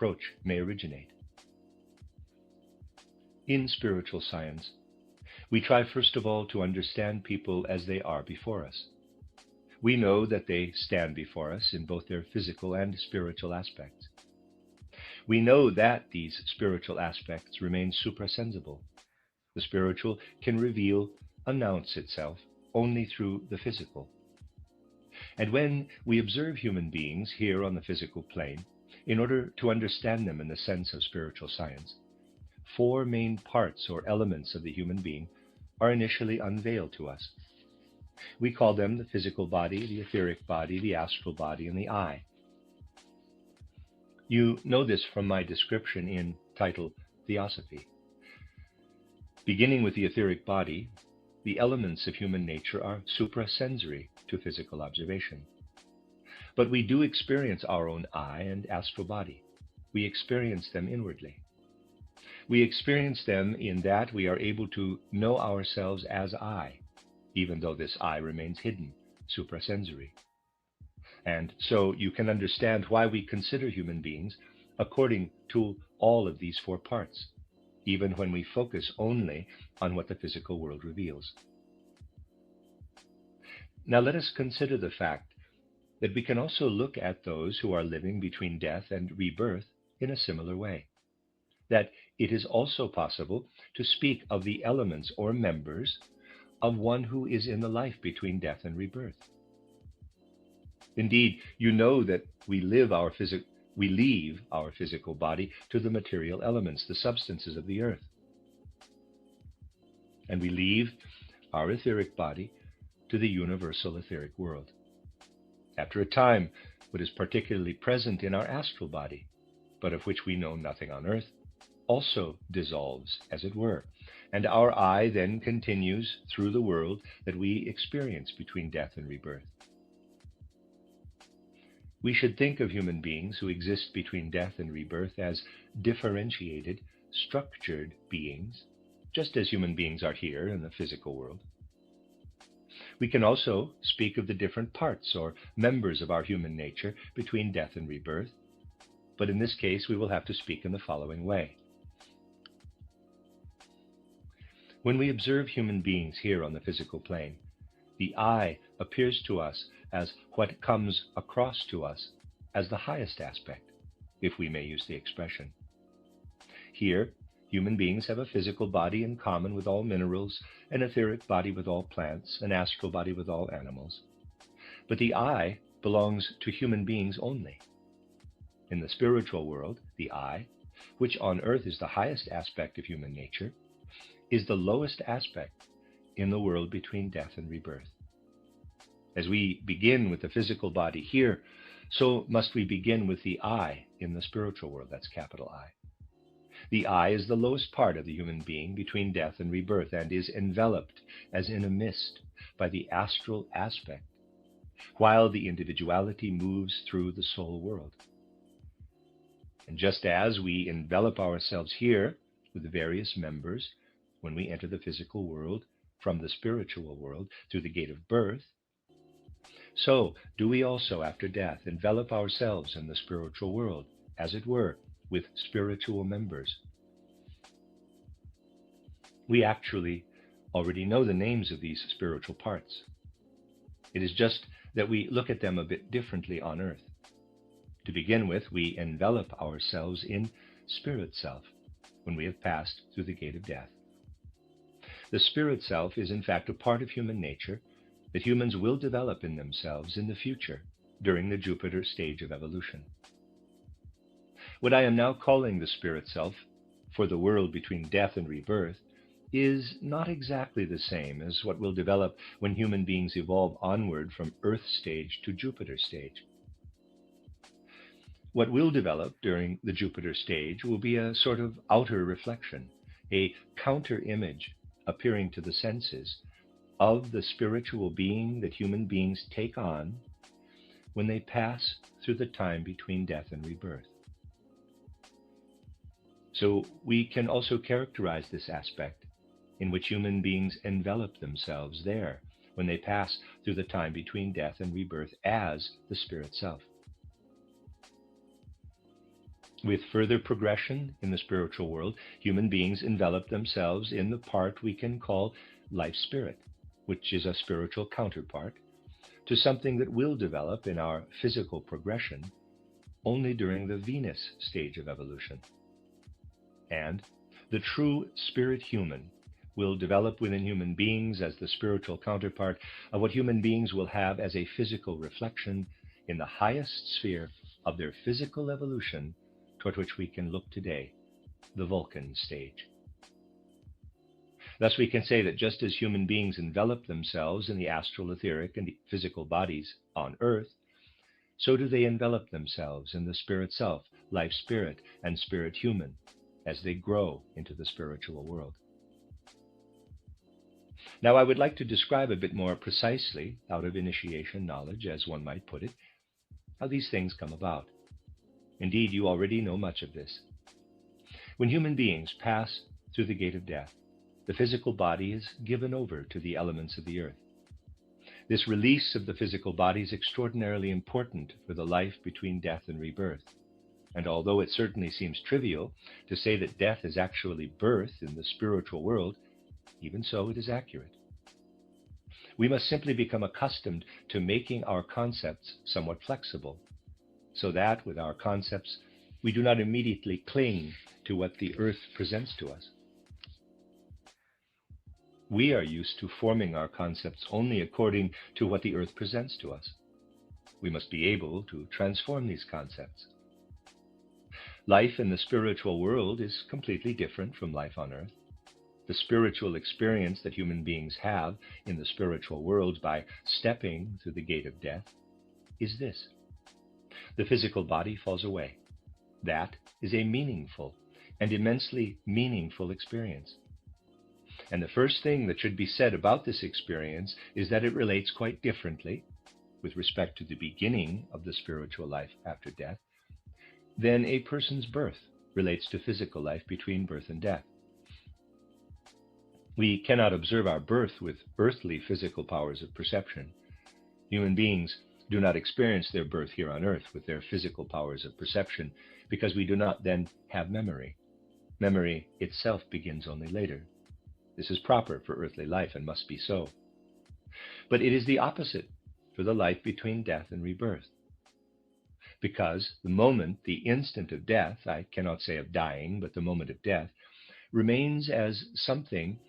approach may originate. In spiritual science, we try first of all to understand people as they are before us. We know that they stand before us in both their physical and spiritual aspects. We know that these spiritual aspects remain suprasensible. The spiritual can announce itself only through the physical. And when we observe human beings here on the physical plane, in order to understand them in the sense of spiritual science, four main parts or elements of the human being are initially unveiled to us. We call them the physical body, the etheric body, the astral body, and the I. You know this from my description in title Theosophy. Beginning with the etheric body, the elements of human nature are suprasensory to physical observation. But we do experience our own I and astral body. We experience them inwardly. We experience them in that we are able to know ourselves as I, even though this I remains hidden, suprasensory. And so you can understand why we consider human beings according to all of these four parts, even when we focus only on what the physical world reveals. Now let us consider the fact that we can also look at those who are living between death and rebirth in a similar way. That it is also possible to speak of the elements or members of one who is in the life between death and rebirth. Indeed, you know that we leave our physical body to the material elements, the substances of the earth. And we leave our etheric body to the universal etheric world. After a time, what is particularly present in our astral body, but of which we know nothing on earth, also dissolves, as it were, and our I then continues through the world that we experience between death and rebirth. We should think of human beings who exist between death and rebirth as differentiated, structured beings, just as human beings are here in the physical world. We can also speak of the different parts or members of our human nature between death and rebirth, but in this case we will have to speak in the following way. When we observe human beings here on the physical plane, the I appears to us as what comes across to us as the highest aspect, if we may use the expression. Here, human beings have a physical body in common with all minerals, an etheric body with all plants, an astral body with all animals. But the I belongs to human beings only. In the spiritual world, the I, which on earth is the highest aspect of human nature, is the lowest aspect in the world between death and rebirth. As we begin with the physical body here, so must we begin with the I in the spiritual world, that's capital I. The I is the lowest part of the human being between death and rebirth and is enveloped as in a mist by the astral aspect, while the individuality moves through the soul world. And just as we envelop ourselves here with the various members when we enter the physical world from the spiritual world through the gate of birth, so do we also after death envelop ourselves in the spiritual world, as it were, with spiritual members. We actually already know the names of these spiritual parts. It is just that we look at them a bit differently on earth. To begin with, we envelop ourselves in spirit self when we have passed through the gate of death. The spirit self is in fact a part of human nature that humans will develop in themselves in the future during the Jupiter stage of evolution. What I am now calling the spirit self for the world between death and rebirth is not exactly the same as what will develop when human beings evolve onward from Earth stage to Jupiter stage. What will develop during the Jupiter stage will be a sort of outer reflection, a counter image appearing to the senses of the spiritual being that human beings take on when they pass through the time between death and rebirth. So we can also characterize this aspect in which human beings envelop themselves there when they pass through the time between death and rebirth as the spirit self. With further progression in the spiritual world, human beings envelop themselves in the part we can call life spirit, which is a spiritual counterpart to something that will develop in our physical progression only during the Venus stage of evolution. And the true spirit human will develop within human beings as the spiritual counterpart of what human beings will have as a physical reflection in the highest sphere of their physical evolution toward which we can look today, the Vulcan stage. Thus we can say that just as human beings envelop themselves in the astral, etheric, and physical bodies on Earth, so do they envelop themselves in the spirit self, life spirit, and spirit human as they grow into the spiritual world. Now I would like to describe a bit more precisely, out of initiation knowledge, as one might put it, how these things come about. Indeed, you already know much of this. When human beings pass through the gate of death, the physical body is given over to the elements of the earth. This release of the physical body is extraordinarily important for the life between death and rebirth. And although it certainly seems trivial to say that death is actually birth in the spiritual world, even so it is accurate. We must simply become accustomed to making our concepts somewhat flexible, so that with our concepts we do not immediately cling to what the earth presents to us. We are used to forming our concepts only according to what the earth presents to us. We must be able to transform these concepts. Life in the spiritual world is completely different from life on earth. The spiritual experience that human beings have in the spiritual world by stepping through the gate of death is this. The physical body falls away. That is a meaningful and immensely meaningful experience. And the first thing that should be said about this experience is that it relates quite differently, with respect to the beginning of the spiritual life after death, than a person's birth relates to physical life between birth and death. We cannot observe our birth with earthly physical powers of perception. Human beings do not experience their birth here on earth with their physical powers of perception because we do not then have memory. Memory itself begins only later. This is proper for earthly life and must be so. But it is the opposite for the life between death and rebirth. Because the moment, the instant of death, I cannot say of dying, but the moment of death, remains as something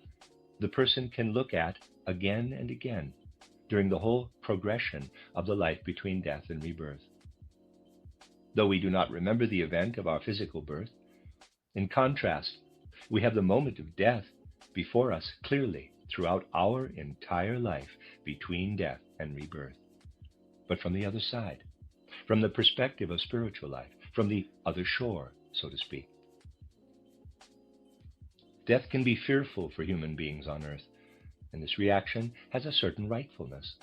the person can look at again and again during the whole progression of the life between death and rebirth. Though we do not remember the event of our physical birth, in contrast, we have the moment of death before us clearly throughout our entire life between death and rebirth. But from the other side, from the perspective of spiritual life, from the other shore, so to speak. Death can be fearful for human beings on earth, and this reaction has a certain rightfulness.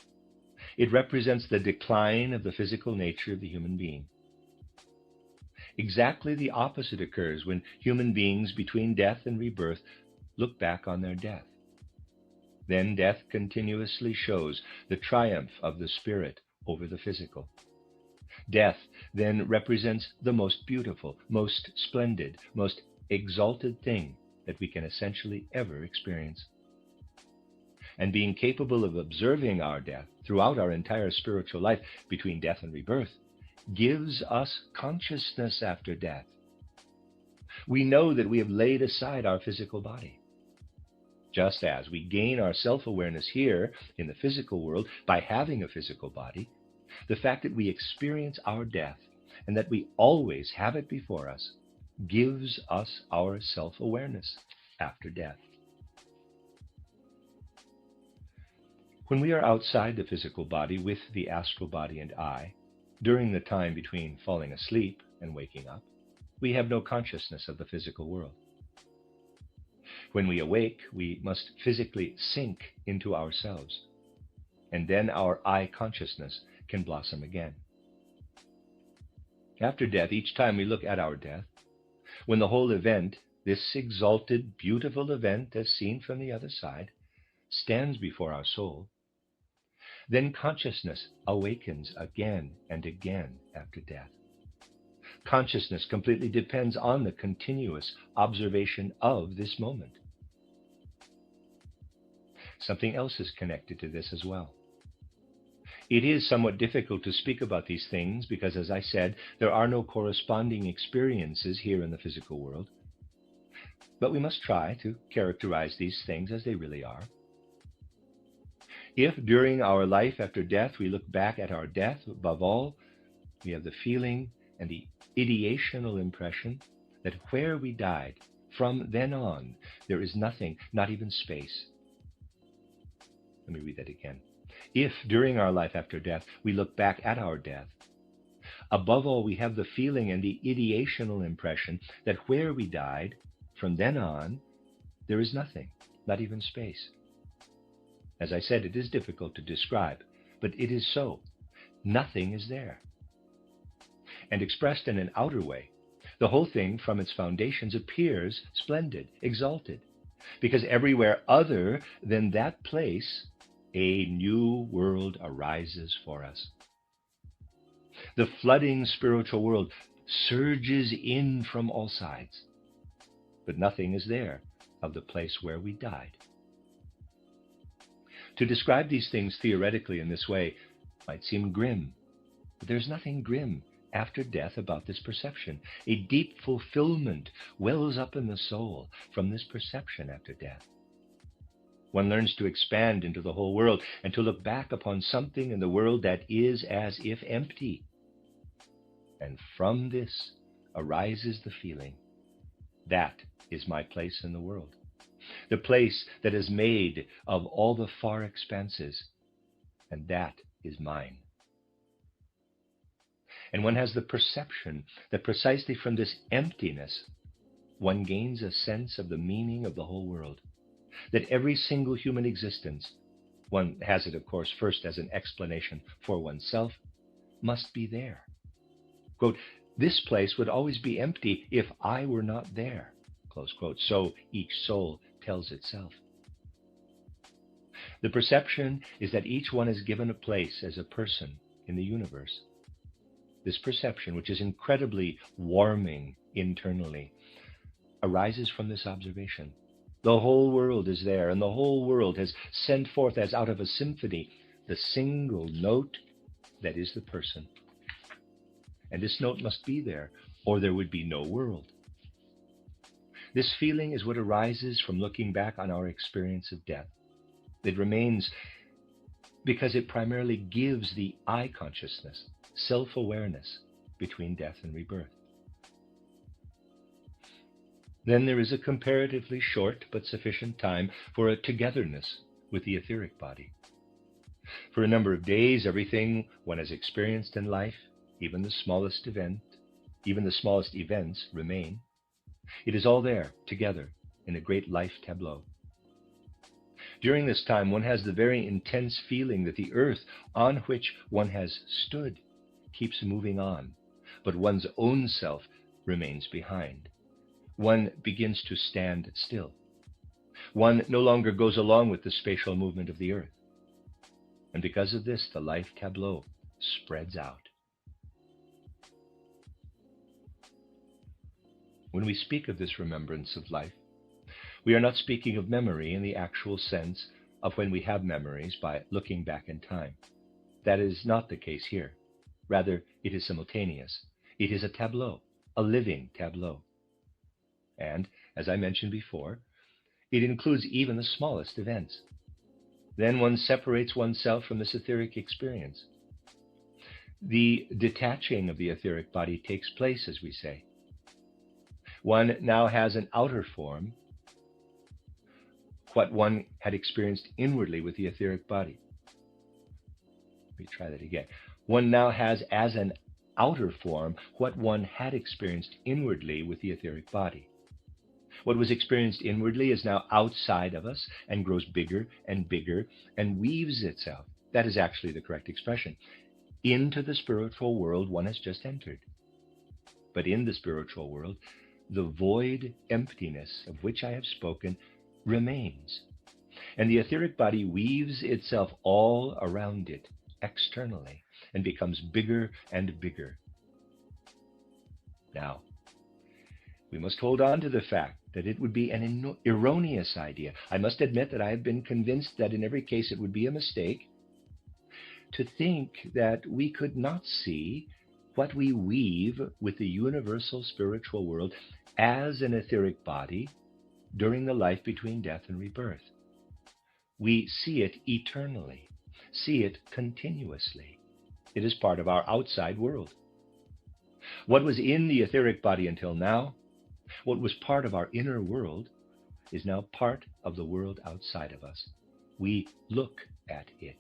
It represents the decline of the physical nature of the human being. Exactly the opposite occurs when human beings between death and rebirth look back on their death. Then death continuously shows the triumph of the spirit over the physical. Death then represents the most beautiful, most splendid, most exalted thing that we can essentially ever experience. And being capable of observing our death throughout our entire spiritual life between death and rebirth gives us consciousness after death. We know that we have laid aside our physical body. Just as we gain our self-awareness here in the physical world by having a physical body, the fact that we experience our death and that we always have it before us gives us our self-awareness after death. When we are outside the physical body with the astral body and I, during the time between falling asleep and waking up, we have no consciousness of the physical world. When we awake, we must physically sink into ourselves, and then our I consciousness can blossom again. After death, each time we look at our death, when the whole event, this exalted, beautiful event as seen from the other side, stands before our soul, then consciousness awakens again and again after death. consciousness completely depends on the continuous observation of this moment. Something else is connected to this as well. It is somewhat difficult to speak about these things because, as I said, there are no corresponding experiences here in the physical world. But we must try to characterize these things as they really are. If during our life after death we look back at our death, above all, we have the feeling and the ideational impression that where we died, from then on, there is nothing, not even space. Let me read that again. If during our life after death we look back at our death, above all, we have the feeling and the ideational impression that where we died, from then on, there is nothing, not even space. As I said, it is difficult to describe, but it is so. Nothing is there. And expressed in an outer way, the whole thing from its foundations appears splendid, exalted, because everywhere other than that place, a new world arises for us. The flooding spiritual world surges in from all sides, but nothing is there of the place where we died. To describe these things theoretically in this way might seem grim, but there's nothing grim after death about this perception. A deep fulfillment wells up in the soul from this perception after death. One learns to expand into the whole world and to look back upon something in the world that is as if empty. And from this arises the feeling, that is my place in the world. The place that is made of all the far expanses, and that is mine. And one has the perception that precisely from this emptiness, one gains a sense of the meaning of the whole world. That every single human existence, one has it, of course, first as an explanation for oneself, must be there. Quote, this place would always be empty if I were not there. Close quote. So each soul tells itself. The perception is that each one is given a place as a person in the universe. This perception, which is incredibly warming internally, arises from this observation. The whole world is there, and the whole world has sent forth as out of a symphony the single note that is the person. And this note must be there, or there would be no world. This feeling is what arises from looking back on our experience of death. It remains because it primarily gives the I consciousness, self-awareness between death and rebirth. Then there is a comparatively short but sufficient time for a togetherness with the etheric body. For a number of days, everything one has experienced in life, even the smallest events remain. It is all there, together, in a great life tableau. During this time, one has the very intense feeling that the earth on which one has stood keeps moving on, but one's own self remains behind. One begins to stand still. One no longer goes along with the spatial movement of the earth. And because of this, the life tableau spreads out. When we speak of this remembrance of life, we are not speaking of memory in the actual sense of when we have memories by looking back in time. That is not the case here. Rather, it is simultaneous. It is a tableau, a living tableau. And, as I mentioned before, it includes even the smallest events. Then one separates oneself from this etheric experience. The detaching of the etheric body takes place, as we say. One now has an outer form, what one had experienced inwardly with the etheric body. Let me try that again. One now has as an outer form what one had experienced inwardly with the etheric body. What was experienced inwardly is now outside of us and grows bigger and bigger and weaves itself. That is actually the correct expression. Into the spiritual world one has just entered. But in the spiritual world, the void emptiness of which I have spoken remains. And the etheric body weaves itself all around it externally and becomes bigger and bigger. Now, we must hold on to the fact that it would be an erroneous idea. I must admit that I have been convinced that in every case it would be a mistake to think that we could not see what we weave with the universal spiritual world as an etheric body during the life between death and rebirth. We see it eternally, see it continuously. It is part of our outside world. What was in the etheric body until now, what was part of our inner world, is now part of the world outside of us. We look at it.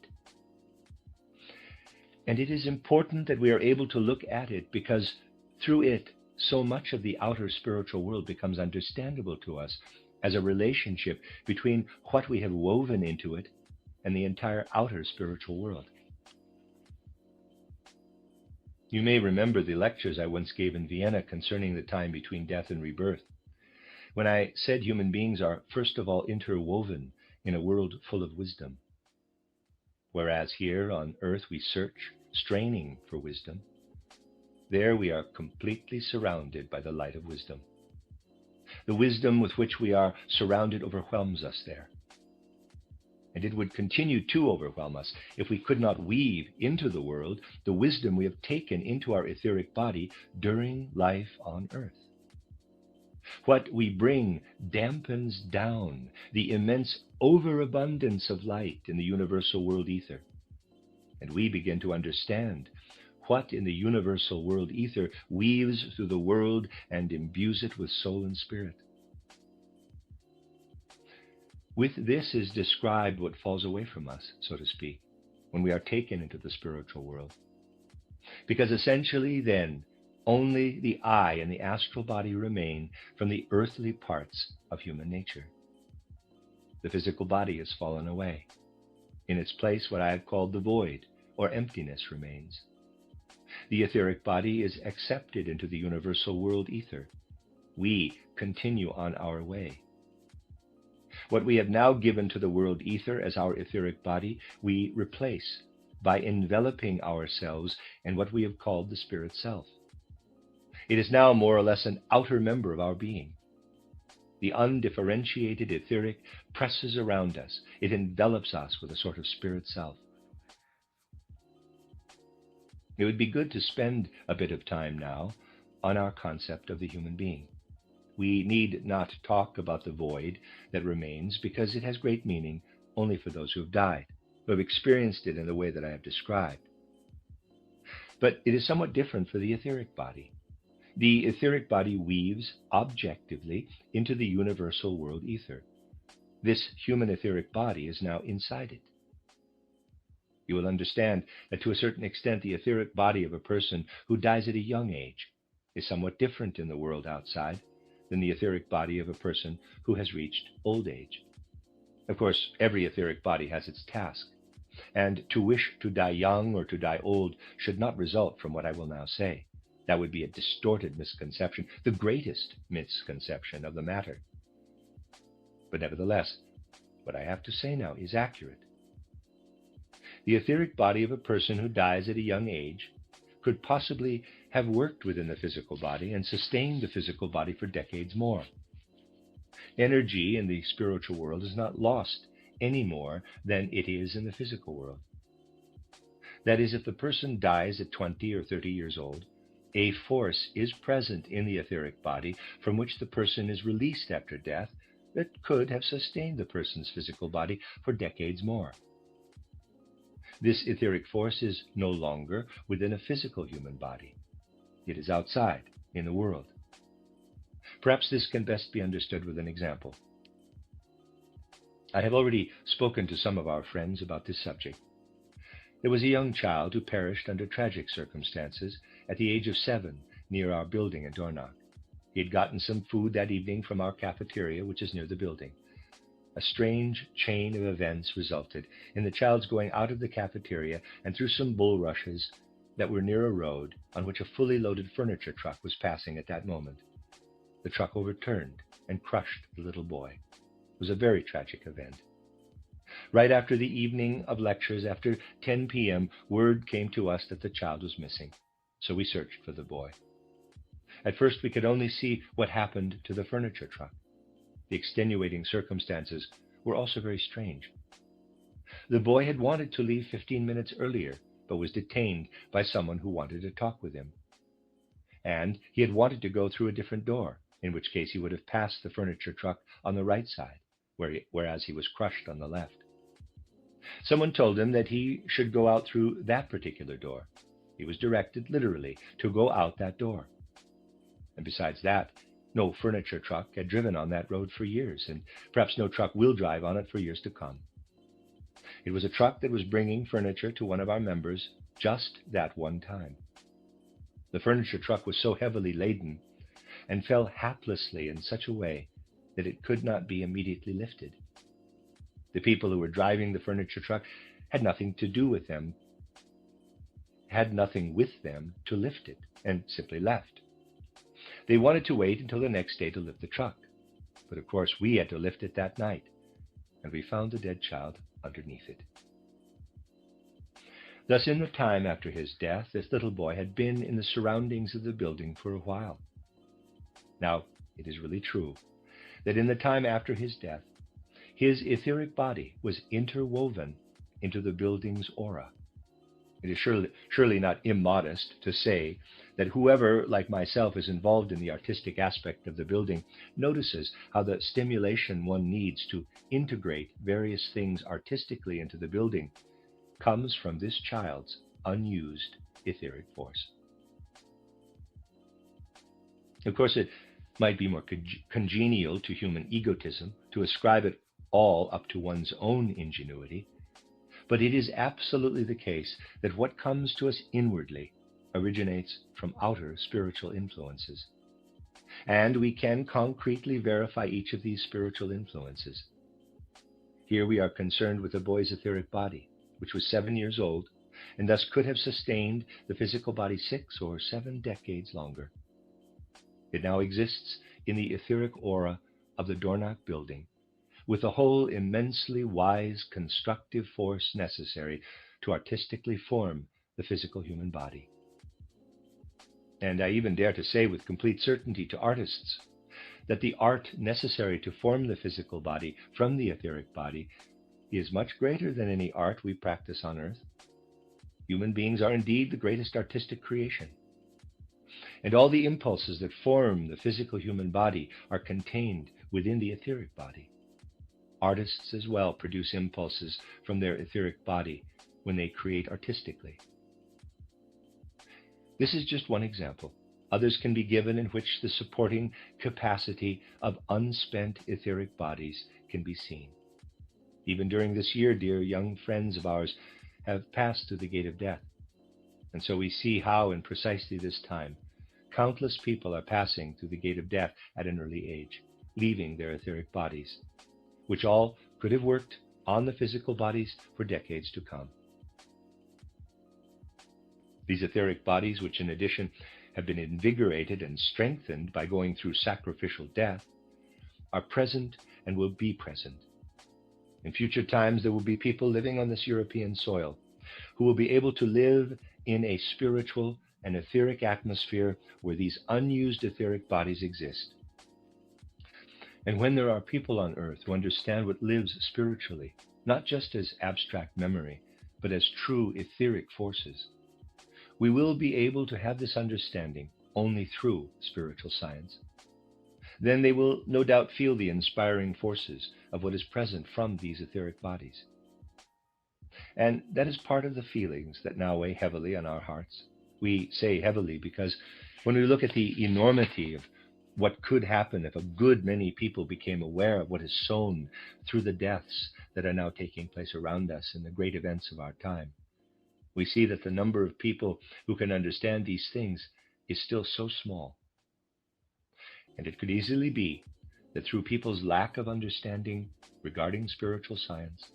And it is important that we are able to look at it because through it, so much of the outer spiritual world becomes understandable to us as a relationship between what we have woven into it and the entire outer spiritual world. You may remember the lectures I once gave in Vienna concerning the time between death and rebirth, when I said human beings are first of all interwoven in a world full of wisdom. Whereas here on earth we search, straining for wisdom, there we are completely surrounded by the light of wisdom. The wisdom with which we are surrounded overwhelms us there. And it would continue to overwhelm us if we could not weave into the world the wisdom we have taken into our etheric body during life on earth. What we bring dampens down the immense overabundance of light in the universal world ether. And we begin to understand what in the universal world ether weaves through the world and imbues it with soul and spirit. With this is described what falls away from us, so to speak, when we are taken into the spiritual world. Because essentially then, only the I and the astral body remain from the earthly parts of human nature. The physical body has fallen away. In its place, what I have called the void, or emptiness, remains. The etheric body is accepted into the universal world ether. We continue on our way. What we have now given to the world ether as our etheric body, we replace by enveloping ourselves in what we have called the spirit self. It is now more or less an outer member of our being. The undifferentiated etheric presses around us. It envelops us with a sort of spirit self. It would be good to spend a bit of time now on our concept of the human being. We need not talk about the void that remains because it has great meaning only for those who have died, who have experienced it in the way that I have described. But it is somewhat different for the etheric body. The etheric body weaves objectively into the universal world ether. This human etheric body is now inside it. You will understand that to a certain extent the etheric body of a person who dies at a young age is somewhat different in the world outside than the etheric body of a person who has reached old age. Of course, every etheric body has its task, and to wish to die young or to die old should not result from what I will now say. That would be a distorted misconception, the greatest misconception of the matter. But nevertheless, what I have to say now is accurate. The etheric body of a person who dies at a young age could possibly have worked within the physical body and sustained the physical body for decades more. Energy in the spiritual world is not lost any more than it is in the physical world. That is, if the person dies at 20 or 30 years old, a force is present in the etheric body from which the person is released after death that could have sustained the person's physical body for decades more. This etheric force is no longer within a physical human body. It is outside, in the world. Perhaps this can best be understood with an example. I have already spoken to some of our friends about this subject. There was a young child who perished under tragic circumstances at the age of 7 near our building in Dornach. He had gotten some food that evening from our cafeteria, which is near the building. A strange chain of events resulted in the child's going out of the cafeteria and through some bulrushes that were near a road on which a fully loaded furniture truck was passing at that moment. The truck overturned and crushed the little boy. It was a very tragic event. Right after the evening of lectures, after 10 p.m., word came to us that the child was missing. So we searched for the boy. At first we could only see what happened to the furniture truck. The extenuating circumstances were also very strange. The boy had wanted to leave 15 minutes earlier, but was detained by someone who wanted to talk with him. And he had wanted to go through a different door, in which case he would have passed the furniture truck on the right side, whereas he was crushed on the left. Someone told him that he should go out through that particular door. He was directed, literally, to go out that door. And besides that, no furniture truck had driven on that road for years, and perhaps no truck will drive on it for years to come. It was a truck that was bringing furniture to one of our members just that one time. The furniture truck was so heavily laden and fell haplessly in such a way that it could not be immediately lifted. The people who were driving the furniture truck had nothing with them to lift it, and simply left. They wanted to wait until the next day to lift the truck, but of course we had to lift it that night, and we found the dead child underneath it. Thus, in the time after his death, this little boy had been in the surroundings of the building for a while. Now, it is really true that in the time after his death, his etheric body was interwoven into the building's aura. It is surely not immodest to say that whoever, like myself, is involved in the artistic aspect of the building notices how the stimulation one needs to integrate various things artistically into the building comes from this child's unused etheric force. Of course, it might be more congenial to human egotism to ascribe it all up to one's own ingenuity, but it is absolutely the case that what comes to us inwardly originates from outer spiritual influences. And we can concretely verify each of these spiritual influences. Here we are concerned with the boy's etheric body, which was 7 years old, and thus could have sustained the physical body 6 or 7 decades longer. It now exists in the etheric aura of the Dornach building, with the whole immensely wise, constructive force necessary to artistically form the physical human body. And I even dare to say with complete certainty to artists that the art necessary to form the physical body from the etheric body is much greater than any art we practice on earth. Human beings are indeed the greatest artistic creation. And all the impulses that form the physical human body are contained within the etheric body. Artists as well produce impulses from their etheric body when they create artistically. This is just one example. Others can be given in which the supporting capacity of unspent etheric bodies can be seen. Even during this year, dear young friends of ours have passed through the gate of death. And so we see how in precisely this time, countless people are passing through the gate of death at an early age, leaving their etheric bodies, which all could have worked on the physical bodies for decades to come. These etheric bodies, which in addition have been invigorated and strengthened by going through sacrificial death, are present and will be present. In future times, there will be people living on this European soil who will be able to live in a spiritual and etheric atmosphere where these unused etheric bodies exist. And when there are people on earth who understand what lives spiritually, not just as abstract memory, but as true etheric forces, we will be able to have this understanding only through spiritual science. Then they will no doubt feel the inspiring forces of what is present from these etheric bodies. And that is part of the feelings that now weigh heavily on our hearts. We say heavily because when we look at the enormity of what could happen if a good many people became aware of what is sown through the deaths that are now taking place around us in the great events of our time, we see that the number of people who can understand these things is still so small. And it could easily be that through people's lack of understanding regarding spiritual science,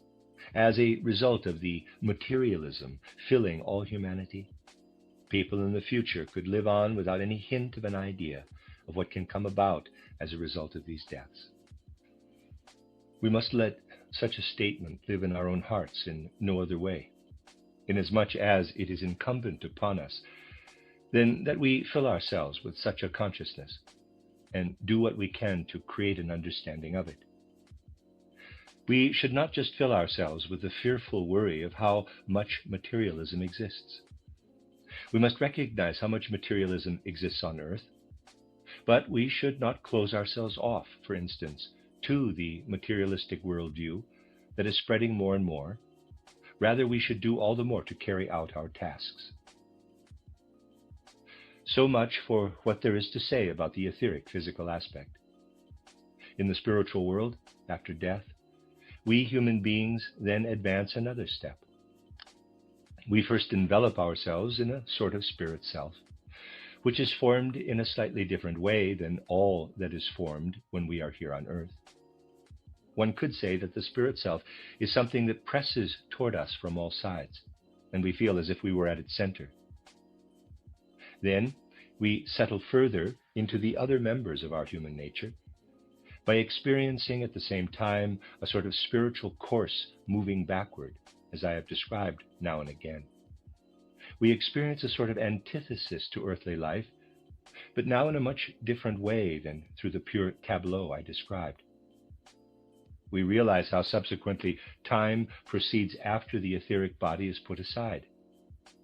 as a result of the materialism filling all humanity, people in the future could live on without any hint of an idea of what can come about as a result of these deaths. We must let such a statement live in our own hearts in no other way, inasmuch as it is incumbent upon us then that we fill ourselves with such a consciousness and do what we can to create an understanding of it. We should not just fill ourselves with the fearful worry of how much materialism exists. We must recognize how much materialism exists on earth, but we should not close ourselves off, for instance, to the materialistic worldview that is spreading more and more. Rather, we should do all the more to carry out our tasks. So much for what there is to say about the etheric physical aspect. In the spiritual world, after death, we human beings then advance another step. We first envelop ourselves in a sort of spirit self, which is formed in a slightly different way than all that is formed when we are here on earth. One could say that the spirit self is something that presses toward us from all sides, and we feel as if we were at its center. Then we settle further into the other members of our human nature by experiencing at the same time a sort of spiritual course moving backward, as I have described now and again. We experience a sort of antithesis to earthly life, but now in a much different way than through the pure tableau I described. We realize how subsequently time proceeds after the etheric body is put aside,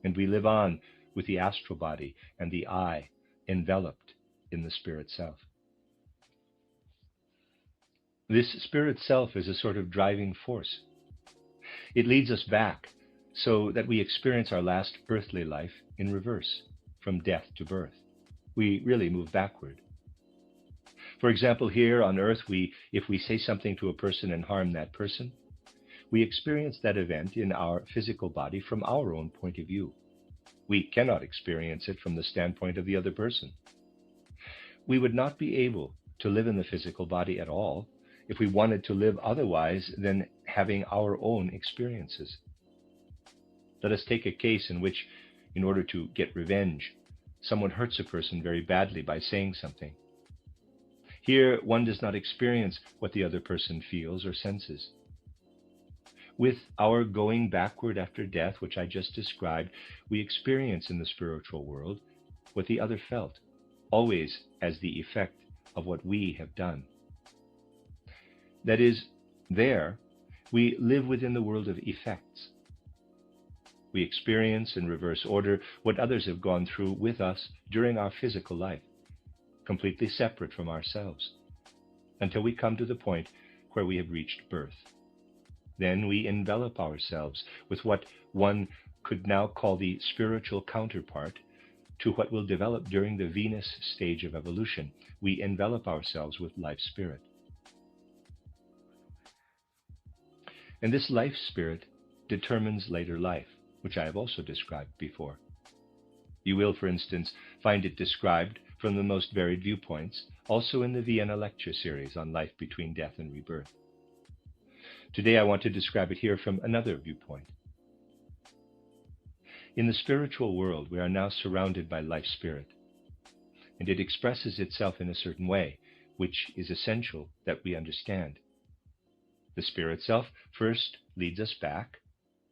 and we live on with the astral body and the I enveloped in the spirit self. This spirit self is a sort of driving force. It leads us back so that we experience our last earthly life in reverse, from death to birth. We really move backward. For example, here on earth, if we say something to a person and harm that person, we experience that event in our physical body from our own point of view. We cannot experience it from the standpoint of the other person. We would not be able to live in the physical body at all if we wanted to live otherwise than having our own experiences. Let us take a case in which, in order to get revenge, someone hurts a person very badly by saying something. Here, one does not experience what the other person feels or senses. With our going backward after death, which I just described, we experience in the spiritual world what the other felt, always as the effect of what we have done. That is, there, we live within the world of effects. We experience in reverse order what others have gone through with us during our physical life, completely separate from ourselves, until we come to the point where we have reached birth. Then we envelop ourselves with what one could now call the spiritual counterpart to what will develop during the Venus stage of evolution. We envelop ourselves with life spirit. And this life spirit determines later life, which I have also described before. You will, for instance, find it described from the most varied viewpoints, also in the Vienna lecture series on life between death and rebirth. Today I want to describe it here from another viewpoint. In the spiritual world, we are now surrounded by life spirit, and it expresses itself in a certain way, which is essential that we understand. The spirit self first leads us back.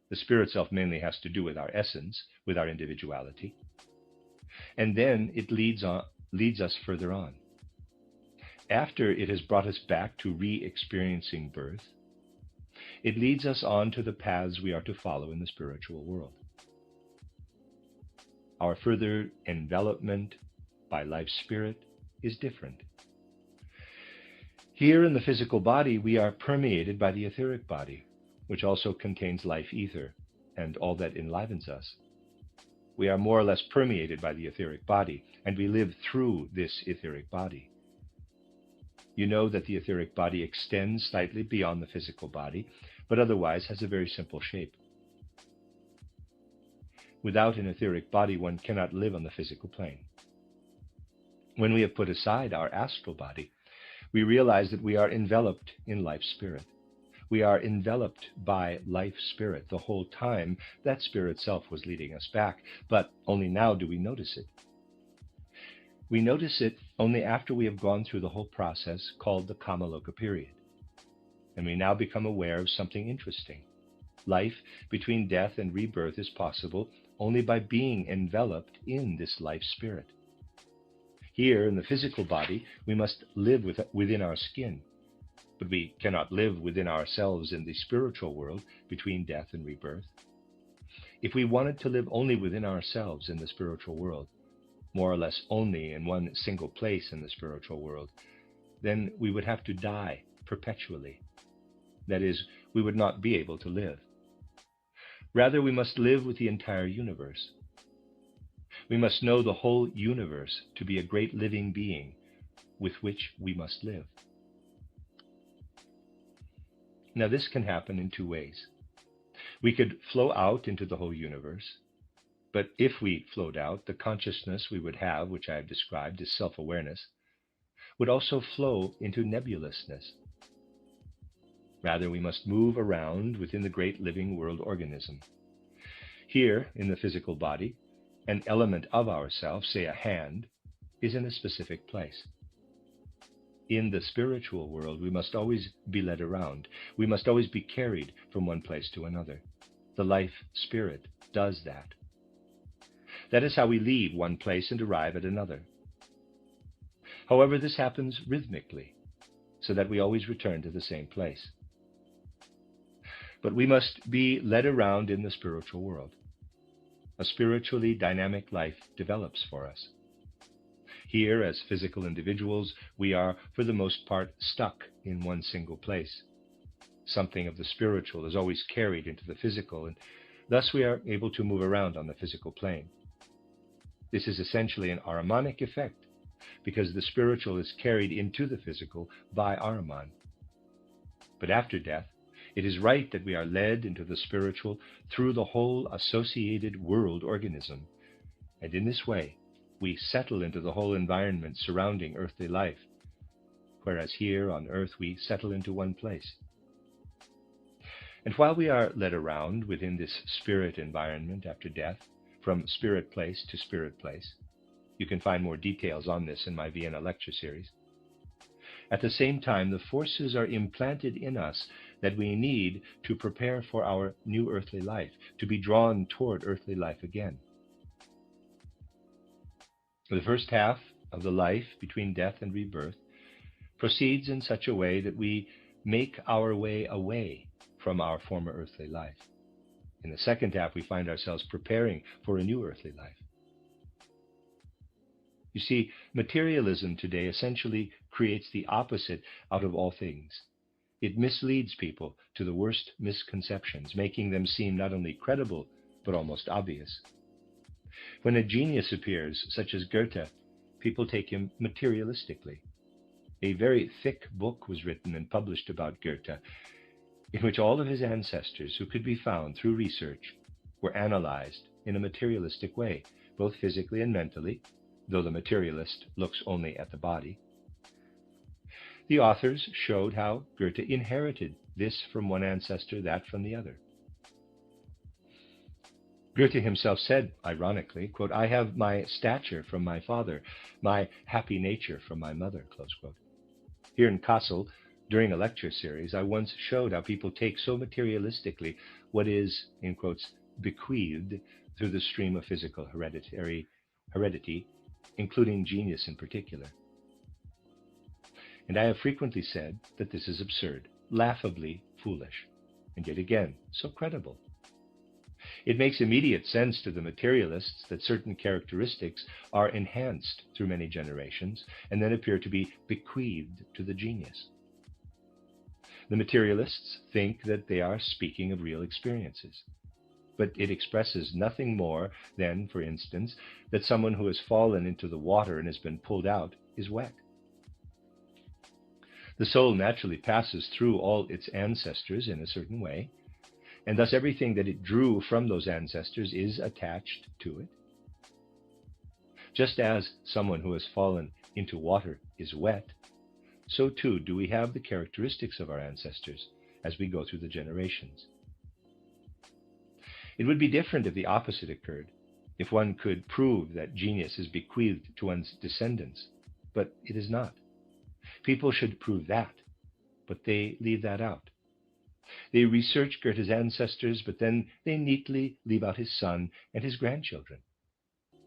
The spirit self mainly has to do with our essence, with our individuality. And then it leads us further on. After it has brought us back to re-experiencing birth, it leads us on to the paths we are to follow in the spiritual world. Our further envelopment by life spirit is different. Here in the physical body, we are permeated by the etheric body, which also contains life ether and all that enlivens us. We are more or less permeated by the etheric body, and we live through this etheric body. You know that the etheric body extends slightly beyond the physical body, but otherwise has a very simple shape. Without an etheric body, one cannot live on the physical plane. When we have put aside our astral body, we realize that we are enveloped in life spirit. We are enveloped by life spirit the whole time that spirit self was leading us back, but only now do we notice it. We notice it only after we have gone through the whole process called the Kamaloka period. And we now become aware of something interesting. Life between death and rebirth is possible only by being enveloped in this life spirit. Here in the physical body, we must live within our skin, but we cannot live within ourselves in the spiritual world between death and rebirth. If we wanted to live only within ourselves in the spiritual world, more or less only in one single place in the spiritual world, then we would have to die perpetually. That is, we would not be able to live. Rather, we must live with the entire universe. We must know the whole universe to be a great living being with which we must live. Now, this can happen in two ways. We could flow out into the whole universe, but if we flowed out, the consciousness we would have, which I have described as self-awareness, would also flow into nebulousness. Rather, we must move around within the great living world organism. Here, in the physical body, an element of ourself, say a hand, is in a specific place. In the spiritual world, we must always be led around. We must always be carried from one place to another. The life spirit does that. That is how we leave one place and arrive at another. However, this happens rhythmically, so that we always return to the same place. But we must be led around in the spiritual world. A spiritually dynamic life develops for us. Here, as physical individuals, we are, for the most part, stuck in one single place. Something of the spiritual is always carried into the physical, and thus we are able to move around on the physical plane. This is essentially an Ahrimanic effect, because the spiritual is carried into the physical by Ahriman. But after death, it is right that we are led into the spiritual through the whole associated world organism, and in this way, we settle into the whole environment surrounding earthly life, whereas here on earth we settle into one place. And while we are led around within this spirit environment after death, from spirit place to spirit place, you can find more details on this in my Vienna lecture series. At the same time, the forces are implanted in us that we need to prepare for our new earthly life, to be drawn toward earthly life again. The first half of the life between death and rebirth proceeds in such a way that we make our way away from our former earthly life. In the second half, we find ourselves preparing for a new earthly life. You see, materialism today essentially creates the opposite out of all things. It misleads people to the worst misconceptions, making them seem not only credible, but almost obvious. When a genius appears, such as Goethe, people take him materialistically. A very thick book was written and published about Goethe, in which all of his ancestors who could be found through research were analyzed in a materialistic way, both physically and mentally, though the materialist looks only at the body. The authors showed how Goethe inherited this from one ancestor, that from the other. Goethe himself said, ironically, quote, "I have my stature from my father, my happy nature from my mother," close quote. Here in Kassel, during a lecture series, I once showed how people take so materialistically what is, in quotes, bequeathed through the stream of physical heredity, including genius in particular. And I have frequently said that this is absurd, laughably foolish, and yet again, so credible. It makes immediate sense to the materialists that certain characteristics are enhanced through many generations and then appear to be bequeathed to the genius. The materialists think that they are speaking of real experiences, but it expresses nothing more than, for instance, that someone who has fallen into the water and has been pulled out is wet. The soul naturally passes through all its ancestors in a certain way, and thus everything that it drew from those ancestors is attached to it. Just as someone who has fallen into water is wet, so too do we have the characteristics of our ancestors as we go through the generations. It would be different if the opposite occurred, if one could prove that genius is bequeathed to one's descendants, but it is not. People should prove that, but they leave that out. They research Goethe's ancestors, but then they neatly leave out his son and his grandchildren.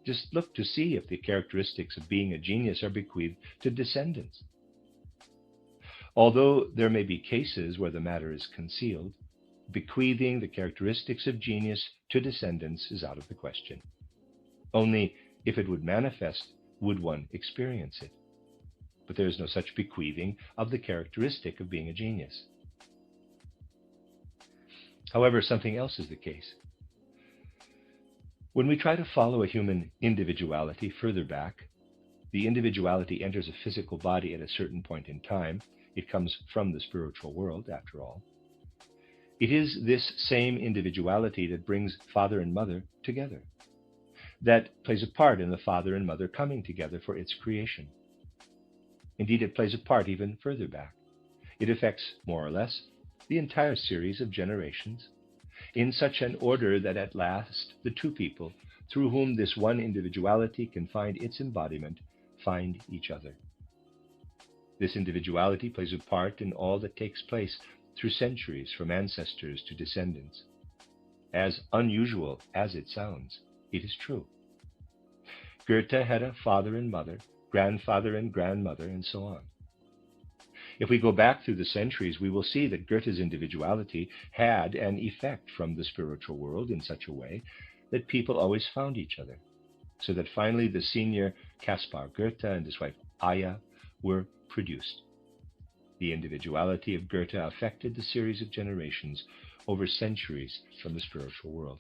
Just look to see if the characteristics of being a genius are bequeathed to descendants. Although there may be cases where the matter is concealed, bequeathing the characteristics of genius to descendants is out of the question. Only if it would manifest would one experience it. But there is no such bequeathing of the characteristic of being a genius. However, something else is the case. When we try to follow a human individuality further back, the individuality enters a physical body at a certain point in time. It comes from the spiritual world, after all. It is this same individuality that brings father and mother together, that plays a part in the father and mother coming together for its creation. Indeed, it plays a part even further back. It affects, more or less, the entire series of generations, in such an order that at last the two people through whom this one individuality can find its embodiment find each other. This individuality plays a part in all that takes place through centuries from ancestors to descendants. As unusual as it sounds, it is true. Goethe had a father and mother, grandfather and grandmother, and so on. If we go back through the centuries, we will see that Goethe's individuality had an effect from the spiritual world in such a way that people always found each other, so that finally the senior Caspar Goethe and his wife Aya were produced. The individuality of Goethe affected the series of generations over centuries from the spiritual world.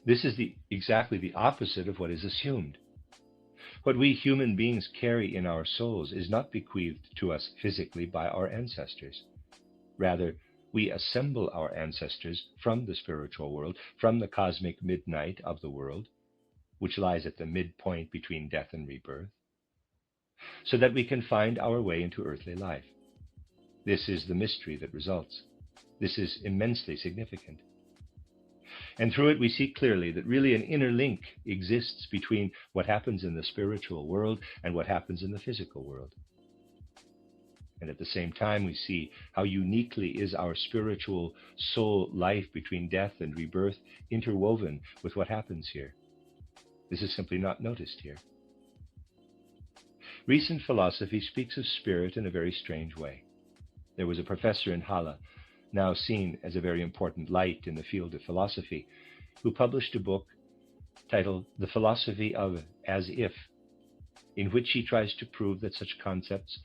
This is exactly the opposite of what is assumed. What we human beings carry in our souls is not bequeathed to us physically by our ancestors. Rather, we assemble our ancestors from the spiritual world, from the cosmic midnight of the world, which lies at the midpoint between death and rebirth, so that we can find our way into earthly life. This is the mystery that results. This is immensely significant. And through it we see clearly that really an inner link exists between what happens in the spiritual world and what happens in the physical world. And at the same time we see how uniquely is our spiritual soul life between death and rebirth interwoven with what happens here. This is simply not noticed here. Recent philosophy speaks of spirit in a very strange way. There was a professor in Halle, now seen as a very important light in the field of philosophy, who published a book titled The Philosophy of As If, in which he tries to prove that such concepts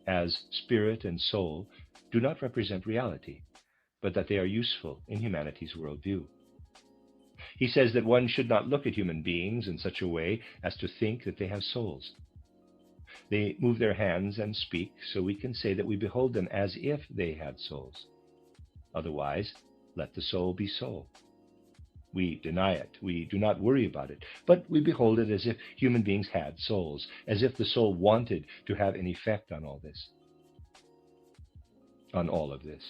as spirit and soul do not represent reality, but that they are useful in humanity's worldview. He says that one should not look at human beings in such a way as to think that they have souls. They move their hands and speak, so we can say that we behold them as if they had souls. Otherwise, let the soul be soul. We deny it. We do not worry about it. But we behold it as if human beings had souls, as if the soul wanted to have an effect on all this, on all of this.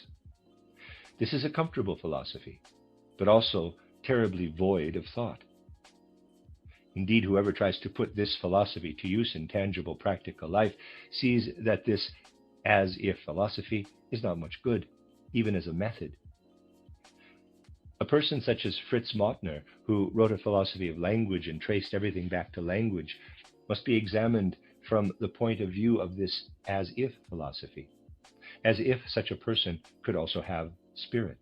This is a comfortable philosophy, but also terribly void of thought. Indeed, whoever tries to put this philosophy to use in tangible, practical life sees that this as-if philosophy is not much good, even as a method. A person such as Fritz Mautner, who wrote a philosophy of language and traced everything back to language, must be examined from the point of view of this as-if philosophy, as if such a person could also have spirit.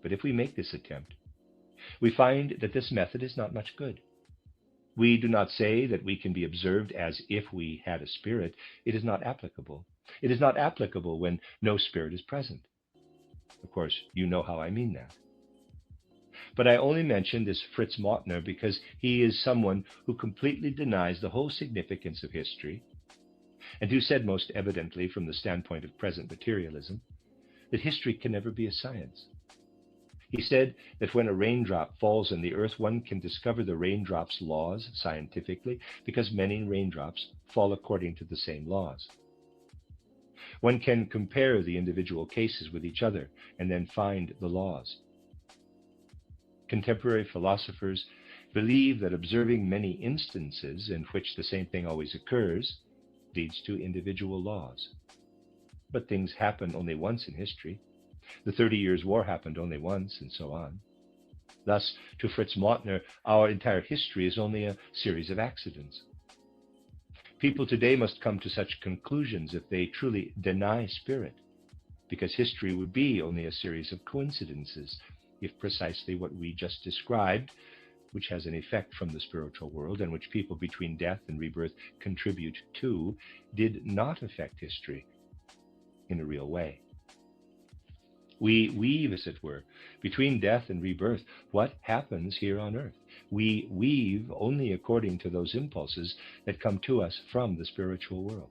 But if we make this attempt, we find that this method is not much good. We do not say that we can be observed as if we had a spirit. It is not applicable. It is not applicable when no spirit is present. Of course, you know how I mean that. But I only mention this Fritz Mautner because he is someone who completely denies the whole significance of history, and who said most evidently from the standpoint of present materialism that history can never be a science. He said that when a raindrop falls on the earth, one can discover the raindrop's laws scientifically because many raindrops fall according to the same laws. One can compare the individual cases with each other and then find the laws. Contemporary philosophers believe that observing many instances in which the same thing always occurs leads to individual laws. but things happen only once in history. The 30 Years' War happened only once, and so on. Thus, to Fritz Mautner, our entire history is only a series of accidents. People today must come to such conclusions if they truly deny spirit, because history would be only a series of coincidences if precisely what we just described, which has an effect from the spiritual world and which people between death and rebirth contribute to, did not affect history in a real way. We weave, as it were, between death and rebirth what happens here on earth. We weave only according to those impulses that come to us from the spiritual world.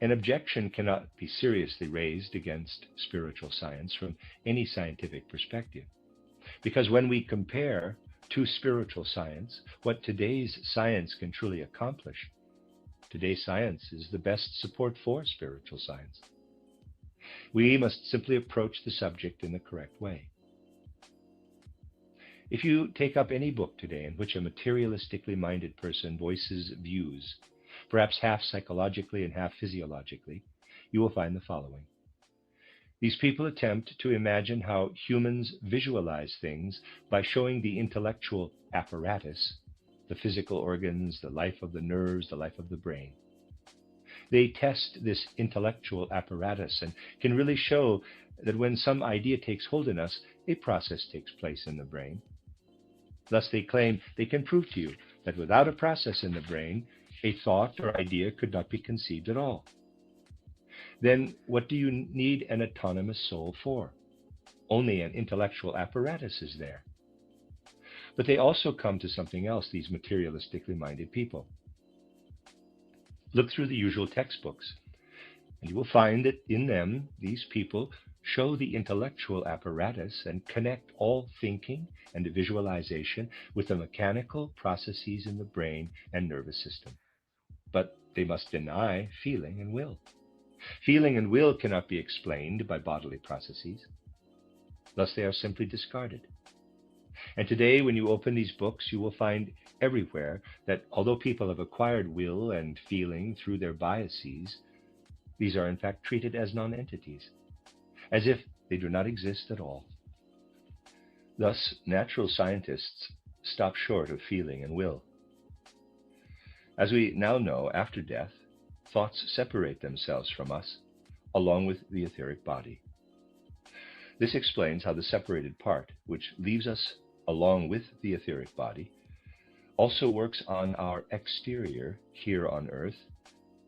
An objection cannot be seriously raised against spiritual science from any scientific perspective, because when we compare to spiritual science what today's science can truly accomplish, today's science is the best support for spiritual science. We must simply approach the subject in the correct way. If you take up any book today in which a materialistically minded person voices views, perhaps half psychologically and half physiologically, you will find the following. These people attempt to imagine how humans visualize things by showing the intellectual apparatus, the physical organs, the life of the nerves, the life of the brain. They test this intellectual apparatus and can really show that when some idea takes hold in us, a process takes place in the brain. Thus they claim they can prove to you that without a process in the brain, a thought or idea could not be conceived at all. Then what do you need an autonomous soul for? Only an intellectual apparatus is there. But they also come to something else, these materialistically minded people. Look through the usual textbooks, and you will find that in them, these people show the intellectual apparatus and connect all thinking and visualization with the mechanical processes in the brain and nervous system. But they must deny feeling and will. Feeling and will cannot be explained by bodily processes. Thus they are simply discarded. And today, when you open these books, you will find everywhere that although people have acquired will and feeling through their biases, these are in fact treated as non-entities, as if they do not exist at all. Thus, natural scientists stop short of feeling and will. As we now know, after death, thoughts separate themselves from us, along with the etheric body. This explains how the separated part, which leaves us along with the etheric body, also works on our exterior here on earth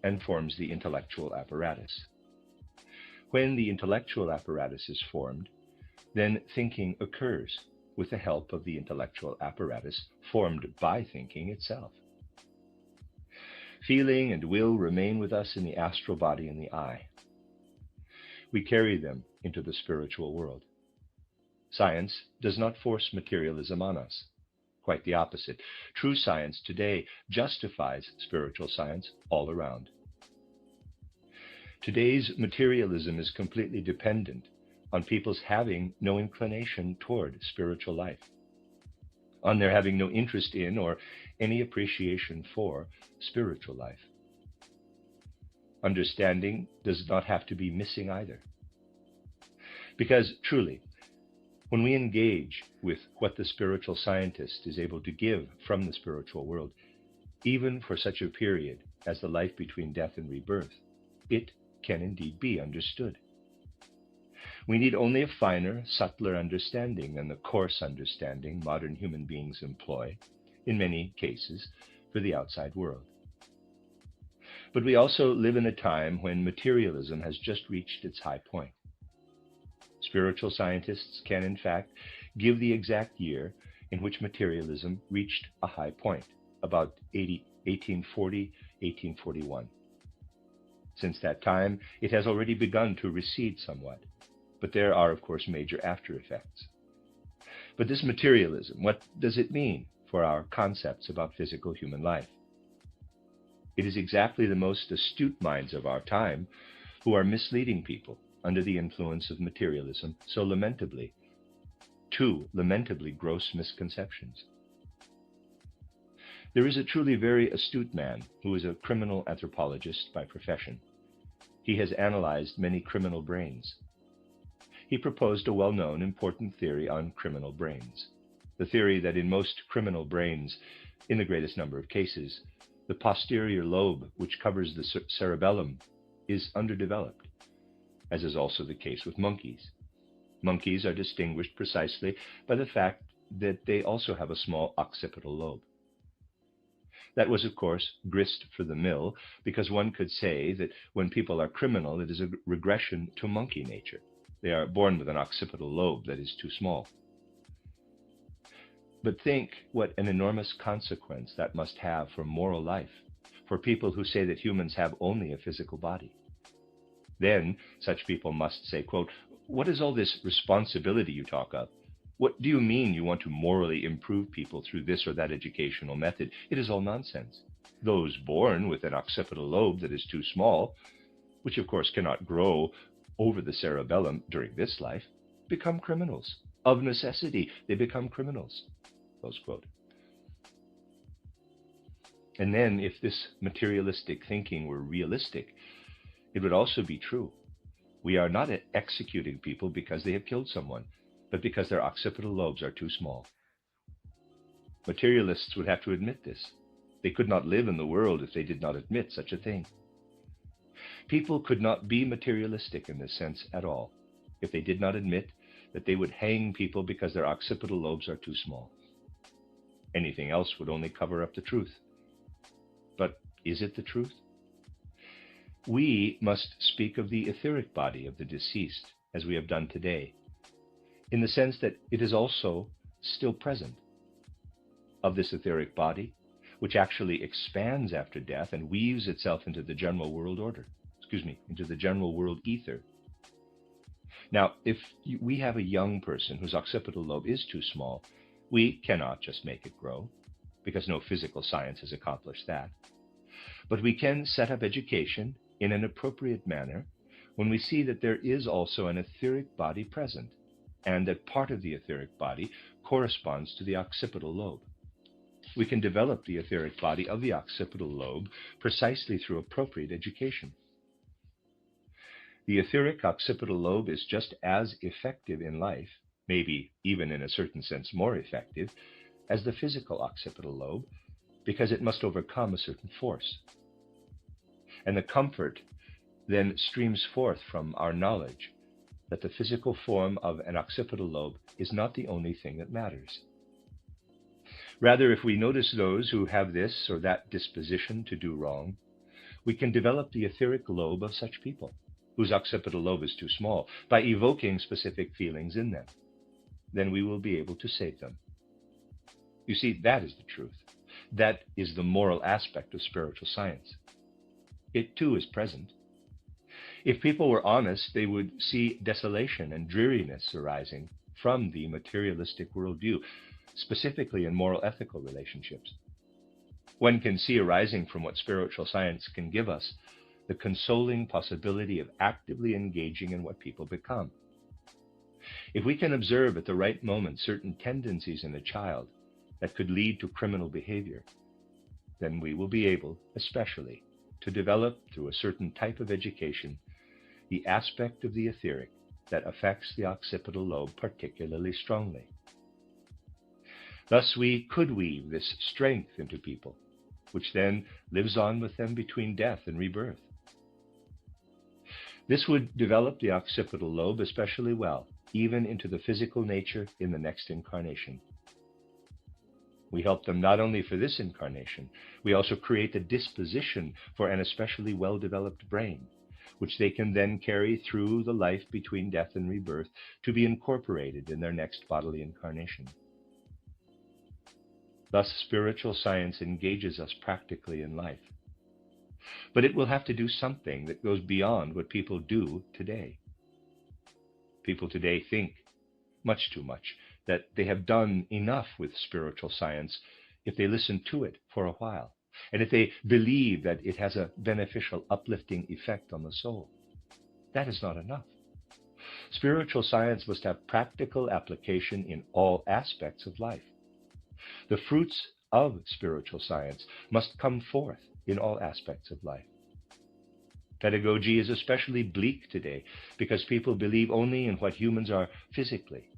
and forms the intellectual apparatus. When the intellectual apparatus is formed, then thinking occurs with the help of the intellectual apparatus formed by thinking itself. Feeling and will remain with us in the astral body and the eye. We carry them into the spiritual world. Science does not force materialism on us. Quite the opposite. True science today justifies spiritual science all around. Today's materialism is completely dependent on people's having no inclination toward spiritual life, on their having no interest in or any appreciation for spiritual life. Understanding does not have to be missing either. Because truly, when we engage with what the spiritual scientist is able to give from the spiritual world, even for such a period as the life between death and rebirth, it can indeed be understood. We need only a finer, subtler understanding than the coarse understanding modern human beings employ, in many cases, for the outside world. But we also live in a time when materialism has just reached its high point. Spiritual scientists can, in fact, give the exact year in which materialism reached a high point, about 1840, 1841. Since that time, it has already begun to recede somewhat, but there are, of course, major after effects. But this materialism, what does it mean for our concepts about physical human life? It is exactly the most astute minds of our time who are misleading people under the influence of materialism so lamentably, two lamentably gross misconceptions. There is a truly very astute man who is a criminal anthropologist by profession. He has analyzed many criminal brains. He proposed a well-known, important theory on criminal brains. The theory that in most criminal brains, in the greatest number of cases, the posterior lobe, which covers the cerebellum, is underdeveloped, as is also the case with monkeys. Monkeys are distinguished precisely by the fact that they also have a small occipital lobe. That was, of course, grist for the mill, because one could say that when people are criminal, it is a regression to monkey nature. They are born with an occipital lobe that is too small. But think what an enormous consequence that must have for moral life, for people who say that humans have only a physical body. Then such people must say, quote, "What is all this responsibility you talk of? What do you mean you want to morally improve people through this or that educational method? It is all nonsense. Those born with an occipital lobe that is too small, which of course cannot grow over the cerebellum during this life, become criminals. Of necessity, they become criminals." Close quote. And then if this materialistic thinking were realistic, it would also be true. We are not executing people because they have killed someone, but because their occipital lobes are too small. Materialists would have to admit this. They could not live in the world if they did not admit such a thing. People could not be materialistic in this sense at all if they did not admit that they would hang people because their occipital lobes are too small. Anything else would only cover up the truth. But is it the truth? We must speak of the etheric body of the deceased, as we have done today, in the sense that it is also still present. Of this etheric body, which actually expands after death and weaves itself into the general world order, into the general world ether. Now, if we have a young person whose occipital lobe is too small, we cannot just make it grow, because no physical science has accomplished that. But we can set up education in an appropriate manner when we see that there is also an etheric body present, and that part of the etheric body corresponds to the occipital lobe. We can develop the etheric body of the occipital lobe precisely through appropriate education. The etheric occipital lobe is just as effective in life, maybe even in a certain sense more effective, as the physical occipital lobe, because it must overcome a certain force. And the comfort then streams forth from our knowledge that the physical form of an occipital lobe is not the only thing that matters. Rather, if we notice those who have this or that disposition to do wrong, we can develop the etheric lobe of such people, whose occipital lobe is too small, by evoking specific feelings in them. Then we will be able to save them. You see, that is the truth. That is the moral aspect of spiritual science. It too is present. If people were honest, they would see desolation and dreariness arising from the materialistic worldview, specifically in moral ethical relationships. One can see arising from what spiritual science can give us the consoling possibility of actively engaging in what people become. If we can observe at the right moment certain tendencies in a child that could lead to criminal behavior, then we will be able, especially, to develop through a certain type of education the aspect of the etheric that affects the occipital lobe particularly strongly. Thus we could weave this strength into people, which then lives on with them between death and rebirth. This would develop the occipital lobe especially well, even into the physical nature in the next incarnation. We help them not only for this incarnation, we also create the disposition for an especially well-developed brain, which they can then carry through the life between death and rebirth to be incorporated in their next bodily incarnation. Thus, spiritual science engages us practically in life. But it will have to do something that goes beyond what people do today. People today think, much too much, that they have done enough with spiritual science if they listen to it for a while, and if they believe that it has a beneficial, uplifting effect on the soul. That is not enough. Spiritual science must have practical application in all aspects of life. The fruits of spiritual science must come forth in all aspects of life. Pedagogy is especially bleak today because people believe only in what humans are physically.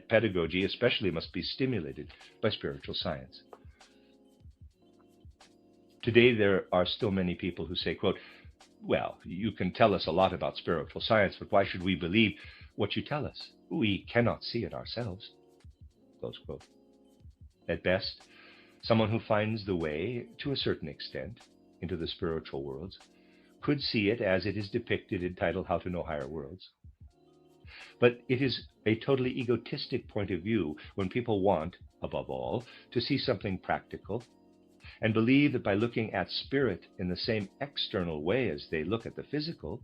Pedagogy especially must be stimulated by spiritual science. Today there are still many people who say, quote, well, you can tell us a lot about spiritual science, but why should we believe what you tell us? We cannot see it ourselves. Close quote. At best, someone who finds the way, to a certain extent, into the spiritual worlds could see it as it is depicted in title How to Know Higher Worlds. But it is a totally egotistic point of view when people want, above all, to see something practical and believe that by looking at spirit in the same external way as they look at the physical,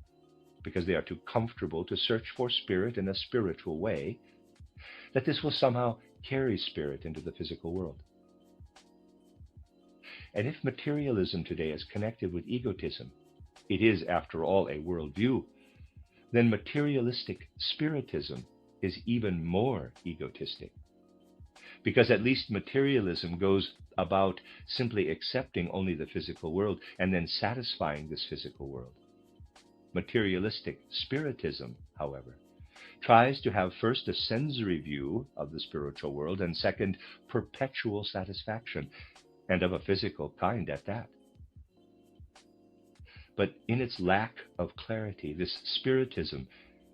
because they are too comfortable to search for spirit in a spiritual way, that this will somehow carry spirit into the physical world. And if materialism today is connected with egotism, it is, after all, a worldview, then materialistic spiritism is even more egotistic. Because at least materialism goes about simply accepting only the physical world and then satisfying this physical world. Materialistic spiritism, however, tries to have first a sensory view of the spiritual world and second, perpetual satisfaction, and of a physical kind at that. But in its lack of clarity, this spiritism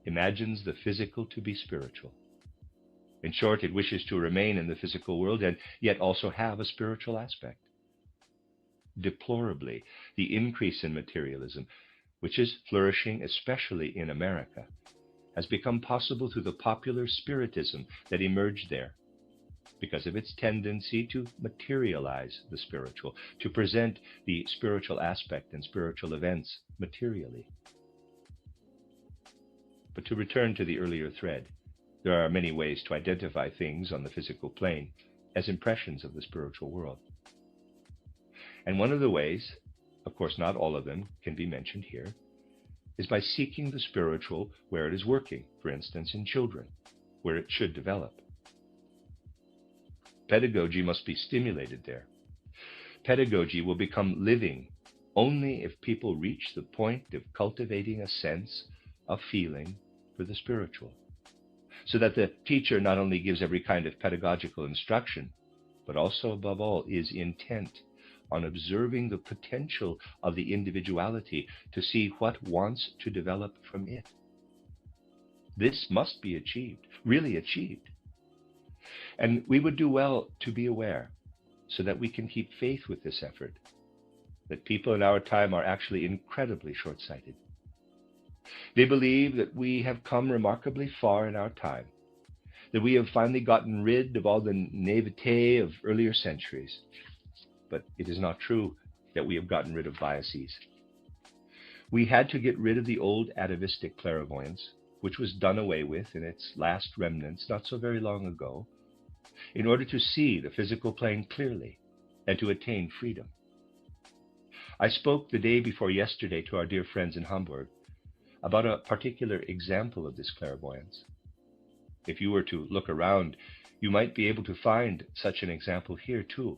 imagines the physical to be spiritual. In short, it wishes to remain in the physical world and yet also have a spiritual aspect. Deplorably, the increase in materialism, which is flourishing especially in America, has become possible through the popular spiritism that emerged there, because of its tendency to materialize the spiritual, to present the spiritual aspect and spiritual events materially. But to return to the earlier thread, there are many ways to identify things on the physical plane as impressions of the spiritual world. And one of the ways, of course not all of them can be mentioned here, is by seeking the spiritual where it is working, for instance in children, where it should develop. Pedagogy must be stimulated there. Pedagogy will become living only if people reach the point of cultivating a sense, a feeling for the spiritual, so that the teacher not only gives every kind of pedagogical instruction, but also, above all, is intent on observing the potential of the individuality to see what wants to develop from it. This must be achieved, really achieved. And we would do well to be aware, so that we can keep faith with this effort, that people in our time are actually incredibly short-sighted. They believe that we have come remarkably far in our time, that we have finally gotten rid of all the naivete of earlier centuries. But it is not true that we have gotten rid of biases. We had to get rid of the old atavistic clairvoyance, which was done away with in its last remnants not so very long ago, in order to see the physical plane clearly and to attain freedom. I spoke the day before yesterday to our dear friends in Hamburg about a particular example of this clairvoyance. If you were to look around, you might be able to find such an example here too.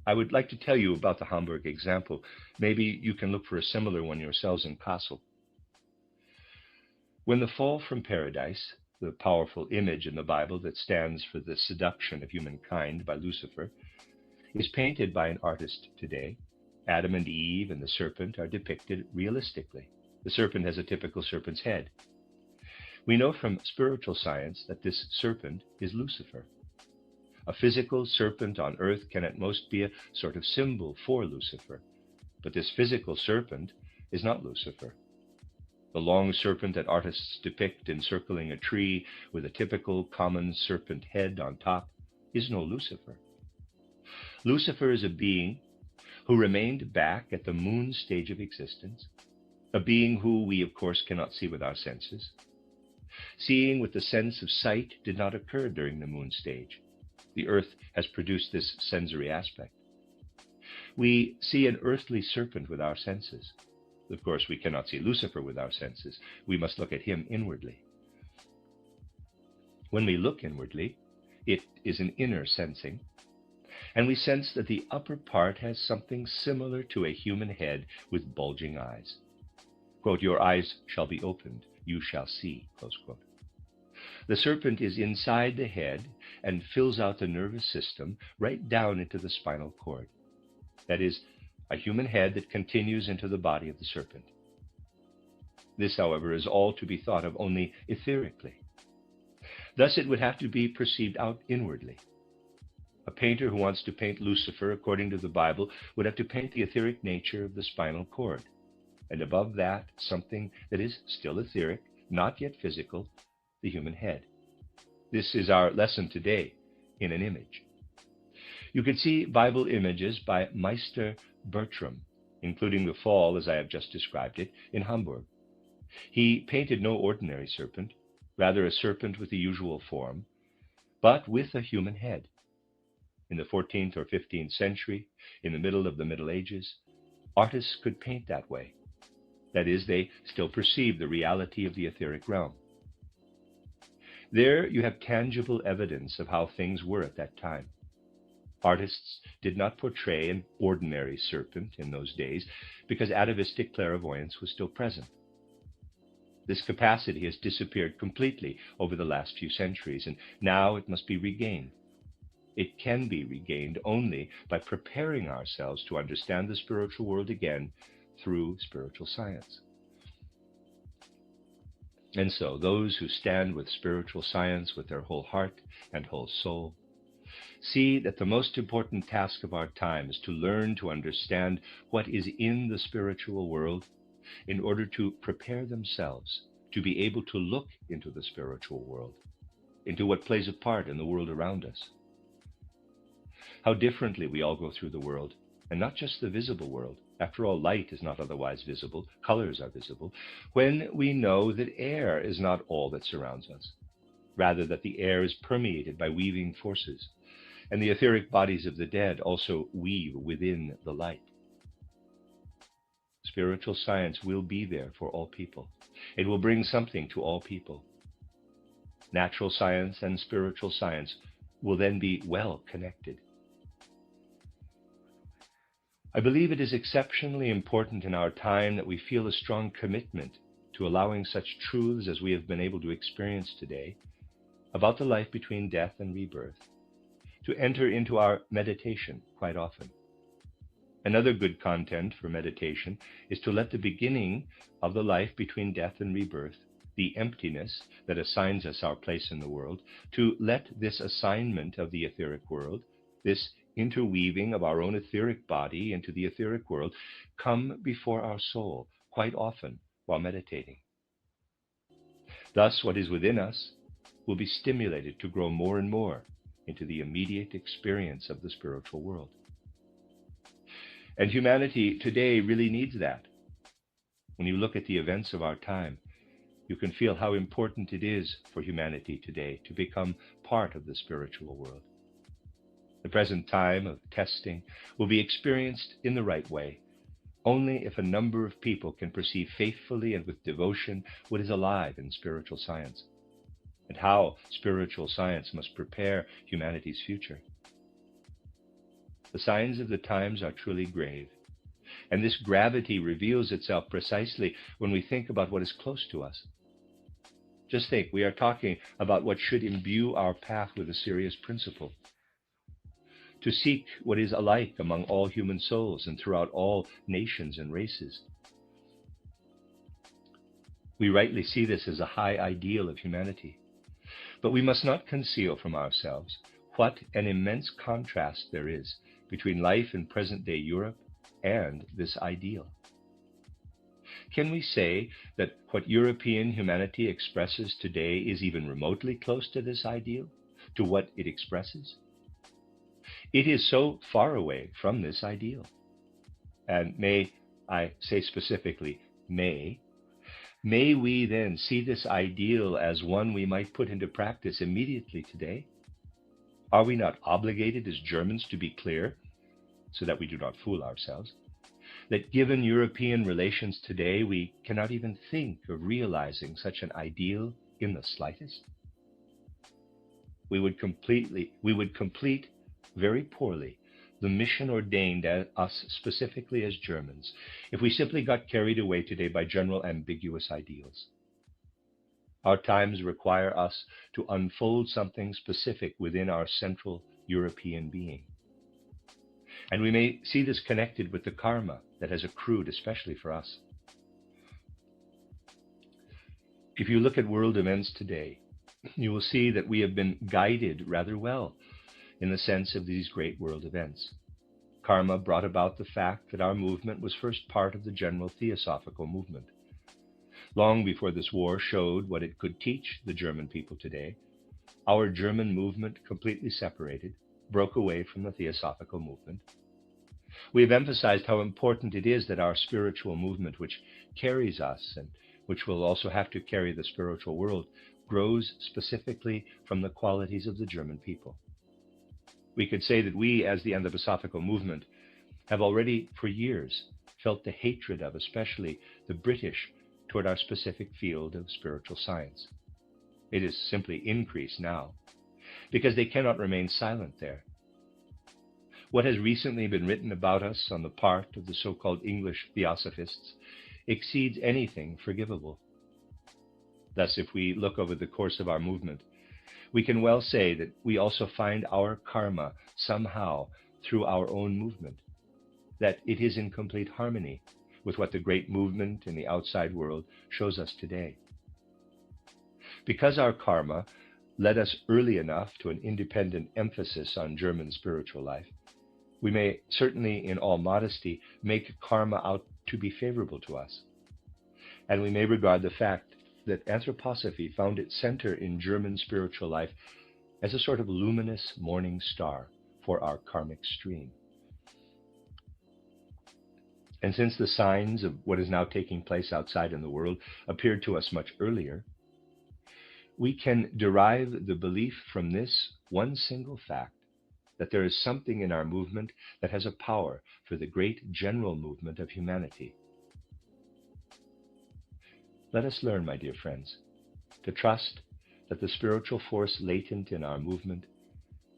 I would like to tell you about the Hamburg example. Maybe you can look for a similar one yourselves in Kassel. When the fall from paradise, the powerful image in the Bible that stands for the seduction of humankind by Lucifer, is painted by an artist today, Adam and Eve and the serpent are depicted realistically. The serpent has a typical serpent's head. We know from spiritual science that this serpent is Lucifer. A physical serpent on earth can at most be a sort of symbol for Lucifer, but this physical serpent is not Lucifer. The long serpent that artists depict encircling a tree with a typical common serpent head on top is no Lucifer. Lucifer is a being who remained back at the moon stage of existence, a being who we, of course, cannot see with our senses. Seeing with the sense of sight did not occur during the moon stage. The earth has produced this sensory aspect. We see an earthly serpent with our senses. Of course, we cannot see Lucifer with our senses. We must look at him inwardly. When we look inwardly, it is an inner sensing. and we sense that the upper part has something similar to a human head with bulging eyes. Quote, "Your eyes shall be opened, you shall see," close quote. The serpent is inside the head and fills out the nervous system right down into the spinal cord. That is, a human head that continues into the body of the serpent. This, however, is all to be thought of only etherically. Thus it would have to be perceived out inwardly. A painter who wants to paint Lucifer according to the Bible would have to paint the etheric nature of the spinal cord, and above that, something that is still etheric, not yet physical, the human head. This is our lesson today in an image. You can see Bible images by Meister Bertram, including the fall, as I have just described it, in Hamburg. He painted no ordinary serpent, rather a serpent with the usual form, but with a human head. In the 14th or 15th century, in the middle of the Middle Ages, artists could paint that way. That is, they still perceived the reality of the etheric realm. There you have tangible evidence of how things were at that time. Artists did not portray an ordinary serpent in those days because atavistic clairvoyance was still present. This capacity has disappeared completely over the last few centuries, and now it must be regained. It can be regained only by preparing ourselves to understand the spiritual world again through spiritual science. And so, those who stand with spiritual science with their whole heart and whole soul see that the most important task of our time is to learn to understand what is in the spiritual world in order to prepare themselves to be able to look into the spiritual world, into what plays a part in the world around us. How differently we all go through the world, and not just the visible world. After all, light is not otherwise visible, colors are visible, when we know that air is not all that surrounds us, rather that the air is permeated by weaving forces, and the etheric bodies of the dead also weave within the light. Spiritual science will be there for all people. It will bring something to all people. Natural science and spiritual science will then be well connected. I believe it is exceptionally important in our time that we feel a strong commitment to allowing such truths as we have been able to experience today about the life between death and rebirth to enter into our meditation quite often. Another good content for meditation is to let the beginning of the life between death and rebirth, the emptiness that assigns us our place in the world, to let this assignment of the etheric world, this interweaving of our own etheric body into the etheric world, come before our soul quite often while meditating. Thus, what is within us will be stimulated to grow more and more into the immediate experience of the spiritual world. And humanity today really needs that. When you look at the events of our time, you can feel how important it is for humanity today to become part of the spiritual world. The present time of testing will be experienced in the right way only if a number of people can perceive faithfully and with devotion what is alive in spiritual science, and how spiritual science must prepare humanity's future. The signs of the times are truly grave, and this gravity reveals itself precisely when we think about what is close to us. Just think, we are talking about what should imbue our path with a serious principle. To seek what is alike among all human souls and throughout all nations and races. We rightly see this as a high ideal of humanity, but we must not conceal from ourselves what an immense contrast there is between life in present-day Europe and this ideal. Can we say that what European humanity expresses today is even remotely close to this ideal, to what it expresses? It is so far away from this ideal. And may I say specifically, may we then see this ideal as one we might put into practice immediately today? Are we not obligated as Germans to be clear, so that we do not fool ourselves, that given European relations today, we cannot even think of realizing such an ideal in the slightest? We would complete very poorly the mission ordained us specifically as Germans if we simply got carried away today by general ambiguous ideals. Our times require us to unfold something specific within our central European being. And we may see this connected with the karma that has accrued, especially for us. If you look at world events today, you will see that we have been guided rather well in the sense of these great world events. Karma brought about the fact that our movement was first part of the general theosophical movement. Long before this war showed what it could teach the German people today, our German movement completely separated, broke away from the theosophical movement. We have emphasized how important it is that our spiritual movement, which carries us and which will also have to carry the spiritual world, grows specifically from the qualities of the German people. We could say that we, as the Anthroposophical movement, have already for years felt the hatred of, especially the British, toward our specific field of spiritual science. It has simply increased now, because they cannot remain silent there. What has recently been written about us on the part of the so-called English theosophists exceeds anything forgivable. Thus, if we look over the course of our movement, we can well say that we also find our karma somehow through our own movement, that it is in complete harmony with what the great movement in the outside world shows us today. Because our karma led us early enough to an independent emphasis on German spiritual life, we may certainly, in all modesty, make karma out to be favorable to us. And we may regard the fact that anthroposophy found its center in German spiritual life as a sort of luminous morning star for our karmic stream. And since the signs of what is now taking place outside in the world appeared to us much earlier, we can derive the belief from this one single fact, that there is something in our movement that has a power for the great general movement of humanity. Let us learn, my dear friends, to trust that the spiritual force latent in our movement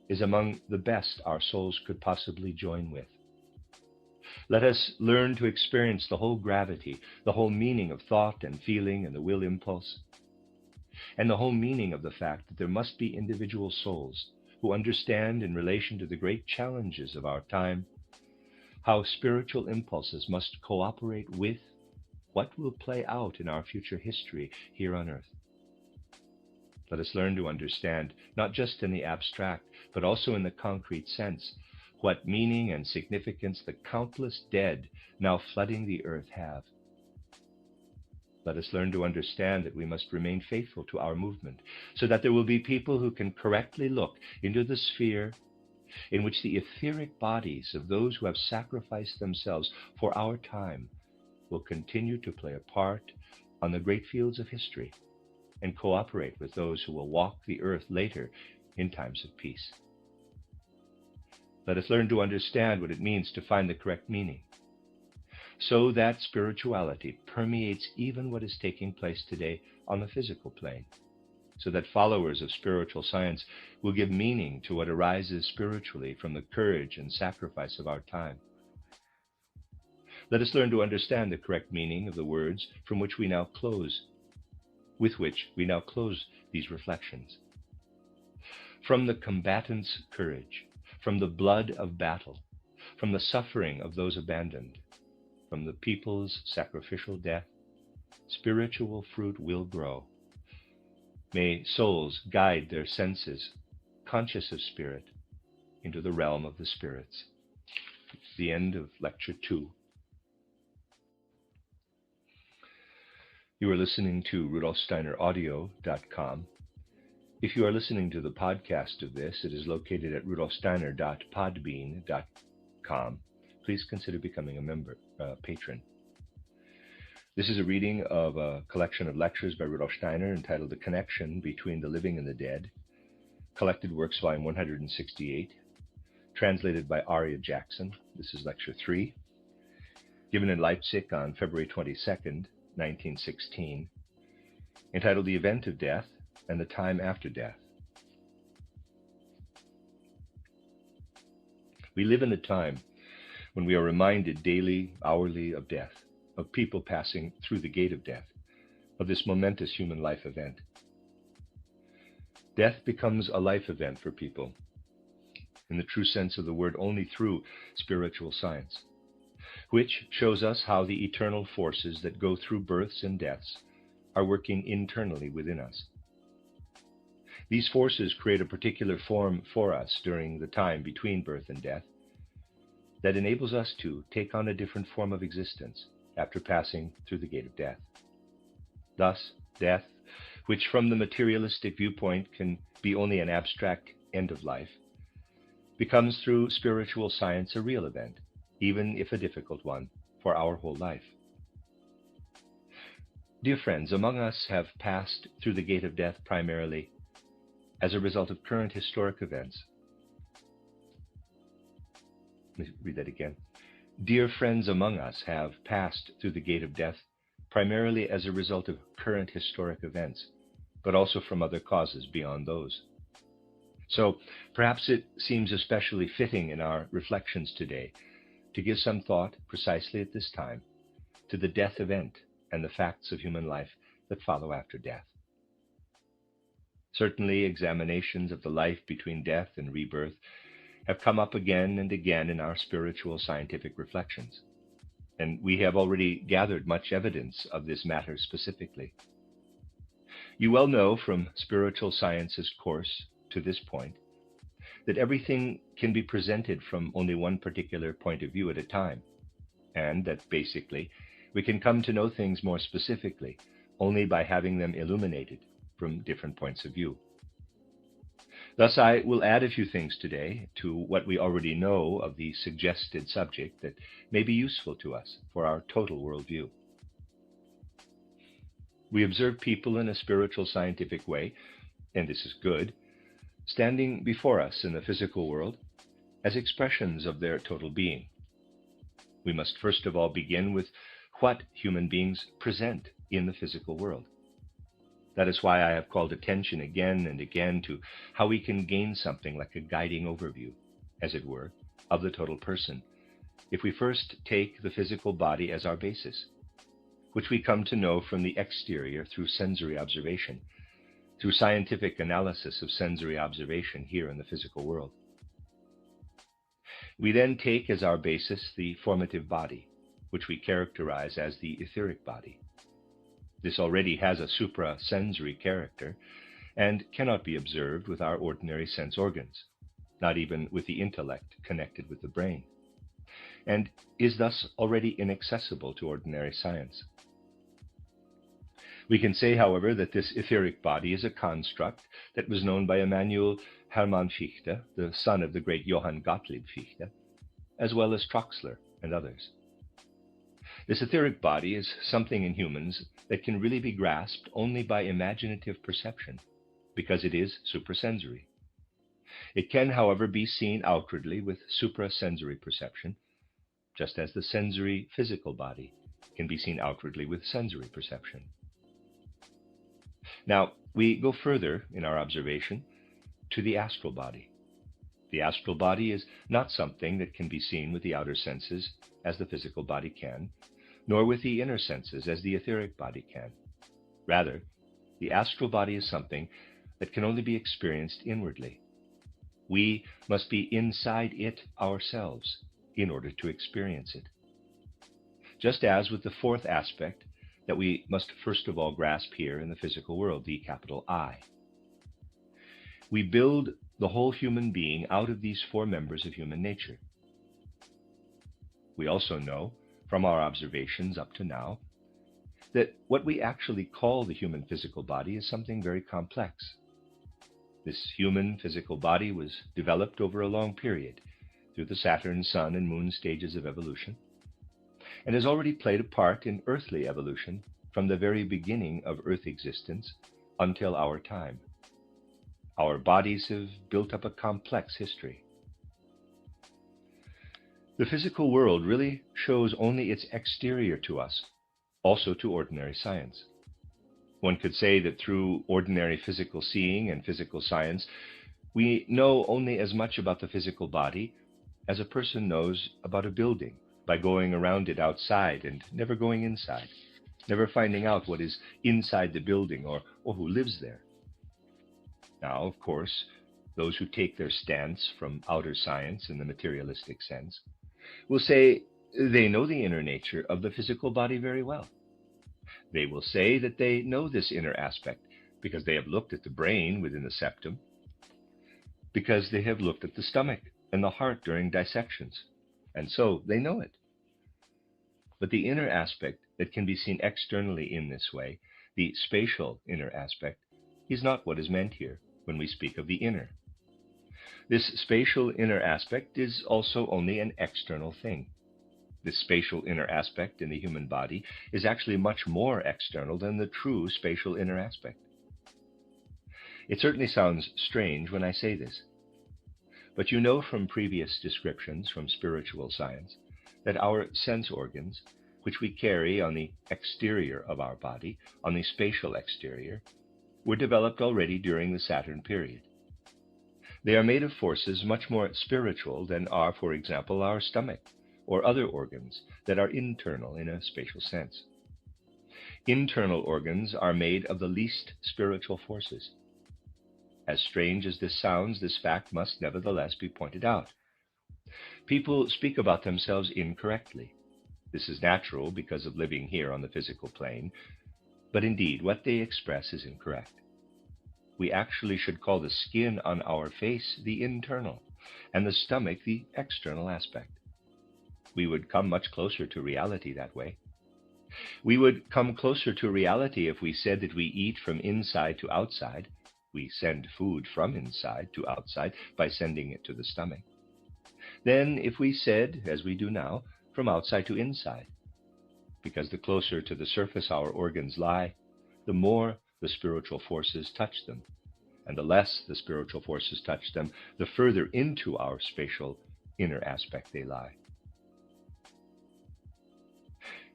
is among the best our souls could possibly join with. Let us learn to experience the whole gravity, the whole meaning of thought and feeling and the will impulse, and the whole meaning of the fact that there must be individual souls who understand in relation to the great challenges of our time how spiritual impulses must cooperate with what will play out in our future history here on earth. Let us learn to understand, not just in the abstract, but also in the concrete sense, what meaning and significance the countless dead now flooding the earth have. Let us learn to understand that we must remain faithful to our movement, so that there will be people who can correctly look into the sphere in which the etheric bodies of those who have sacrificed themselves for our time will continue to play a part on the great fields of history and cooperate with those who will walk the earth later in times of peace. Let us learn to understand what it means to find the correct meaning, so that spirituality permeates even what is taking place today on the physical plane, so that followers of spiritual science will give meaning to what arises spiritually from the courage and sacrifice of our time. Let us learn to understand the correct meaning of the words with which we now close these reflections. From the combatant's courage, from the blood of battle, from the suffering of those abandoned, from the people's sacrificial death, spiritual fruit will grow. May souls guide their senses, conscious of spirit, into the realm of the spirits. The end of Lecture 2. You are listening to RudolfSteinerAudio.com. If you are listening to the podcast of this, it is located at RudolfSteiner.podbean.com. Please consider becoming a patron. This is a reading of a collection of lectures by Rudolf Steiner entitled The Connection Between the Living and the Dead, Collected Works, Volume 168, translated by Arya Jackson. This is Lecture 3, given in Leipzig on February 22nd, 1916, entitled The Event of Death and the Time After Death. We live in a time when we are reminded daily, hourly of death, of people passing through the gate of death, of this momentous human life event. Death becomes a life event for people, in the true sense of the word, only through spiritual science, which shows us how the eternal forces that go through births and deaths are working internally within us. These forces create a particular form for us during the time between birth and death that enables us to take on a different form of existence after passing through the gate of death. Thus, death, which from the materialistic viewpoint can be only an abstract end of life, becomes through spiritual science a real event, even if a difficult one, for our whole life. Dear friends, among us have passed through the gate of death primarily as a result of current historic events. Let me read that again. Dear friends among us have passed through the gate of death primarily as a result of current historic events, but also from other causes beyond those. So perhaps it seems especially fitting in our reflections today to give some thought precisely at this time to the death event and the facts of human life that follow after death. Certainly, examinations of the life between death and rebirth have come up again and again in our spiritual scientific reflections, and we have already gathered much evidence of this matter specifically. You well know from spiritual science's course to this point that everything can be presented from only one particular point of view at a time, and that basically we can come to know things more specifically only by having them illuminated from different points of view. Thus, I will add a few things today to what we already know of the suggested subject that may be useful to us for our total worldview. We observe people in a spiritual scientific way, and this is good, standing before us in the physical world as expressions of their total being. We must first of all begin with what human beings present in the physical world. That is why I have called attention again and again to how we can gain something like a guiding overview, as it were, of the total person, if we first take the physical body as our basis, which we come to know from the exterior through sensory observation, through scientific analysis of sensory observation here in the physical world. We then take as our basis the formative body, which we characterize as the etheric body. This already has a suprasensory character and cannot be observed with our ordinary sense organs, not even with the intellect connected with the brain, and is thus already inaccessible to ordinary science. We can say, however, that this etheric body is a construct that was known by Emanuel Hermann Fichte, the son of the great Johann Gottlieb Fichte, as well as Troxler and others. This etheric body is something in humans that can really be grasped only by imaginative perception, because it is suprasensory. It can, however, be seen outwardly with suprasensory perception, just as the sensory physical body can be seen outwardly with sensory perception. Now, we go further in our observation to the astral body. The astral body is not something that can be seen with the outer senses as the physical body can, nor with the inner senses as the etheric body can. Rather, the astral body is something that can only be experienced inwardly. We must be inside it ourselves in order to experience it. Just as with the fourth aspect that we must first of all grasp here in the physical world, the capital I. We build the whole human being out of these four members of human nature. We also know from our observations up to now that what we actually call the human physical body is something very complex. This human physical body was developed over a long period through the Saturn, Sun, and Moon stages of evolution, and has already played a part in earthly evolution from the very beginning of Earth existence until our time. Our bodies have built up a complex history. The physical world really shows only its exterior to us, also to ordinary science. One could say that through ordinary physical seeing and physical science, we know only as much about the physical body as a person knows about a building by going around it outside and never going inside, never finding out what is inside the building or who lives there. Now, of course, those who take their stance from outer science in the materialistic sense will say they know the inner nature of the physical body very well. They will say that they know this inner aspect because they have looked at the brain within the septum, because they have looked at the stomach and the heart during dissections, and so they know it. But the inner aspect that can be seen externally in this way, the spatial inner aspect, is not what is meant here when we speak of the inner. This spatial inner aspect is also only an external thing. This spatial inner aspect in the human body is actually much more external than the true spatial inner aspect. It certainly sounds strange when I say this, but you know from previous descriptions from spiritual science that our sense organs, which we carry on the exterior of our body, on the spatial exterior, were developed already during the Saturn period. They are made of forces much more spiritual than are, for example, our stomach or other organs that are internal in a spatial sense. Internal organs are made of the least spiritual forces. As strange as this sounds, this fact must nevertheless be pointed out. People speak about themselves incorrectly. This is natural because of living here on the physical plane, but indeed what they express is incorrect. We actually should call the skin on our face the internal, and the stomach the external aspect. We would come much closer to reality that way. We would come closer to reality if we said that we eat from inside to outside. We send food from inside to outside by sending it to the stomach. Then if we said, as we do now, from outside to inside, because the closer to the surface our organs lie, the more the spiritual forces touch them, and the less the spiritual forces touch them, the further into our spatial inner aspect they lie.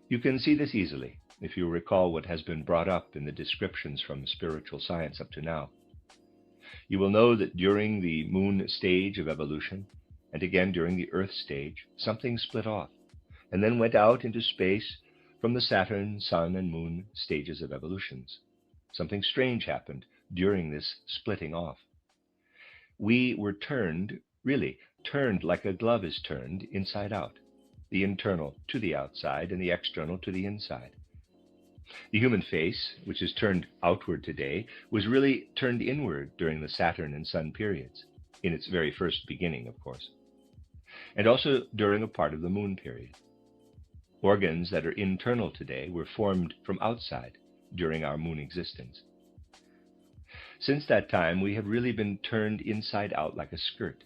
You can see this easily if you recall what has been brought up in the descriptions from spiritual science up to now. You will know that during the moon stage of evolution, and again during the Earth stage, something split off, and then went out into space from the Saturn, Sun, and Moon stages of evolutions. Something strange happened during this splitting off. We were turned, really turned like a glove is turned inside out, the internal to the outside and the external to the inside. The human face, which is turned outward today, was really turned inward during the Saturn and Sun periods, in its very first beginning, of course, and also during a part of the Moon period. Organs that are internal today were formed from outside during our Moon existence. Since that time, we have really been turned inside out like a skirt.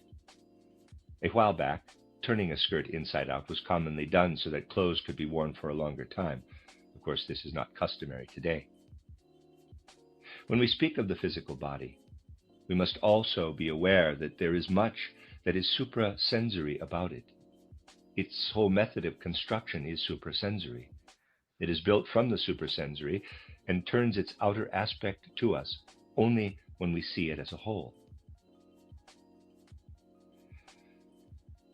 A while back, turning a skirt inside out was commonly done so that clothes could be worn for a longer time. Of course, this is not customary today. When we speak of the physical body, we must also be aware that there is much that is suprasensory about it. Its whole method of construction is suprasensory. It is built from the suprasensory and turns its outer aspect to us only when we see it as a whole.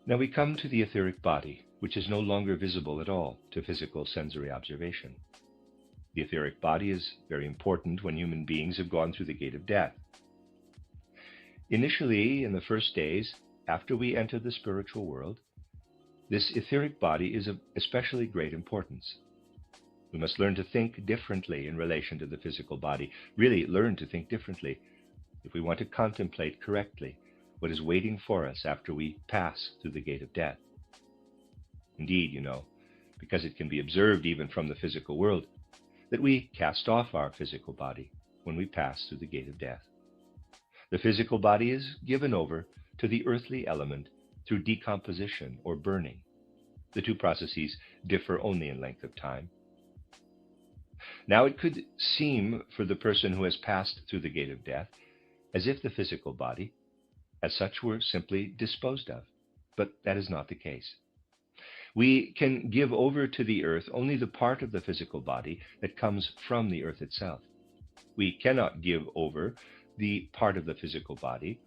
Now we come to the etheric body, which is no longer visible at all to physical sensory observation. The etheric body is very important when human beings have gone through the gate of death. Initially, in the first days, after we enter the spiritual world, this etheric body is of especially great importance. We must learn to think differently in relation to the physical body, really learn to think differently if we want to contemplate correctly what is waiting for us after we pass through the gate of death. Indeed, you know, because it can be observed even from the physical world, that we cast off our physical body when we pass through the gate of death. The physical body is given over to the earthly element through decomposition or burning. The two processes differ only in length of time. Now it could seem for the person who has passed through the gate of death as if the physical body, as such, were simply disposed of, but that is not the case. We can give over to the earth only the part of the physical body that comes from the earth itself. We cannot give over the part of the physical body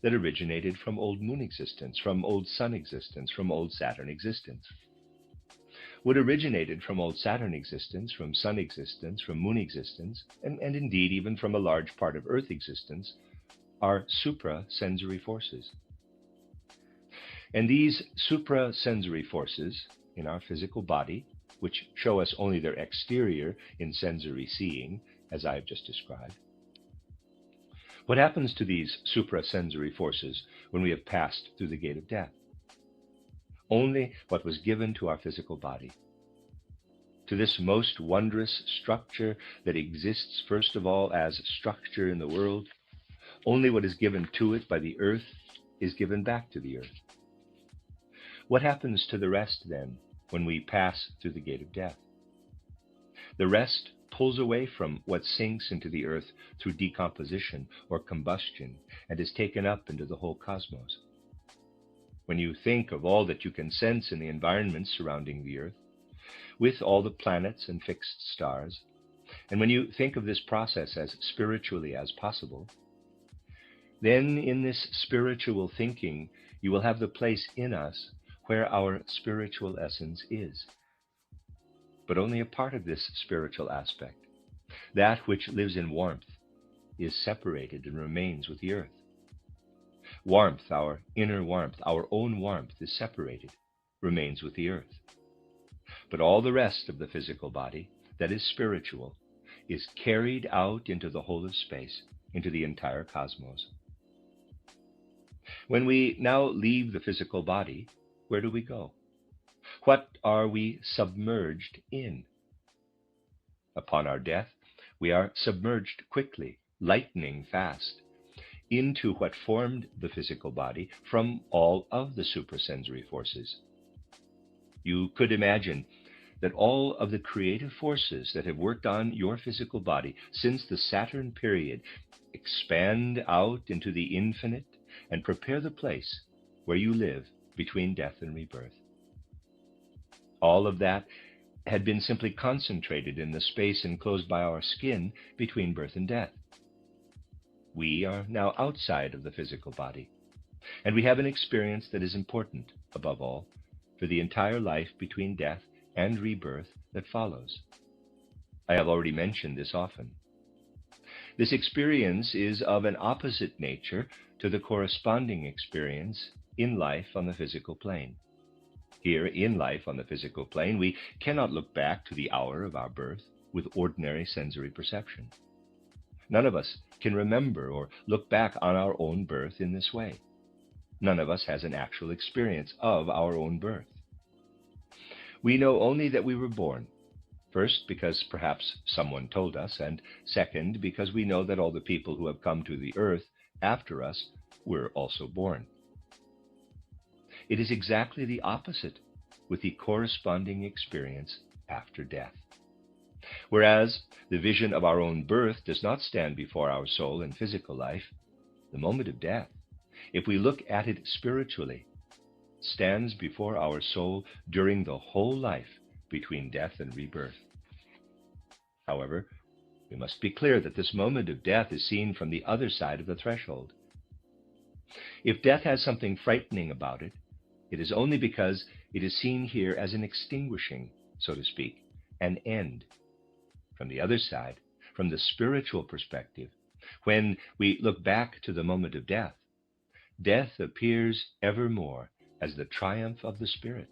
that originated from old moon existence, from old sun existence, from old Saturn existence. What originated from old Saturn existence, from sun existence, from moon existence, and indeed even from a large part of Earth existence, are suprasensory forces. And these suprasensory forces in our physical body, which show us only their exterior in sensory seeing, as I have just described. What happens to these suprasensory forces when we have passed through the gate of death? Only what was given to our physical body. To this most wondrous structure that exists first of all as structure in the world, only what is given to it by the earth is given back to the earth. What happens to the rest then when we pass through the gate of death? The rest pulls away from what sinks into the earth through decomposition or combustion and is taken up into the whole cosmos. When you think of all that you can sense in the environment surrounding the earth, with all the planets and fixed stars, and when you think of this process as spiritually as possible, then in this spiritual thinking you will have the place in us where our spiritual essence is. But only a part of this spiritual aspect, that which lives in warmth, is separated and remains with the earth. Warmth, our inner warmth, our own warmth, is separated, remains with the earth. But all the rest of the physical body, that is spiritual, is carried out into the whole of space, into the entire cosmos. When we now leave the physical body, where do we go? What are we submerged in? Upon our death, we are submerged quickly, lightning fast, into what formed the physical body from all of the suprasensory forces. You could imagine that all of the creative forces that have worked on your physical body since the Saturn period expand out into the infinite and prepare the place where you live between death and rebirth. All of that had been simply concentrated in the space enclosed by our skin between birth and death. We are now outside of the physical body, and we have an experience that is important, above all, for the entire life between death and rebirth that follows. I have already mentioned this often. This experience is of an opposite nature to the corresponding experience in life on the physical plane. Here, in life on the physical plane, we cannot look back to the hour of our birth with ordinary sensory perception. None of us can remember or look back on our own birth in this way. None of us has an actual experience of our own birth. We know only that we were born, first because perhaps someone told us, and second because we know that all the people who have come to the earth after us were also born. It is exactly the opposite with the corresponding experience after death. Whereas the vision of our own birth does not stand before our soul in physical life, the moment of death, if we look at it spiritually, stands before our soul during the whole life between death and rebirth. However, we must be clear that this moment of death is seen from the other side of the threshold. If death has something frightening about it, it is only because it is seen here as an extinguishing, so to speak, an end. From the other side, from the spiritual perspective, when we look back to the moment of death, death appears evermore as the triumph of the spirit,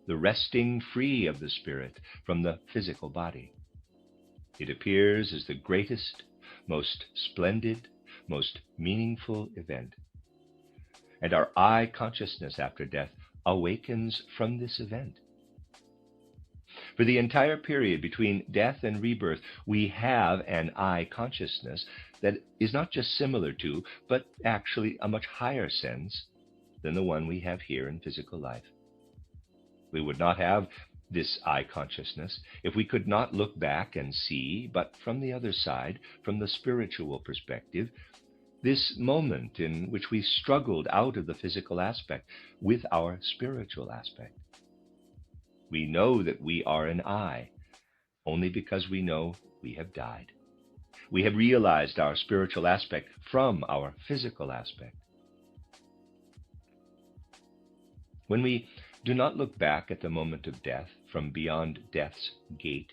the resting free of the spirit from the physical body. It appears as the greatest, most splendid, most meaningful event. And our I consciousness after death awakens from this event. For the entire period between death and rebirth, we have an I consciousness that is not just similar to, but actually a much higher sense than the one we have here in physical life. We would not have this I consciousness if we could not look back and see, but from the other side, from the spiritual perspective, this moment in which we struggled out of the physical aspect with our spiritual aspect. We know that we are an I, only because we know we have died. We have realized our spiritual aspect from our physical aspect. When we do not look back at the moment of death from beyond death's gate,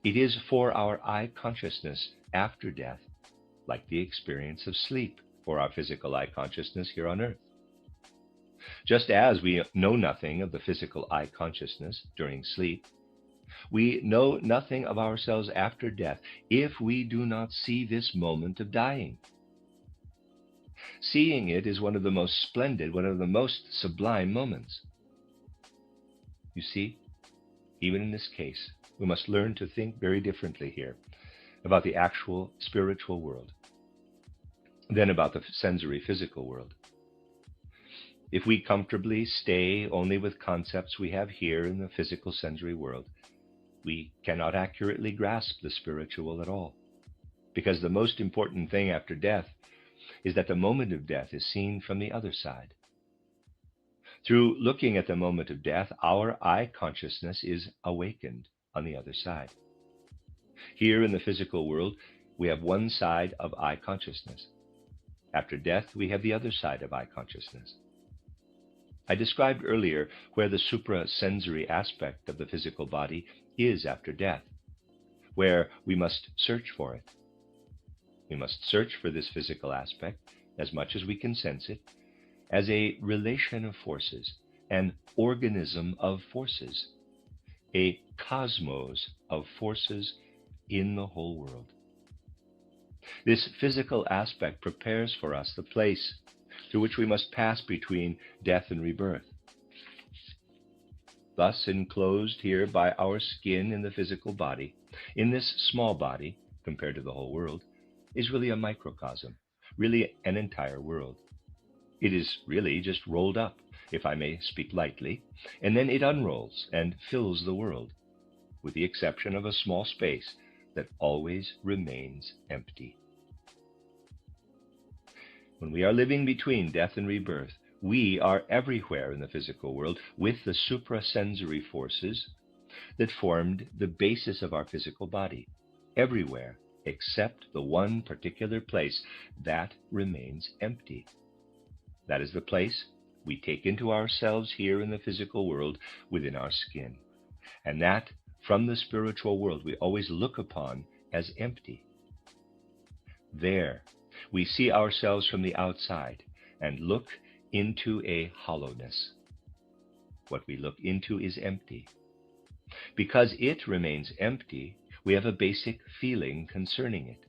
it is for our eye consciousness after death, like the experience of sleep for our physical eye consciousness here on earth. Just as we know nothing of the physical eye consciousness during sleep, we know nothing of ourselves after death if we do not see this moment of dying. Seeing it is one of the most splendid, one of the most sublime moments. You see, even in this case, we must learn to think very differently here about the actual spiritual world than about the sensory physical world. If we comfortably stay only with concepts we have here in the physical sensory world, we cannot accurately grasp the spiritual at all, because the most important thing after death is that the moment of death is seen from the other side. Through looking at the moment of death, our eye consciousness is awakened on the other side. Here in the physical world, we have one side of eye consciousness. After death, we have the other side of eye consciousness. I described earlier where the suprasensory aspect of the physical body is after death, where we must search for it. We must search for this physical aspect as much as we can sense it, as a relation of forces, an organism of forces, a cosmos of forces in the whole world. This physical aspect prepares for us the place through which we must pass between death and rebirth. Thus, enclosed here by our skin in the physical body, in this small body, compared to the whole world, is really a microcosm, really an entire world. It is really just rolled up, if I may speak lightly, and then it unrolls and fills the world, with the exception of a small space that always remains empty. When we are living between death and rebirth, we are everywhere in the physical world with the suprasensory forces that formed the basis of our physical body, everywhere except the one particular place that remains empty. That is the place we take into ourselves here in the physical world within our skin, and that from the spiritual world we always look upon as empty. There we see ourselves from the outside and look into a hollowness. What we look into is empty. Because it remains empty, we have a basic feeling concerning it.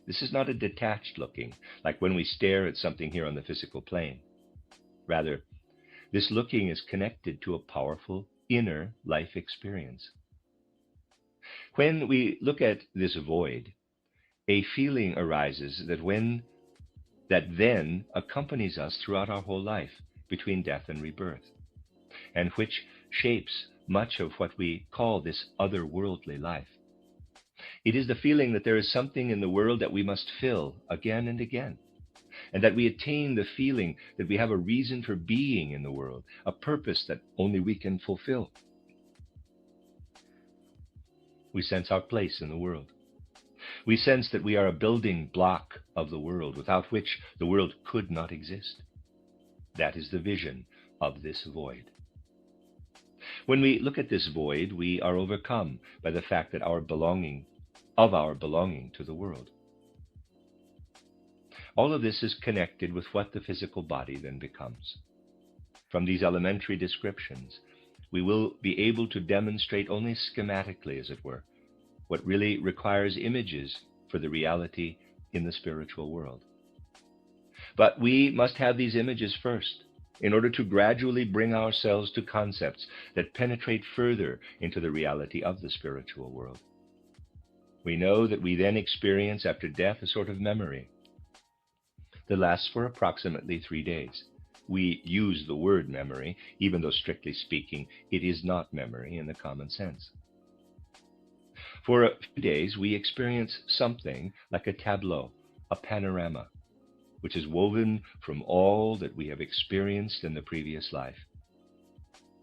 This is not a detached looking, like when we stare at something here on the physical plane. Rather, this looking is connected to a powerful inner life experience. When we look at this void, a feeling arises that then accompanies us throughout our whole life between death and rebirth, and which shapes much of what we call this otherworldly life. It is the feeling that there is something in the world that we must fill again and again, and that we attain the feeling that we have a reason for being in the world, a purpose that only we can fulfill. We sense our place in the world. We sense that we are a building block of the world, without which the world could not exist. That is the vision of this void. When we look at this void, we are overcome by the fact that our belonging to the world. All of this is connected with what the physical body then becomes. From these elementary descriptions, we will be able to demonstrate only schematically, as it were, what really requires images for the reality in the spiritual world. But we must have these images first, in order to gradually bring ourselves to concepts that penetrate further into the reality of the spiritual world. We know that we then experience after death a sort of memory that lasts for approximately 3 days. We use the word memory, even though strictly speaking, it is not memory in the common sense. For a few days, we experience something like a tableau, a panorama, which is woven from all that we have experienced in the previous life.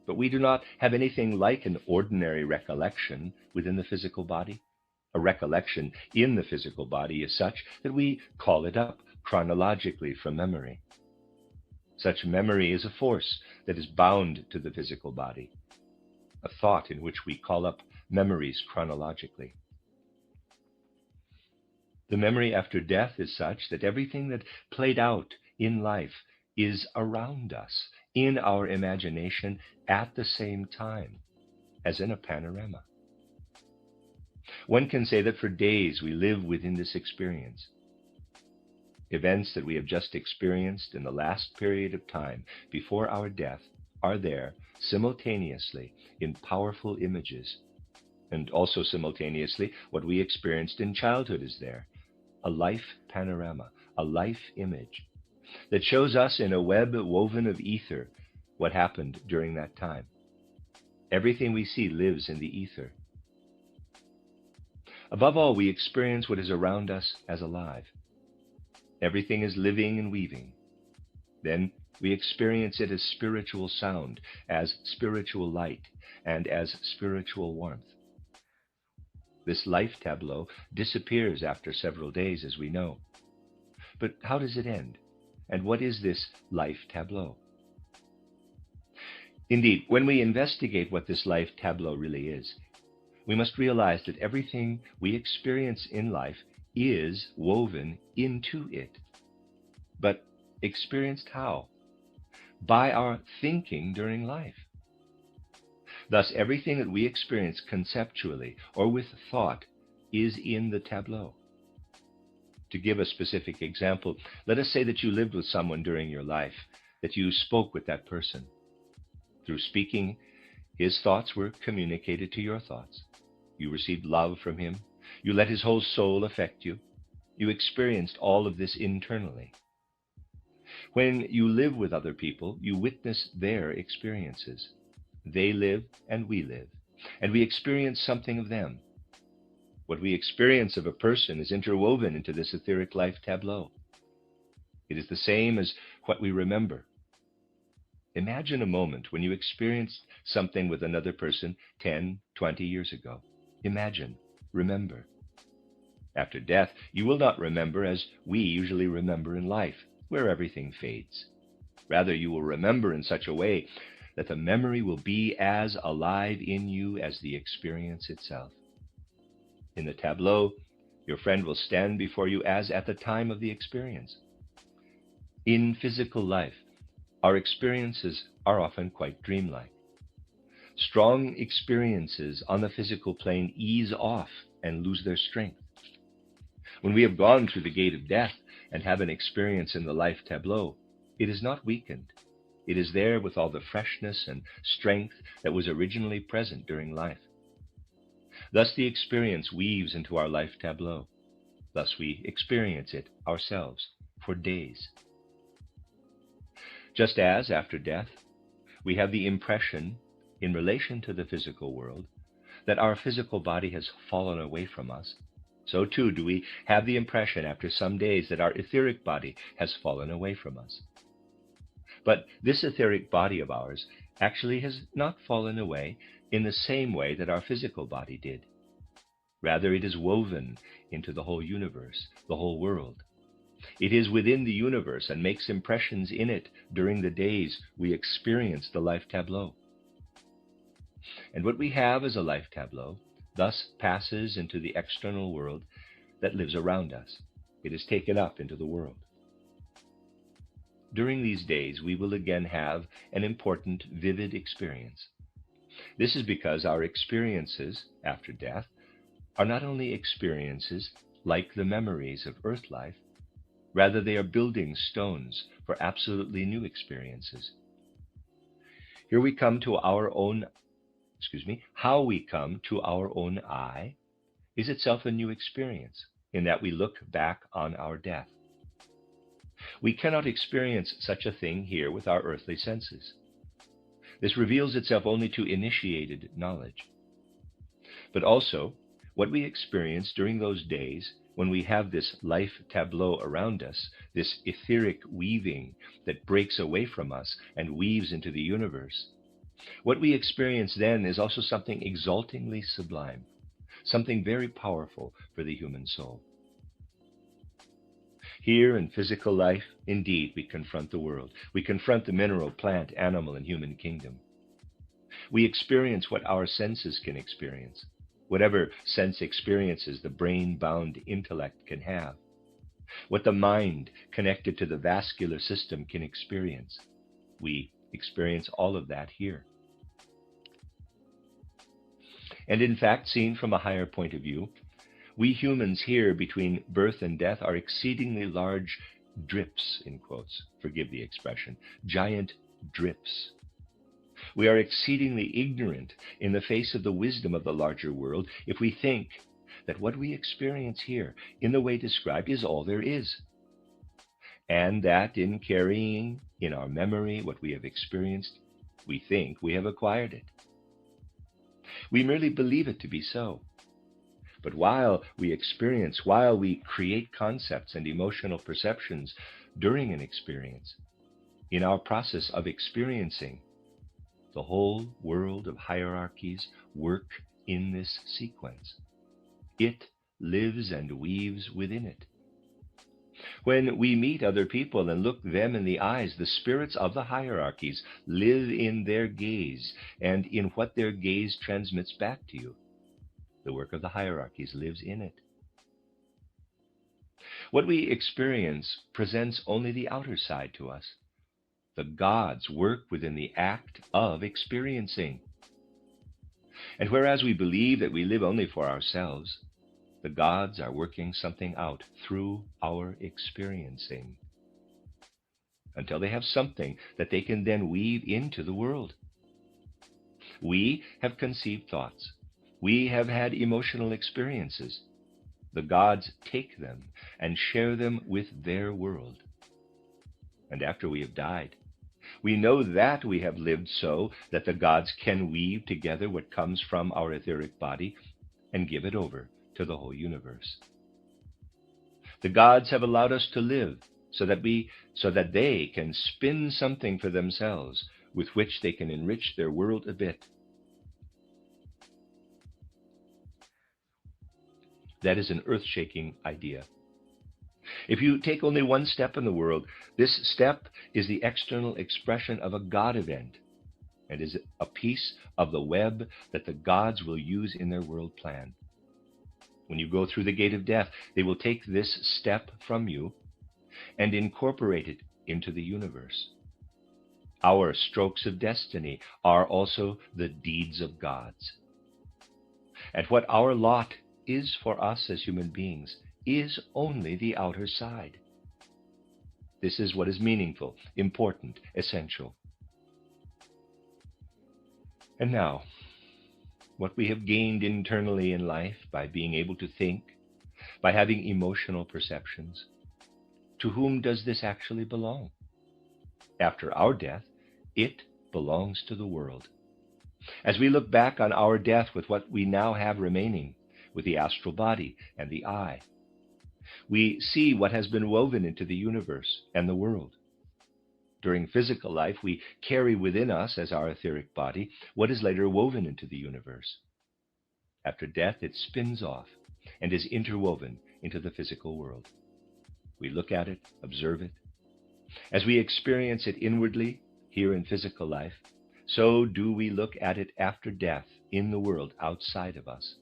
But we do not have anything like an ordinary recollection within the physical body. A recollection in the physical body is such that we call it up chronologically from memory. Such memory is a force that is bound to the physical body, a thought in which we call up memories chronologically. The memory after death is such that everything that played out in life is around us, in our imagination, at the same time, as in a panorama. One can say that for days we live within this experience. Events that we have just experienced in the last period of time before our death are there simultaneously in powerful images. And also simultaneously, what we experienced in childhood is there, a life panorama, a life image that shows us in a web woven of ether what happened during that time. Everything we see lives in the ether. Above all, we experience what is around us as alive. Everything is living and weaving. Then we experience it as spiritual sound, as spiritual light, and as spiritual warmth. This life tableau disappears after several days, as we know. But how does it end? And what is this life tableau? Indeed, when we investigate what this life tableau really is, we must realize that everything we experience in life is woven into it. But experienced how? By our thinking during life. Thus, everything that we experience conceptually or with thought is in the tableau. To give a specific example, let us say that you lived with someone during your life, that you spoke with that person. Through speaking, his thoughts were communicated to your thoughts. You received love from him. You let his whole soul affect you. You experienced all of this internally. When you live with other people, you witness their experiences. They live and we experience something of them. What we experience of a person is interwoven into this etheric life tableau. It is the same as what we remember. Imagine a moment when you experienced something with another person 10, 20 years ago. Imagine, remember. After death, you will not remember as we usually remember in life, where everything fades. Rather, you will remember in such a way that the memory will be as alive in you as the experience itself. In the tableau, your friend will stand before you as at the time of the experience. In physical life, our experiences are often quite dreamlike. Strong experiences on the physical plane ease off and lose their strength. When we have gone through the gate of death and have an experience in the life tableau, it is not weakened. It is there with all the freshness and strength that was originally present during life. Thus the experience weaves into our life tableau. Thus we experience it ourselves for days. Just as, after death, we have the impression, in relation to the physical world, that our physical body has fallen away from us, so too do we have the impression after some days that our etheric body has fallen away from us. But this etheric body of ours actually has not fallen away in the same way that our physical body did. Rather, it is woven into the whole universe, the whole world. It is within the universe and makes impressions in it during the days we experience the life tableau. And what we have as a life tableau thus passes into the external world that lives around us. It is taken up into the world. During these days, we will again have an important, vivid experience. This is because our experiences after death are not only experiences like the memories of earth life, rather they are building stones for absolutely new experiences. Here we come to our own, how we come to our own I is itself a new experience, in that we look back on our death. We cannot experience such a thing here with our earthly senses. This reveals itself only to initiated knowledge. But also, what we experience during those days when we have this life tableau around us, this etheric weaving that breaks away from us and weaves into the universe, what we experience then is also something exaltingly sublime, something very powerful for the human soul. Here in physical life, indeed, we confront the world. We confront the mineral, plant, animal, and human kingdom. We experience what our senses can experience, whatever sense experiences the brain-bound intellect can have, what the mind connected to the vascular system can experience. We experience all of that here. And in fact, seen from a higher point of view, we humans here between birth and death are exceedingly large drips, in quotes, forgive the expression, giant drips. We are exceedingly ignorant in the face of the wisdom of the larger world if we think that what we experience here, in the way described, is all there is, and that in carrying in our memory what we have experienced, we think we have acquired it. We merely believe it to be so. But while we experience, while we create concepts and emotional perceptions during an experience, in our process of experiencing, the whole world of hierarchies work in this sequence. It lives and weaves within it. When we meet other people and look them in the eyes, the spirits of the hierarchies live in their gaze and in what their gaze transmits back to you. The work of the hierarchies lives in it. What we experience presents only the outer side to us. The gods work within the act of experiencing. And whereas we believe that we live only for ourselves, the gods are working something out through our experiencing, until they have something that they can then weave into the world. We have conceived thoughts. We have had emotional experiences. The gods take them and share them with their world. And after we have died, we know that we have lived so that the gods can weave together what comes from our etheric body and give it over to the whole universe. The gods have allowed us to live so that they can spin something for themselves with which they can enrich their world a bit. That is an earth-shaking idea. If you take only one step in the world, this step is the external expression of a God event and is a piece of the web that the gods will use in their world plan. When you go through the gate of death, they will take this step from you and incorporate it into the universe. Our strokes of destiny are also the deeds of gods. And what our lot is for us as human beings is only the outer side. This is what is meaningful, important, essential. And now, what we have gained internally in life by being able to think, by having emotional perceptions, to whom does this actually belong? After our death, it belongs to the world. As we look back on our death with what we now have remaining, with the astral body and the eye, we see what has been woven into the universe and the world. During physical life, we carry within us, as our etheric body, what is later woven into the universe. After death, it spins off and is interwoven into the physical world. We look at it, observe it. As we experience it inwardly, here in physical life, so do we look at it after death in the world outside of us.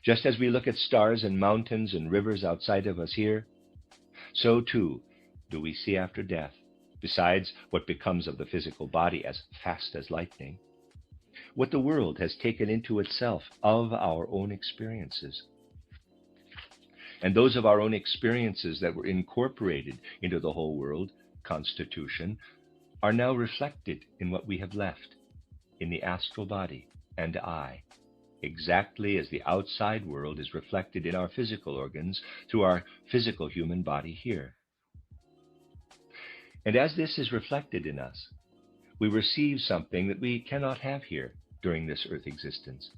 Just as we look at stars and mountains and rivers outside of us here, so too do we see after death, besides what becomes of the physical body as fast as lightning, what the world has taken into itself of our own experiences. And those of our own experiences that were incorporated into the whole world constitution are now reflected in what we have left, in the astral body and eye, exactly as the outside world is reflected in our physical organs through our physical human body here. And as this is reflected in us, we receive something that we cannot have here during this earth existence,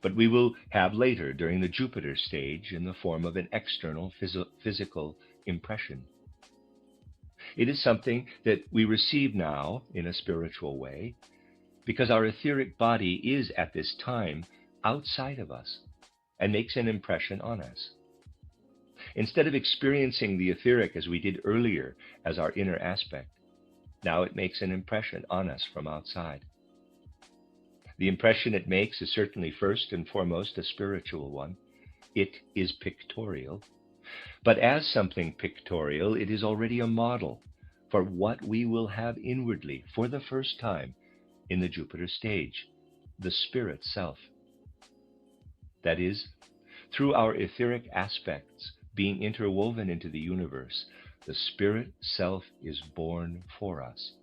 but we will have later during the Jupiter stage in the form of an external physical impression. It is something that we receive now in a spiritual way, because our etheric body is at this time outside of us and makes an impression on us. Instead of experiencing the etheric as we did earlier as our inner aspect, now it makes an impression on us from outside. The impression it makes is certainly first and foremost a spiritual one. It is pictorial. But as something pictorial, it is already a model for what we will have inwardly for the first time in the Jupiter stage, the spirit self. That is, through our etheric aspects being interwoven into the universe, the spirit self is born for us.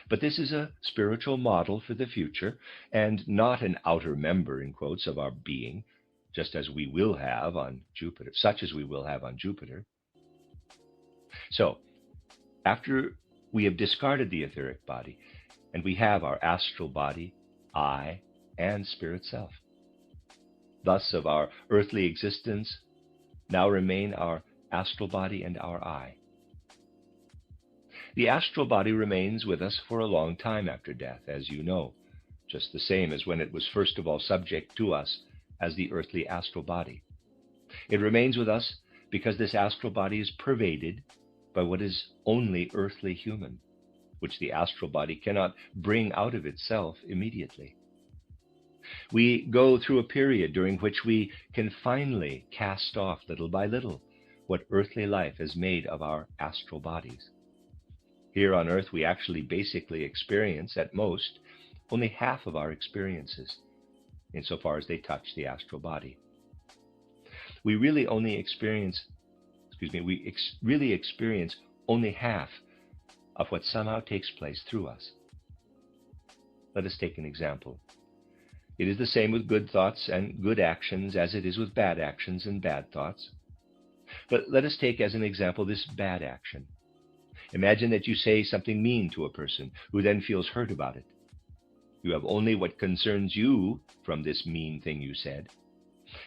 But this is a spiritual model for the future, and not an outer member, in quotes, of our being, just as we will have on Jupiter, such as we will have on Jupiter. So, after we have discarded the etheric body, and we have our astral body, I, and spirit self. Thus, of our earthly existence, now remain our astral body and our I. The astral body remains with us for a long time after death, as you know, just the same as when it was first of all subject to us as the earthly astral body. It remains with us because this astral body is pervaded by what is only earthly human, which the astral body cannot bring out of itself immediately. We go through a period during which we can finally cast off little by little what earthly life has made of our astral bodies. Here on Earth, we actually basically experience, at most, only half of our experiences, insofar as they touch the astral body. We really experience only half of what somehow takes place through us. Let us take an example. It is the same with good thoughts and good actions as it is with bad actions and bad thoughts. But let us take as an example this bad action. Imagine that you say something mean to a person who then feels hurt about it. You have only what concerns you from this mean thing you said.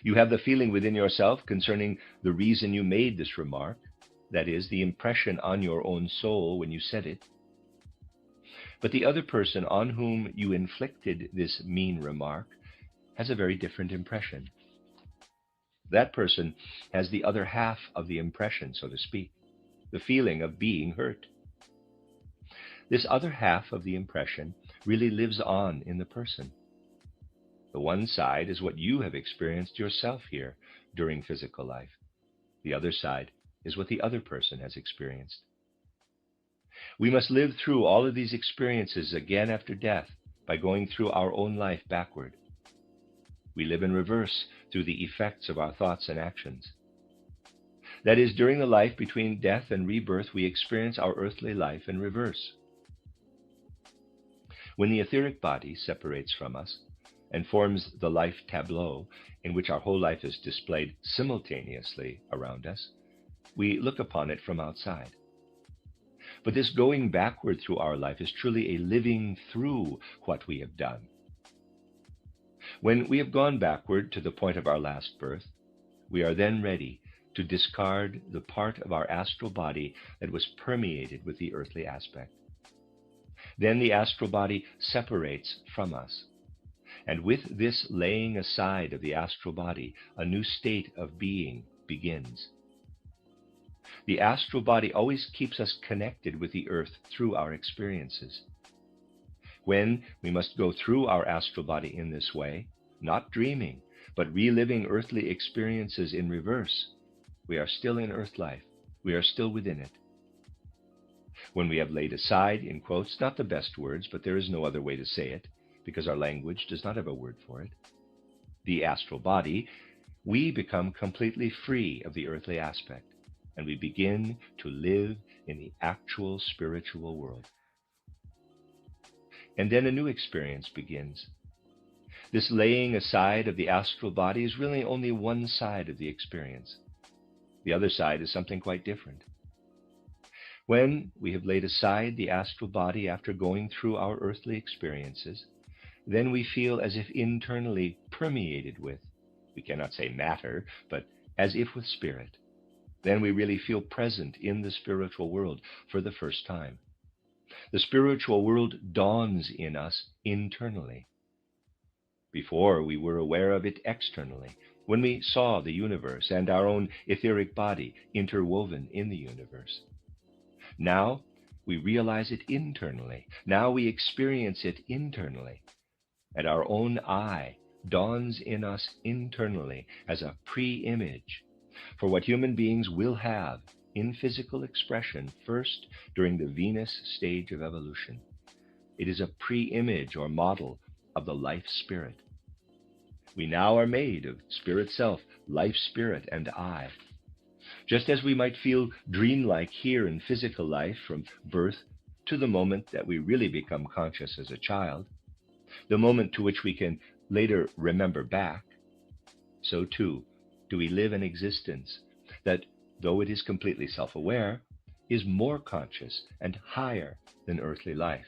You have the feeling within yourself concerning the reason you made this remark, that is, the impression on your own soul when you said it. But the other person on whom you inflicted this mean remark has a very different impression. That person has the other half of the impression, so to speak, the feeling of being hurt. This other half of the impression really lives on in the person. The one side is what you have experienced yourself here during physical life. The other side is what the other person has experienced. We must live through all of these experiences again after death by going through our own life backward. We live in reverse through the effects of our thoughts and actions. That is, during the life between death and rebirth, we experience our earthly life in reverse. When the etheric body separates from us and forms the life tableau in which our whole life is displayed simultaneously around us, we look upon it from outside. But this going backward through our life is truly a living through what we have done. When we have gone backward to the point of our last birth, we are then ready to discard the part of our astral body that was permeated with the earthly aspect. Then the astral body separates from us. And with this laying aside of the astral body, a new state of being begins. The astral body always keeps us connected with the earth through our experiences. When we must go through our astral body in this way, not dreaming, but reliving earthly experiences in reverse, we are still in earth life. We are still within it. When we have laid aside, in quotes, not the best words, but there is no other way to say it, because our language does not have a word for it, the astral body, we become completely free of the earthly aspect, and we begin to live in the actual spiritual world. And then a new experience begins. This laying aside of the astral body is really only one side of the experience. The other side is something quite different. When we have laid aside the astral body after going through our earthly experiences, then we feel as if internally permeated with, we cannot say matter, but as if with spirit. Then we really feel present in the spiritual world for the first time. The spiritual world dawns in us internally. Before, we were aware of it externally, when we saw the universe and our own etheric body interwoven in the universe. Now, we realize it internally. Now we experience it internally. And our own I dawns in us internally as a pre-image for what human beings will have in physical expression first during the Venus stage of evolution. It is a pre-image or model of the life spirit. We now are made of spirit self, life spirit, and I. Just as we might feel dreamlike here in physical life from birth to the moment that we really become conscious as a child, the moment to which we can later remember back, so too do we live an existence that, though it is completely self-aware, is more conscious and higher than earthly life.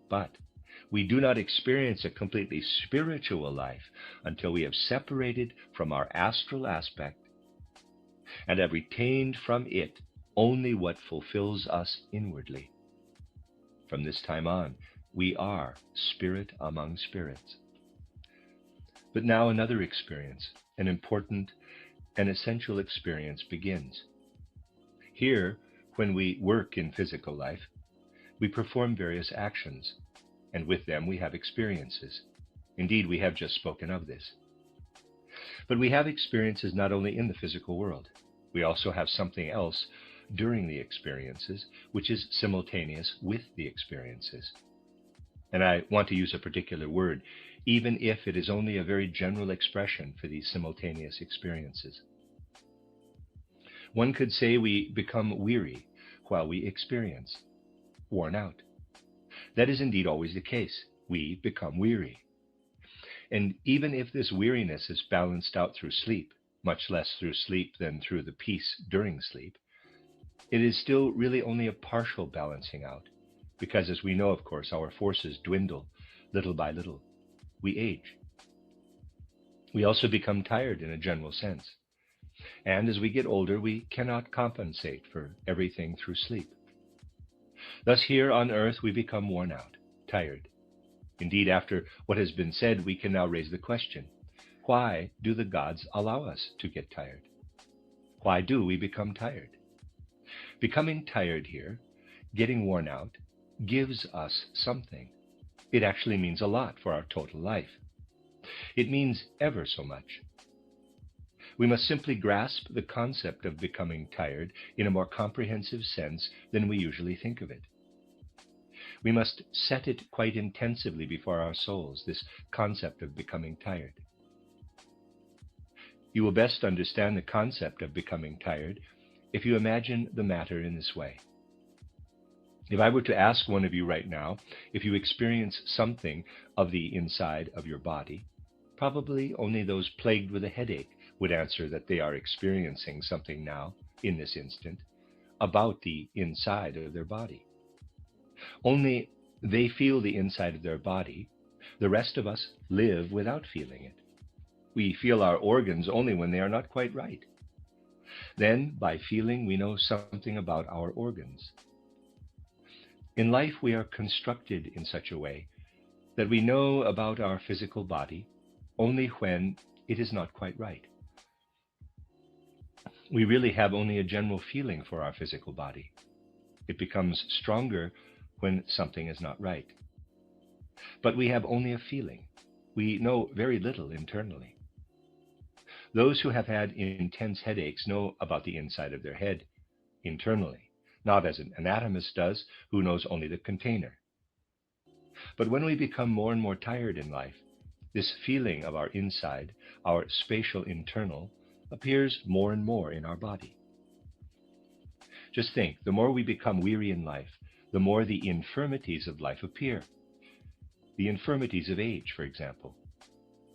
But we do not experience a completely spiritual life until we have separated from our astral aspect and have retained from it only what fulfills us inwardly. From this time on, we are spirit among spirits. But now another experience, an important and essential experience, begins. Here, when we work in physical life, we perform various actions, and with them we have experiences. Indeed, we have just spoken of this. But we have experiences not only in the physical world. We also have something else during the experiences, which is simultaneous with the experiences. And I want to use a particular word, even if it is only a very general expression for these simultaneous experiences. One could say we become weary while we experience, worn out. That is indeed always the case. We become weary. And even if this weariness is balanced out through sleep, much less through sleep than through the peace during sleep, it is still really only a partial balancing out, because as we know, of course, our forces dwindle little by little. We age. We also become tired in a general sense. And as we get older, we cannot compensate for everything through sleep. Thus here on earth we become worn out, tired. Indeed, after what has been said, we can now raise the question, why do the gods allow us to get tired? Why do we become tired? Becoming tired here, getting worn out, gives us something. It actually means a lot for our total life. It means ever so much. We must simply grasp the concept of becoming tired in a more comprehensive sense than we usually think of it. We must set it quite intensively before our souls, this concept of becoming tired. You will best understand the concept of becoming tired if you imagine the matter in this way. If I were to ask one of you right now if you experience something of the inside of your body, probably only those plagued with a headache would answer that they are experiencing something now, in this instant, about the inside of their body. Only they feel the inside of their body. The rest of us live without feeling it. We feel our organs only when they are not quite right. Then, by feeling, we know something about our organs. In life, we are constructed in such a way that we know about our physical body only when it is not quite right. We really have only a general feeling for our physical body. It becomes stronger when something is not right. But we have only a feeling. We know very little internally. Those who have had intense headaches know about the inside of their head internally, not as an anatomist does, who knows only the container. But when we become more and more tired in life, this feeling of our inside, our spatial internal, appears more and more in our body. Just think, the more we become weary in life, the more the infirmities of life appear. The infirmities of age, for example.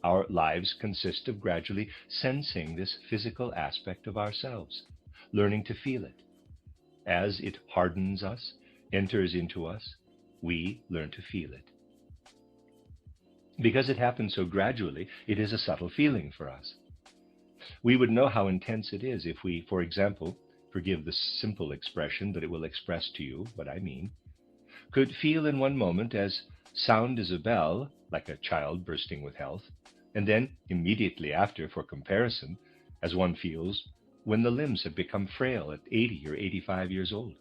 Our lives consist of gradually sensing this physical aspect of ourselves, learning to feel it. As it hardens us, enters into us, we learn to feel it. Because it happens so gradually, it is a subtle feeling for us. We would know how intense it is if we, for example, forgive the simple expression, but it will express to you what I mean, could feel in one moment as sound as a bell, like a child bursting with health, and then immediately after, for comparison, as one feels when the limbs have become frail at 80 or 85 years old.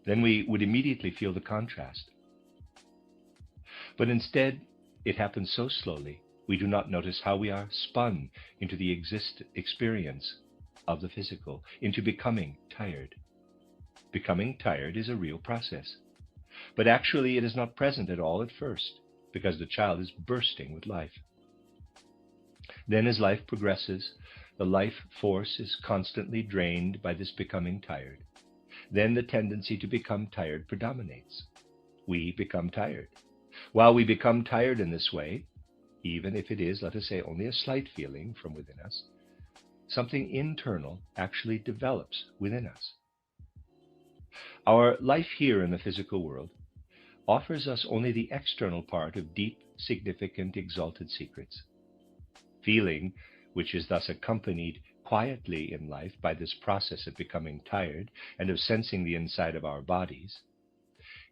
Then we would immediately feel the contrast. But instead, it happens so slowly, we do not notice how we are spun into the experience of the physical, into becoming tired. Becoming tired is a real process, but actually it is not present at all at first, because the child is bursting with life. Then as life progresses, the life force is constantly drained by this becoming tired. Then the tendency to become tired predominates. We become tired. While we become tired in this way, even if it is, let us say, only a slight feeling from within us, something internal actually develops within us. Our life here in the physical world offers us only the external part of deep, significant, exalted secrets. Feeling, which is thus accompanied quietly in life by this process of becoming tired and of sensing the inside of our bodies,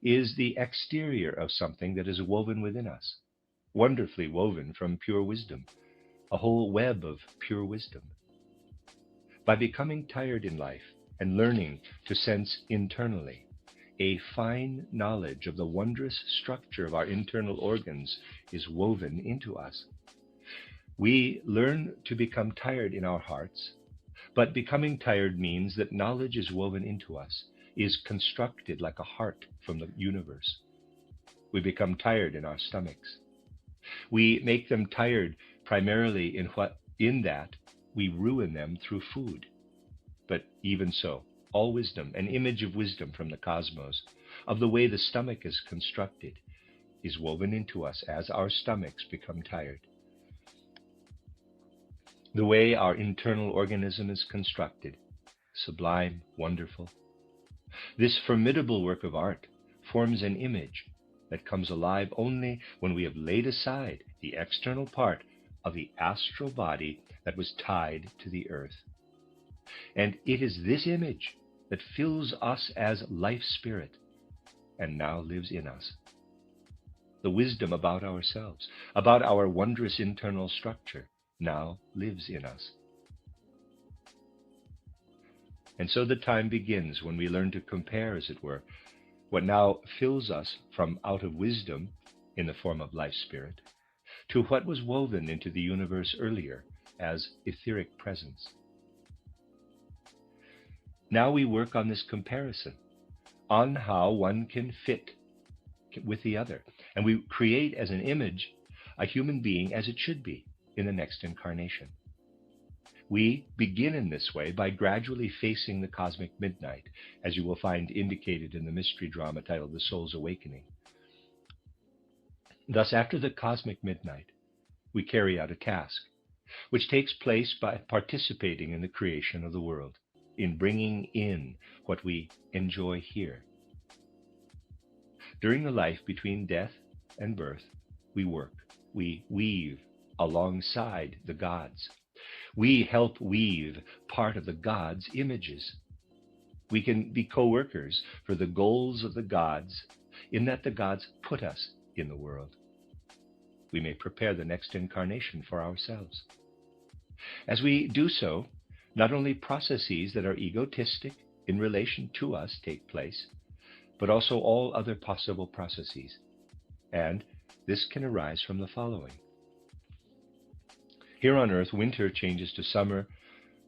is the exterior of something that is woven within us, wonderfully woven from pure wisdom, a whole web of pure wisdom. By becoming tired in life and learning to sense internally, a fine knowledge of the wondrous structure of our internal organs is woven into us. We learn to become tired in our hearts, but becoming tired means that knowledge is woven into us, is constructed like a heart from the universe. We become tired in our stomachs. We make them tired primarily in that we ruin them through food. But even so, all wisdom, an image of wisdom from the cosmos, of the way the stomach is constructed, is woven into us as our stomachs become tired. The way our internal organism is constructed, sublime, wonderful. This formidable work of art forms an image that comes alive only when we have laid aside the external part of the astral body that was tied to the earth. And it is this image that fills us as life spirit and now lives in us. The wisdom about ourselves, about our wondrous internal structure, now lives in us. And so the time begins when we learn to compare, as it were, what now fills us from out of wisdom in the form of life spirit to what was woven into the universe earlier as etheric presence. Now we work on this comparison, on how one can fit with the other, and we create as an image a human being as it should be in the next incarnation. We begin in this way by gradually facing the cosmic midnight, as you will find indicated in the mystery drama titled The Soul's Awakening. Thus, after the cosmic midnight, we carry out a task, which takes place by participating in the creation of the world, in bringing in what we enjoy here. During the life between death and birth, we work, we weave alongside the gods. We help weave part of the gods' images. We can be co-workers for the goals of the gods, in that the gods put us in the world. We may prepare the next incarnation for ourselves. As we do so, not only processes that are egotistic in relation to us take place, but also all other possible processes. And this can arise from the following. Here on earth, winter changes to summer,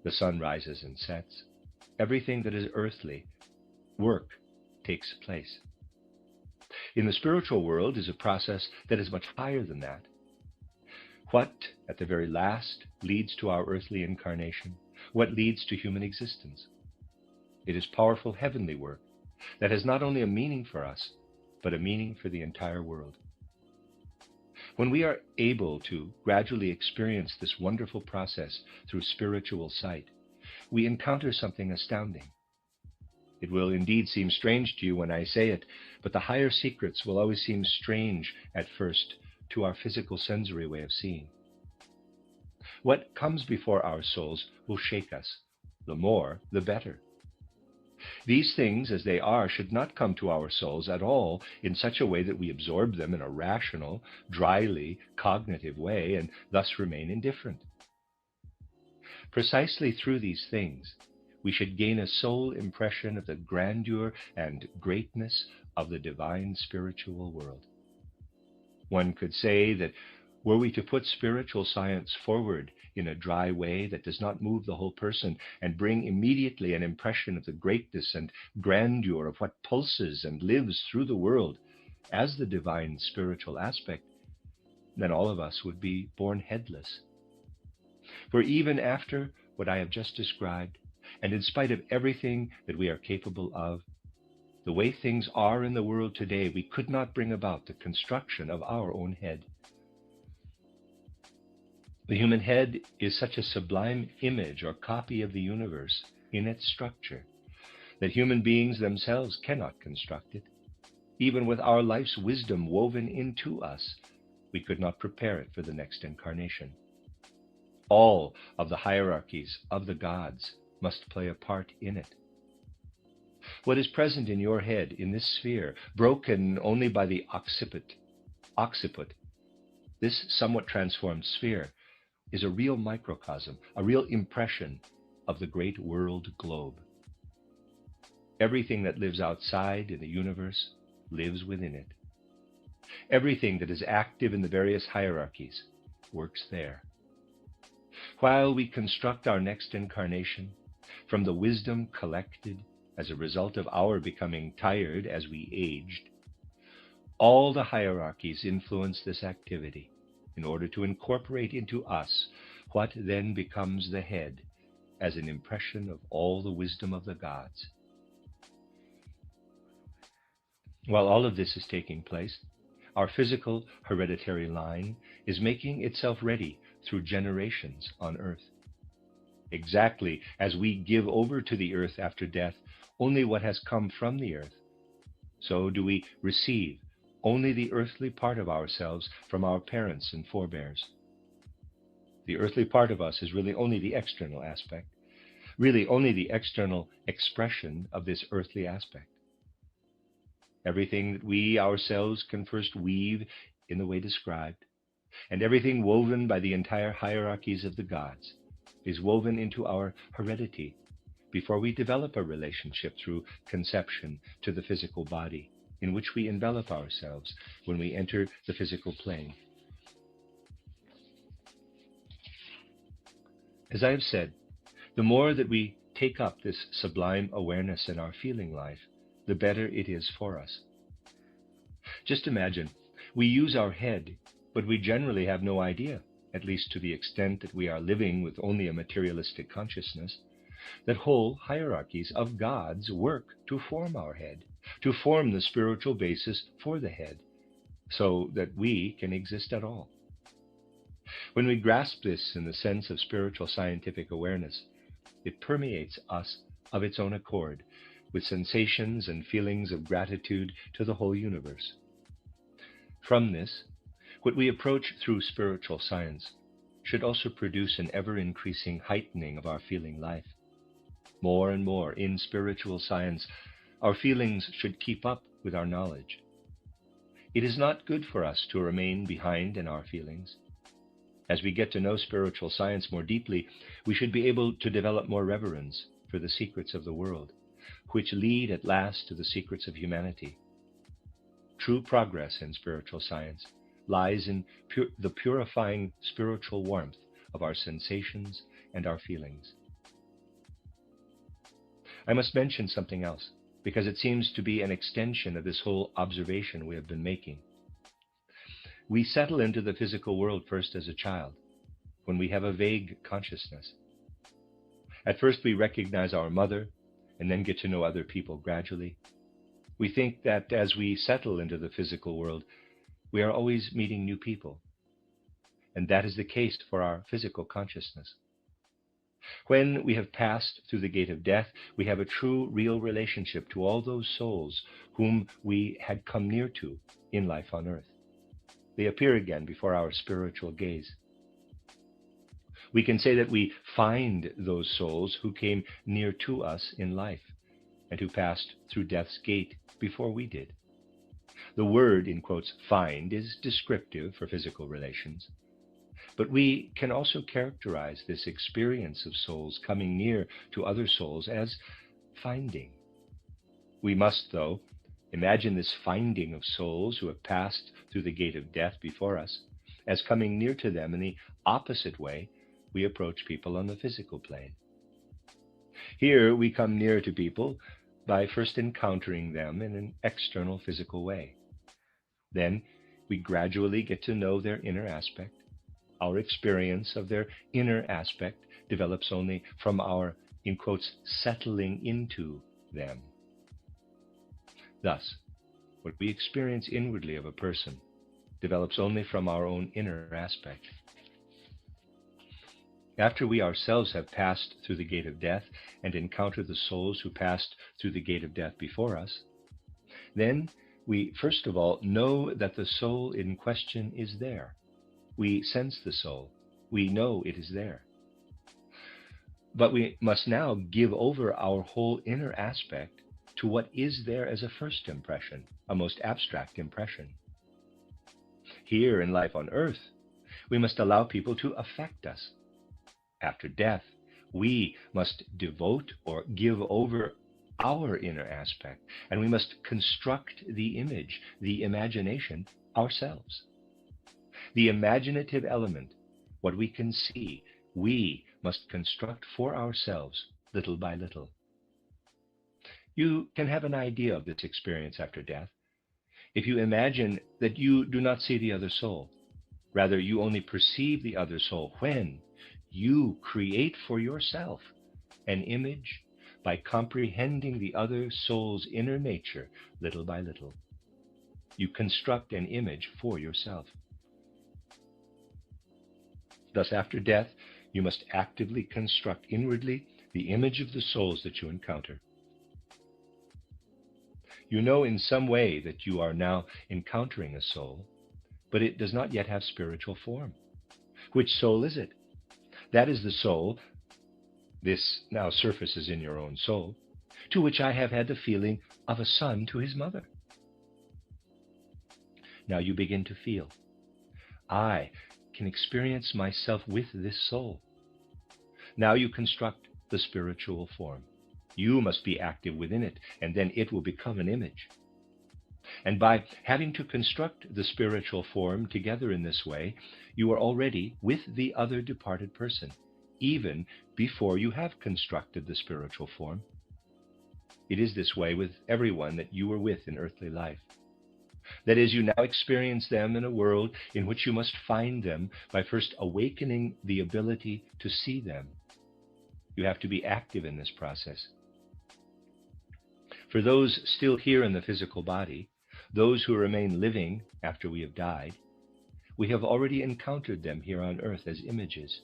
the sun rises and sets. Everything that is earthly, work, takes place. In the spiritual world is a process that is much higher than that. What, at the very last, leads to our earthly incarnation? What leads to human existence? It is powerful heavenly work that has not only a meaning for us, but a meaning for the entire world. When we are able to gradually experience this wonderful process through spiritual sight, we encounter something astounding. It will indeed seem strange to you when I say it, but the higher secrets will always seem strange at first to our physical sensory way of seeing. What comes before our souls will shake us. The more, the better. These things, as they are, should not come to our souls at all in such a way that we absorb them in a rational, dryly cognitive way and thus remain indifferent. Precisely through these things, we should gain a soul impression of the grandeur and greatness of the divine spiritual world. One could say that were we to put spiritual science forward in a dry way that does not move the whole person and bring immediately an impression of the greatness and grandeur of what pulses and lives through the world as the divine spiritual aspect, then all of us would be born headless. For even after what I have just described, and in spite of everything that we are capable of, the way things are in the world today, we could not bring about the construction of our own head. The human head is such a sublime image or copy of the universe in its structure that human beings themselves cannot construct it. Even with our life's wisdom woven into us, we could not prepare it for the next incarnation. All of the hierarchies of the gods must play a part in it. What is present in your head in this sphere, broken only by the occiput, this somewhat transformed sphere, is a real microcosm, a real impression of the great world globe. Everything that lives outside in the universe lives within it. Everything that is active in the various hierarchies works there. While we construct our next incarnation from the wisdom collected as a result of our becoming tired as we aged, all the hierarchies influence this activity in order to incorporate into us what then becomes the head as an impression of all the wisdom of the gods. While all of this is taking place, our physical hereditary line is making itself ready through generations on earth. Exactly as we give over to the earth after death only what has come from the earth, so do we receive only the earthly part of ourselves from our parents and forebears. The earthly part of us is really only the external aspect, really only the external expression of this earthly aspect. Everything that we ourselves can first weave in the way described, and everything woven by the entire hierarchies of the gods, is woven into our heredity before we develop a relationship through conception to the physical body, in which we envelop ourselves when we enter the physical plane. As I have said, the more that we take up this sublime awareness in our feeling life, the better it is for us. Just imagine, we use our head, but we generally have no idea, at least to the extent that we are living with only a materialistic consciousness, that whole hierarchies of gods work to form our head, to form the spiritual basis for the head, so that we can exist at all. When we grasp this in the sense of spiritual scientific awareness, it permeates us of its own accord, with sensations and feelings of gratitude to the whole universe. From this, what we approach through spiritual science should also produce an ever-increasing heightening of our feeling life. More and more in spiritual science, our feelings should keep up with our knowledge. It is not good for us to remain behind in our feelings. As we get to know spiritual science more deeply, we should be able to develop more reverence for the secrets of the world, which lead at last to the secrets of humanity. True progress in spiritual science lies in the purifying spiritual warmth of our sensations and our feelings. I must mention something else, because it seems to be an extension of this whole observation we have been making. We settle into the physical world first as a child, when we have a vague consciousness. At first we recognize our mother, and then get to know other people gradually. We think that as we settle into the physical world, we are always meeting new people. And that is the case for our physical consciousness. When we have passed through the gate of death, we have a true, real relationship to all those souls whom we had come near to in life on earth. They appear again before our spiritual gaze. We can say that we find those souls who came near to us in life, and who passed through death's gate before we did. The word, in quotes, find is descriptive for physical relations, but we can also characterize this experience of souls coming near to other souls as finding. We must, though, imagine this finding of souls who have passed through the gate of death before us as coming near to them in the opposite way we approach people on the physical plane. Here we come near to people by first encountering them in an external physical way. Then we gradually get to know their inner aspect. Our experience of their inner aspect develops only from our, in quotes, settling into them. Thus, what we experience inwardly of a person develops only from our own inner aspect. After we ourselves have passed through the gate of death and encounter the souls who passed through the gate of death before us, then we first of all know that the soul in question is there. We sense the soul. We know it is there. But we must now give over our whole inner aspect to what is there as a first impression, a most abstract impression. Here in life on earth, we must allow people to affect us. After death, we must devote or give over our inner aspect, and we must construct the image, the imagination, ourselves. The imaginative element, what we can see, we must construct for ourselves little by little. You can have an idea of this experience after death if you imagine that you do not see the other soul. Rather, you only perceive the other soul when you create for yourself an image by comprehending the other soul's inner nature little by little. You construct an image for yourself. Thus, after death, you must actively construct inwardly the image of the souls that you encounter. You know in some way that you are now encountering a soul, but it does not yet have spiritual form. Which soul is it? That is the soul, this now surfaces in your own soul, to which I have had the feeling of a son to his mother. Now you begin to feel, I can experience myself with this soul. Now you construct the spiritual form. You must be active within it, and then it will become an image. And by having to construct the spiritual form together in this way, you are already with the other departed person, even before you have constructed the spiritual form. It is this way with everyone that you are with in earthly life. That is, you now experience them in a world in which you must find them by first awakening the ability to see them. You have to be active in this process. For those still here in the physical body, those who remain living after we have died, we have already encountered them here on earth as images.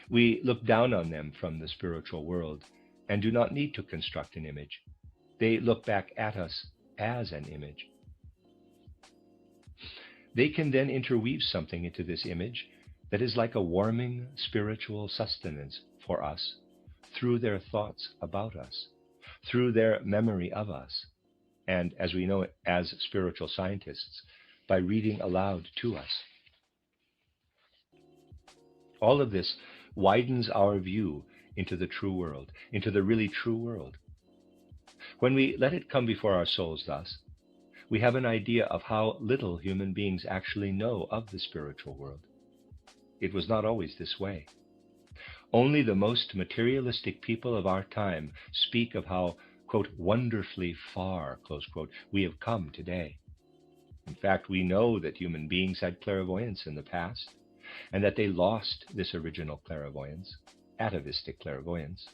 We look down on them from the spiritual world and do not need to construct an image. They look back at us as an image. They can then interweave something into this image that is like a warming spiritual sustenance for us through their thoughts about us, through their memory of us, and as we know it as spiritual scientists, by reading aloud to us. All of this widens our view into the true world, into the really true world. When we let it come before our souls thus, we have an idea of how little human beings actually know of the spiritual world. It was not always this way. Only the most materialistic people of our time speak of how, quote, wonderfully far, close quote, we have come today. In fact, we know that human beings had clairvoyance in the past, and that they lost this original clairvoyance, atavistic clairvoyance,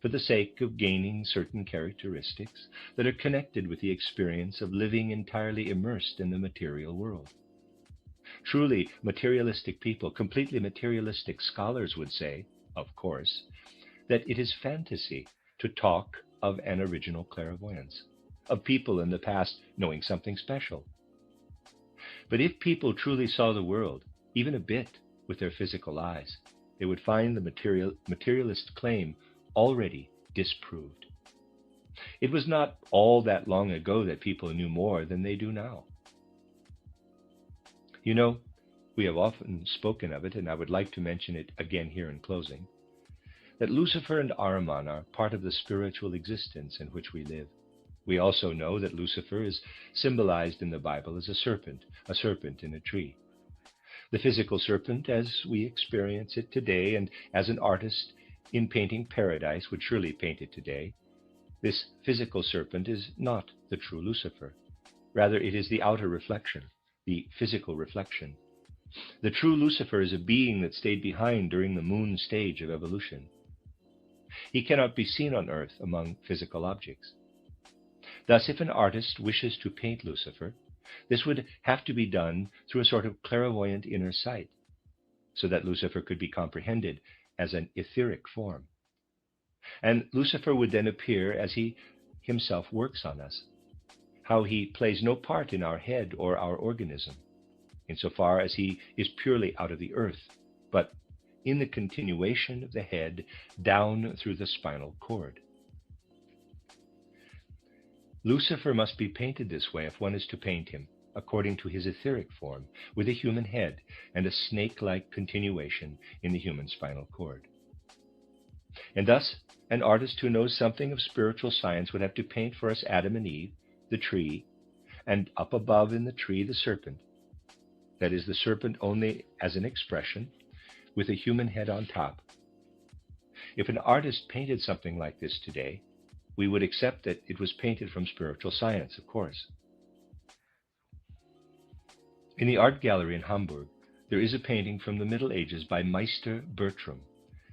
for the sake of gaining certain characteristics that are connected with the experience of living entirely immersed in the material world. Truly materialistic people, completely materialistic scholars would say, of course, that it is fantasy to talk of an original clairvoyance, of people in the past knowing something special. But if people truly saw the world, even a bit, with their physical eyes, they would find the materialist claim already disproved. It was not all that long ago that people knew more than they do now. You know, we have often spoken of it, and I would like to mention it again here in closing, that Lucifer and Ahriman are part of the spiritual existence in which we live. We also know that Lucifer is symbolized in the Bible as a serpent in a tree. The physical serpent, as we experience it today, and as an artist in painting paradise would surely paint it today, this physical serpent is not the true Lucifer. Rather, it is the outer reflection, the physical reflection. The true Lucifer is a being that stayed behind during the moon stage of evolution. He cannot be seen on Earth among physical objects. Thus, if an artist wishes to paint Lucifer, this would have to be done through a sort of clairvoyant inner sight, so that Lucifer could be comprehended as an etheric form. And Lucifer would then appear as he himself works on us, how he plays no part in our head or our organism, insofar as he is purely out of the earth, but in the continuation of the head down through the spinal cord. Lucifer must be painted this way if one is to paint him, according to his etheric form, with a human head and a snake-like continuation in the human spinal cord. And thus, an artist who knows something of spiritual science would have to paint for us Adam and Eve, the tree, and up above in the tree the serpent. That is, the serpent only as an expression, with a human head on top. If an artist painted something like this today, we would accept that it was painted from spiritual science, of course. In the art gallery in Hamburg, there is a painting from the Middle Ages by Meister Bertram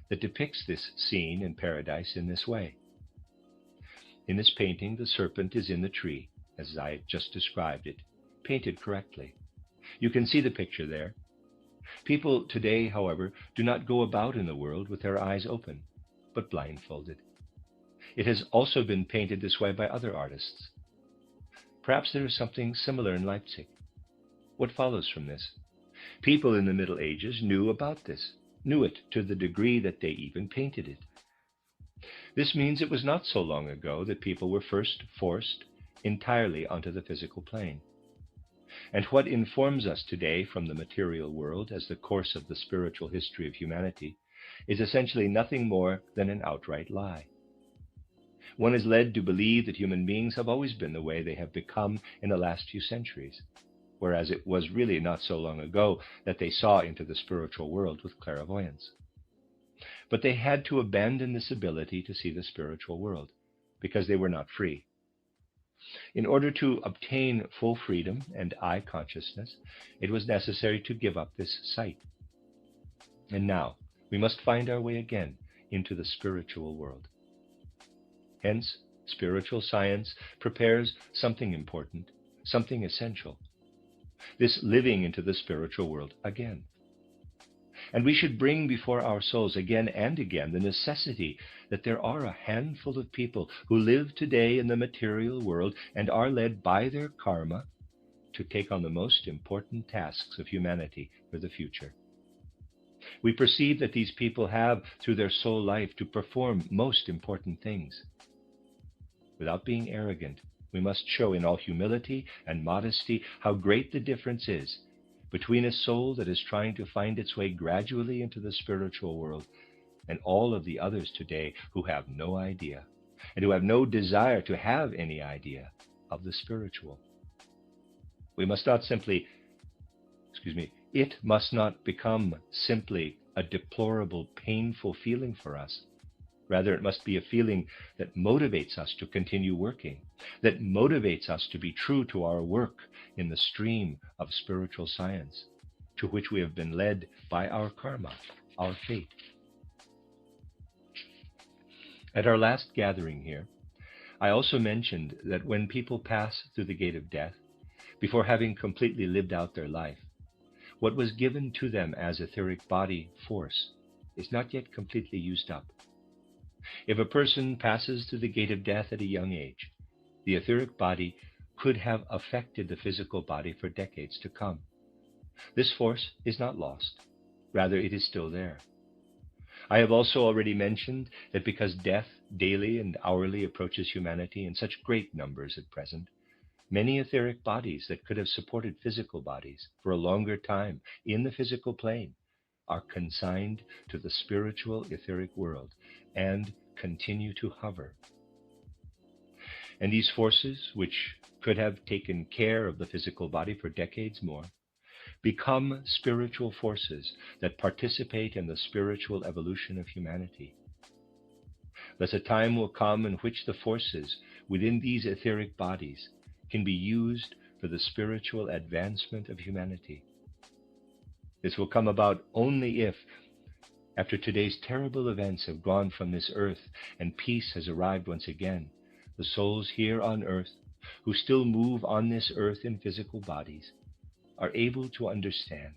that depicts this scene in paradise in this way. In this painting, the serpent is in the tree, as I just described it, painted correctly. You can see the picture there. People today, however, do not go about in the world with their eyes open, but blindfolded. It has also been painted this way by other artists. Perhaps there is something similar in Leipzig. What follows from this? People in the Middle Ages knew about this, knew it to the degree that they even painted it. This means it was not so long ago that people were first forced entirely onto the physical plane. And what informs us today from the material world as the course of the spiritual history of humanity is essentially nothing more than an outright lie. One is led to believe that human beings have always been the way they have become in the last few centuries, whereas it was really not so long ago that they saw into the spiritual world with clairvoyance. But they had to abandon this ability to see the spiritual world, because they were not free. In order to obtain full freedom and eye consciousness, it was necessary to give up this sight. And now, we must find our way again into the spiritual world. Hence, spiritual science prepares something important, something essential, this living into the spiritual world again. And we should bring before our souls again and again the necessity that there are a handful of people who live today in the material world and are led by their karma to take on the most important tasks of humanity for the future. We perceive that these people have, through their soul life, to perform most important things. Without being arrogant, we must show in all humility and modesty how great the difference is between a soul that is trying to find its way gradually into the spiritual world and all of the others today who have no idea and who have no desire to have any idea of the spiritual. We must not simply, it must not become simply a deplorable, painful feeling for us. Rather, it must be a feeling that motivates us to continue working, that motivates us to be true to our work in the stream of spiritual science, to which we have been led by our karma, our fate. At our last gathering here, I also mentioned that when people pass through the gate of death, before having completely lived out their life, what was given to them as etheric body force is not yet completely used up. If a person passes through the gate of death at a young age, the etheric body could have affected the physical body for decades to come. This force is not lost. Rather, it is still there. I have also already mentioned that because death daily and hourly approaches humanity in such great numbers at present, many etheric bodies that could have supported physical bodies for a longer time in the physical plane are consigned to the spiritual etheric world and continue to hover. And these forces, which could have taken care of the physical body for decades more, become spiritual forces that participate in the spiritual evolution of humanity. Thus, a time will come in which the forces within these etheric bodies can be used for the spiritual advancement of humanity. This will come about only if, after today's terrible events have gone from this earth and peace has arrived once again, the souls here on earth, who still move on this earth in physical bodies, are able to understand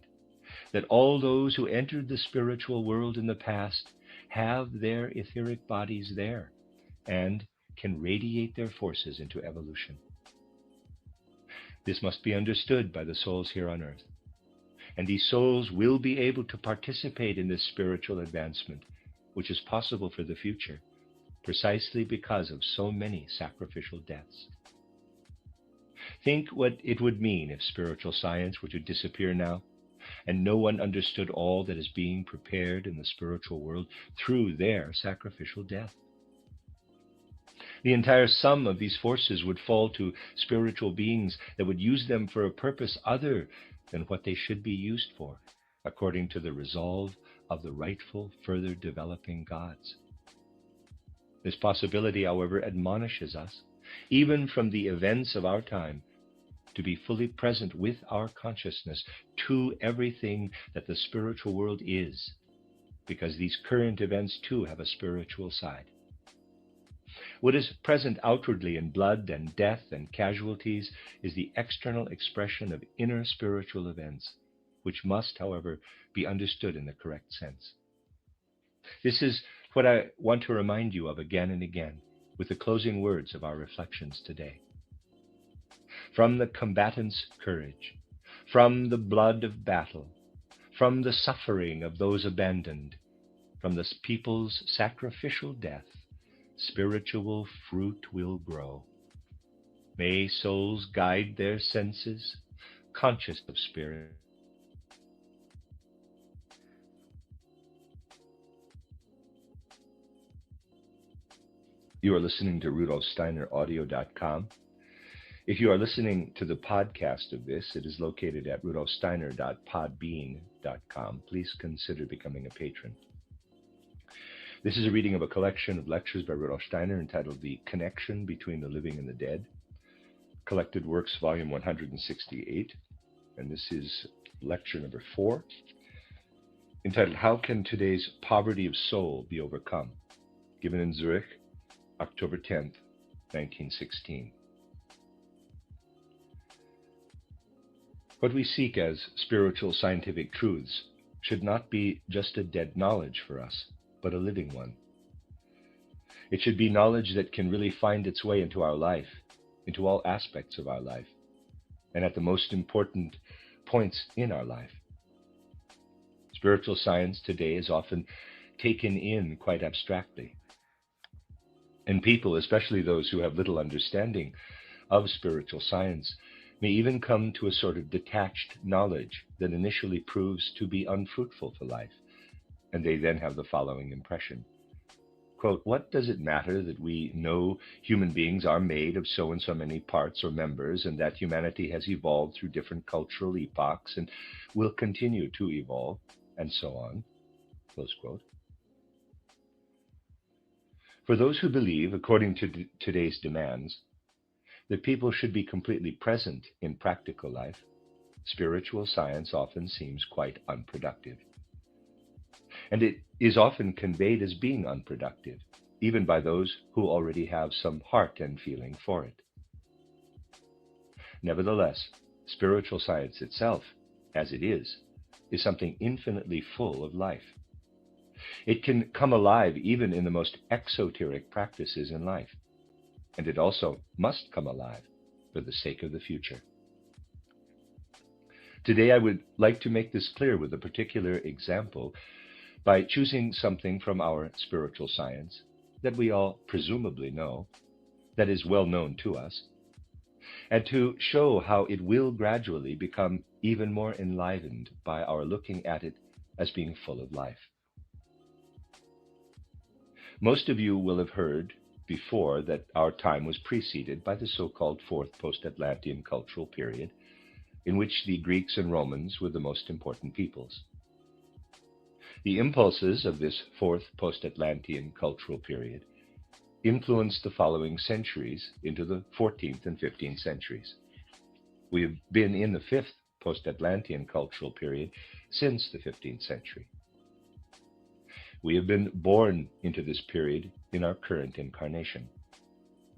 that all those who entered the spiritual world in the past have their etheric bodies there and can radiate their forces into evolution. This must be understood by the souls here on earth, and these souls will be able to participate in this spiritual advancement, which is possible for the future, precisely because of so many sacrificial deaths. Think what it would mean if spiritual science were to disappear now, and no one understood all that is being prepared in the spiritual world through their sacrificial death. The entire sum of these forces would fall to spiritual beings that would use them for a purpose other than what they should be used for, according to the resolve of the rightful, further developing gods. This possibility, however, admonishes us, even from the events of our time, to be fully present with our consciousness to everything that the spiritual world is, because these current events too have a spiritual side. What is present outwardly in blood and death and casualties is the external expression of inner spiritual events, which must, however, be understood in the correct sense. This is what I want to remind you of again and again with the closing words of our reflections today. From the combatant's courage, from the blood of battle, from the suffering of those abandoned, from the people's sacrificial death, spiritual fruit will grow. May souls guide their senses, conscious of spirit. You are listening to RudolfSteinerAudio.com. If you are listening to the podcast of this, it is located at rudolfsteiner.podbean.com. Please consider becoming a patron. This is a reading of a collection of lectures by Rudolf Steiner entitled The Connection Between the Living and the Dead, Collected Works, Volume 168. And this is lecture number 4, entitled How Can Today's Poverty of Soul Be Overcome? Given in Zurich, October 10th, 1916. What we seek as spiritual scientific truths should not be just a dead knowledge for us, but a living one. It should be knowledge that can really find its way into our life, into all aspects of our life, and at the most important points in our life. Spiritual science today is often taken in quite abstractly, and people, especially those who have little understanding of spiritual science, may even come to a sort of detached knowledge that initially proves to be unfruitful for life, and they then have the following impression. Quote, what does it matter that we know human beings are made of so and so many parts or members, and that humanity has evolved through different cultural epochs and will continue to evolve, and so on, close quote. For those who believe, according to today's demands, that people should be completely present in practical life, spiritual science often seems quite unproductive. And it is often conveyed as being unproductive, even by those who already have some heart and feeling for it. Nevertheless, spiritual science itself, as it is something infinitely full of life. It can come alive even in the most exoteric practices in life, and it also must come alive for the sake of the future. Today I would like to make this clear with a particular example by choosing something from our spiritual science that we all presumably know, that is well known to us, and to show how it will gradually become even more enlivened by our looking at it as being full of life. Most of you will have heard before that our time was preceded by the so-called Fourth Post-Atlantean cultural period, in which the Greeks and Romans were the most important peoples. The impulses of this Fourth Post-Atlantean cultural period influenced the following centuries into the 14th and 15th centuries. We have been in the Fifth Post-Atlantean cultural period since the 15th century. We have been born into this period in our current incarnation,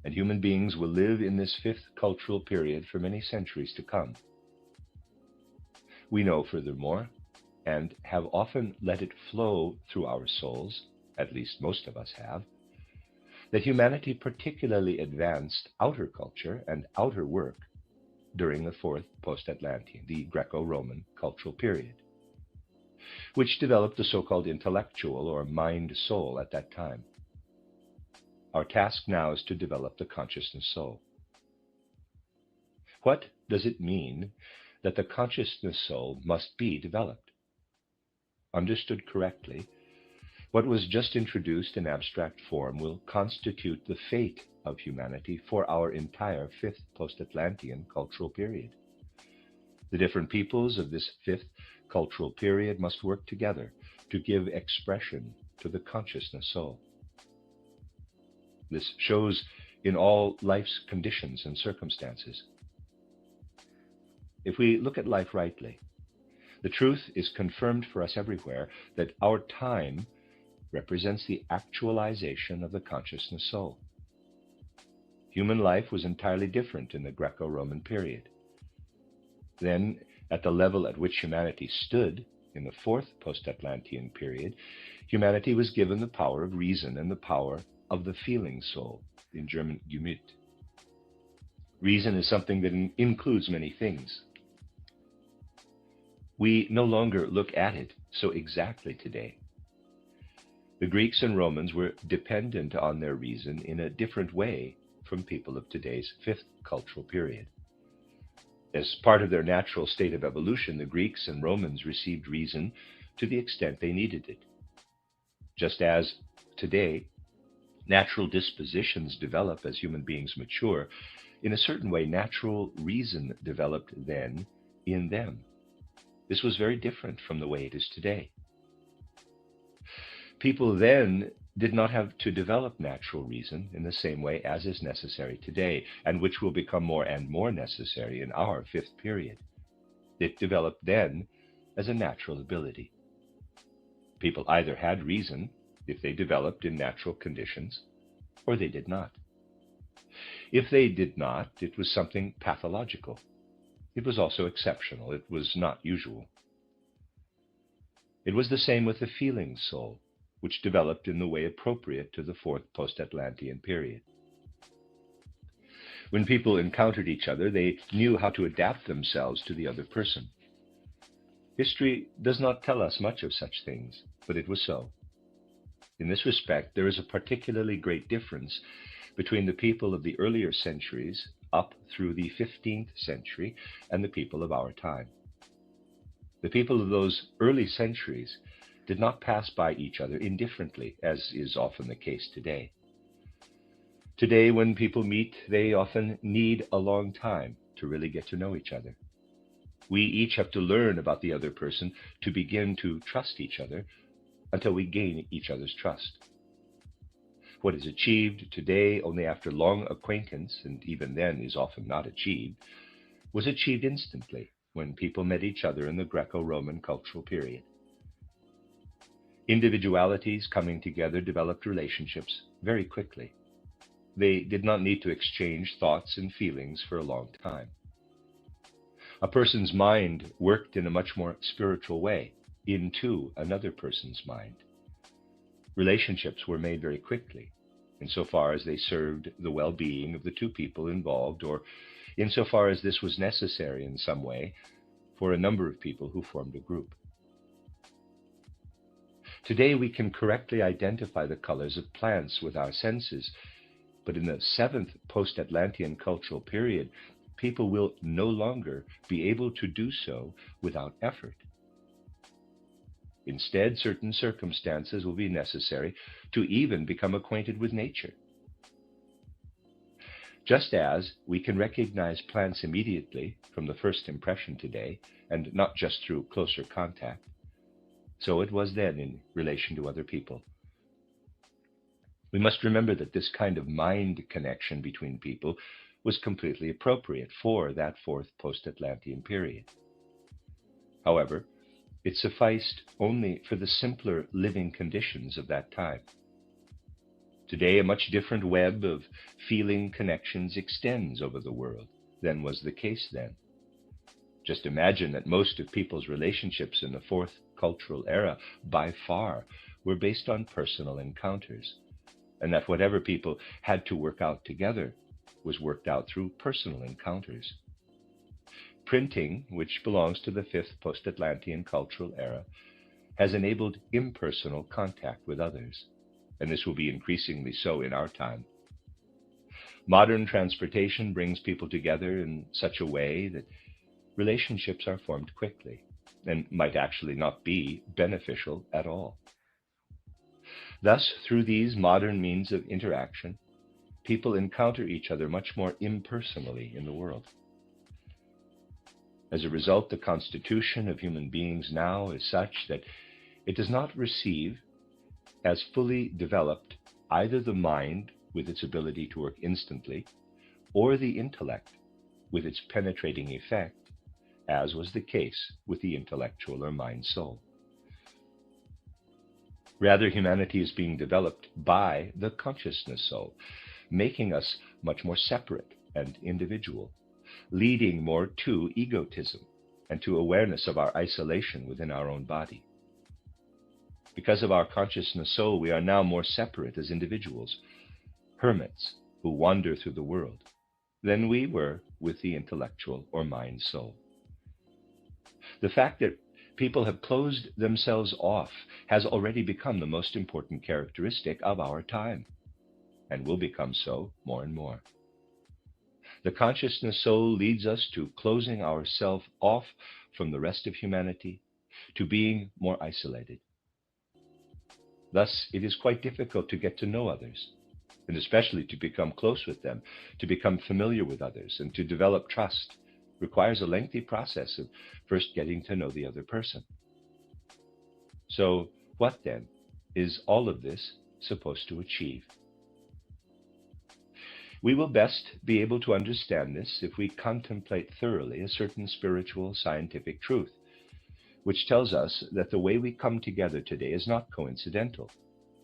and human beings will live in this fifth cultural period for many centuries to come. We know, furthermore, and have often let it flow through our souls, at least most of us have, that humanity particularly advanced outer culture and outer work during the Fourth Post-Atlantean, the Greco-Roman cultural period, which developed the so-called intellectual or mind-soul at that time. Our task now is to develop the consciousness soul. What does it mean that the consciousness soul must be developed? Understood correctly, what was just introduced in abstract form will constitute the fate of humanity for our entire Fifth Post-Atlantean cultural period. The different peoples of this fifth cultural period must work together to give expression to the consciousness soul. This shows in all life's conditions and circumstances. If we look at life rightly, the truth is confirmed for us everywhere that our time represents the actualization of the consciousness soul. Human life was entirely different in the Greco-Roman period. Then, at the level at which humanity stood in the Fourth Post-Atlantean period, humanity was given the power of reason and the power of the feeling soul, in German Gemüt. Reason is something that includes many things. We no longer look at it so exactly today. The Greeks and Romans were dependent on their reason in a different way from people of today's fifth cultural period. As part of their natural state of evolution, the Greeks and Romans received reason to the extent they needed it. Just as today, natural dispositions develop as human beings mature, in a certain way, natural reason developed then in them. This was very different from the way it is today. People then did not have to develop natural reason in the same way as is necessary today, and which will become more and more necessary in our fifth period. It developed then as a natural ability. People either had reason, if they developed in natural conditions, or they did not. If they did not, it was something pathological. It was also exceptional. It was not usual. It was the same with the feeling soul, which developed in the way appropriate to the Fourth Post-Atlantean period. When people encountered each other, they knew how to adapt themselves to the other person. History does not tell us much of such things, but it was so. In this respect, there is a particularly great difference between the people of the earlier centuries up through the 15th century and the people of our time. The people of those early centuries did not pass by each other indifferently, as is often the case today. Today, when people meet, they often need a long time to really get to know each other. We each have to learn about the other person to begin to trust each other until we gain each other's trust. What is achieved today only after long acquaintance, and even then is often not achieved, was achieved instantly when people met each other in the Greco-Roman cultural period. Individualities coming together developed relationships very quickly. They did not need to exchange thoughts and feelings for a long time. A person's mind worked in a much more spiritual way into another person's mind. Relationships were made very quickly, insofar as they served the well-being of the two people involved, or insofar as this was necessary in some way for a number of people who formed a group. Today we can correctly identify the colors of plants with our senses, but in the seventh post-Atlantean cultural period, people will no longer be able to do so without effort. Instead, certain circumstances will be necessary to even become acquainted with nature. Just as we can recognize plants immediately from the first impression today, and not just through closer contact, so it was then in relation to other people. We must remember that this kind of mind connection between people was completely appropriate for that fourth post-Atlantean period. However, it sufficed only for the simpler living conditions of that time. Today, a much different web of feeling connections extends over the world than was the case then. Just imagine that most of people's relationships in the fourth cultural era, by far, were based on personal encounters, and that whatever people had to work out together was worked out through personal encounters. Printing, which belongs to the fifth post-Atlantean cultural era, has enabled impersonal contact with others, and this will be increasingly so in our time. Modern transportation brings people together in such a way that relationships are formed quickly and might actually not be beneficial at all. Thus, through these modern means of interaction, people encounter each other much more impersonally in the world. As a result, the constitution of human beings now is such that it does not receive as fully developed either the mind with its ability to work instantly, or the intellect with its penetrating effect, as was the case with the intellectual or mind soul. Rather, humanity is being developed by the consciousness soul, making us much more separate and individual, leading more to egotism and to awareness of our isolation within our own body. Because of our consciousness soul, we are now more separate as individuals, hermits who wander through the world, than we were with the intellectual or mind soul. The fact that people have closed themselves off has already become the most important characteristic of our time, and will become so more and more. The consciousness soul leads us to closing ourselves off from the rest of humanity, to being more isolated. Thus, it is quite difficult to get to know others, and especially to become close with them, to become familiar with others, and to develop trust requires a lengthy process of first getting to know the other person. So, what then is all of this supposed to achieve? We will best be able to understand this if we contemplate thoroughly a certain spiritual scientific truth, which tells us that the way we come together today is not coincidental,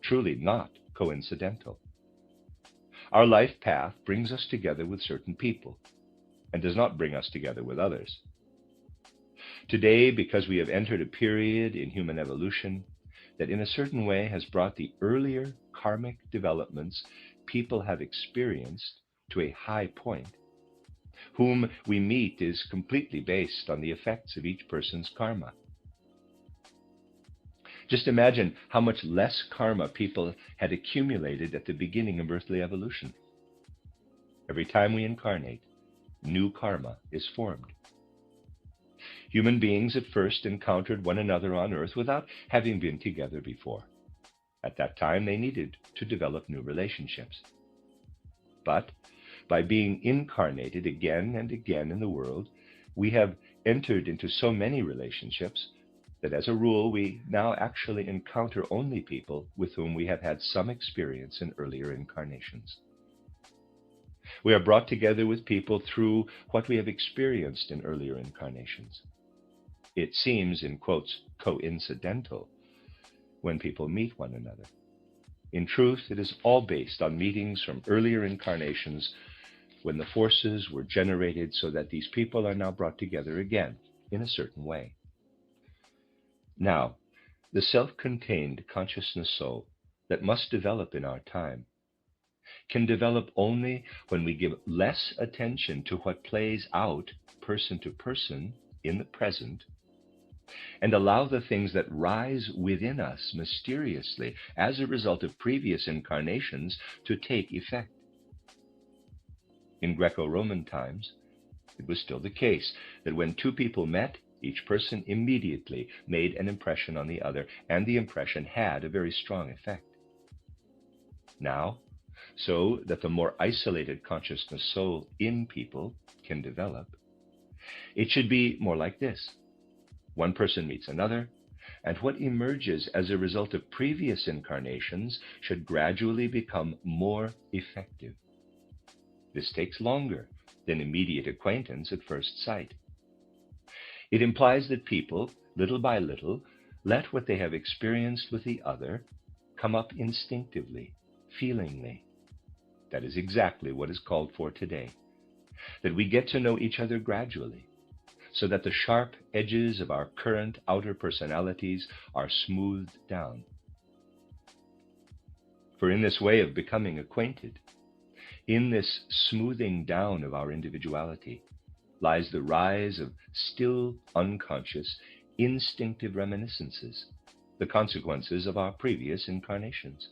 truly not coincidental. Our life path brings us together with certain people, and does not bring us together with others. Today, because we have entered a period in human evolution that in a certain way has brought the earlier karmic developments people have experienced to a high point, whom we meet is completely based on the effects of each person's karma. Just imagine how much less karma people had accumulated at the beginning of earthly evolution. Every time we incarnate, new karma is formed. Human beings at first encountered one another on earth without having been together before. At that time, they needed to develop new relationships. But by being incarnated again and again in the world, we have entered into so many relationships that as a rule, we now actually encounter only people with whom we have had some experience in earlier incarnations. We are brought together with people through what we have experienced in earlier incarnations. It seems, in quotes, coincidental when people meet one another. In truth, it is all based on meetings from earlier incarnations when the forces were generated so that these people are now brought together again in a certain way. Now, the self-contained consciousness soul that must develop in our time can develop only when we give less attention to what plays out person to person in the present, and allow the things that rise within us mysteriously as a result of previous incarnations to take effect. In Greco-Roman times, it was still the case that when two people met, each person immediately made an impression on the other, and the impression had a very strong effect. Now, so that the more isolated consciousness soul in people can develop, it should be more like this. One person meets another, and what emerges as a result of previous incarnations should gradually become more effective. This takes longer than immediate acquaintance at first sight. It implies that people, little by little, let what they have experienced with the other come up instinctively, feelingly. That is exactly what is called for today, that we get to know each other gradually, so that the sharp edges of our current outer personalities are smoothed down. For in this way of becoming acquainted, in this smoothing down of our individuality, lies the rise of still unconscious, instinctive reminiscences, the consequences of our previous incarnations.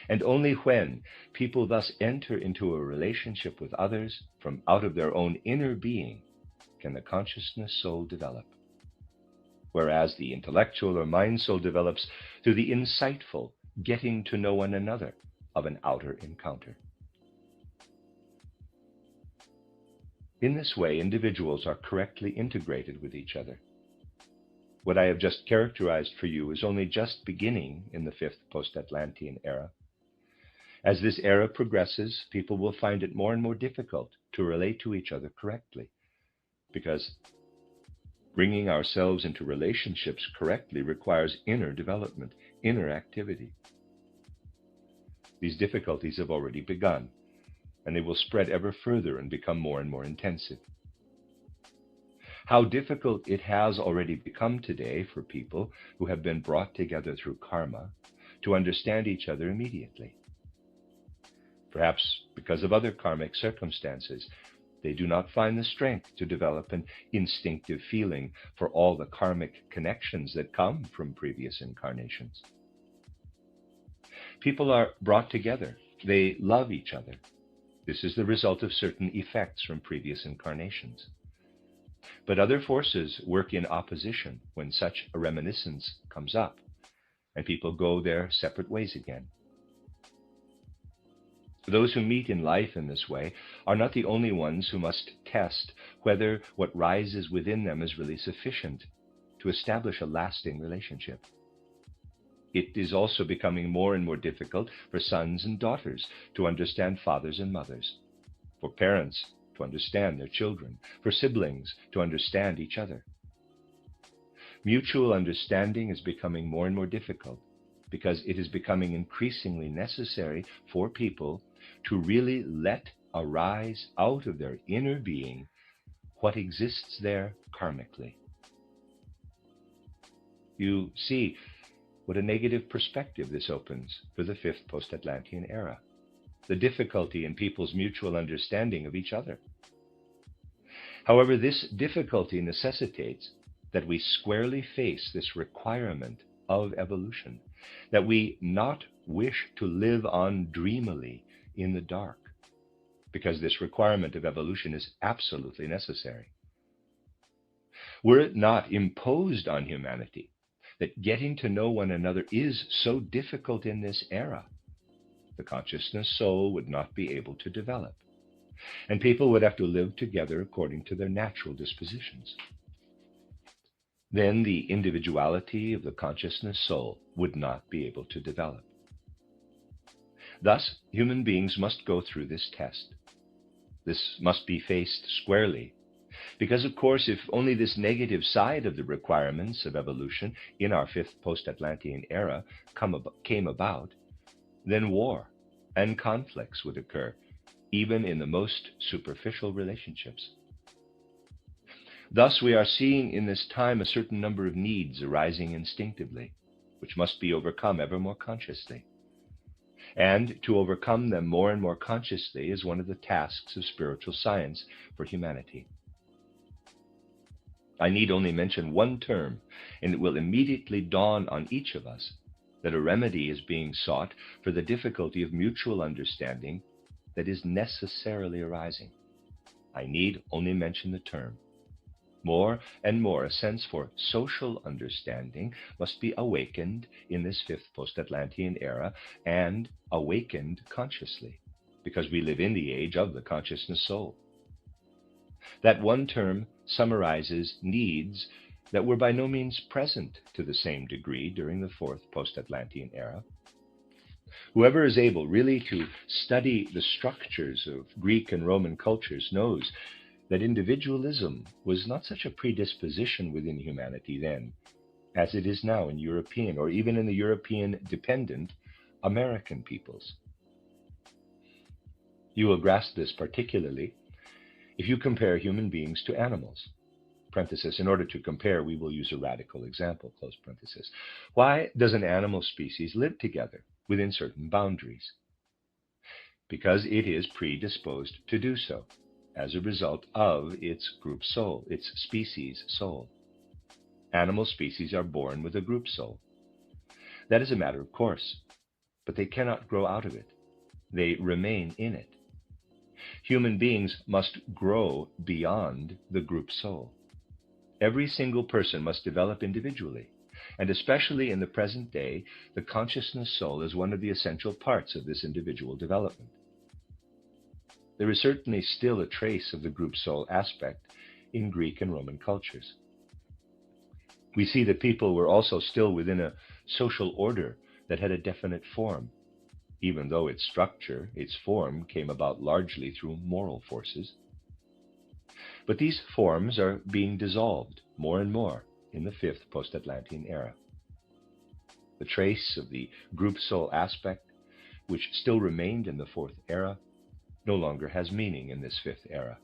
And only when people thus enter into a relationship with others from out of their own inner being can the consciousness soul develop, whereas the intellectual or mind soul develops through the insightful getting to know one another of an outer encounter. In this way, individuals are correctly integrated with each other. What I have just characterized for you is only just beginning in the fifth post-Atlantean era. As this era progresses, people will find it more and more difficult to relate to each other correctly, because bringing ourselves into relationships correctly requires inner development, inner activity. These difficulties have already begun, and they will spread ever further and become more and more intensive. How difficult it has already become today for people who have been brought together through karma to understand each other immediately. Perhaps because of other karmic circumstances, they do not find the strength to develop an instinctive feeling for all the karmic connections that come from previous incarnations. People are brought together. They love each other. This is the result of certain effects from previous incarnations. But other forces work in opposition when such a reminiscence comes up, and people go their separate ways again. Those who meet in life in this way are not the only ones who must test whether what rises within them is really sufficient to establish a lasting relationship. It is also becoming more and more difficult for sons and daughters to understand fathers and mothers, for parents to understand their children, for siblings to understand each other. Mutual understanding is becoming more and more difficult because it is becoming increasingly necessary for people to really let arise out of their inner being what exists there karmically. You see what a negative perspective this opens for the fifth post-Atlantean era, the difficulty in people's mutual understanding of each other. However, this difficulty necessitates that we squarely face this requirement of evolution, that we not wish to live on dreamily in the dark, because this requirement of evolution is absolutely necessary. Were it not imposed on humanity that getting to know one another is so difficult in this era, the consciousness soul would not be able to develop, and people would have to live together according to their natural dispositions. Then the individuality of the consciousness soul would not be able to develop. Thus, human beings must go through this test. This must be faced squarely, because, of course, if only this negative side of the requirements of evolution in our fifth post-Atlantean era came about, then war and conflicts would occur, even in the most superficial relationships. Thus, we are seeing in this time a certain number of needs arising instinctively, which must be overcome ever more consciously. And to overcome them more and more consciously is one of the tasks of spiritual science for humanity. I need only mention one term, and it will immediately dawn on each of us that a remedy is being sought for the difficulty of mutual understanding that is necessarily arising. I need only mention the term. More and more, a sense for social understanding must be awakened in this fifth post-Atlantean era, and awakened consciously, because we live in the age of the consciousness soul. That one term summarizes needs that were by no means present to the same degree during the fourth post-Atlantean era. Whoever is able really to study the structures of Greek and Roman cultures knows that individualism was not such a predisposition within humanity then as it is now in European, or even in the European-dependent American peoples. You will grasp this particularly if you compare human beings to animals. Parenthesis, in order to compare, we will use a radical example, close parenthesis. Why does an animal species live together within certain boundaries? Because it is predisposed to do so as a result of its group soul, its species soul. Animal species are born with a group soul. That is a matter of course, but they cannot grow out of it. They remain in it. Human beings must grow beyond the group soul. Every single person must develop individually, and especially in the present day, the consciousness soul is one of the essential parts of this individual development. There is certainly still a trace of the group soul aspect in Greek and Roman cultures. We see that people were also still within a social order that had a definite form, even though its structure, its form, came about largely through moral forces. But these forms are being dissolved more and more in the fifth post-Atlantean era. The trace of the group soul aspect, which still remained in the fourth era, no longer has meaning in this fifth era.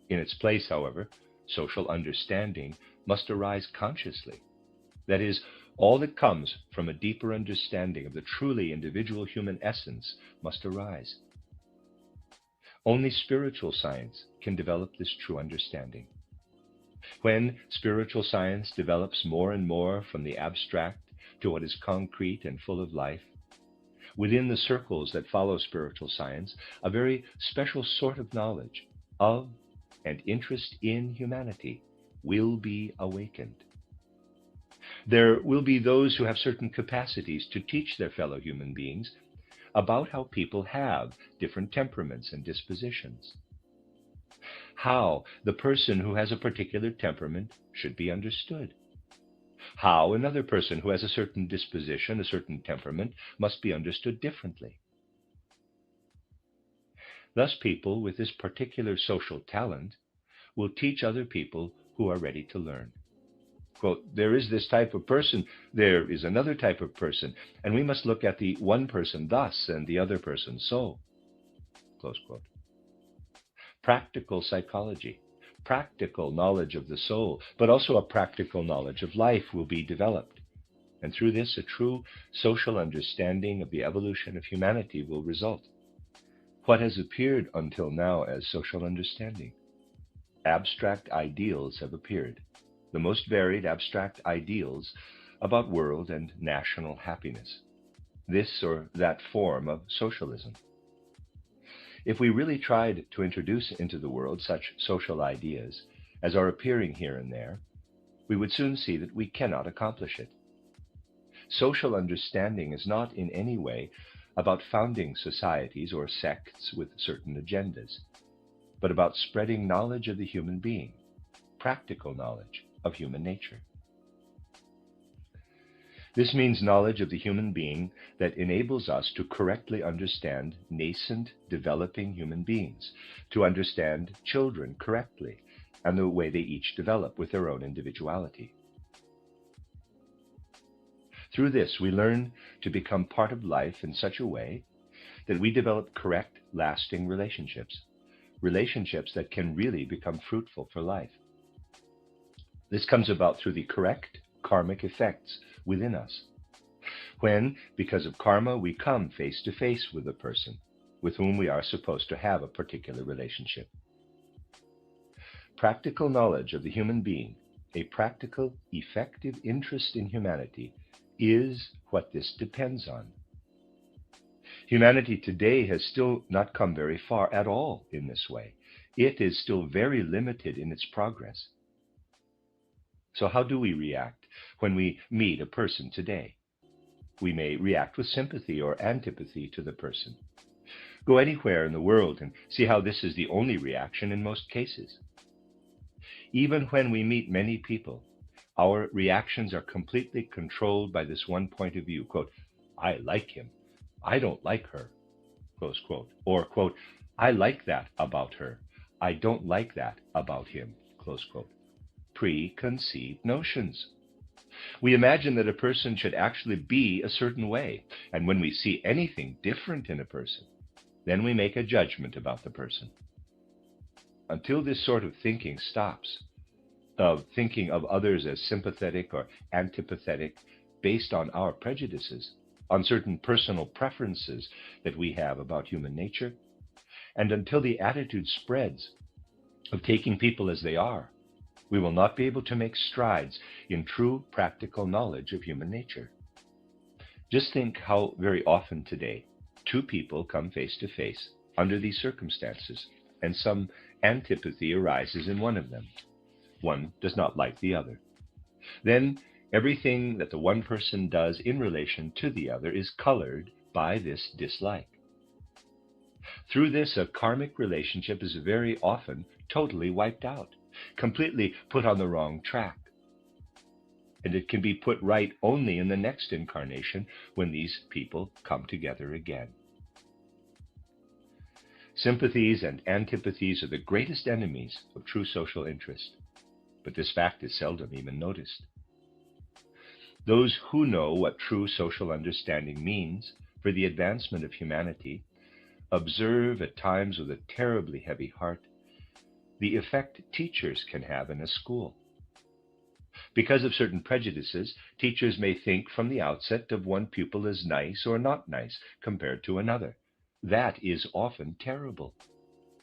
In its place, however, social understanding must arise consciously. That is, all that comes from a deeper understanding of the truly individual human essence must arise. Only spiritual science can develop this true understanding. When spiritual science develops more and more from the abstract to what is concrete and full of life, within the circles that follow spiritual science, a very special sort of knowledge of and interest in humanity will be awakened. There will be those who have certain capacities to teach their fellow human beings about how people have different temperaments and dispositions, how the person who has a particular temperament should be understood, how another person who has a certain disposition, a certain temperament, must be understood differently. Thus, people with this particular social talent will teach other people who are ready to learn. Quote, there is this type of person, there is another type of person, and we must look at the one person thus and the other person so. Close quote. Practical psychology, practical knowledge of the soul, but also a practical knowledge of life will be developed. And through this, a true social understanding of the evolution of humanity will result. What has appeared until now as social understanding? Abstract ideals have appeared, the most varied abstract ideals about world and national happiness, this or that form of socialism. If we really tried to introduce into the world such social ideas as are appearing here and there, we would soon see that we cannot accomplish it. Social understanding is not in any way about founding societies or sects with certain agendas, but about spreading knowledge of the human being, practical knowledge of human nature. This means knowledge of the human being that enables us to correctly understand nascent, developing human beings, to understand children correctly, and the way they each develop with their own individuality. Through this, we learn to become part of life in such a way that we develop correct, lasting relationships, relationships that can really become fruitful for life. This comes about through the correct karmic effects within us, when, because of karma, we come face to face with a person with whom we are supposed to have a particular relationship. Practical knowledge of the human being a practical, effective interest in humanity is what this depends on. Humanity today has still not come very far at all in this way. It is still very limited in its progress. So how do we react when we meet a person today? We may react with sympathy or antipathy to the person. Go anywhere in the world and see how this is the only reaction in most cases. Even when we meet many people, our reactions are completely controlled by this one point of view, quote, I like him, I don't like her, close quote, or quote, I like that about her, I don't like that about him, close quote. Preconceived notions. We imagine that a person should actually be a certain way, and when we see anything different in a person, then we make a judgment about the person. Until this sort of thinking stops, of thinking of others as sympathetic or antipathetic based on our prejudices, on certain personal preferences that we have about human nature, and until the attitude spreads of taking people as they are, we will not be able to make strides in true practical knowledge of human nature. Just think how very often today two people come face to face under these circumstances, and some antipathy arises in one of them. One does not like the other. Then everything that the one person does in relation to the other is colored by this dislike. Through this, a karmic relationship is very often totally wiped out, completely put on the wrong track. And it can be put right only in the next incarnation when these people come together again. Sympathies and antipathies are the greatest enemies of true social interest, but this fact is seldom even noticed. Those who know what true social understanding means for the advancement of humanity observe at times with a terribly heavy heart the effect teachers can have in a school. Because of certain prejudices, teachers may think from the outset of one pupil as nice or not nice compared to another. That is often terrible,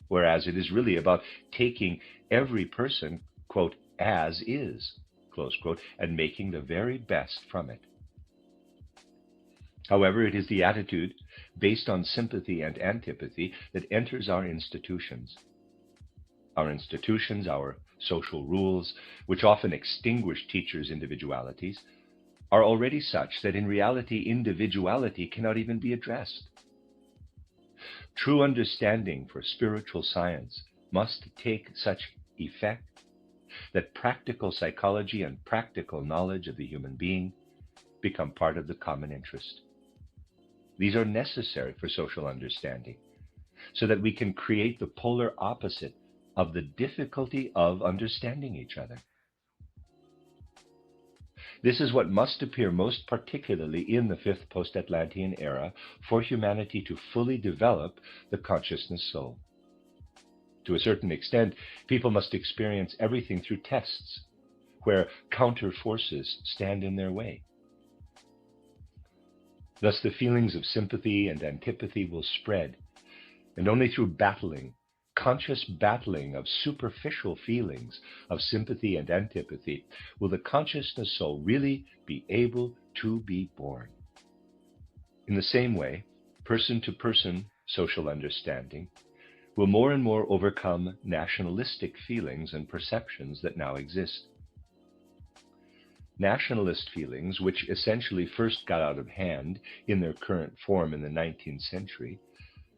whereas it is really about taking every person, quote, as is, close quote, and making the very best from it. However, it is the attitude based on sympathy and antipathy that enters our institutions. Our institutions, our social rules, which often extinguish teachers' individualities, are already such that in reality individuality cannot even be addressed. True understanding for spiritual science must take such effect that practical psychology and practical knowledge of the human being become part of the common interest. These are necessary for social understanding, so that we can create the polar opposite of the difficulty of understanding each other. This is what must appear most particularly in the fifth post-Atlantean era for humanity to fully develop the consciousness soul. To a certain extent, people must experience everything through tests, where counter forces stand in their way. Thus the feelings of sympathy and antipathy will spread, and only through battling, conscious battling of superficial feelings of sympathy and antipathy will the consciousness soul really be able to be born. In the same way, person-to-person social understanding will more and more overcome nationalistic feelings and perceptions that now exist. Nationalist feelings, which essentially first got out of hand in their current form in the 19th century,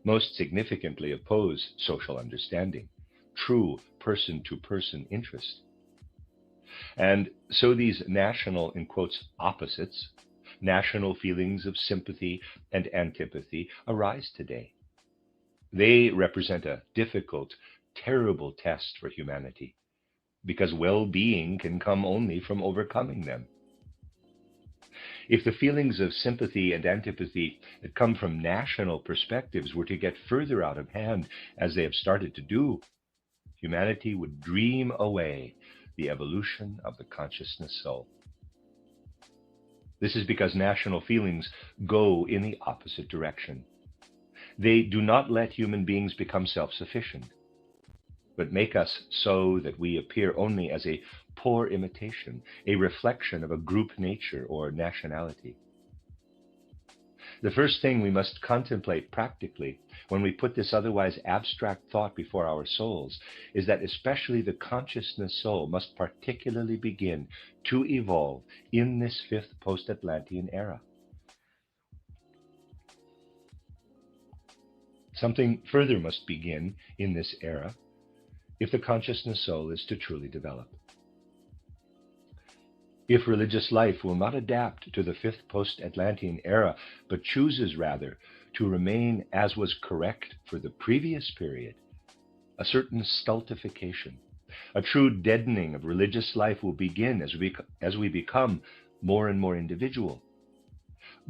most significantly oppose social understanding, true person-to-person interest. And so these national, in quotes, opposites, national feelings of sympathy and antipathy arise today. They represent a difficult, terrible test for humanity, because well-being can come only from overcoming them. If the feelings of sympathy and antipathy that come from national perspectives were to get further out of hand, as they have started to do, humanity would dream away the evolution of the consciousness soul. This is because national feelings go in the opposite direction. They do not let human beings become self-sufficient. but make us so that we appear only as a poor imitation, a reflection of a group nature or nationality. The first thing we must contemplate practically when we put this otherwise abstract thought before our souls is that especially the consciousness soul must particularly begin to evolve in this fifth post-Atlantean era. Something further must begin in this era if the consciousness soul is to truly develop. If religious life will not adapt to the fifth post-Atlantean era, but chooses rather to remain as was correct for the previous period, a certain stultification, a true deadening of religious life will begin as we become more and more individual.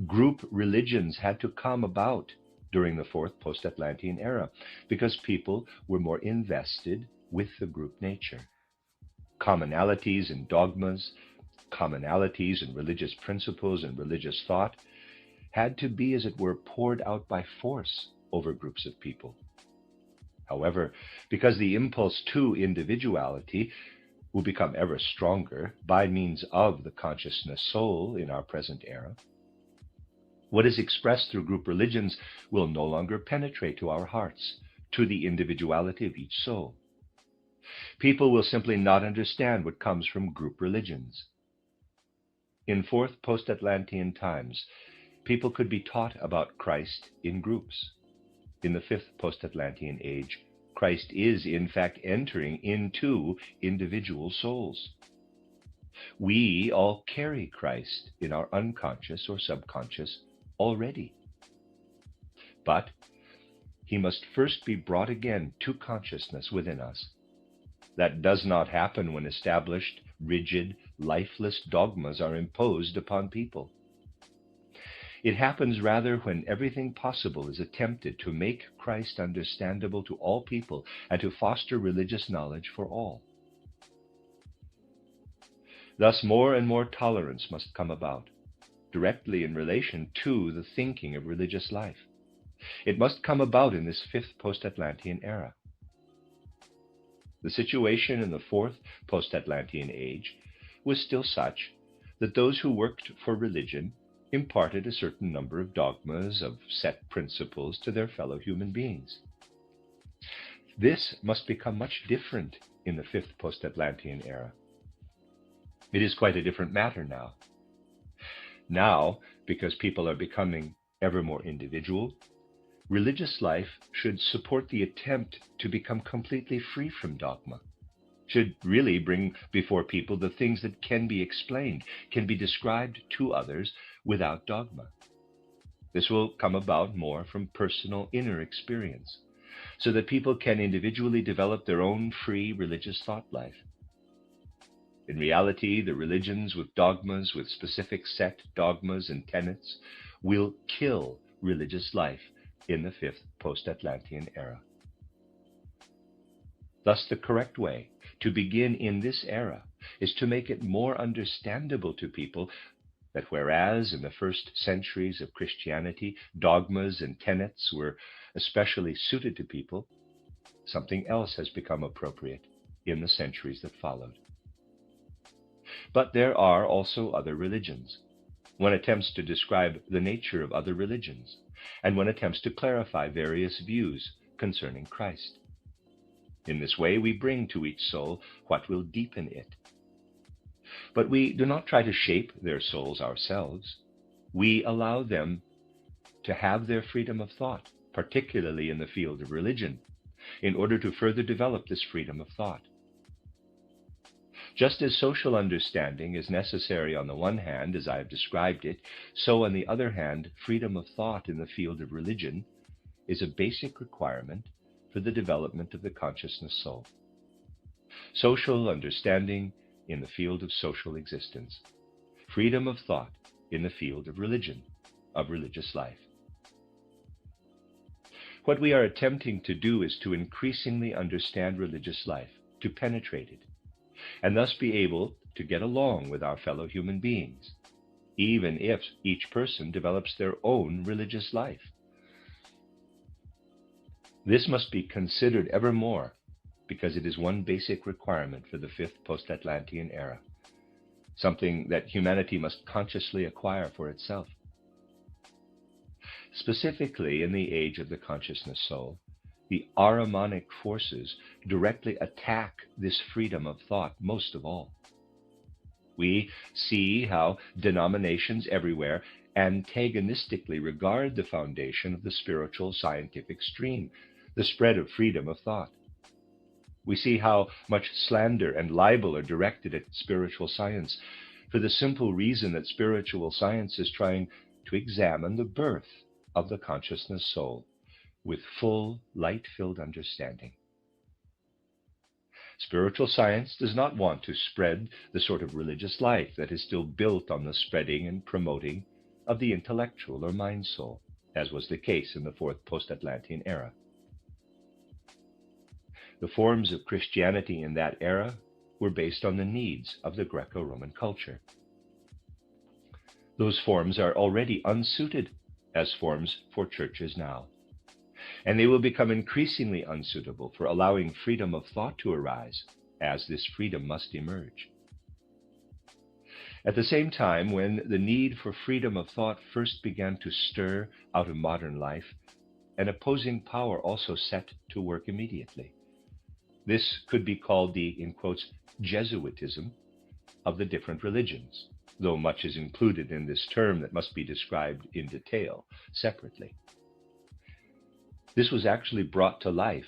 Group religions had to come about during the fourth post-Atlantean era because people were more invested with the group nature. Commonalities in dogmas, commonalities in religious principles and religious thought had to be, as it were, poured out by force over groups of people. However, because the impulse to individuality will become ever stronger by means of the consciousness soul in our present era, what is expressed through group religions will no longer penetrate to our hearts, to the individuality of each soul. People will simply not understand what comes from group religions. In fourth post-Atlantean times, people could be taught about Christ in groups. In the fifth post-Atlantean age, Christ is in fact entering into individual souls. We all carry Christ in our unconscious or subconscious already. But he must first be brought again to consciousness within us. That does not happen when established, rigid, lifeless dogmas are imposed upon people. It happens rather when everything possible is attempted to make Christ understandable to all people and to foster religious knowledge for all. Thus, more and more tolerance must come about, directly in relation to the thinking of religious life. It must come about in this fifth post-Atlantean era. The situation in the fourth post-Atlantean age was still such that those who worked for religion imparted a certain number of dogmas, of set principles to their fellow human beings. This must become much different in the fifth post-Atlantean era. It is quite a different matter now. Now, because people are becoming ever more individual, religious life should support the attempt to become completely free from dogma, should really bring before people the things that can be explained, can be described to others without dogma. This will come about more from personal inner experience, so that people can individually develop their own free religious thought life. In reality, the religions with dogmas, with specific set dogmas and tenets, will kill religious life in the fifth post-Atlantean era. Thus, the correct way to begin in this era is to make it more understandable to people that whereas in the first centuries of Christianity, dogmas and tenets were especially suited to people, something else has become appropriate in the centuries that followed. But there are also other religions. One attempts to describe the nature of other religions, and one attempts to clarify various views concerning Christ. In this way, we bring to each soul what will deepen it. But we do not try to shape their souls ourselves. We allow them to have their freedom of thought, particularly in the field of religion, in order to further develop this freedom of thought. Just as social understanding is necessary on the one hand, as I have described it, so on the other hand, freedom of thought in the field of religion is a basic requirement for the development of the consciousness soul. Social understanding in the field of social existence. Freedom of thought in the field of religion, of religious life. What we are attempting to do is to increasingly understand religious life, to penetrate it, and thus be able to get along with our fellow human beings, even if each person develops their own religious life. This must be considered ever more because it is one basic requirement for the fifth post-Atlantean era, something that humanity must consciously acquire for itself. Specifically, in the age of the consciousness soul, the Ahrimanic forces directly attack this freedom of thought most of all. We see how denominations everywhere antagonistically regard the foundation of the spiritual scientific stream, the spread of freedom of thought. We see how much slander and libel are directed at spiritual science, for the simple reason that spiritual science is trying to examine the birth of the consciousness soul with full, light-filled understanding. Spiritual science does not want to spread the sort of religious life that is still built on the spreading and promoting of the intellectual or mind soul, as was the case in the fourth post-Atlantean era. The forms of Christianity in that era were based on the needs of the Greco-Roman culture. Those forms are already unsuited as forms for churches now, and they will become increasingly unsuitable for allowing freedom of thought to arise, as this freedom must emerge. At the same time, when the need for freedom of thought first began to stir out of modern life, an opposing power also set to work immediately. This could be called the, in quotes, Jesuitism of the different religions, though much is included in this term that must be described in detail separately. This was actually brought to life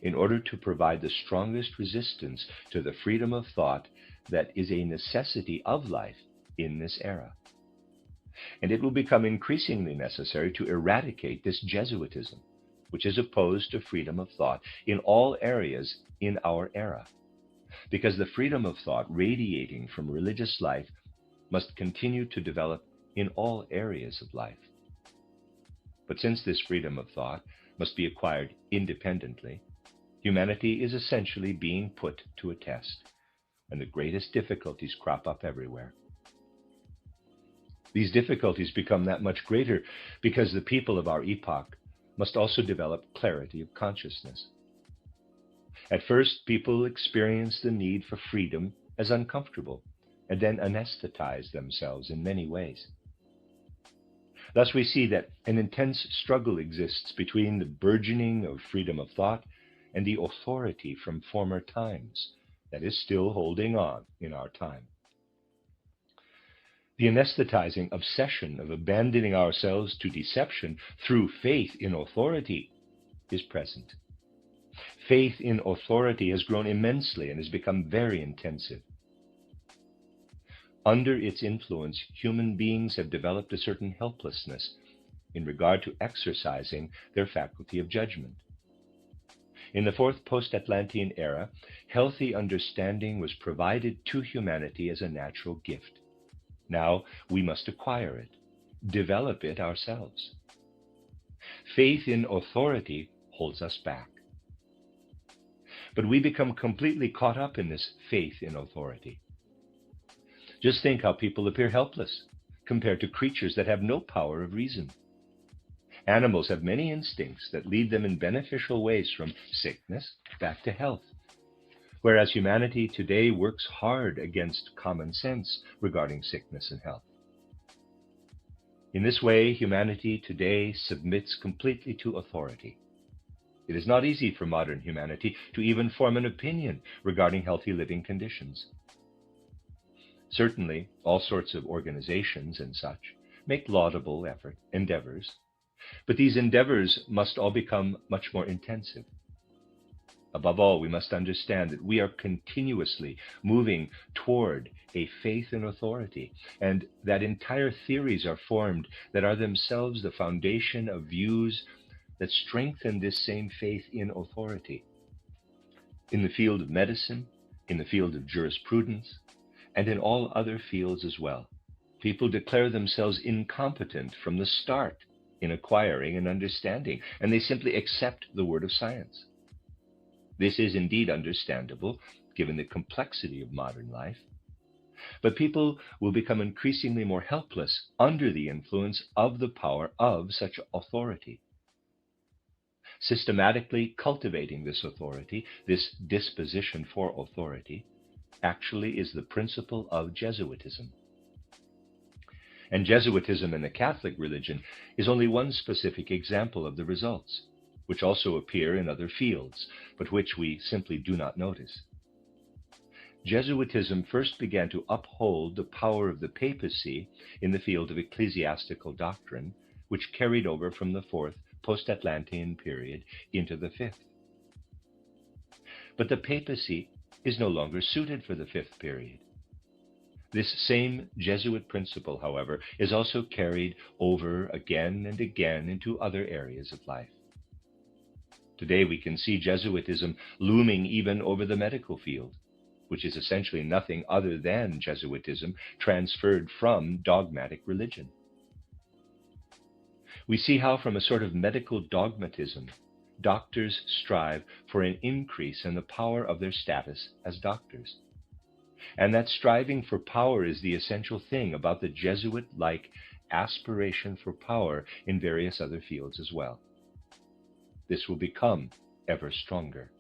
in order to provide the strongest resistance to the freedom of thought that is a necessity of life in this era. And it will become increasingly necessary to eradicate this Jesuitism, which is opposed to freedom of thought in all areas in our era, because the freedom of thought radiating from religious life must continue to develop in all areas of life. But since this freedom of thought must be acquired independently, humanity is essentially being put to a test, and the greatest difficulties crop up everywhere. These difficulties become that much greater because the people of our epoch must also develop clarity of consciousness. At first, people experience the need for freedom as uncomfortable, and then anesthetize themselves in many ways. Thus, we see that an intense struggle exists between the burgeoning of freedom of thought and the authority from former times that is still holding on in our time. The anesthetizing obsession of abandoning ourselves to deception through faith in authority is present. Faith in authority has grown immensely and has become very intensive. Under its influence, human beings have developed a certain helplessness in regard to exercising their faculty of judgment. In the fourth post-Atlantean era, healthy understanding was provided to humanity as a natural gift. Now we must acquire it, develop it ourselves. Faith in authority holds us back. But we become completely caught up in this faith in authority. Just think how people appear helpless compared to creatures that have no power of reason. Animals have many instincts that lead them in beneficial ways from sickness back to health, whereas humanity today works hard against common sense regarding sickness and health. In this way, humanity today submits completely to authority. It is not easy for modern humanity to even form an opinion regarding healthy living conditions. Certainly, all sorts of organizations and such make laudable endeavors, but these endeavors must all become much more intensive. Above all, we must understand that we are continuously moving toward a faith in authority, and that entire theories are formed that are themselves the foundation of views that strengthen this same faith in authority. In the field of medicine, in the field of jurisprudence, and in all other fields as well, people declare themselves incompetent from the start in acquiring an understanding, and they simply accept the word of science. This is indeed understandable, given the complexity of modern life, but people will become increasingly more helpless under the influence of the power of such authority. Systematically cultivating this authority, this disposition for authority, actually is the principle of Jesuitism. And Jesuitism in the Catholic religion is only one specific example of the results, which also appear in other fields, but which we simply do not notice. Jesuitism first began to uphold the power of the papacy in the field of ecclesiastical doctrine, which carried over from the fourth post-Atlantean period into the fifth. But the papacy is no longer suited for the fifth period. This same Jesuit principle, however, is also carried over again and again into other areas of life. Today we can see Jesuitism looming even over the medical field, which is essentially nothing other than Jesuitism transferred from dogmatic religion. We see how from a sort of medical dogmatism, doctors strive for an increase in the power of their status as doctors. And that striving for power is the essential thing about the Jesuit-like aspiration for power in various other fields as well. This will become ever stronger.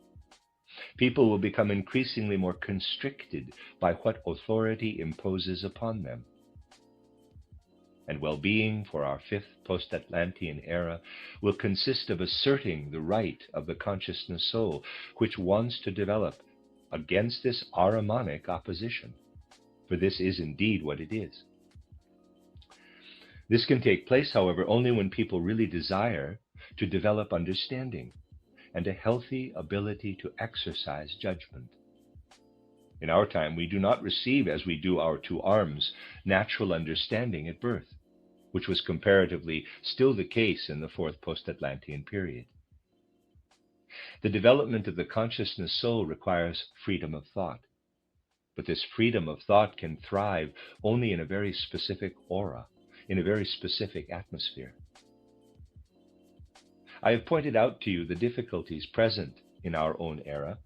People will become increasingly more constricted by what authority imposes upon them. And well-being for our fifth post-Atlantean era will consist of asserting the right of the consciousness soul, which wants to develop against this Ahrimanic opposition, for this is indeed what it is. This can take place, however, only when people really desire to develop understanding and a healthy ability to exercise judgment. In our time, we do not receive, as we do our two arms, natural understanding at birth, which was comparatively still the case in the fourth post-Atlantean period. The development of the consciousness soul requires freedom of thought, but this freedom of thought can thrive only in a very specific aura, in a very specific atmosphere. I have pointed out to you the difficulties present in our own era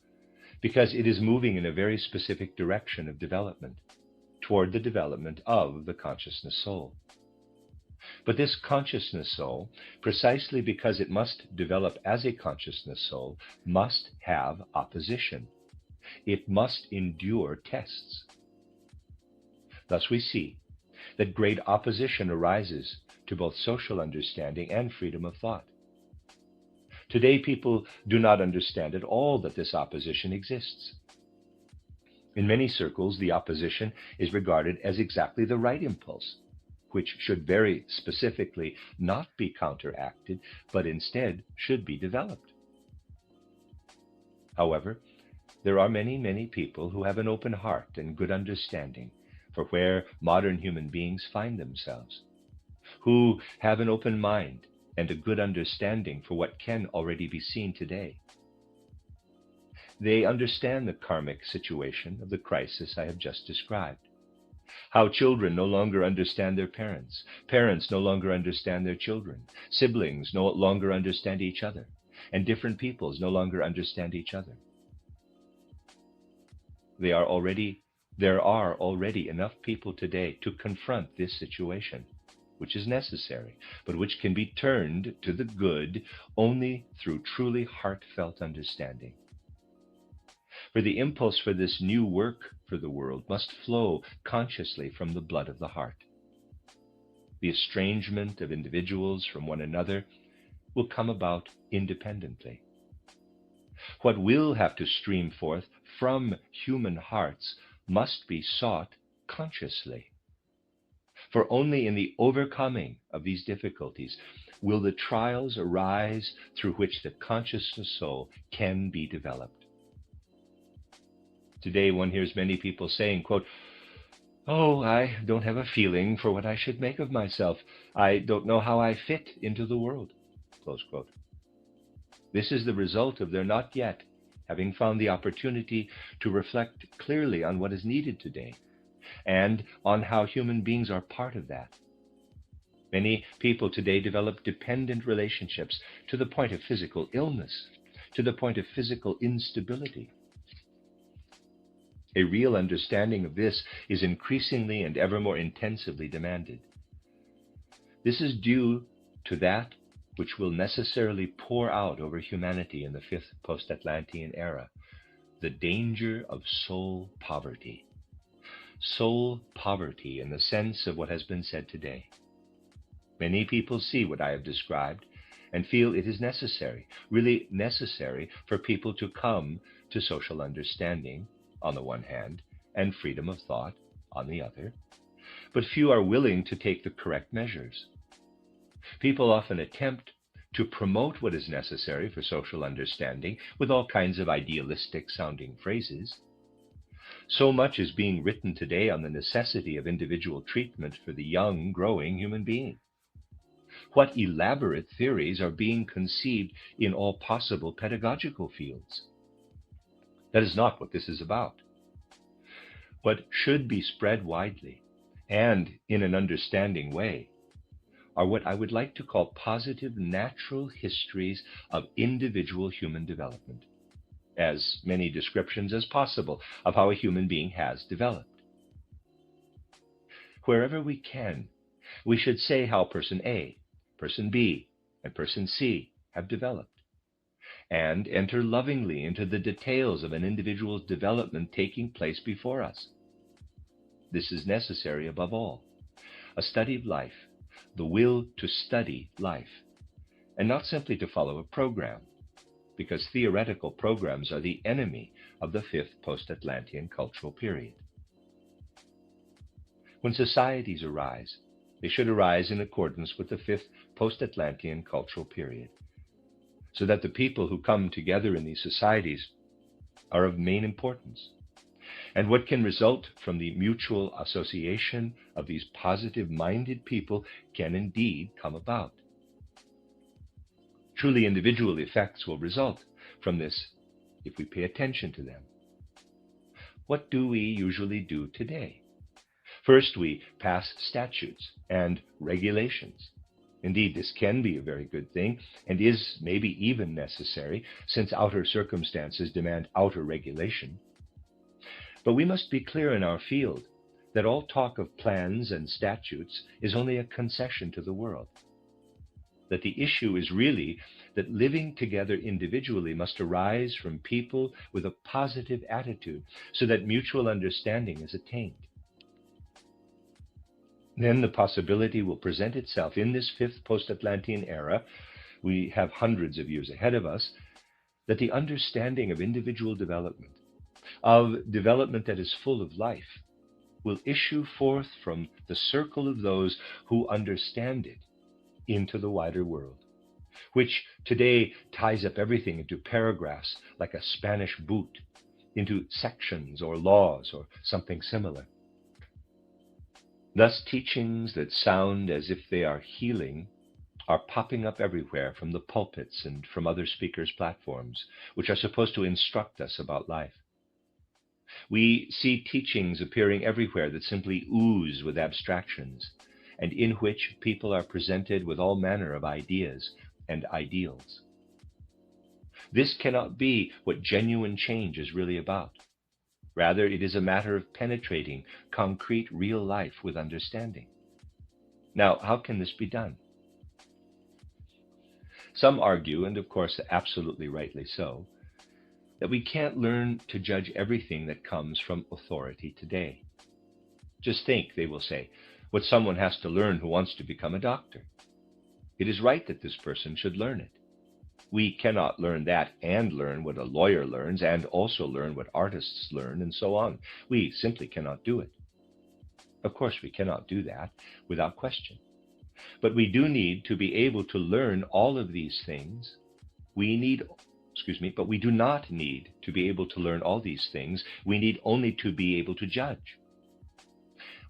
because it is moving in a very specific direction of development, toward the development of the consciousness soul. But this consciousness soul, precisely because it must develop as a consciousness soul, must have opposition. It must endure tests. Thus we see that great opposition arises to both social understanding and freedom of thought. Today, people do not understand at all that this opposition exists. In many circles, the opposition is regarded as exactly the right impulse, which should very specifically not be counteracted, but instead should be developed. However, there are many, many people who have an open heart and good understanding for where modern human beings find themselves, who have an open mind and a good understanding for what can already be seen today. They understand the karmic situation of the crisis I have just described. How children no longer understand their parents, parents no longer understand their children, siblings no longer understand each other, and different peoples no longer understand each other. There are already enough people today to confront this situation, which is necessary, but which can be turned to the good only through truly heartfelt understanding. For the impulse for this new work for the world must flow consciously from the blood of the heart. The estrangement of individuals from one another will come about independently. What will have to stream forth from human hearts must be sought consciously. For only in the overcoming of these difficulties will the trials arise through which the consciousness soul can be developed. Today one hears many people saying, quote, "Oh, I don't have a feeling for what I should make of myself. I don't know how I fit into the world," close quote. This is the result of their not yet having found the opportunity to reflect clearly on what is needed today and on how human beings are part of that. Many people today develop dependent relationships to the point of physical illness, to the point of physical instability. A real understanding of this is increasingly and ever more intensively demanded. This is due to that which will necessarily pour out over humanity in the fifth post-Atlantean era: the danger of soul poverty. Soul poverty in the sense of what has been said today. Many people see what I have described and feel it is necessary, really necessary, for people to come to social understanding on the one hand and freedom of thought on the other, but few are willing to take the correct measures. People often attempt to promote what is necessary for social understanding with all kinds of idealistic sounding phrases. So much is being written today on the necessity of individual treatment for the young, growing human being. What elaborate theories are being conceived in all possible pedagogical fields? That is not what this is about. What should be spread widely and in an understanding way are what I would like to call positive natural histories of individual human development, as many descriptions as possible of how a human being has developed. Wherever we can, we should say how person A, person B, and person C have developed, and enter lovingly into the details of an individual's development taking place before us. This is necessary above all: a study of life, the will to study life, and not simply to follow a program, because theoretical programs are the enemy of the fifth post-Atlantean cultural period. When societies arise, they should arise in accordance with the fifth post-Atlantean cultural period, so that the people who come together in these societies are of main importance. And what can result from the mutual association of these positive-minded people can indeed come about. Truly individual effects will result from this if we pay attention to them. What do we usually do today? First, we pass statutes and regulations. Indeed, this can be a very good thing and is maybe even necessary, since outer circumstances demand outer regulation. But we must be clear in our field that all talk of plans and statutes is only a concession to the world. That the issue is really that living together individually must arise from people with a positive attitude, so that mutual understanding is attained. Then the possibility will present itself in this fifth post-Atlantean era, we have hundreds of years ahead of us, that the understanding of individual development, of development that is full of life, will issue forth from the circle of those who understand it into the wider world, which today ties up everything into paragraphs like a Spanish boot, into sections or laws or something similar. Thus, teachings that sound as if they are healing are popping up everywhere from the pulpits and from other speakers' platforms, which are supposed to instruct us about life. We see teachings appearing everywhere that simply ooze with abstractions, and in which people are presented with all manner of ideas and ideals. This cannot be what genuine change is really about. Rather, it is a matter of penetrating concrete, real life with understanding. Now, how can this be done? Some argue, and of course absolutely rightly so, that we can't learn to judge everything that comes from authority today. Just think, they will say, what someone has to learn who wants to become a doctor. It is right that this person should learn it. We cannot learn that and learn what a lawyer learns and also learn what artists learn and so on. We simply cannot do it. Of course, we cannot do that without question. But we do need to be able to learn all of these things. But we do not need to be able to learn all these things. We need only to be able to judge.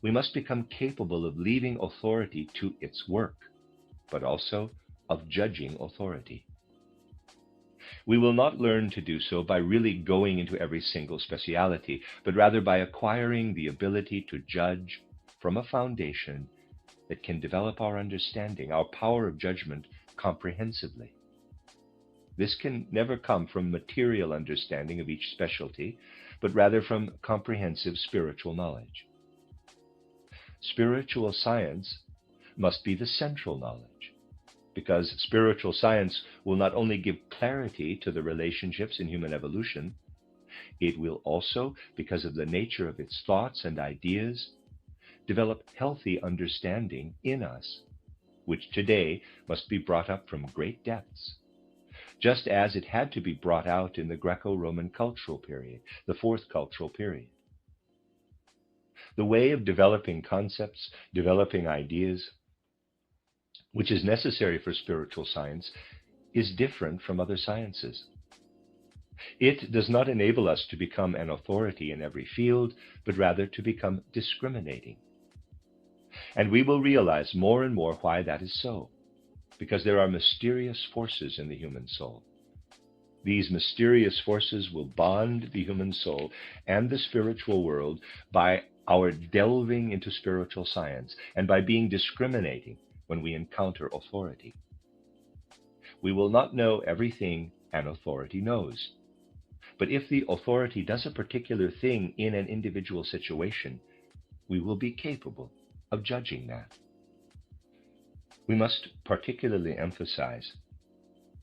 We must become capable of leaving authority to its work, but also of judging authority. We will not learn to do so by really going into every single speciality, but rather by acquiring the ability to judge from a foundation that can develop our understanding, our power of judgment comprehensively. This can never come from material understanding of each specialty, but rather from comprehensive spiritual knowledge. Spiritual science must be the central knowledge, because spiritual science will not only give clarity to the relationships in human evolution, it will also, because of the nature of its thoughts and ideas, develop healthy understanding in us, which today must be brought up from great depths, just as it had to be brought out in the Greco-Roman cultural period, the fourth cultural period. The way of developing concepts, developing ideas, which is necessary for spiritual science, is different from other sciences. It does not enable us to become an authority in every field, but rather to become discriminating. And we will realize more and more why that is so, because there are mysterious forces in the human soul. These mysterious forces will bond the human soul and the spiritual world by our delving into spiritual science and by being discriminating when we encounter authority. We will not know everything an authority knows, but if the authority does a particular thing in an individual situation, we will be capable of judging that. We must particularly emphasize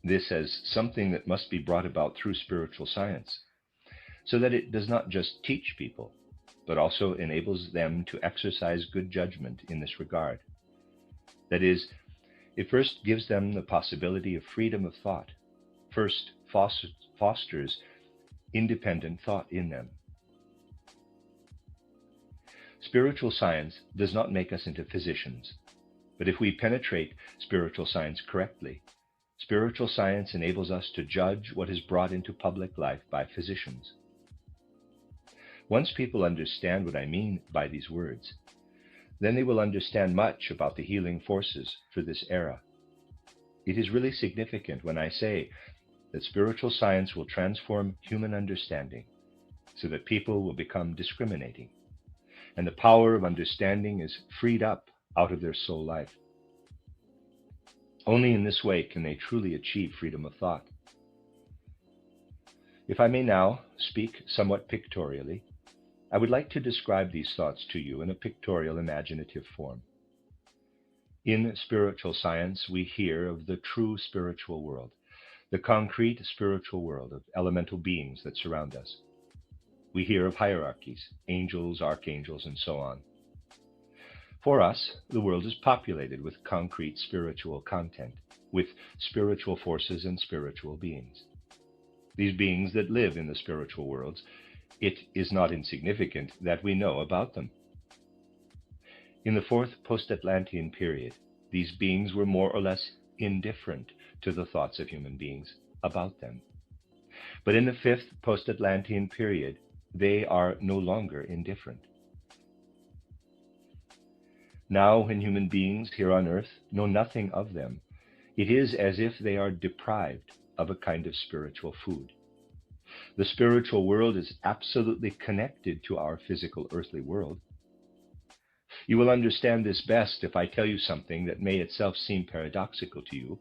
this as something that must be brought about through spiritual science, so that it does not just teach people, but also enables them to exercise good judgment in this regard. That is, it first gives them the possibility of freedom of thought, first fosters independent thought in them. Spiritual science does not make us into physicians, but if we penetrate spiritual science correctly, spiritual science enables us to judge what is brought into public life by physicians. Once people understand what I mean by these words, then they will understand much about the healing forces for this era. It is really significant when I say that spiritual science will transform human understanding so that people will become discriminating, and the power of understanding is freed up out of their soul life. Only in this way can they truly achieve freedom of thought. If I may now speak somewhat pictorially, I would like to describe these thoughts to you in a pictorial imaginative form. In spiritual science, we hear of the true spiritual world, the concrete spiritual world of elemental beings that surround us. We hear of hierarchies, angels, archangels, and so on. For us, the world is populated with concrete spiritual content, with spiritual forces and spiritual beings. These beings that live in the spiritual worlds, it is not insignificant that we know about them. In the fourth post-Atlantean period, these beings were more or less indifferent to the thoughts of human beings about them. But in the fifth post-Atlantean period, they are no longer indifferent. Now, when human beings here on earth know nothing of them, it is as if they are deprived of a kind of spiritual food. The spiritual world is absolutely connected to our physical earthly world. You will understand this best if I tell you something that may itself seem paradoxical to you,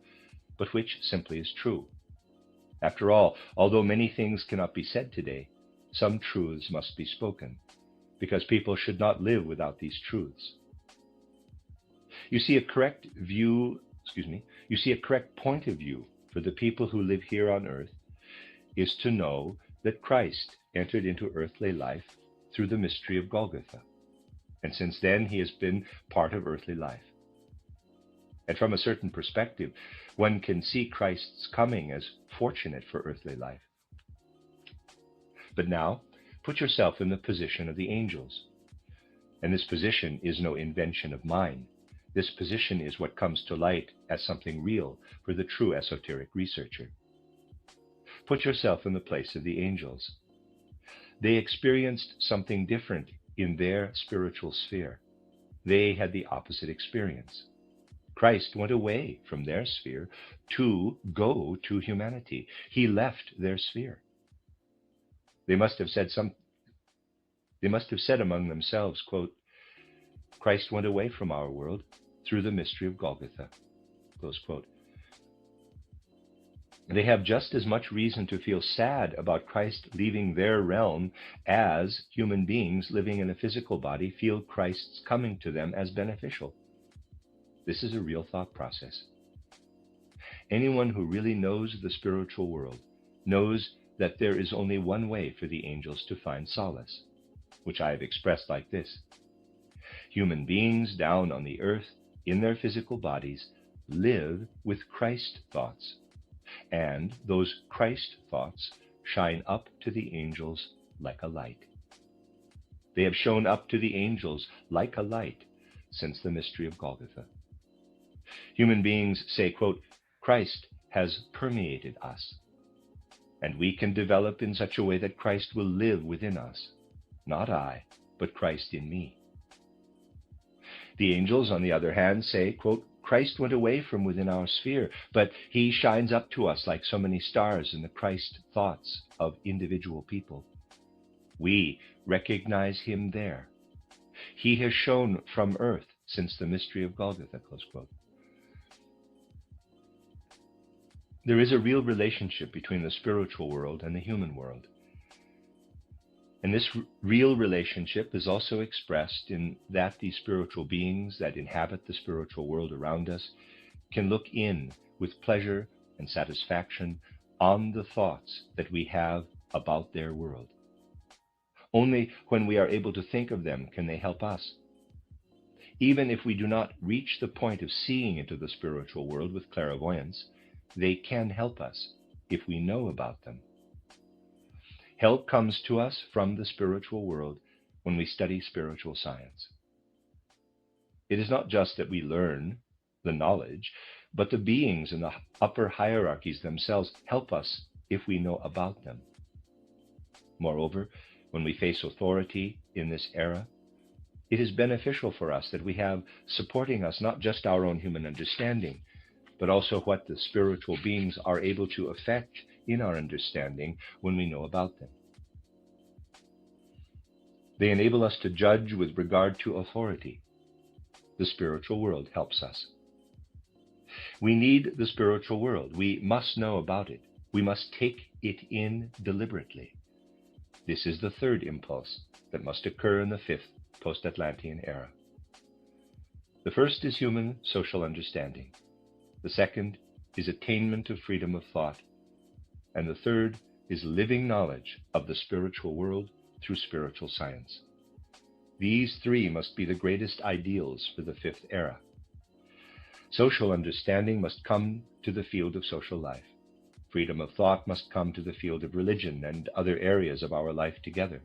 but which simply is true. After all, although many things cannot be said today, some truths must be spoken, because people should not live without these truths. You see a correct point of view for the people who live here on earth is to know that Christ entered into earthly life through the mystery of Golgotha, and since then he has been part of earthly life. And from a certain perspective, one can see Christ's coming as fortunate for earthly life. But now, put yourself in the position of the angels. And this position is no invention of mine. This position is what comes to light as something real for the true esoteric researcher. Put yourself in the place of the angels. They experienced something different in their spiritual sphere. They had the opposite experience. Christ went away from their sphere to go to humanity. He left their sphere. They must have said among themselves, quote, Christ went away from our world through the mystery of Golgotha, close quote. They have just as much reason to feel sad about Christ leaving their realm as human beings living in a physical body feel Christ's coming to them as beneficial. This is a real thought process. Anyone who really knows the spiritual world knows that there is only one way for the angels to find solace, which I have expressed like this. Human beings down on the earth, in their physical bodies, live with Christ thoughts, and those Christ thoughts shine up to the angels like a light. They have shown up to the angels like a light since the mystery of Golgotha. Human beings say, quote, Christ has permeated us, and we can develop in such a way that Christ will live within us, not I, but Christ in me. The angels, on the other hand, say, quote, Christ went away from within our sphere, but he shines up to us like so many stars in the Christ thoughts of individual people. We recognize him there. He has shone from earth since the mystery of Golgotha, close quote. There is a real relationship between the spiritual world and the human world. And this real relationship is also expressed in that these spiritual beings that inhabit the spiritual world around us can look in with pleasure and satisfaction on the thoughts that we have about their world. Only when we are able to think of them can they help us. Even if we do not reach the point of seeing into the spiritual world with clairvoyance, they can help us if we know about them. Help comes to us from the spiritual world when we study spiritual science. It is not just that we learn the knowledge, but the beings in the upper hierarchies themselves help us if we know about them. Moreover, when we face authority in this era, it is beneficial for us that we have supporting us not just our own human understanding, but also what the spiritual beings are able to effect in our understanding when we know about them. They enable us to judge with regard to authority. The spiritual world helps us. We need the spiritual world. We must know about it. We must take it in deliberately. This is the third impulse that must occur in the fifth post-Atlantean era. The first is human social understanding. The second is attainment of freedom of thought. And the third is living knowledge of the spiritual world through spiritual science. These three must be the greatest ideals for the fifth era. Social understanding must come to the field of social life. Freedom of thought must come to the field of religion and other areas of our life together.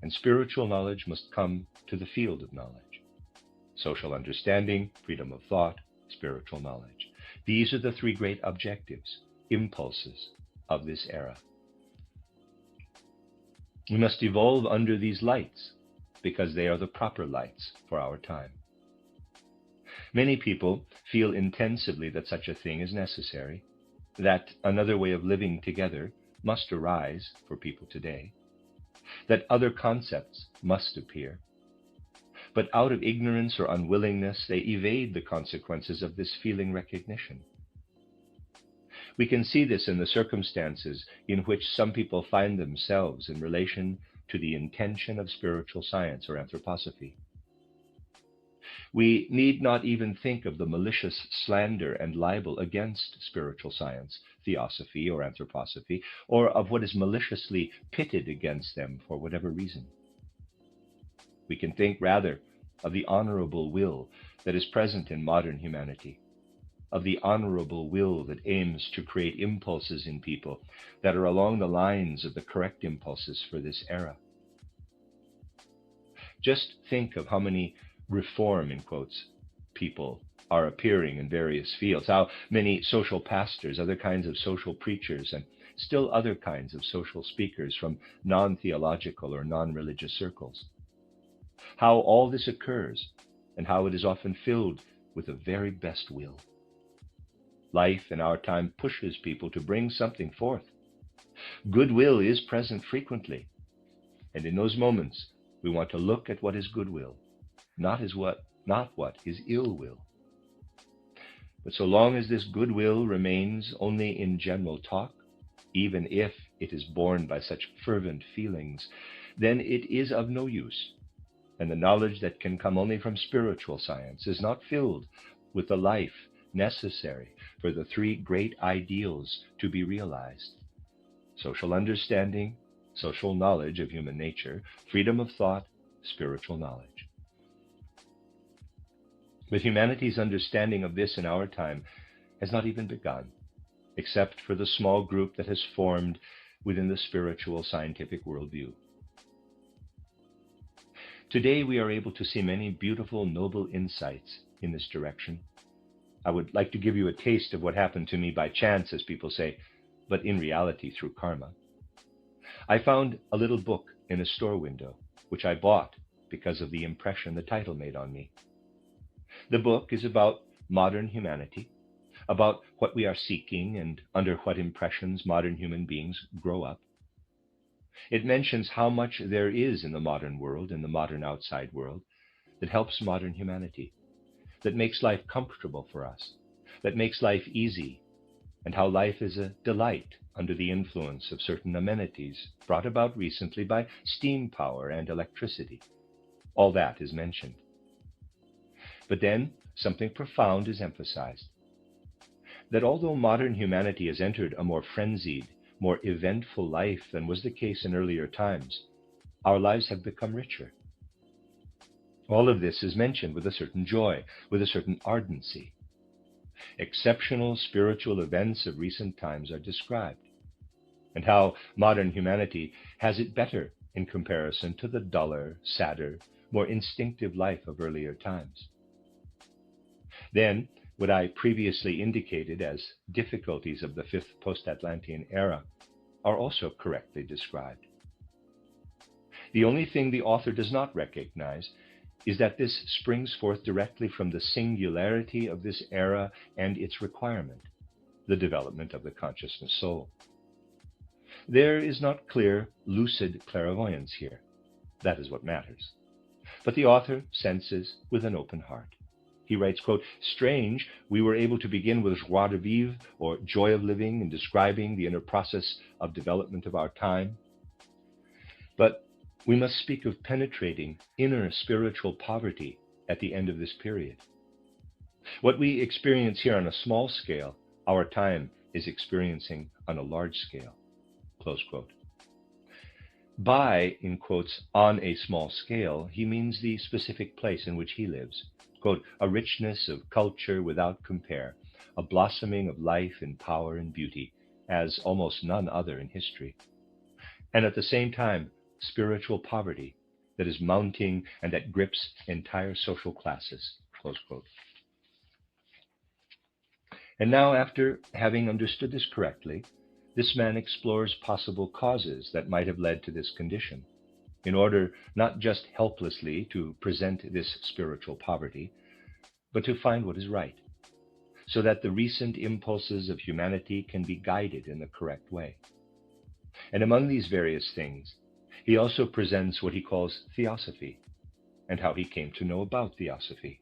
And spiritual knowledge must come to the field of knowledge. Social understanding, freedom of thought, spiritual knowledge. These are the three great objectives, impulses of this era. We must evolve under these lights because they are the proper lights for our time. Many people feel intensively that such a thing is necessary, that another way of living together must arise for people today, that other concepts must appear. But out of ignorance or unwillingness, they evade the consequences of this feeling recognition. We can see this in the circumstances in which some people find themselves in relation to the intention of spiritual science or anthroposophy. We need not even think of the malicious slander and libel against spiritual science, theosophy, or anthroposophy, or of what is maliciously pitted against them for whatever reason. We can think rather of the honorable will that is present in modern humanity, of the honorable will that aims to create impulses in people that are along the lines of the correct impulses for this era. Just think of how many reform, in quotes, people are appearing in various fields, how many social pastors, other kinds of social preachers, and still other kinds of social speakers from non-theological or non-religious circles. How all this occurs, and how it is often filled with the very best will. Life in our time pushes people to bring something forth. Goodwill is present frequently, and in those moments we want to look at what is goodwill, not what is ill will. But so long as this goodwill remains only in general talk, even if it is borne by such fervent feelings, then it is of no use, and the knowledge that can come only from spiritual science is not filled with the life necessary for the three great ideals to be realized: social understanding, social knowledge of human nature, freedom of thought, spiritual knowledge. But humanity's understanding of this in our time has not even begun, except for the small group that has formed within the spiritual scientific worldview. Today we are able to see many beautiful, noble insights in this direction. I would like to give you a taste of what happened to me by chance, as people say, but in reality through karma. I found a little book in a store window, which I bought because of the impression the title made on me. The book is about modern humanity, about what we are seeking and under what impressions modern human beings grow up. It mentions how much there is in the modern world, in the modern outside world, that helps modern humanity, that makes life comfortable for us, that makes life easy, and how life is a delight under the influence of certain amenities brought about recently by steam power and electricity. All that is mentioned. But then something profound is emphasized: that although modern humanity has entered a more frenzied, more eventful life than was the case in earlier times, our lives have become richer. All of this is mentioned with a certain joy, with a certain ardency. Exceptional spiritual events of recent times are described, and how modern humanity has it better in comparison to the duller, sadder, more instinctive life of earlier times. Then, what I previously indicated as difficulties of the fifth post-Atlantean era are also correctly described. The only thing the author does not recognize is that this springs forth directly from the singularity of this era and its requirement, the development of the consciousness soul. There is not clear, lucid clairvoyance here. That is what matters. But the author senses with an open heart. He writes, quote, "Strange, we were able to begin with joie de vivre, or joy of living, in describing the inner process of development of our time. But we must speak of penetrating inner spiritual poverty at the end of this period. What we experience here on a small scale, our time is experiencing on a large scale." Close quote. By, in quotes, on a small scale, he means the specific place in which he lives. Quote, "A richness of culture without compare, a blossoming of life in power and beauty, as almost none other in history. And at the same time, spiritual poverty that is mounting and that grips entire social classes." Close quote. And now, after having understood this correctly, this man explores possible causes that might have led to this condition, in order not just helplessly to present this spiritual poverty, but to find what is right, so that the recent impulses of humanity can be guided in the correct way. And among these various things, he also presents what he calls theosophy, and how he came to know about theosophy.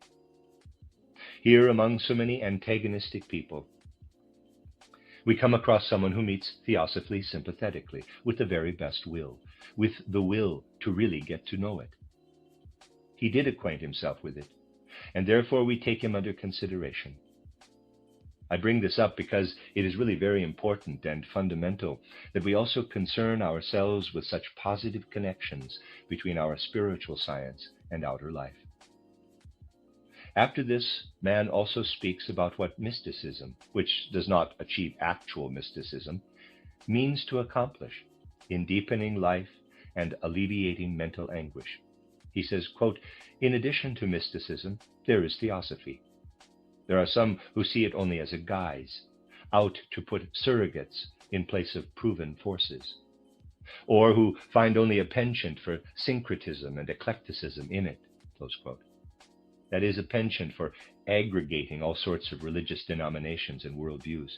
Here, among so many antagonistic people, we come across someone who meets theosophy sympathetically, with the very best will, with the will to really get to know it. He did acquaint himself with it, and therefore we take him under consideration. I bring this up because it is really very important and fundamental that we also concern ourselves with such positive connections between our spiritual science and outer life. After this, man also speaks about what mysticism, which does not achieve actual mysticism, means to accomplish in deepening life and alleviating mental anguish. He says, quote, "In addition to mysticism, there is theosophy. There are some who see it only as a guise, out to put surrogates in place of proven forces, or who find only a penchant for syncretism and eclecticism in it." Close quote. That is, a penchant for aggregating all sorts of religious denominations and worldviews.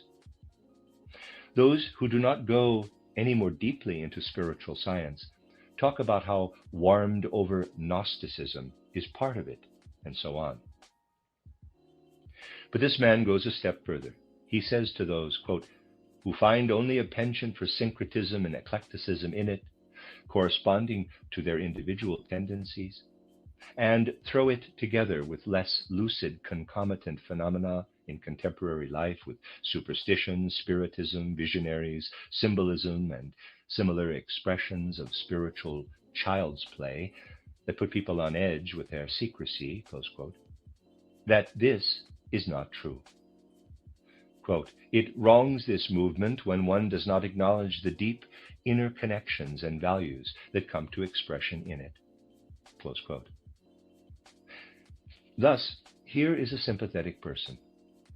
Those who do not go any more deeply into spiritual science talk about how warmed over Gnosticism is part of it, and so on. But this man goes a step further. He says to those, quote, "who find only a penchant for syncretism and eclecticism in it, corresponding to their individual tendencies, and throw it together with less lucid concomitant phenomena in contemporary life with superstition, spiritism, visionaries, symbolism, and similar expressions of spiritual child's play that put people on edge with their secrecy, close quote, that this is not true. Quote, it wrongs this movement when one does not acknowledge the deep inner connections and values that come to expression in it. Close quote. Thus, here is a sympathetic person.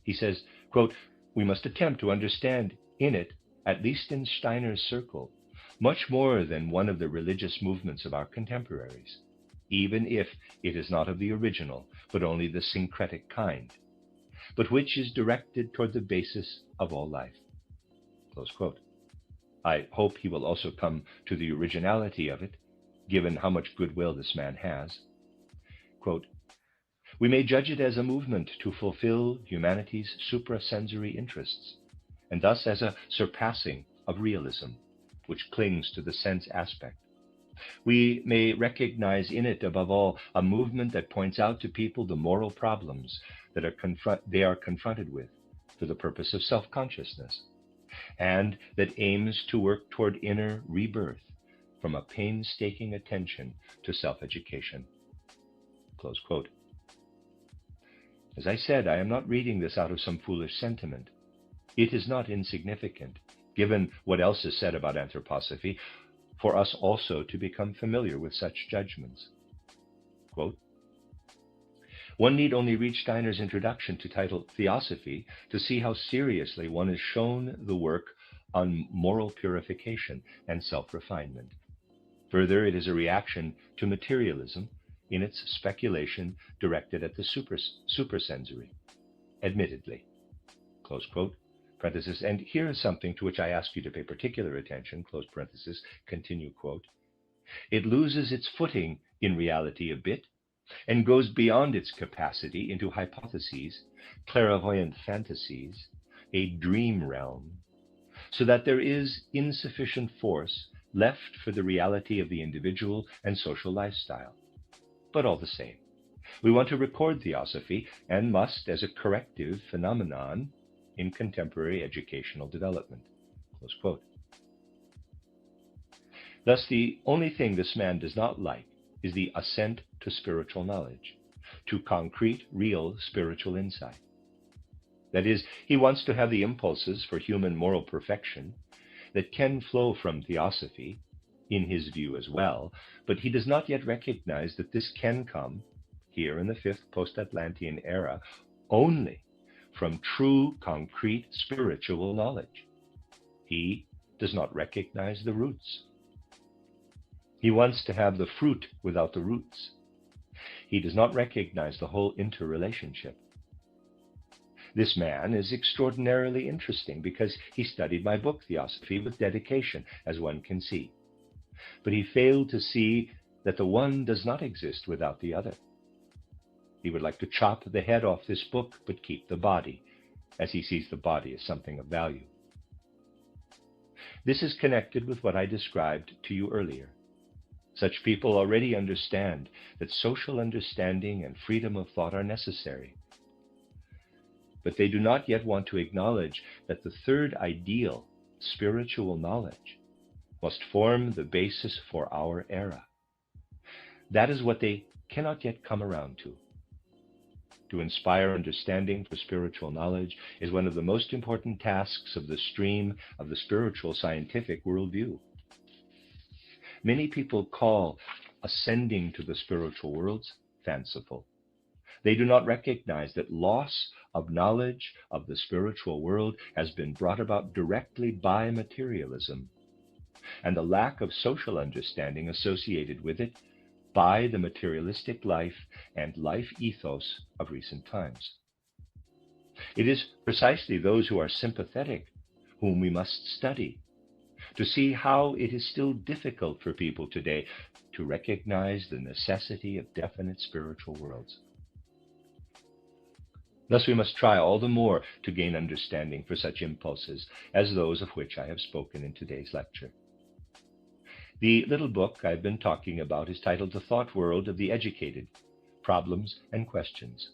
He says, quote, we must attempt to understand in it, at least in Steiner's circle, much more than one of the religious movements of our contemporaries, even if it is not of the original, but only the syncretic kind, but which is directed toward the basis of all life. Close quote. I hope he will also come to the originality of it, given how much goodwill this man has. Quote, we may judge it as a movement to fulfill humanity's suprasensory interests, and thus as a surpassing of realism, which clings to the sense aspect. We may recognize in it, above all, a movement that points out to people the moral problems that they are confronted with for the purpose of self-consciousness, and that aims to work toward inner rebirth from a painstaking attention to self-education. Close quote. As I said, I am not reading this out of some foolish sentiment. It is not insignificant, given what else is said about anthroposophy, for us also to become familiar with such judgments. Quote, one need only read Steiner's introduction to title Theosophy to see how seriously one is shown the work on moral purification and self-refinement. Further, it is a reaction to materialism in its speculation directed at the supersensory, admittedly. Close quote, parenthesis, and here is something to which I ask you to pay particular attention, close parenthesis, continue quote. It loses its footing in reality a bit and goes beyond its capacity into hypotheses, clairvoyant fantasies, a dream realm, so that there is insufficient force left for the reality of the individual and social lifestyle. But all the same, we want to record Theosophy and must as a corrective phenomenon in contemporary educational development. Close quote. Thus, the only thing this man does not like is the ascent to spiritual knowledge, to concrete, real spiritual insight. That is, he wants to have the impulses for human moral perfection that can flow from Theosophy, in his view as well, but he does not yet recognize that this can come, here in the fifth post-Atlantean era, only from true, concrete, spiritual knowledge. He does not recognize the roots. He wants to have the fruit without the roots. He does not recognize the whole interrelationship. This man is extraordinarily interesting because he studied my book, Theosophy, with dedication, as one can see. But he failed to see that the one does not exist without the other. He would like to chop the head off this book, but keep the body, as he sees the body as something of value. This is connected with what I described to you earlier. Such people already understand that social understanding and freedom of thought are necessary. But they do not yet want to acknowledge that the third ideal, spiritual knowledge, must form the basis for our era. That is what they cannot yet come around to. To inspire understanding for spiritual knowledge is one of the most important tasks of the stream of the spiritual scientific worldview. Many people call ascending to the spiritual worlds fanciful. They do not recognize that loss of knowledge of the spiritual world has been brought about directly by materialism, and the lack of social understanding associated with it by the materialistic life and life ethos of recent times. It is precisely those who are sympathetic whom we must study to see how it is still difficult for people today to recognize the necessity of definite spiritual worlds. Thus, we must try all the more to gain understanding for such impulses as those of which I have spoken in today's lecture. The little book I've been talking about is titled The Thought World of the Educated, Problems and Questions.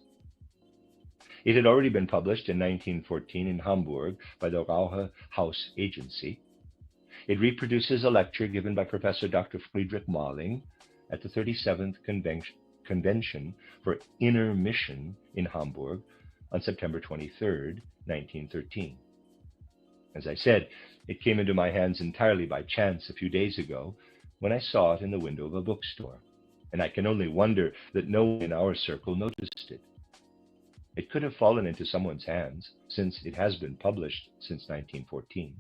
It had already been published in 1914 in Hamburg by the Rauhe House Agency. It reproduces a lecture given by Professor Dr. Friedrich Mahling at the 37th Convention for Inner Mission in Hamburg on September 23, 1913. As I said, it came into my hands entirely by chance a few days ago when I saw it in the window of a bookstore, and I can only wonder that no one in our circle noticed it. It could have fallen into someone's hands, since it has been published since 1914.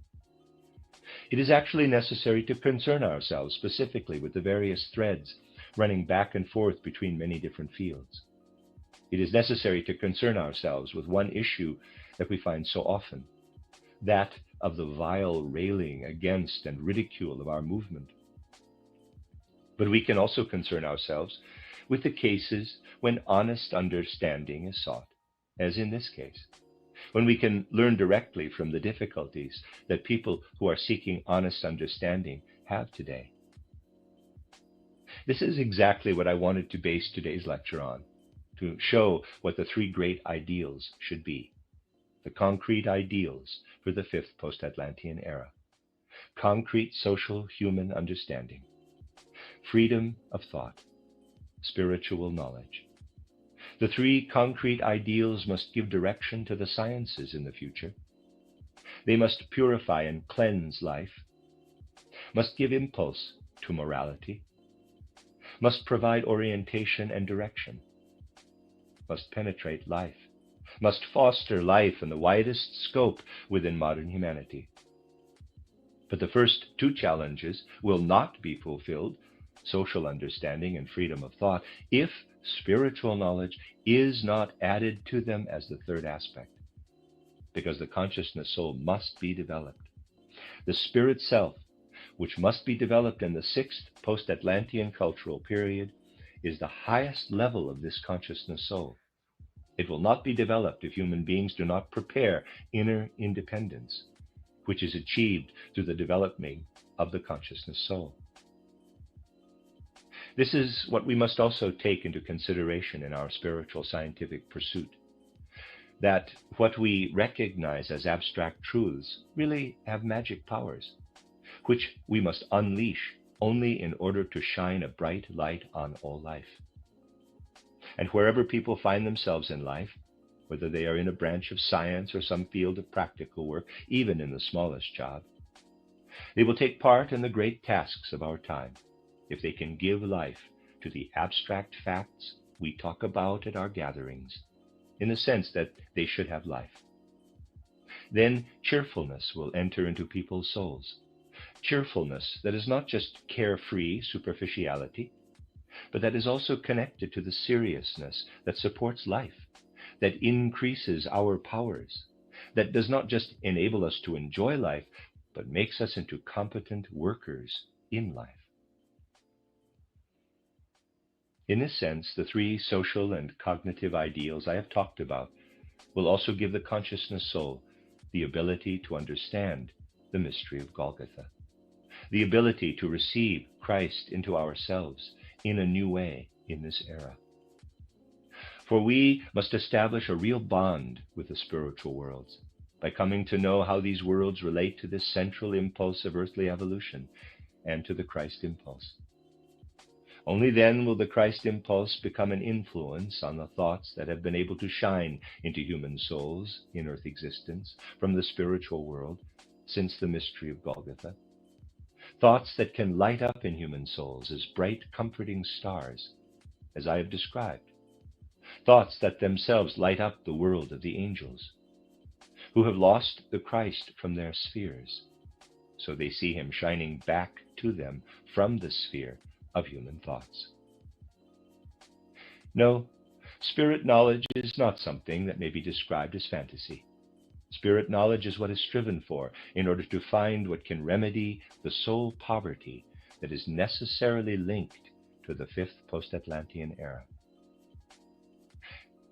It is actually necessary to concern ourselves specifically with the various threads running back and forth between many different fields. It is necessary to concern ourselves with one issue that we find so often, that of the vile railing against and ridicule of our movement. But we can also concern ourselves with the cases when honest understanding is sought, as in this case, when we can learn directly from the difficulties that people who are seeking honest understanding have today. This is exactly what I wanted to base today's lecture on, to show what the three great ideals should be, the concrete ideals for the fifth post-Atlantean era: concrete social human understanding, freedom of thought, spiritual knowledge. The three concrete ideals must give direction to the sciences in the future. They must purify and cleanse life, must give impulse to morality, must provide orientation and direction, must penetrate life, must foster life in the widest scope within modern humanity. But the first two challenges will not be fulfilled, social understanding and freedom of thought, if spiritual knowledge is not added to them as the third aspect, because the consciousness soul must be developed. The spirit self, which must be developed in the sixth post-Atlantean cultural period, is the highest level of this consciousness soul. It will not be developed if human beings do not prepare inner independence, which is achieved through the development of the consciousness soul. This is what we must also take into consideration in our spiritual scientific pursuit, that what we recognize as abstract truths really have magic powers, which we must unleash only in order to shine a bright light on all life. And wherever people find themselves in life, whether they are in a branch of science or some field of practical work, even in the smallest job, they will take part in the great tasks of our time if they can give life to the abstract facts we talk about at our gatherings, in the sense that they should have life. Then cheerfulness will enter into people's souls. Cheerfulness that is not just carefree superficiality, but that is also connected to the seriousness that supports life, that increases our powers, that does not just enable us to enjoy life, but makes us into competent workers in life. In this sense, the three social and cognitive ideals I have talked about will also give the consciousness soul the ability to understand the mystery of Golgotha, the ability to receive Christ into ourselves in a new way in this era. For we must establish a real bond with the spiritual worlds by coming to know how these worlds relate to this central impulse of earthly evolution and to the Christ impulse. Only then will the Christ impulse become an influence on the thoughts that have been able to shine into human souls in earth existence from the spiritual world since the mystery of Golgotha. Thoughts that can light up in human souls as bright, comforting stars, as I have described. Thoughts that themselves light up the world of the angels, who have lost the Christ from their spheres, so they see him shining back to them from the sphere of human thoughts. No, spirit knowledge is not something that may be described as fantasy. Spirit knowledge is what is striven for in order to find what can remedy the soul poverty that is necessarily linked to the fifth post-Atlantean era.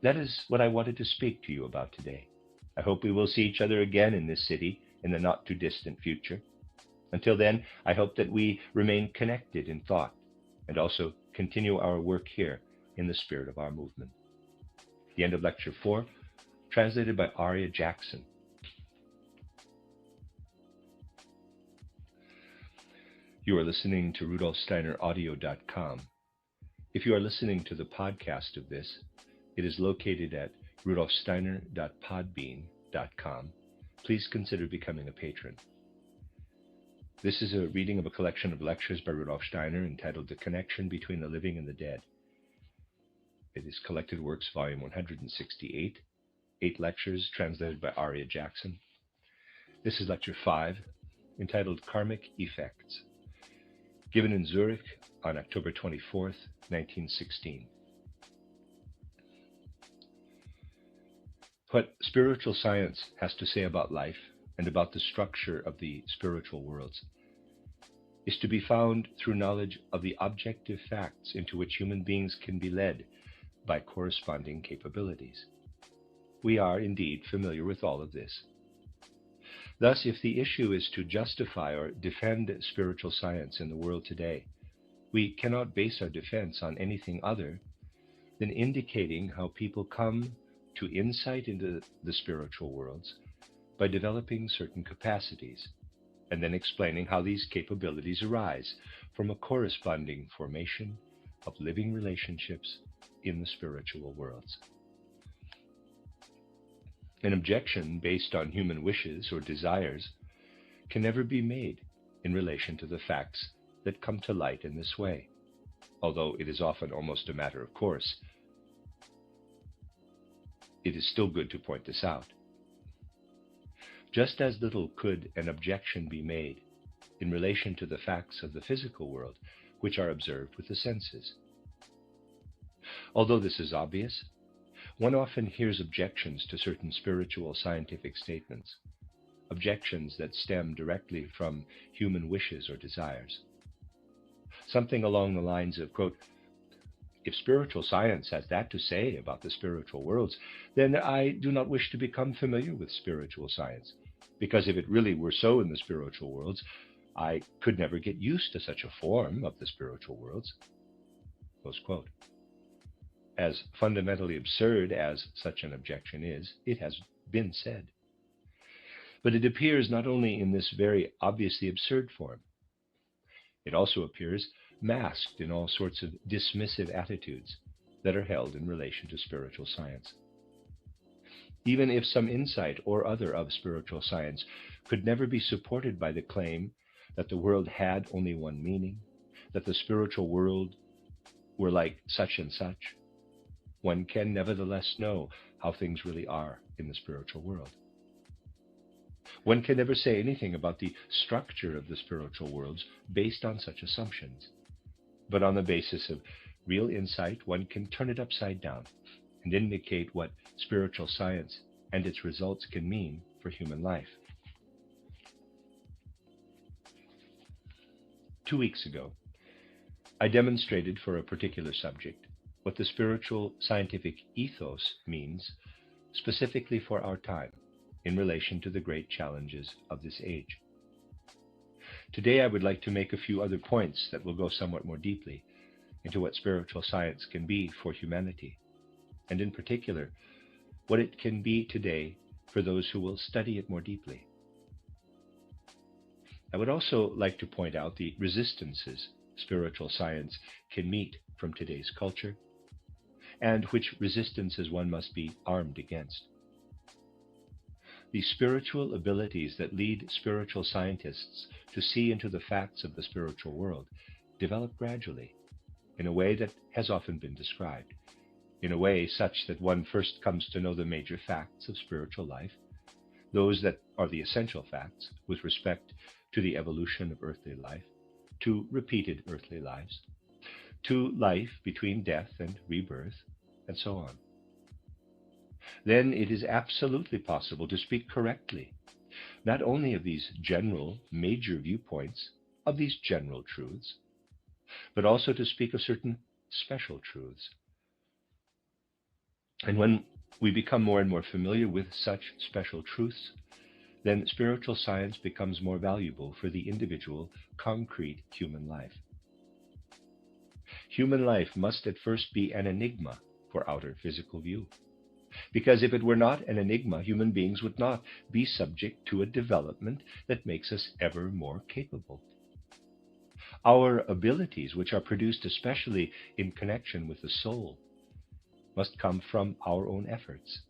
That is what I wanted to speak to you about today. I hope we will see each other again in this city in the not-too-distant future. Until then, I hope that we remain connected in thought and also continue our work here in the spirit of our movement. The end of Lecture 4, translated by Arya Jackson. You are listening to RudolfSteinerAudio.com. If you are listening to the podcast of this, it is located at RudolfSteiner.podbean.com. Please consider becoming a patron. This is a reading of a collection of lectures by Rudolf Steiner entitled The Connection Between the Living and the Dead. It is Collected Works, Volume 168, 8 lectures translated by Arya Jackson. This is Lecture 5, entitled Karmic Effects, given in Zurich on October 24th, 1916. What spiritual science has to say about life and about the structure of the spiritual worlds is to be found through knowledge of the objective facts into which human beings can be led by corresponding capabilities. We are indeed familiar with all of this. Thus, if the issue is to justify or defend spiritual science in the world today, we cannot base our defense on anything other than indicating how people come to insight into the spiritual worlds by developing certain capacities, and then explaining how these capabilities arise from a corresponding formation of living relationships in the spiritual worlds. An objection based on human wishes or desires can never be made in relation to the facts that come to light in this way, although it is often almost a matter of course. It is still good to point this out. Just as little could an objection be made in relation to the facts of the physical world, which are observed with the senses. Although this is obvious, one often hears objections to certain spiritual scientific statements, objections that stem directly from human wishes or desires. Something along the lines of, quote, "If spiritual science has that to say about the spiritual worlds, then I do not wish to become familiar with spiritual science, because if it really were so in the spiritual worlds, I could never get used to such a form of the spiritual worlds." Close quote. As fundamentally absurd as such an objection is, it has been said. But it appears not only in this very obviously absurd form. It also appears masked in all sorts of dismissive attitudes that are held in relation to spiritual science. Even if some insight or other of spiritual science could never be supported by the claim that the world had only one meaning, that the spiritual world were like such and such, one can nevertheless know how things really are in the spiritual world. One can never say anything about the structure of the spiritual worlds based on such assumptions. But on the basis of real insight, one can turn it upside down and indicate what spiritual science and its results can mean for human life. 2 weeks ago, I demonstrated for a particular subject what the spiritual scientific ethos means specifically for our time in relation to the great challenges of this age. Today I would like to make a few other points that will go somewhat more deeply into what spiritual science can be for humanity, and in particular, what it can be today for those who will study it more deeply. I would also like to point out the resistances spiritual science can meet from today's culture, and which resistances one must be armed against. The spiritual abilities that lead spiritual scientists to see into the facts of the spiritual world develop gradually, in a way that has often been described, in a way such that one first comes to know the major facts of spiritual life, those that are the essential facts with respect to the evolution of earthly life, to repeated earthly lives, to life between death and rebirth, and so on. Then it is absolutely possible to speak correctly, not only of these general, major viewpoints, of these general truths, but also to speak of certain special truths. And when we become more and more familiar with such special truths, then spiritual science becomes more valuable for the individual, concrete human life. Human life must at first be an enigma for outer physical view, because if it were not an enigma, human beings would not be subject to a development that makes us ever more capable. Our abilities, which are produced especially in connection with the soul, must come from our own efforts.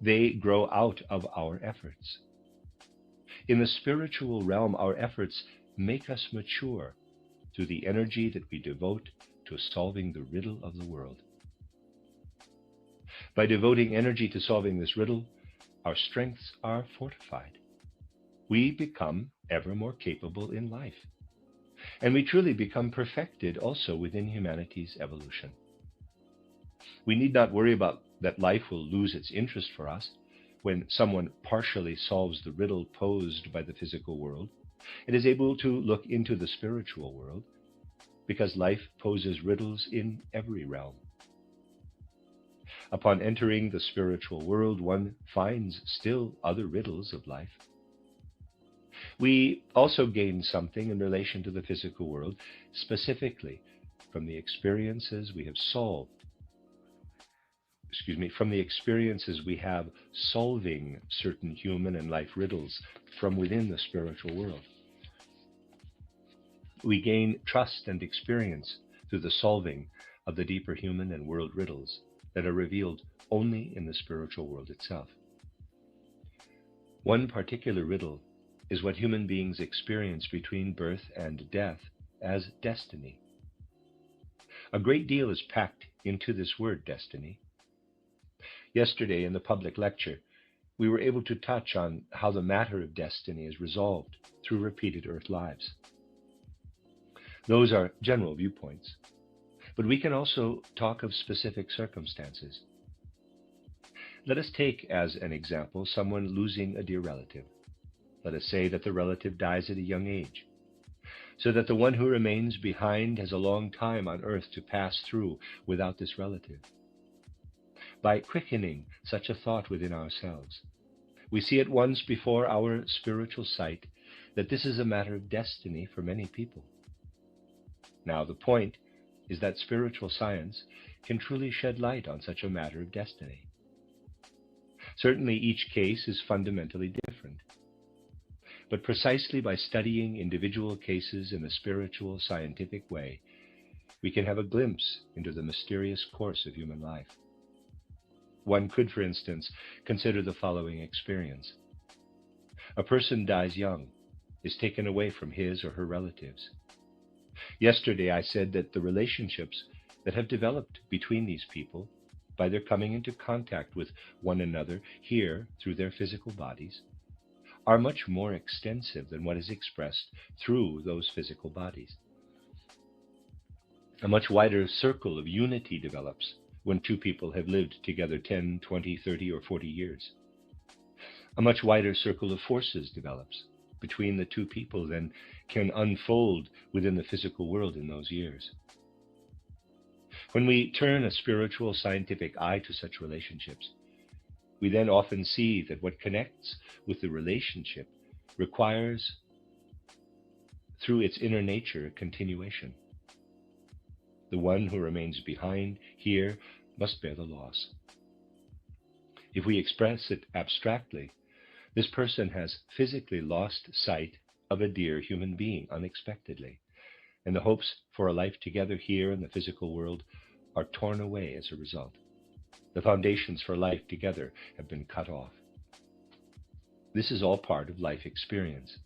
They grow out of our efforts. In the spiritual realm, our efforts make us mature through the energy that we devote to solving the riddle of the world. By devoting energy to solving this riddle, our strengths are fortified. We become ever more capable in life, and we truly become perfected also within humanity's evolution. We need not worry about that life will lose its interest for us when someone partially solves the riddle posed by the physical world and is able to look into the spiritual world, because life poses riddles in every realm. Upon entering the spiritual world, one finds still other riddles of life. We also gain something in relation to the physical world, specifically from the experiences we have from the experiences we have solving certain human and life riddles from within the spiritual world. We gain trust and experience through the solving of the deeper human and world riddles that are revealed only in the spiritual world itself. One particular riddle is what human beings experience between birth and death as destiny. A great deal is packed into this word destiny. Yesterday in the public lecture, we were able to touch on how the matter of destiny is resolved through repeated earth lives. Those are general viewpoints, but we can also talk of specific circumstances. Let us take as an example someone losing a dear relative. Let us say that the relative dies at a young age, so that the one who remains behind has a long time on earth to pass through without this relative. By quickening such a thought within ourselves, we see at once before our spiritual sight that this is a matter of destiny for many people. Now, the point is that spiritual science can truly shed light on such a matter of destiny. Certainly, each case is fundamentally different, but precisely by studying individual cases in a spiritual, scientific way, we can have a glimpse into the mysterious course of human life. One could, for instance, consider the following experience. A person dies young, is taken away from his or her relatives. Yesterday I said that the relationships that have developed between these people by their coming into contact with one another here through their physical bodies are much more extensive than what is expressed through those physical bodies. A much wider circle of unity develops when two people have lived together 10, 20, 30, or 40 years. A much wider circle of forces develops between the two people than can unfold within the physical world in those years. When we turn a spiritual, scientific eye to such relationships, we then often see that what connects with the relationship requires, through its inner nature, continuation. The one who remains behind here must bear the loss. If we express it abstractly, this person has physically lost sight of a dear human being unexpectedly, and the hopes for a life together here in the physical world are torn away as a result. The foundations for life together have been cut off. This is all part of life experience,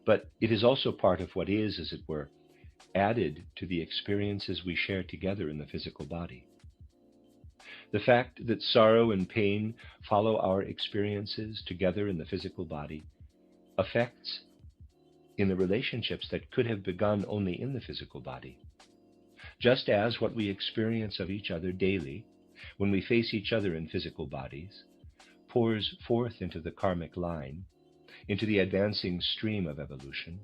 but it is also part of what is, as it were, added to the experiences we share together in the physical body. The fact that sorrow and pain follow our experiences together in the physical body affects in the relationships that could have begun only in the physical body. Just as what we experience of each other daily, when we face each other in physical bodies, pours forth into the karmic line, into the advancing stream of evolution,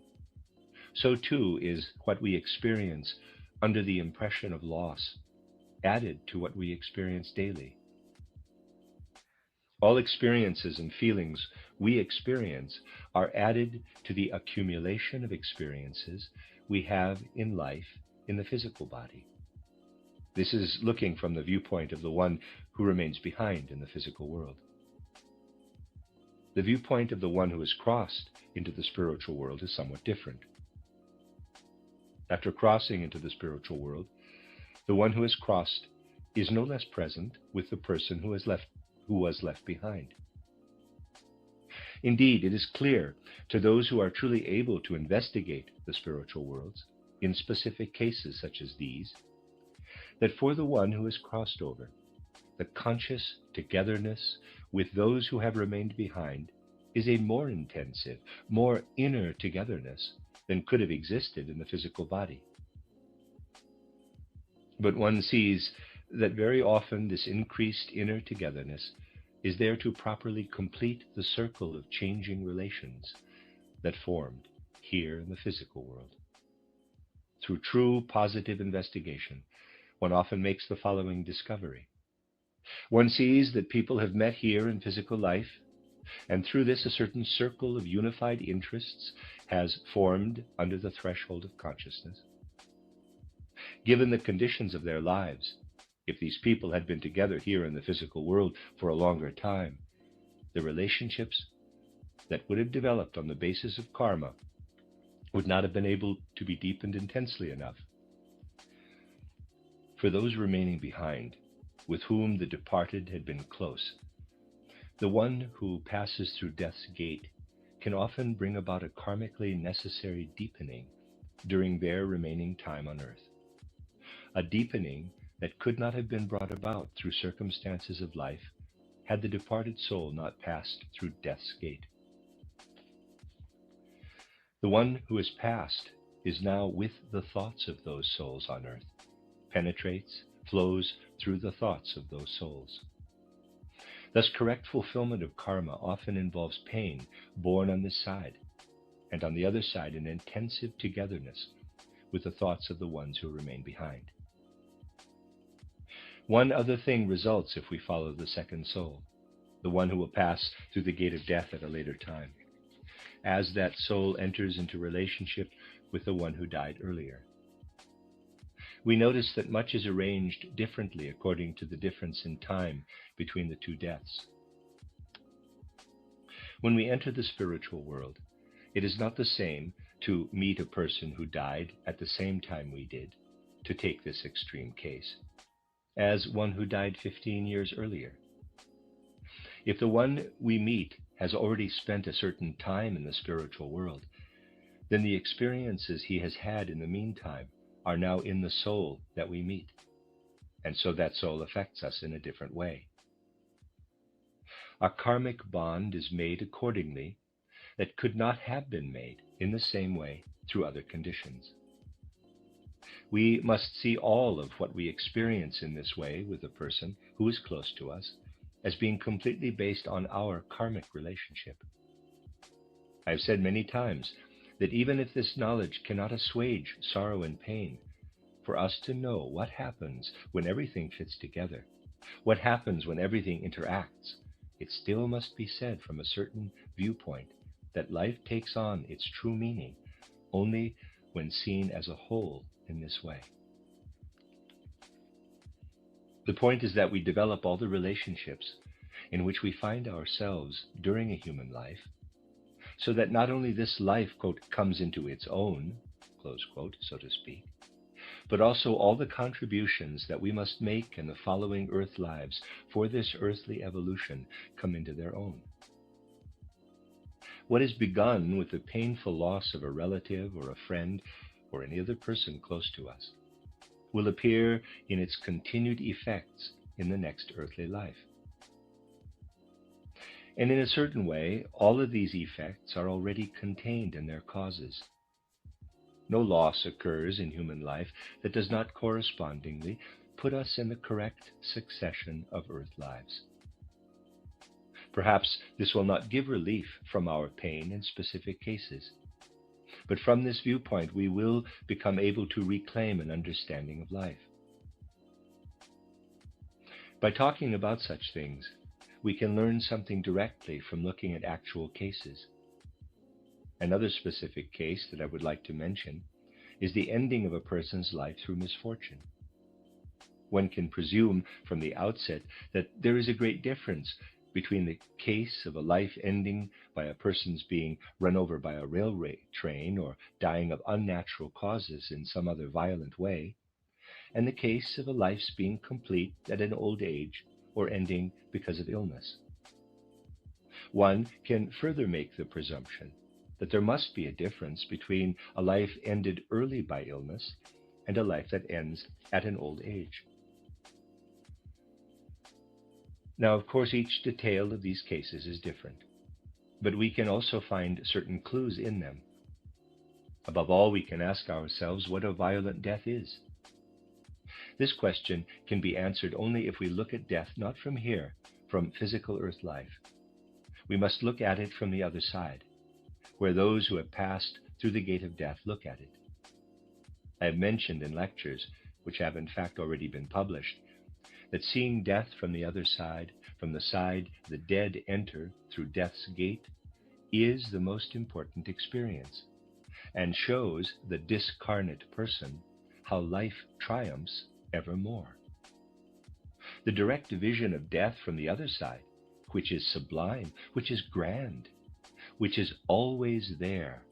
so too is what we experience under the impression of loss added to what we experience daily. All experiences and feelings we experience are added to the accumulation of experiences we have in life in the physical body. This is looking from the viewpoint of the one who remains behind in the physical world. The viewpoint of the one who has crossed into the spiritual world is somewhat different. After crossing into the spiritual world, the one who has crossed is no less present with the person who was left behind. Indeed, it is clear to those who are truly able to investigate the spiritual worlds, in specific cases such as these, that for the one who has crossed over, the conscious togetherness with those who have remained behind is a more intensive, more inner togetherness than could have existed in the physical body. But one sees that very often this increased inner togetherness is there to properly complete the circle of changing relations that formed here in the physical world. Through true positive investigation, one often makes the following discovery. One sees that people have met here in physical life, and through this a certain circle of unified interests has formed under the threshold of consciousness. Given the conditions of their lives, if these people had been together here in the physical world for a longer time, the relationships that would have developed on the basis of karma would not have been able to be deepened intensely enough. For those remaining behind, with whom the departed had been close, the one who passes through death's gate can often bring about a karmically necessary deepening during their remaining time on earth. A deepening that could not have been brought about through circumstances of life had the departed soul not passed through death's gate. The one who has passed is now with the thoughts of those souls on earth, penetrates, flows through the thoughts of those souls. Thus, correct fulfillment of karma often involves pain borne on this side, and on the other side an intensive togetherness with the thoughts of the ones who remain behind. One other thing results if we follow the second soul, the one who will pass through the gate of death at a later time, as that soul enters into relationship with the one who died earlier. We notice that much is arranged differently according to the difference in time between the two deaths. When we enter the spiritual world, it is not the same to meet a person who died at the same time we did, to take this extreme case, as one who died 15 years earlier. If the one we meet has already spent a certain time in the spiritual world, then the experiences he has had in the meantime are now in the soul that we meet, and so that soul affects us in a different way. A karmic bond is made accordingly that could not have been made in the same way through other conditions. We must see all of what we experience in this way with a person who is close to us as being completely based on our karmic relationship. I have said many times that even if this knowledge cannot assuage sorrow and pain, for us to know what happens when everything fits together, what happens when everything interacts, it still must be said from a certain viewpoint that life takes on its true meaning only when seen as a whole in this way. The point is that we develop all the relationships in which we find ourselves during a human life, so that not only this life, quote, comes into its own, close quote, so to speak, but also all the contributions that we must make in the following earth lives for this earthly evolution come into their own. What is begun with the painful loss of a relative or a friend or any other person close to us will appear in its continued effects in the next earthly life. And in a certain way, all of these effects are already contained in their causes. No loss occurs in human life that does not correspondingly put us in the correct succession of earth lives. Perhaps this will not give relief from our pain in specific cases, but from this viewpoint we will become able to reclaim an understanding of life. By talking about such things, we can learn something directly from looking at actual cases. Another specific case that I would like to mention is the ending of a person's life through misfortune. One can presume from the outset that there is a great difference between the case of a life ending by a person's being run over by a railway train or dying of unnatural causes in some other violent way, and the case of a life's being complete at an old age or ending because of illness. One can further make the presumption that there must be a difference between a life ended early by illness and a life that ends at an old age. Now, of course, each detail of these cases is different, but we can also find certain clues in them. Above all, we can ask ourselves what a violent death is. This question can be answered only if we look at death not from here, from physical earth life. We must look at it from the other side, where those who have passed through the gate of death look at it. I have mentioned in lectures, which have in fact already been published, that seeing death from the other side, from the side the dead enter through death's gate, is the most important experience, and shows the discarnate person how life triumphs evermore. The direct vision of death from the other side, which is sublime, which is grand, which is always there,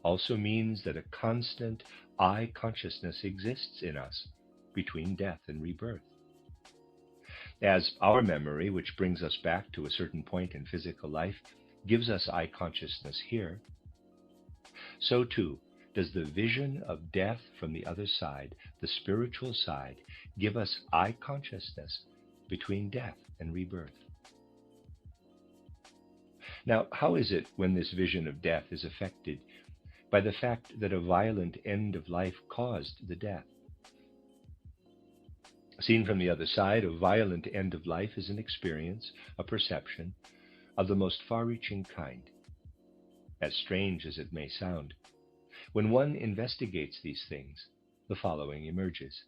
also means that a constant I consciousness exists in us between death and rebirth. As our memory, which brings us back to a certain point in physical life, gives us I consciousness here, so too does the vision of death from the other side, the spiritual side, give us I consciousness between death and rebirth. Now, how is it when this vision of death is affected by the fact that a violent end of life caused the death? Seen from the other side, a violent end of life is an experience, a perception, of the most far-reaching kind. As strange as it may sound, when one investigates these things, the following emerges.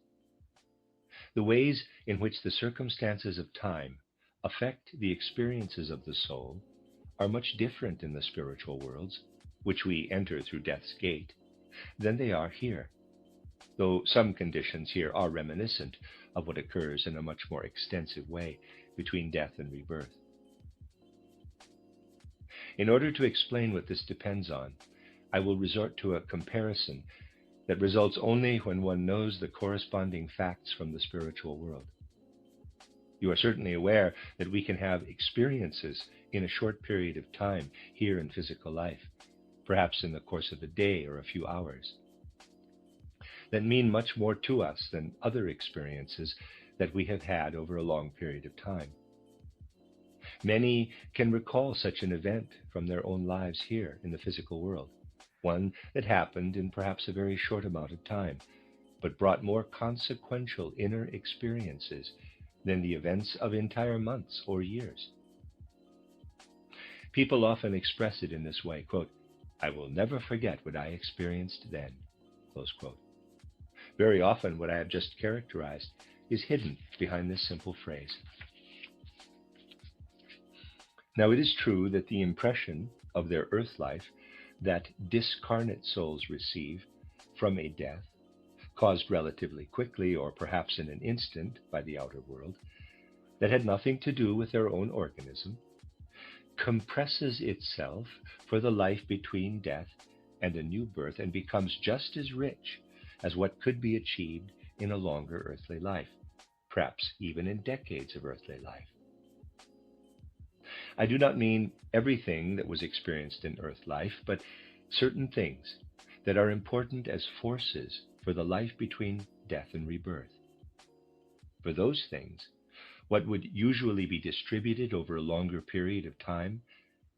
The ways in which the circumstances of time affect the experiences of the soul are much different in the spiritual worlds, which we enter through death's gate, than they are here, though some conditions here are reminiscent of what occurs in a much more extensive way between death and rebirth. In order to explain what this depends on, I will resort to a comparison that results only when one knows the corresponding facts from the spiritual world. You are certainly aware that we can have experiences in a short period of time here in physical life, perhaps in the course of a day or a few hours, that mean much more to us than other experiences that we have had over a long period of time. Many can recall such an event from their own lives here in the physical world, one that happened in perhaps a very short amount of time, but brought more consequential inner experiences than the events of entire months or years. People often express it in this way, quote, "I will never forget what I experienced then," close quote. Very often what I have just characterized is hidden behind this simple phrase. Now, it is true that the impression of their earth life that discarnate souls receive from a death, caused relatively quickly or perhaps in an instant by the outer world, that had nothing to do with their own organism, compresses itself for the life between death and a new birth and becomes just as rich as what could be achieved in a longer earthly life, perhaps even in decades of earthly life. I do not mean everything that was experienced in earth life, but certain things that are important as forces for the life between death and rebirth. For those things, what would usually be distributed over a longer period of time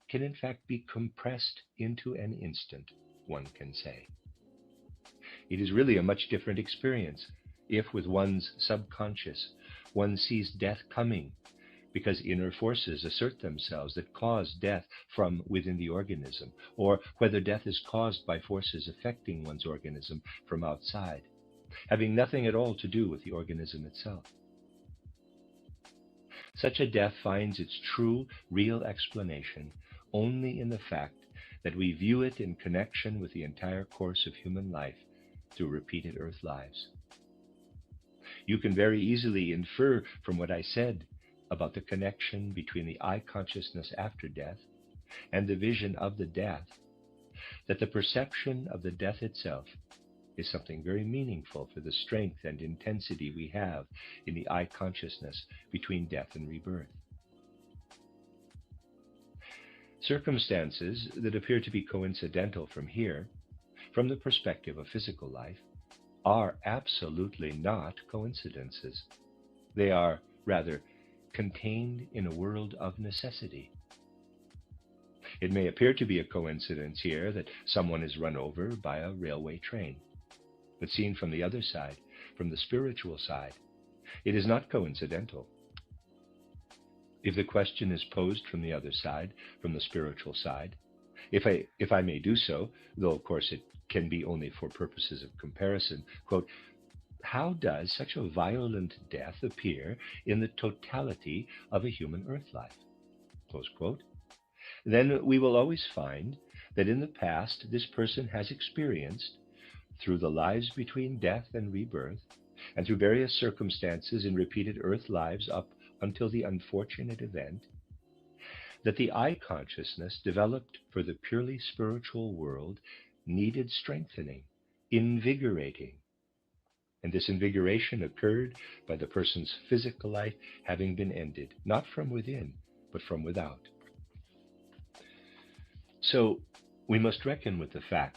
can in fact be compressed into an instant, one can say. It is really a much different experience if, with one's subconscious, one sees death coming because inner forces assert themselves that cause death from within the organism, or whether death is caused by forces affecting one's organism from outside, having nothing at all to do with the organism itself. Such a death finds its true, real explanation only in the fact that we view it in connection with the entire course of human life through repeated earth lives. You can very easily infer from what I said about the connection between the I consciousness after death and the vision of the death that the perception of the death itself is something very meaningful for the strength and intensity we have in the I consciousness between death and rebirth. Circumstances that appear to be coincidental from here, from the perspective of physical life, are absolutely not coincidences. They are, rather, contained in a world of necessity. It may appear to be a coincidence here that someone is run over by a railway train. But seen from the other side, from the spiritual side, it is not coincidental. If the question is posed from the other side, from the spiritual side, if I may do so, though of course it can be only for purposes of comparison, quote, how does such a violent death appear in the totality of a human earth life? Close quote. Then we will always find that in the past this person has experienced, through the lives between death and rebirth, and through various circumstances in repeated earth lives up until the unfortunate event, that the I consciousness developed for the purely spiritual world needed strengthening, invigorating. And this invigoration occurred by the person's physical life having been ended, not from within, but from without. So we must reckon with the fact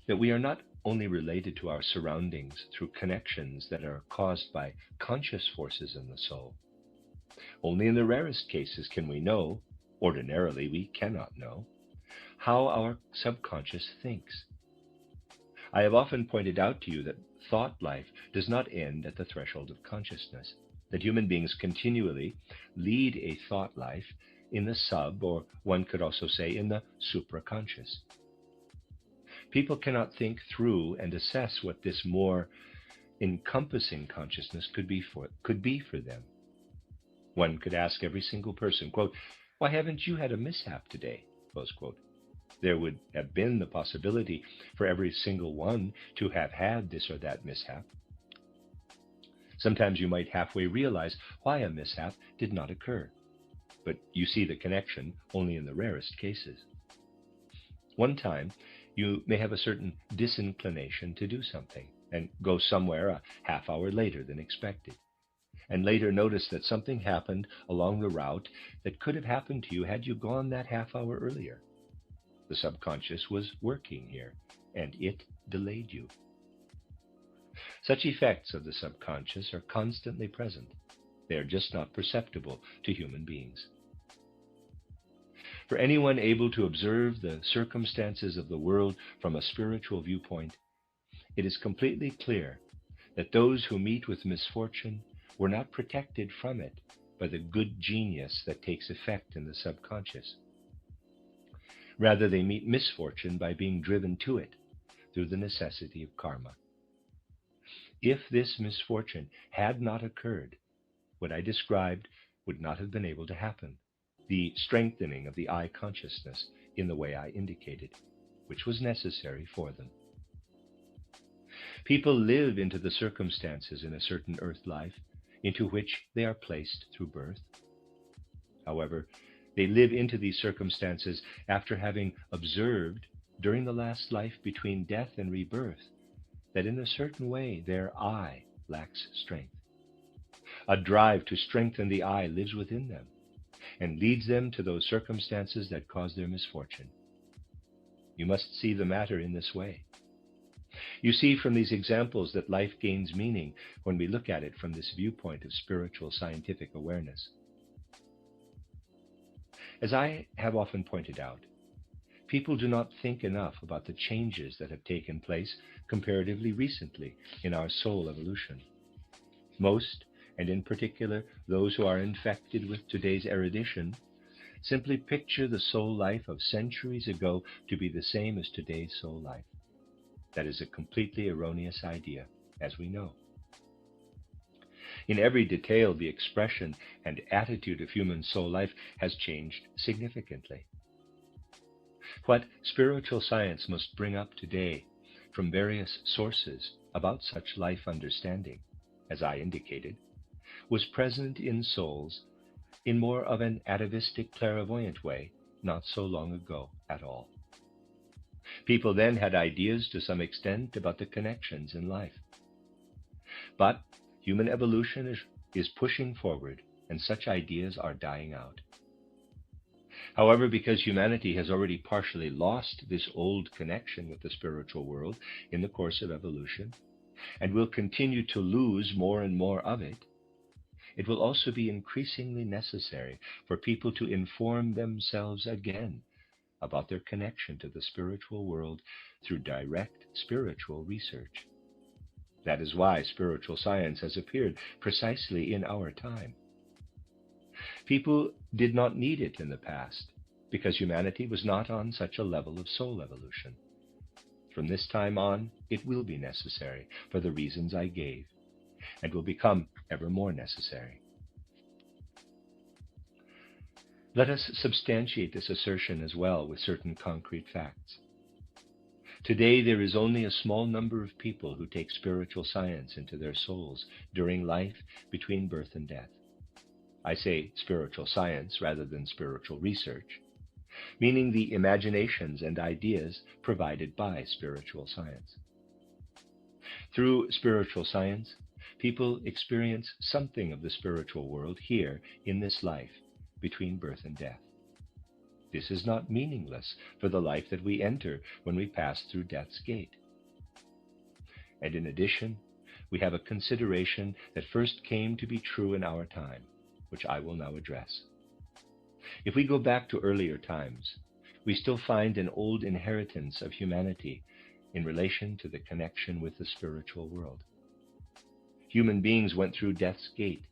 that we are not only related to our surroundings through connections that are caused by conscious forces in the soul. Only in the rarest cases can we know, ordinarily we cannot know, how our subconscious thinks. I have often pointed out to you that thought life does not end at the threshold of consciousness, that human beings continually lead a thought life in the sub, or one could also say in the supraconscious. People cannot think through and assess what this more encompassing consciousness could be for them. One could ask every single person, quote, why haven't you had a mishap today? Close quote. There would have been the possibility for every single one to have had this or that mishap. Sometimes you might halfway realize why a mishap did not occur, but you see the connection only in the rarest cases. One time, you may have a certain disinclination to do something and go somewhere a half hour later than expected, and later notice that something happened along the route that could have happened to you had you gone that half hour earlier. The subconscious was working here, and it delayed you. Such effects of the subconscious are constantly present. They are just not perceptible to human beings. For anyone able to observe the circumstances of the world from a spiritual viewpoint, it is completely clear that those who meet with misfortune were not protected from it by the good genius that takes effect in the subconscious. Rather, they meet misfortune by being driven to it through the necessity of karma. If this misfortune had not occurred, what I described would not have been able to happen. The strengthening of the I consciousness in the way I indicated, which was necessary for them. People live into the circumstances in a certain earth life into which they are placed through birth. However, they live into these circumstances after having observed during the last life between death and rebirth that in a certain way their I lacks strength. A drive to strengthen the I lives within them and leads them to those circumstances that cause their misfortune. You must see the matter in this way. You see from these examples that life gains meaning when we look at it from this viewpoint of spiritual scientific awareness. As I have often pointed out, people do not think enough about the changes that have taken place comparatively recently in our soul evolution. Most, and in particular those who are infected with today's erudition, simply picture the soul life of centuries ago to be the same as today's soul life. That is a completely erroneous idea, as we know. In every detail, the expression and attitude of human soul life has changed significantly. What spiritual science must bring up today from various sources about such life understanding, as I indicated, was present in souls in more of an atavistic clairvoyant way not so long ago at all. People then had ideas to some extent about the connections in life. But human evolution is pushing forward, and such ideas are dying out. However, because humanity has already partially lost this old connection with the spiritual world in the course of evolution, and will continue to lose more and more of it, it will also be increasingly necessary for people to inform themselves again about their connection to the spiritual world through direct spiritual research. That is why spiritual science has appeared precisely in our time. People did not need it in the past because humanity was not on such a level of soul evolution. From this time on, it will be necessary for the reasons I gave, and will become ever more necessary. Let us substantiate this assertion as well with certain concrete facts. Today, there is only a small number of people who take spiritual science into their souls during life between birth and death. I say spiritual science rather than spiritual research, meaning the imaginations and ideas provided by spiritual science. Through spiritual science, people experience something of the spiritual world here in this life between birth and death. This is not meaningless for the life that we enter when we pass through death's gate. And in addition, we have a consideration that first came to be true in our time, which I will now address. If we go back to earlier times, we still find an old inheritance of humanity in relation to the connection with the spiritual world. Human beings went through death's gate,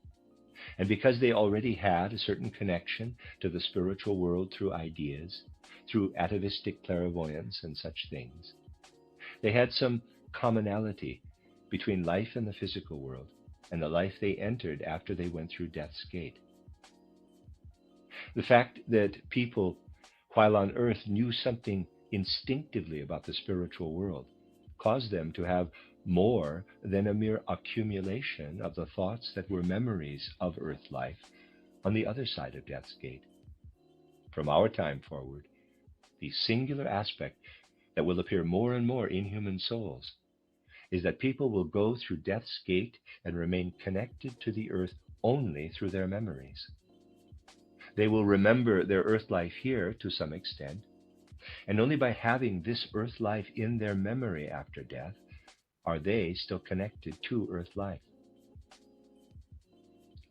and because they already had a certain connection to the spiritual world through ideas, through atavistic clairvoyance and such things, they had some commonality between life in the physical world and the life they entered after they went through death's gate. The fact that people, while on earth, knew something instinctively about the spiritual world caused them to have more than a mere accumulation of the thoughts that were memories of earth life on the other side of death's gate. From our time forward, the singular aspect that will appear more and more in human souls is that people will go through death's gate and remain connected to the earth only through their memories. They will remember their earth life here to some extent, and only by having this earth life in their memory after death are they still connected to earth life.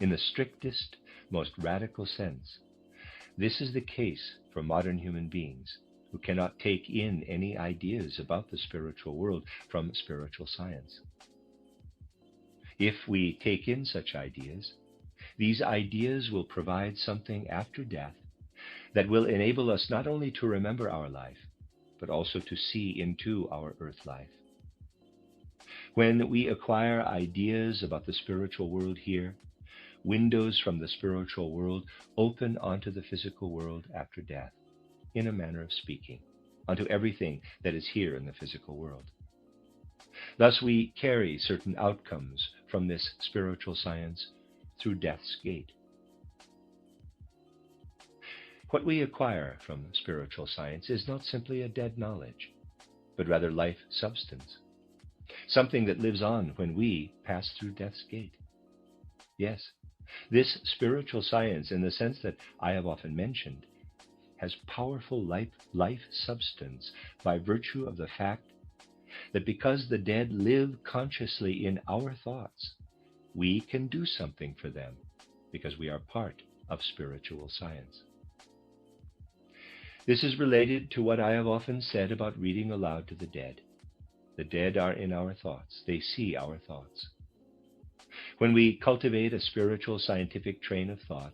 In the strictest, most radical sense, this is the case for modern human beings who cannot take in any ideas about the spiritual world from spiritual science. If we take in such ideas, these ideas will provide something after death that will enable us not only to remember our life, but also to see into our earth life. When we acquire ideas about the spiritual world here, windows from the spiritual world open onto the physical world after death, in a manner of speaking, onto everything that is here in the physical world. Thus we carry certain outcomes from this spiritual science through death's gate. What we acquire from spiritual science is not simply a dead knowledge, but rather life substance, something that lives on when we pass through death's gate. Yes, this spiritual science, in the sense that I have often mentioned, has powerful life substance by virtue of the fact that because the dead live consciously in our thoughts, we can do something for them because we are part of spiritual science. This is related to what I have often said about reading aloud to the dead. The dead are in our thoughts. They see our thoughts. When we cultivate a spiritual scientific train of thought,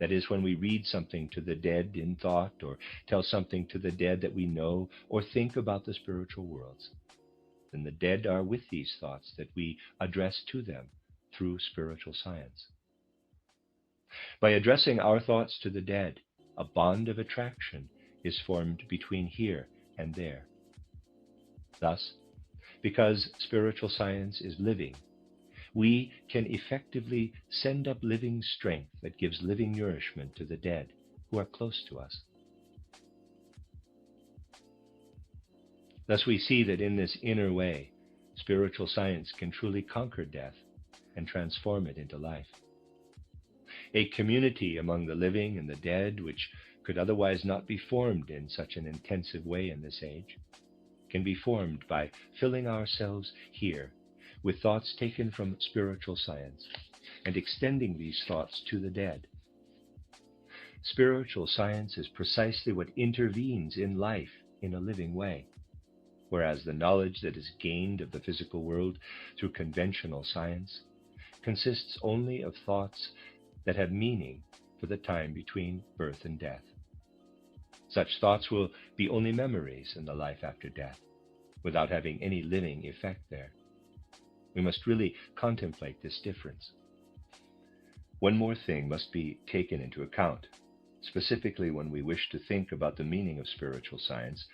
that is, when we read something to the dead in thought, or tell something to the dead that we know, or think about the spiritual worlds, then the dead are with these thoughts that we address to them through spiritual science. By addressing our thoughts to the dead, a bond of attraction is formed between here and there. Thus, because spiritual science is living, we can effectively send up living strength that gives living nourishment to the dead who are close to us. Thus we see that in this inner way, spiritual science can truly conquer death and transform it into life. A community among the living and the dead, which could otherwise not be formed in such an intensive way in this age, can be formed by filling ourselves here with thoughts taken from spiritual science and extending these thoughts to the dead. Spiritual science is precisely what intervenes in life in a living way, whereas the knowledge that is gained of the physical world through conventional science consists only of thoughts that have meaning for the time between birth and death. Such thoughts will be only memories in the life after death, without having any living effect there. We must really contemplate this difference. One more thing must be taken into account, specifically when we wish to think about the meaning of spiritual science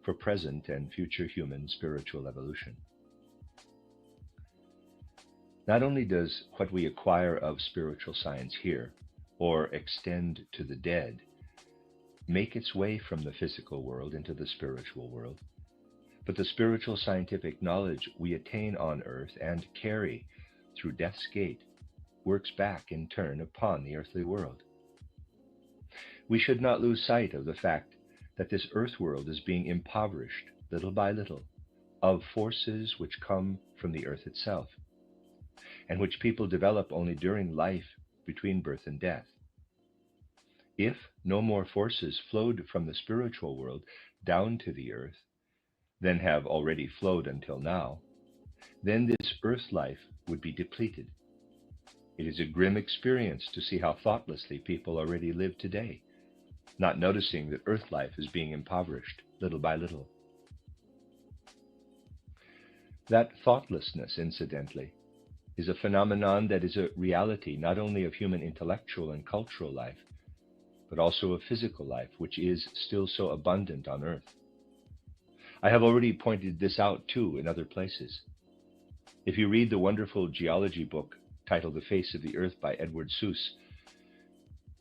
for present and future human spiritual evolution. Not only does what we acquire of spiritual science here, or extend to the dead, make its way from the physical world into the spiritual world, but the spiritual scientific knowledge we attain on earth and carry through death's gate works back in turn upon the earthly world. We should not lose sight of the fact that this earth world is being impoverished little by little of forces which come from the earth itself, and which people develop only during life between birth and death. If no more forces flowed from the spiritual world down to the earth than have already flowed until now, then this earth life would be depleted. It is a grim experience to see how thoughtlessly people already live today, not noticing that earth life is being impoverished little by little. That thoughtlessness, incidentally, is a phenomenon that is a reality not only of human intellectual and cultural life, but also of physical life, which is still so abundant on earth. I have already pointed this out too in other places. If you read the wonderful geology book titled The Face of the Earth by Edward Seuss,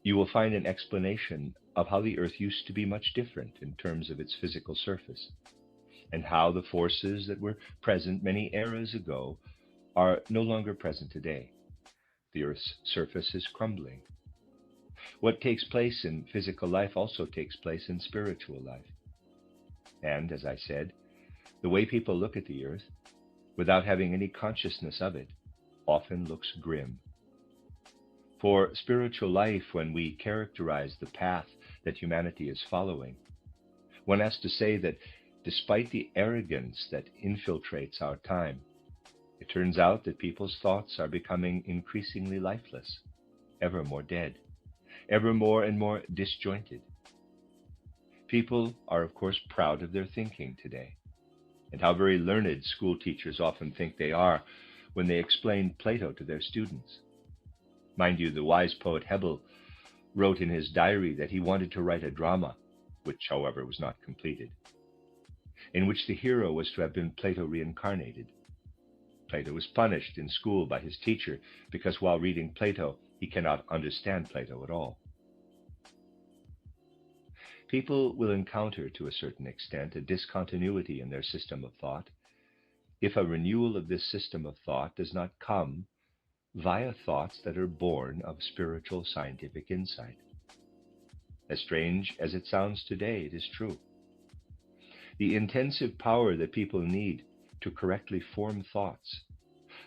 you will find an explanation of how the Earth used to be much different in terms of its physical surface, and how the forces that were present many eras ago are no longer present today. The Earth's surface is crumbling. What takes place in physical life also takes place in spiritual life. And, as I said, the way people look at the Earth, without having any consciousness of it, often looks grim. For spiritual life, when we characterize the path that humanity is following, one has to say that despite the arrogance that infiltrates our time, it turns out that people's thoughts are becoming increasingly lifeless, ever more dead, ever more and more disjointed. People are, of course, proud of their thinking today, and how very learned school teachers often think they are when they explain Plato to their students. Mind you, the wise poet Hebel wrote in his diary that he wanted to write a drama, which, however, was not completed, in which the hero was to have been Plato reincarnated. Plato was punished in school by his teacher because while reading Plato, he cannot understand Plato at all. People will encounter, to a certain extent, a discontinuity in their system of thought if a renewal of this system of thought does not come via thoughts that are born of spiritual scientific insight. As strange as it sounds today, it is true. The intensive power that people need to correctly form thoughts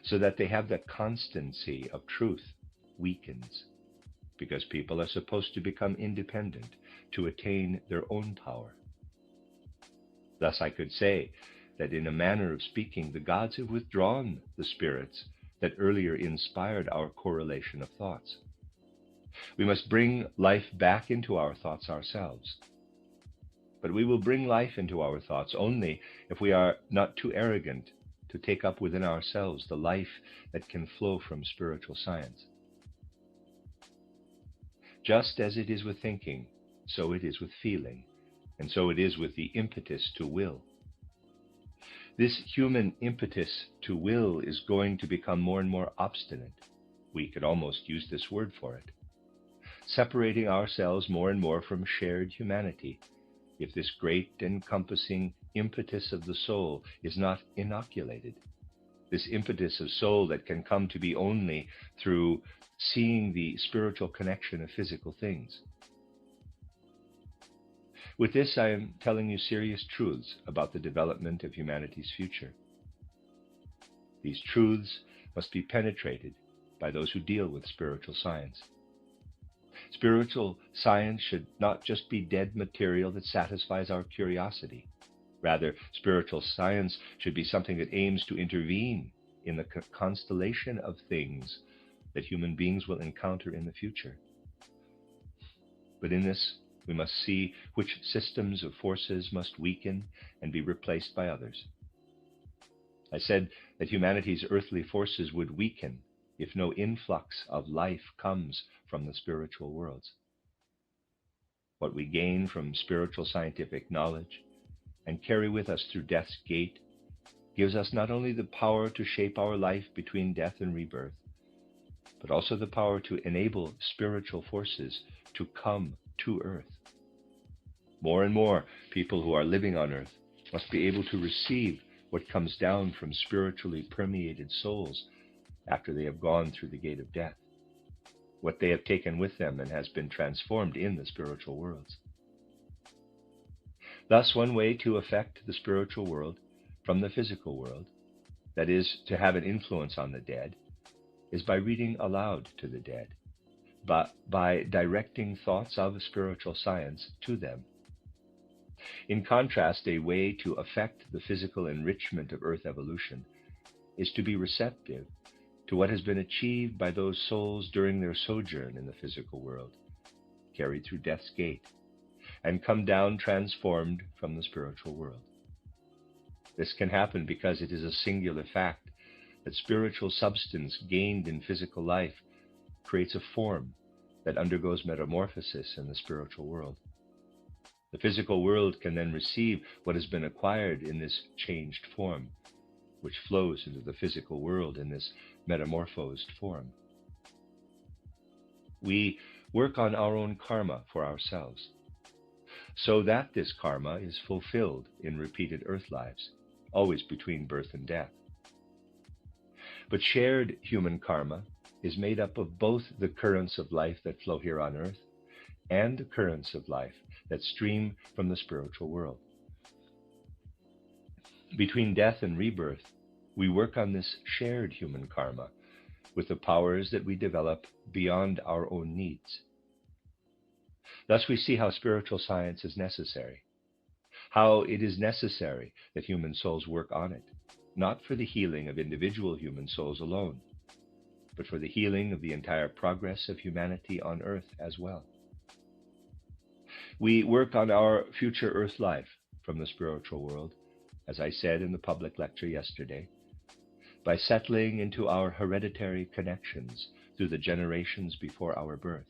so that they have the constancy of truth weakens, because people are supposed to become independent to attain their own power. Thus I could say that in a manner of speaking, the gods have withdrawn the spirits that earlier inspired our correlation of thoughts. We must bring life back into our thoughts ourselves. But we will bring life into our thoughts only if we are not too arrogant to take up within ourselves the life that can flow from spiritual science. Just as it is with thinking, so it is with feeling, and so it is with the impetus to will. This human impetus to will is going to become more and more obstinate. We could almost use this word for it. Separating ourselves more and more from shared humanity, if this great encompassing impetus of the soul is not inoculated, this impetus of soul that can come to be only through seeing the spiritual connection of physical things. With this, I am telling you serious truths about the development of humanity's future. These truths must be penetrated by those who deal with spiritual science. Spiritual science should not just be dead material that satisfies our curiosity. Rather, spiritual science should be something that aims to intervene in the constellation of things that human beings will encounter in the future. But in this, we must see which systems of forces must weaken and be replaced by others. I said that humanity's earthly forces would weaken if no influx of life comes from the spiritual worlds. What we gain from spiritual scientific knowledge and carry with us through death's gate gives us not only the power to shape our life between death and rebirth, but also the power to enable spiritual forces to come to earth. More and more people who are living on earth must be able to receive what comes down from spiritually permeated souls after they have gone through the gate of death, what they have taken with them and has been transformed in the spiritual worlds. Thus, one way to affect the spiritual world from the physical world, that is, to have an influence on the dead, is by reading aloud to the dead, but by directing thoughts of spiritual science to them. In contrast, a way to affect the physical enrichment of Earth evolution is to be receptive to what has been achieved by those souls during their sojourn in the physical world, carried through death's gate, and come down transformed from the spiritual world. This can happen because it is a singular fact that spiritual substance gained in physical life creates a form that undergoes metamorphosis in the spiritual world. The physical world can then receive what has been acquired in this changed form, which flows into the physical world in this metamorphosed form. We work on our own karma for ourselves, so that this karma is fulfilled in repeated earth lives, always between birth and death. But shared human karma is made up of both the currents of life that flow here on earth and the currents of life that stream from the spiritual world. Between death and rebirth, we work on this shared human karma with the powers that we develop beyond our own needs. Thus we see how spiritual science is necessary, how it is necessary that human souls work on it, not for the healing of individual human souls alone, but for the healing of the entire progress of humanity on earth as well. We work on our future earth life from the spiritual world, as I said in the public lecture yesterday, by settling into our hereditary connections through the generations before our birth.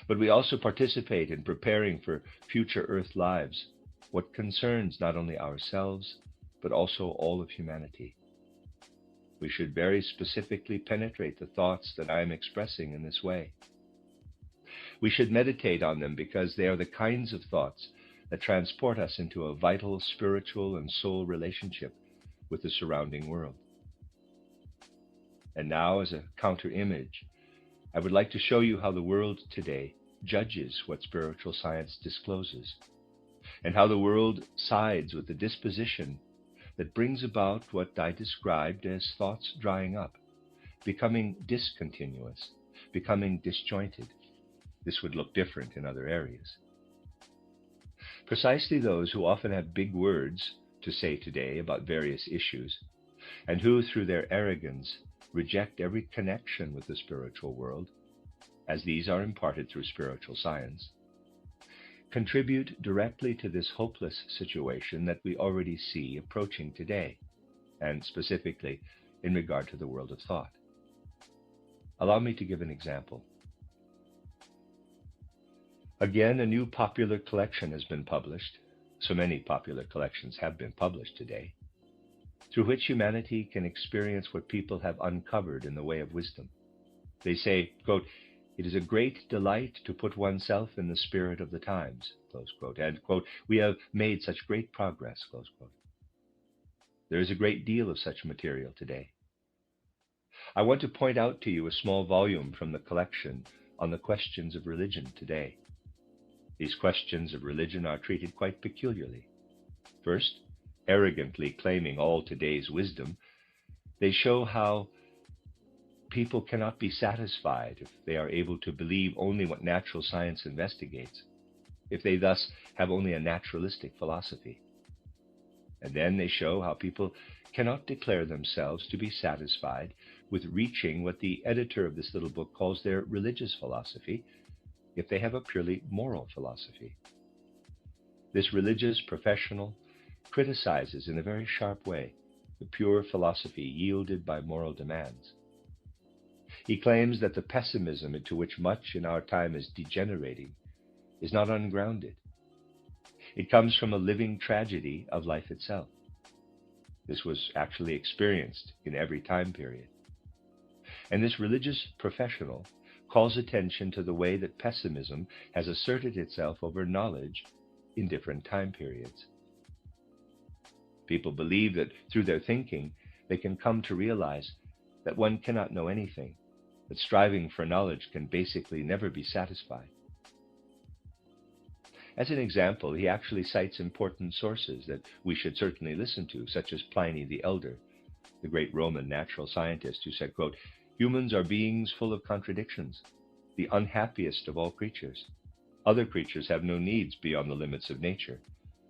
But we also participate in preparing for future earth lives, what concerns not only ourselves, but also all of humanity. We should very specifically penetrate the thoughts that I am expressing in this way. We should meditate on them because they are the kinds of thoughts that transport us into a vital spiritual and soul relationship with the surrounding world. And now, as a counter-image, I would like to show you how the world today judges what spiritual science discloses, and how the world sides with the disposition that brings about what I described as thoughts drying up, becoming discontinuous, becoming disjointed. This would look different in other areas. Precisely those who often have big words to say today about various issues, and who, through their arrogance, reject every connection with the spiritual world, as these are imparted through spiritual science, contribute directly to this hopeless situation that we already see approaching today. and specifically in regard to the world of thought. Allow me to give an example. Again, a new popular collection has been published. So many popular collections have been published today, through which humanity can experience what people have uncovered in the way of wisdom. They say, quote, "It is a great delight to put oneself in the spirit of the times," close quote, and, quote, "we have made such great progress," close quote. There is a great deal of such material today. I want to point out to you a small volume from the collection on the questions of religion today. These questions of religion are treated quite peculiarly. First, arrogantly claiming all today's wisdom, they show how people cannot be satisfied if they are able to believe only what natural science investigates, if they thus have only a naturalistic philosophy. And then they show how people cannot declare themselves to be satisfied with reaching what the editor of this little book calls their religious philosophy, if they have a purely moral philosophy. This religious professional criticizes in a very sharp way the pure philosophy yielded by moral demands. He claims that the pessimism into which much in our time is degenerating is not ungrounded. It comes from a living tragedy of life itself. This was actually experienced in every time period. And this religious professional calls attention to the way that pessimism has asserted itself over knowledge in different time periods. People believe that through their thinking, they can come to realize that one cannot know anything, that striving for knowledge can basically never be satisfied. As an example, he actually cites important sources that we should certainly listen to, such as Pliny the Elder, the great Roman natural scientist, who said, quote, "Humans are beings full of contradictions, the unhappiest of all creatures. Other creatures have no needs beyond the limits of nature,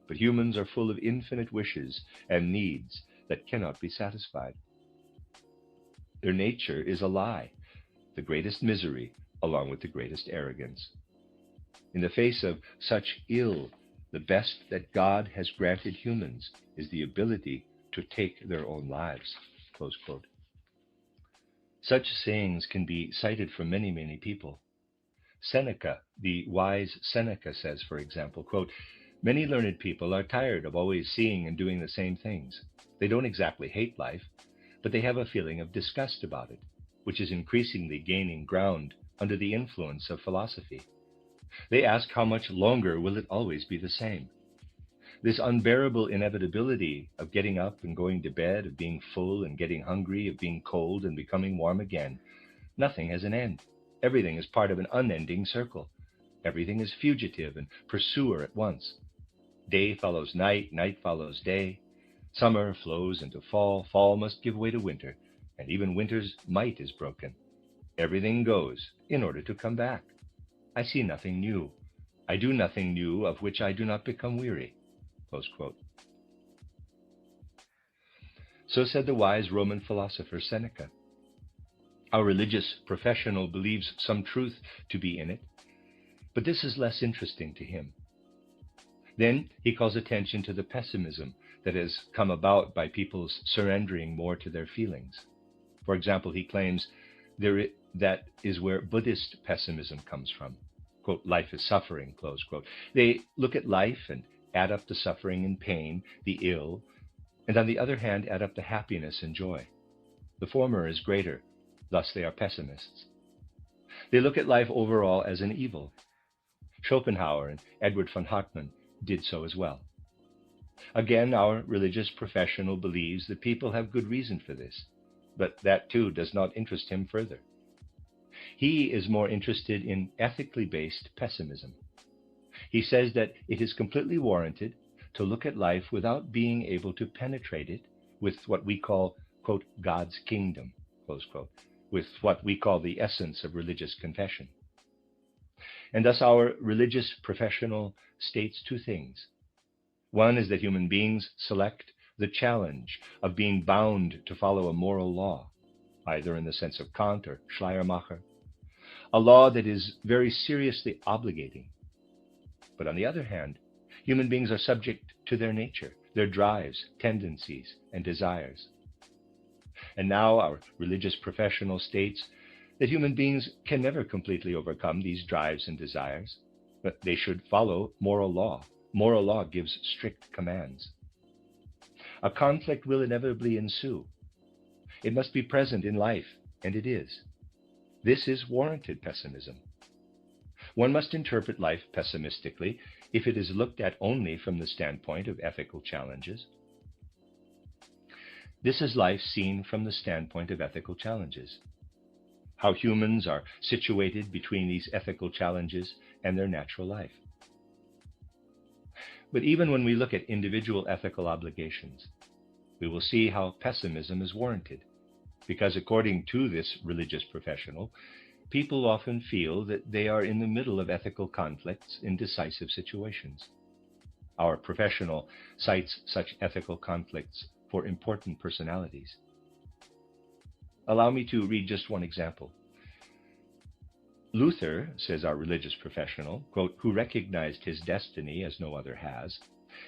but humans are full of infinite wishes and needs that cannot be satisfied. Their nature is a lie, the greatest misery along with the greatest arrogance. In the face of such ill, the best that God has granted humans is the ability to take their own lives," close quote. Such sayings can be cited from many, many people. Seneca, the wise Seneca, says, for example, quote, "Many learned people are tired of always seeing and doing the same things. They don't exactly hate life, but they have a feeling of disgust about it, which is increasingly gaining ground under the influence of philosophy. They ask how much longer will it always be the same? This unbearable inevitability of getting up and going to bed, of being full and getting hungry, of being cold and becoming warm again. Nothing has an end. Everything is part of an unending circle. Everything is fugitive and pursuer at once. Day follows night, night follows day. Summer flows into fall, fall must give way to winter, and even winter's might is broken. Everything goes in order to come back. I see nothing new. I do nothing new of which I do not become weary," close quote. So said the wise Roman philosopher Seneca. Our religious professional believes some truth to be in it, but this is less interesting to him. Then he calls attention to the pessimism that has come about by people's surrendering more to their feelings. For example, he claims that is where Buddhist pessimism comes from. Quote, "Life is suffering," close quote. They look at life and add up the suffering and pain, the ill, and on the other hand add up the happiness and joy. The former is greater, thus they are pessimists. They look at life overall as an evil. Schopenhauer and Edward von Hartmann did so as well. Again, our religious professional believes that people have good reason for this, but that too does not interest him further. He is more interested in ethically based pessimism. He says that it is completely warranted to look at life without being able to penetrate it with what we call, quote, "God's kingdom," close quote, with what we call the essence of religious confession. And thus our religious professional states two things. One is that human beings select the challenge of being bound to follow a moral law, either in the sense of Kant or Schleiermacher, a law that is very seriously obligating. But on the other hand, human beings are subject to their nature, their drives, tendencies, and desires. And now our religious professional states that human beings can never completely overcome these drives and desires, but they should follow moral law. Moral law gives strict commands. A conflict will inevitably ensue. It must be present in life, and it is. This is warranted pessimism. One must interpret life pessimistically if it is looked at only from the standpoint of ethical challenges. This is life seen from the standpoint of ethical challenges. How humans are situated between these ethical challenges and their natural life. But even when we look at individual ethical obligations, we will see how pessimism is warranted, because according to this religious professional, people often feel that they are in the middle of ethical conflicts in decisive situations. Our professional cites such ethical conflicts for important personalities. Allow me to read just one example. Luther, says our religious professional, quote, who recognized his destiny as no other has,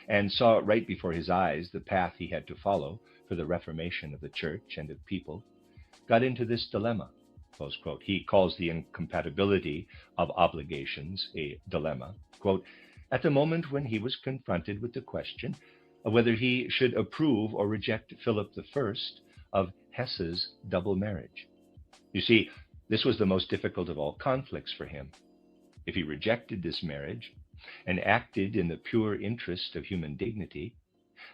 and saw right before his eyes the path he had to follow for the reformation of the church and of people, got into this dilemma, close quote. He calls the incompatibility of obligations a dilemma, quote, at the moment when he was confronted with the question of whether he should approve or reject Philip I of Hesse's double marriage. You see, this was the most difficult of all conflicts for him. If he rejected this marriage and acted in the pure interest of human dignity,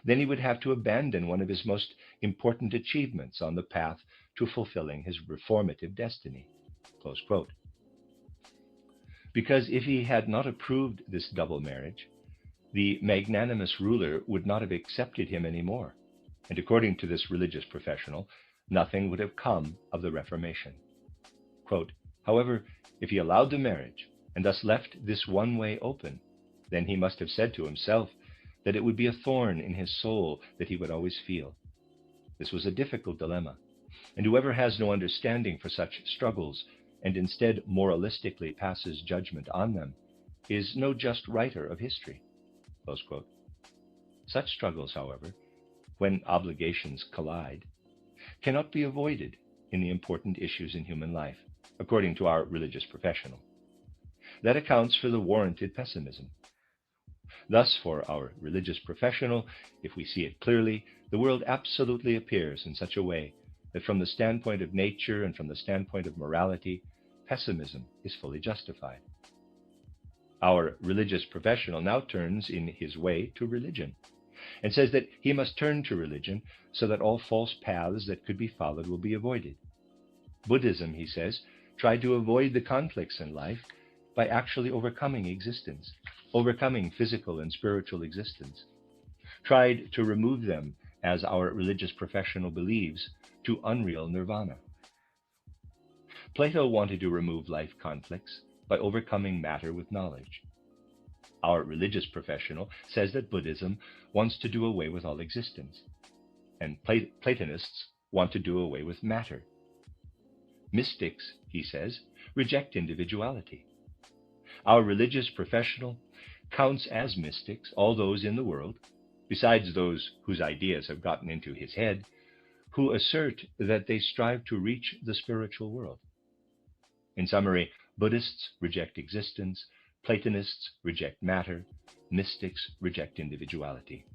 then he would have to abandon one of his most important achievements on the path to fulfilling his reformative destiny, close quote. Because if he had not approved this double marriage, the magnanimous ruler would not have accepted him anymore, and according to this religious professional, nothing would have come of the Reformation. Quote, however, if he allowed the marriage and thus left this one way open, then he must have said to himself that it would be a thorn in his soul that he would always feel. This was a difficult dilemma, and whoever has no understanding for such struggles and instead moralistically passes judgment on them is no just writer of history. Close quote. Such struggles, however, when obligations collide, cannot be avoided in the important issues in human life, according to our religious professional. That accounts for the warranted pessimism. Thus, for our religious professional, if we see it clearly, the world absolutely appears in such a way that from the standpoint of nature and from the standpoint of morality, pessimism is fully justified. Our religious professional now turns in his way to religion and says that he must turn to religion so that all false paths that could be followed will be avoided. Buddhism, he says, tried to avoid the conflicts in life by actually overcoming existence, overcoming physical and spiritual existence, tried to remove them, as our religious professional believes, to unreal nirvana. Plato wanted to remove life conflicts by overcoming matter with knowledge. Our religious professional says that Buddhism wants to do away with all existence, and Platonists want to do away with matter. Mystics, he says, reject individuality. Our religious professional counts as mystics all those in the world, besides those whose ideas have gotten into his head, who assert that they strive to reach the spiritual world. In summary, Buddhists reject existence, Platonists reject matter, mystics reject individuality.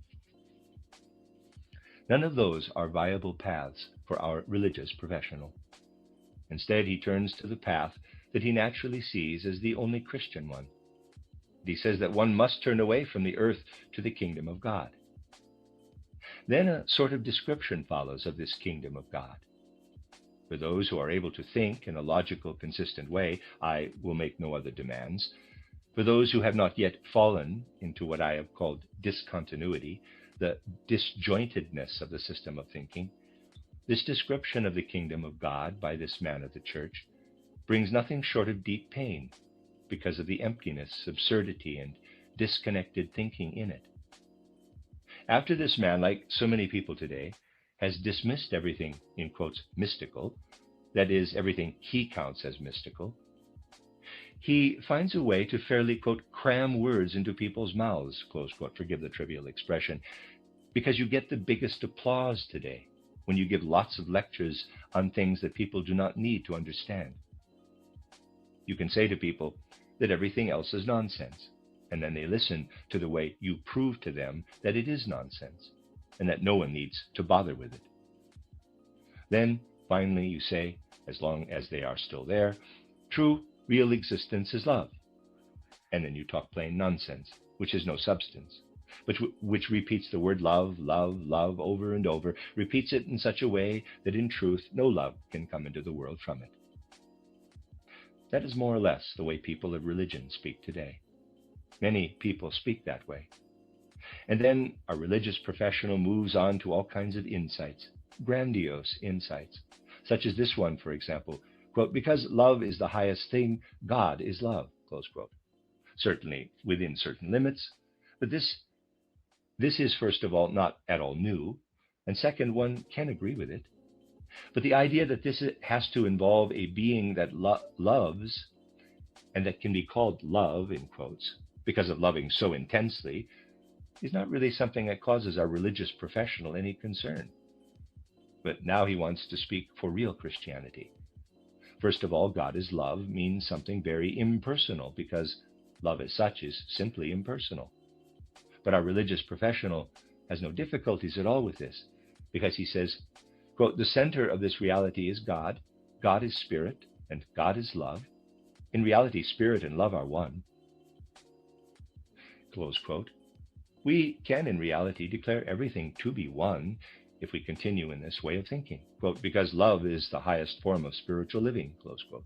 None of those are viable paths for our religious professional. Instead, he turns to the path that he naturally sees as the only Christian one. He says that one must turn away from the earth to the kingdom of God. Then a sort of description follows of this kingdom of God. For those who are able to think in a logical, consistent way, I will make no other demands. For those who have not yet fallen into what I have called discontinuity, the disjointedness of the system of thinking, this description of the kingdom of God by this man of the church brings nothing short of deep pain because of the emptiness, absurdity, and disconnected thinking in it. After this man, like so many people today, has dismissed everything, in quotes, mystical, that is, everything he counts as mystical, he finds a way to fairly, quote, cram words into people's mouths, close quote, forgive the trivial expression, because you get the biggest applause today. when you give lots of lectures on things that people do not need to understand. You can say to people that everything else is nonsense, and then they listen to the way you prove to them that it is nonsense, and that no one needs to bother with it. Then, finally, you say, as long as they are still there, true, real existence is love. And then you talk plain nonsense, which is no substance, but which repeats the word love, love, love over and over, repeats it in such a way that in truth no love can come into the world from it. That is more or less the way people of religion speak today. Many people speak that way. And then a religious professional moves on to all kinds of insights, grandiose insights, such as this one, for example, quote, because love is the highest thing, God is love, close quote. Certainly within certain limits, but this is, first of all, not at all new, and second, one can agree with it. But the idea that this has to involve a being that loves, and that can be called love, in quotes, because of loving so intensely, is not really something that causes our religious professional any concern. But now he wants to speak for real Christianity. First of all, God is love means something very impersonal, because love as such is simply impersonal. But our religious professional has no difficulties at all with this, because he says, quote, the center of this reality is God, God is spirit, and God is love. In reality, spirit and love are one. Close quote. We can in reality declare everything to be one if we continue in this way of thinking, quote, because love is the highest form of spiritual living, close quote.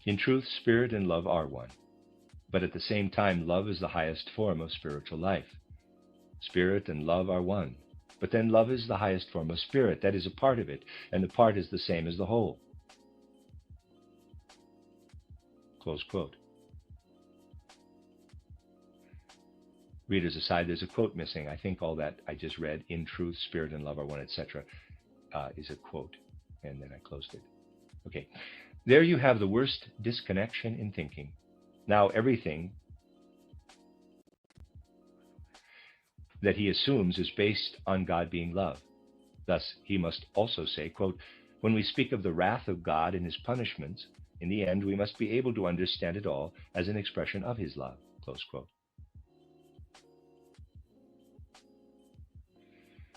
In truth, spirit and love are one, but at the same time, love is the highest form of spiritual life. Spirit and love are one, but then love is the highest form of spirit, that is a part of it, and the part is the same as the whole. Close quote. Readers aside, there's a quote missing. I think all that I just read, in truth, spirit and love are one, etc., is a quote. And then I closed it. Okay. There you have the worst disconnection in thinking. Now everything that he assumes is based on God being love. Thus, he must also say, quote, when we speak of the wrath of God and his punishments, in the end, we must be able to understand it all as an expression of his love, close quote.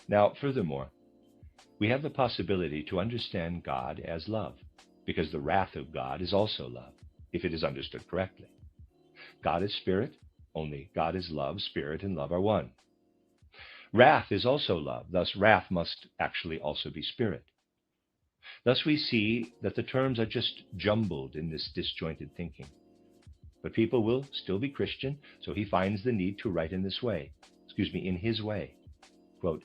Now, furthermore, we have the possibility to understand God as love, because the wrath of God is also love, if it is understood correctly. God is spirit, only God is love, spirit and love are one. Wrath is also love, thus wrath must actually also be spirit. Thus we see that the terms are just jumbled in this disjointed thinking. But people will still be Christian, so he finds the need to write in this way, in his way. Quote,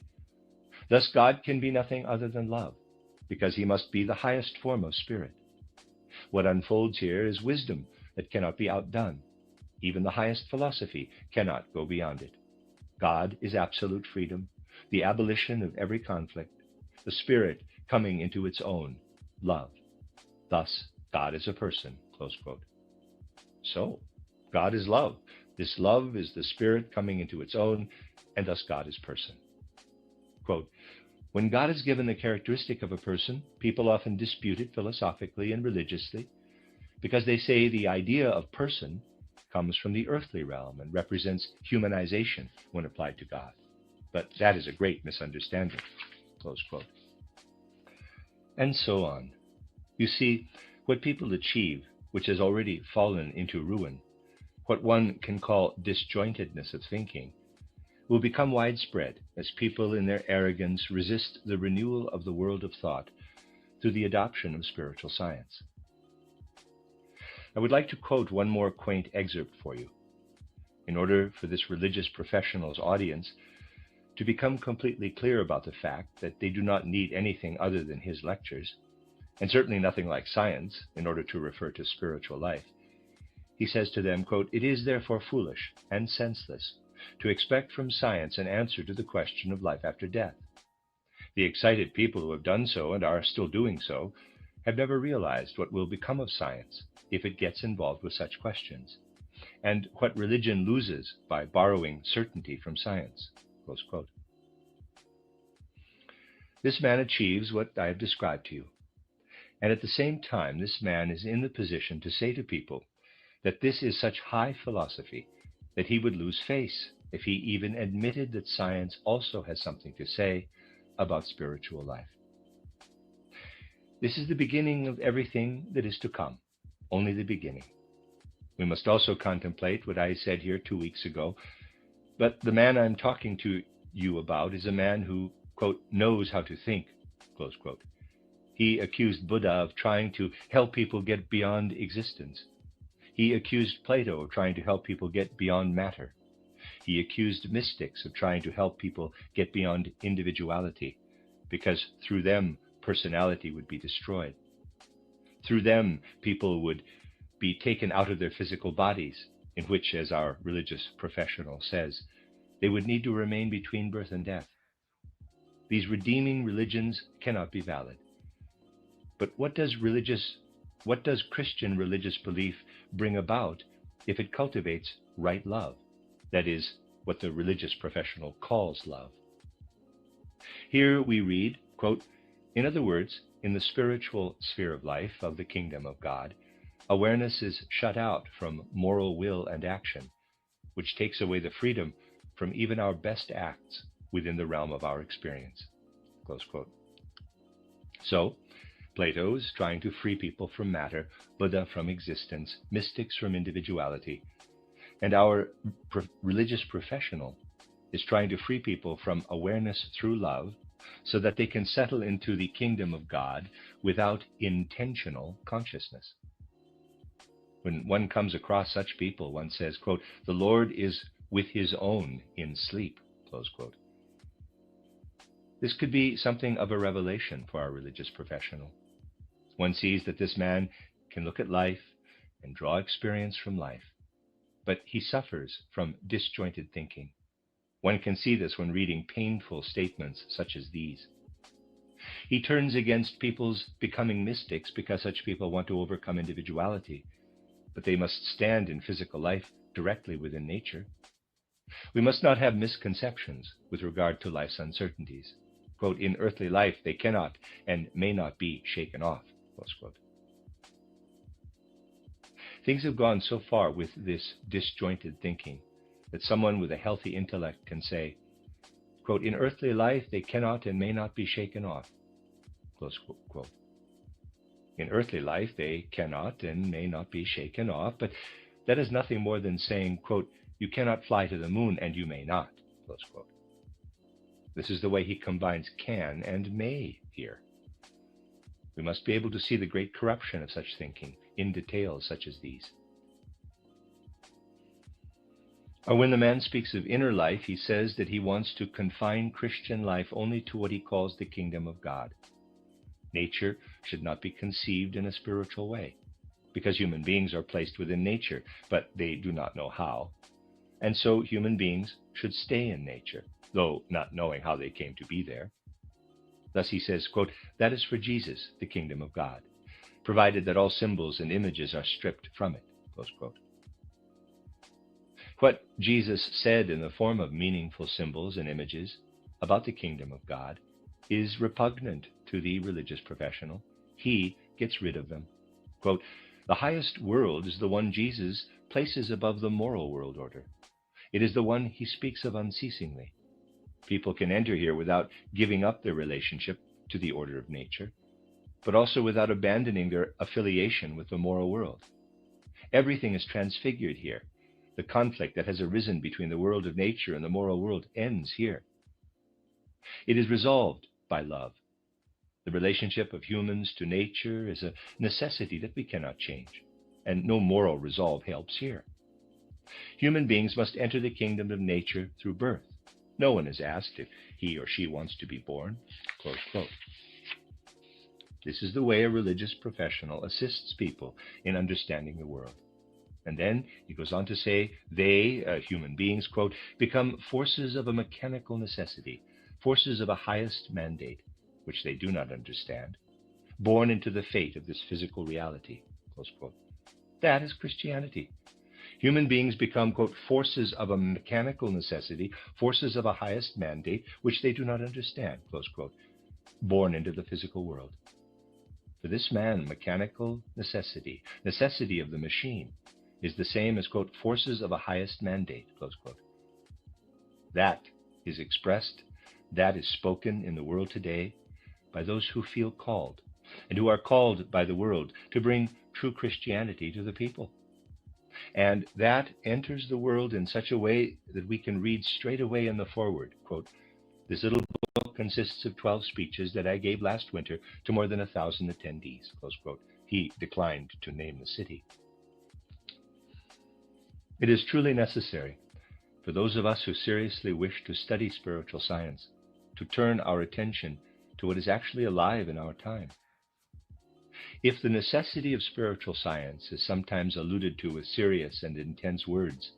thus God can be nothing other than love, because he must be the highest form of spirit. What unfolds here is wisdom that cannot be outdone. Even the highest philosophy cannot go beyond it. God is absolute freedom, the abolition of every conflict, the spirit coming into its own, love. Thus, God is a person, close quote. So, God is love. This love is the spirit coming into its own, and thus God is person. Quote, when God is given the characteristic of a person, people often dispute it philosophically and religiously, because they say the idea of person comes from the earthly realm and represents humanization when applied to God. But that is a great misunderstanding, close quote. And so on. You see, what people achieve, which has already fallen into ruin, what one can call disjointedness of thinking, will become widespread as people in their arrogance resist the renewal of the world of thought through the adoption of spiritual science. I would like to quote one more quaint excerpt for you, in order for this religious professional's audience to become completely clear about the fact that they do not need anything other than his lectures, and certainly nothing like science, in order to refer to spiritual life. He says to them, quote, it is therefore foolish and senseless to expect from science an answer to the question of life after death. The excited people who have done so and are still doing so have never realized what will become of science if it gets involved with such questions, and what religion loses by borrowing certainty from science, close quote. This man achieves what I have described to you. And at the same time, this man is in the position to say to people that this is such high philosophy that he would lose face if he even admitted that science also has something to say about spiritual life. This is the beginning of everything that is to come, only the beginning. We must also contemplate what I said here 2 weeks ago, but the man I'm talking to you about is a man who, quote, knows how to think, close quote. He accused Buddha of trying to help people get beyond existence. He accused Plato of trying to help people get beyond matter. He accused mystics of trying to help people get beyond individuality, because through them, personality would be destroyed. Through them, people would be taken out of their physical bodies, in which, as our religious professional says, they would need to remain between birth and death. These redeeming religions cannot be valid. But what does Christian religious belief bring about if it cultivates right love? That is, what the religious professional calls love. Here we read, quote, in other words, in the spiritual sphere of life of the kingdom of God, awareness is shut out from moral will and action, which takes away the freedom from even our best acts within the realm of our experience, close quote. So, Plato is trying to free people from matter, Buddha from existence, mystics from individuality, and our religious professional is trying to free people from awareness through love so that they can settle into the kingdom of God without intentional consciousness. When one comes across such people, one says, quote, the Lord is with his own in sleep, close quote. This could be something of a revelation for our religious professional. One sees that this man can look at life and draw experience from life, but he suffers from disjointed thinking. One can see this when reading painful statements such as these. He turns against people's becoming mystics because such people want to overcome individuality, but they must stand in physical life directly within nature. We must not have misconceptions with regard to life's uncertainties. Quote, in earthly life they cannot and may not be shaken off, close quote. Things have gone so far with this disjointed thinking that someone with a healthy intellect can say, quote, in earthly life they cannot and may not be shaken off, close quote. In earthly life they cannot and may not be shaken off, but that is nothing more than saying, quote, you cannot fly to the moon and you may not, close quote. This is the way he combines can and may here. We must be able to see the great corruption of such thinking in details such as these. Or when the man speaks of inner life, he says that he wants to confine Christian life only to what he calls the kingdom of God. Nature should not be conceived in a spiritual way, because human beings are placed within nature, but they do not know how. And so human beings should stay in nature, though not knowing how they came to be there. Thus he says, quote, that is for Jesus, the kingdom of God, provided that all symbols and images are stripped from it, close quote. What Jesus said in the form of meaningful symbols and images about the kingdom of God is repugnant to the religious professional. He gets rid of them. Quote, the highest world is the one Jesus places above the moral world order. It is the one he speaks of unceasingly. People can enter here without giving up their relationship to the order of nature, but also without abandoning their affiliation with the moral world. Everything is transfigured here. The conflict that has arisen between the world of nature and the moral world ends here. It is resolved by love. The relationship of humans to nature is a necessity that we cannot change, and no moral resolve helps here. Human beings must enter the kingdom of nature through birth. No one is asked if he or she wants to be born, close quote. This is the way a religious professional assists people in understanding the world. And then he goes on to say, they, human beings, quote, become forces of a mechanical necessity, forces of a highest mandate, which they do not understand, born into the fate of this physical reality, close quote. That is Christianity. Human beings become, quote, forces of a mechanical necessity, forces of a highest mandate, which they do not understand, close quote. born into the physical world. For this man, mechanical necessity, necessity of the machine, is the same as, quote, forces of a highest mandate, close quote. That is expressed, that is spoken in the world today by those who feel called, and who are called by the world to bring true Christianity to the people. And that enters the world in such a way that we can read straight away in the foreword, quote, this little book consists of 12 speeches that I gave last winter to more than 1,000 attendees, close quote. He declined to name the city. It is truly necessary for those of us who seriously wish to study spiritual science to turn our attention to what is actually alive in our time. If the necessity of spiritual science is sometimes alluded to with serious and intense words,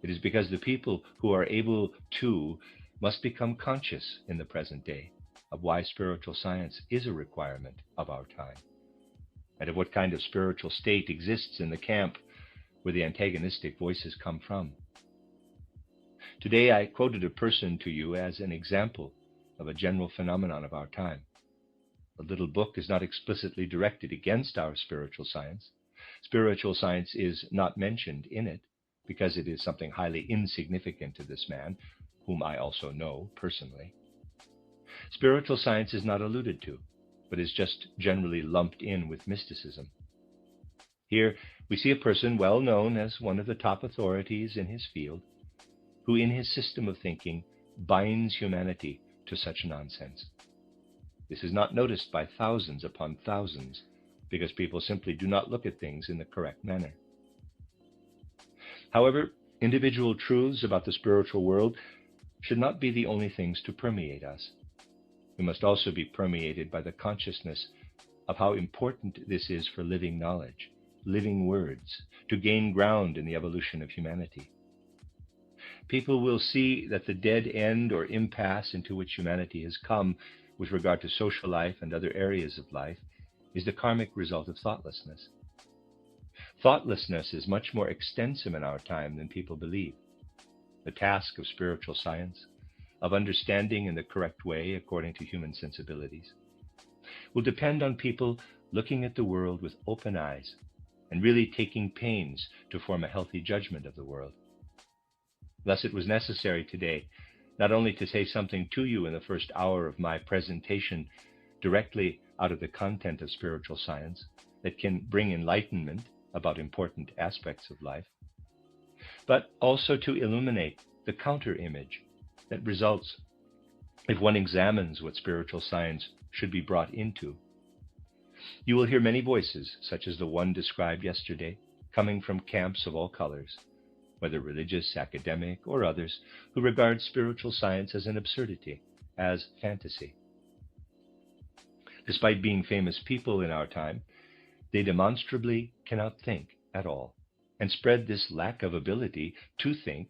it is because the people who are able to must become conscious in the present day of why spiritual science is a requirement of our time, and of what kind of spiritual state exists in the camp where the antagonistic voices come from. Today I quoted a person to you as an example of a general phenomenon of our time. The little book is not explicitly directed against our spiritual science. Spiritual science is not mentioned in it because it is something highly insignificant to this man, whom I also know personally. Spiritual science is not alluded to, but is just generally lumped in with mysticism. Here we see a person well known as one of the top authorities in his field, who in his system of thinking binds humanity to such nonsense. This is not noticed by thousands upon thousands, because people simply do not look at things in the correct manner. However, individual truths about the spiritual world should not be the only things to permeate us. We must also be permeated by the consciousness of how important this is for living knowledge, living words, to gain ground in the evolution of humanity. People will see that the dead end or impasse into which humanity has come with regard to social life and other areas of life is the karmic result of thoughtlessness. Thoughtlessness is much more extensive in our time than people believe. The task of spiritual science, of understanding in the correct way according to human sensibilities, will depend on people looking at the world with open eyes and really taking pains to form a healthy judgment of the world. Thus it was necessary today not only to say something to you in the first hour of my presentation directly out of the content of spiritual science that can bring enlightenment about important aspects of life, but also to illuminate the counter-image that results if one examines what spiritual science should be brought into. You will hear many voices, such as the one described yesterday, coming from camps of all colors, whether religious, academic, or others, who regard spiritual science as an absurdity, as fantasy. Despite being famous people in our time, they demonstrably cannot think at all, and spread this lack of ability to think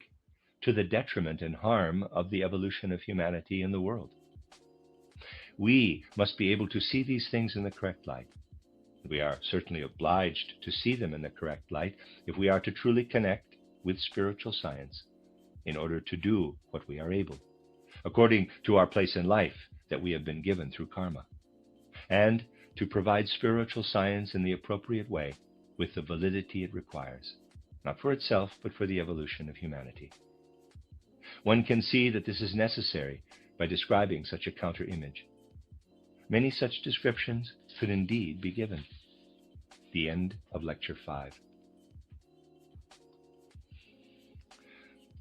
to the detriment and harm of the evolution of humanity in the world. We must be able to see these things in the correct light. We are certainly obliged to see them in the correct light if we are to truly connect with spiritual science in order to do what we are able, according to our place in life that we have been given through karma, and to provide spiritual science in the appropriate way with the validity it requires, not for itself, but for the evolution of humanity. One can see that this is necessary by describing such a counter-image. Many such descriptions could indeed be given. The end of Lecture 5.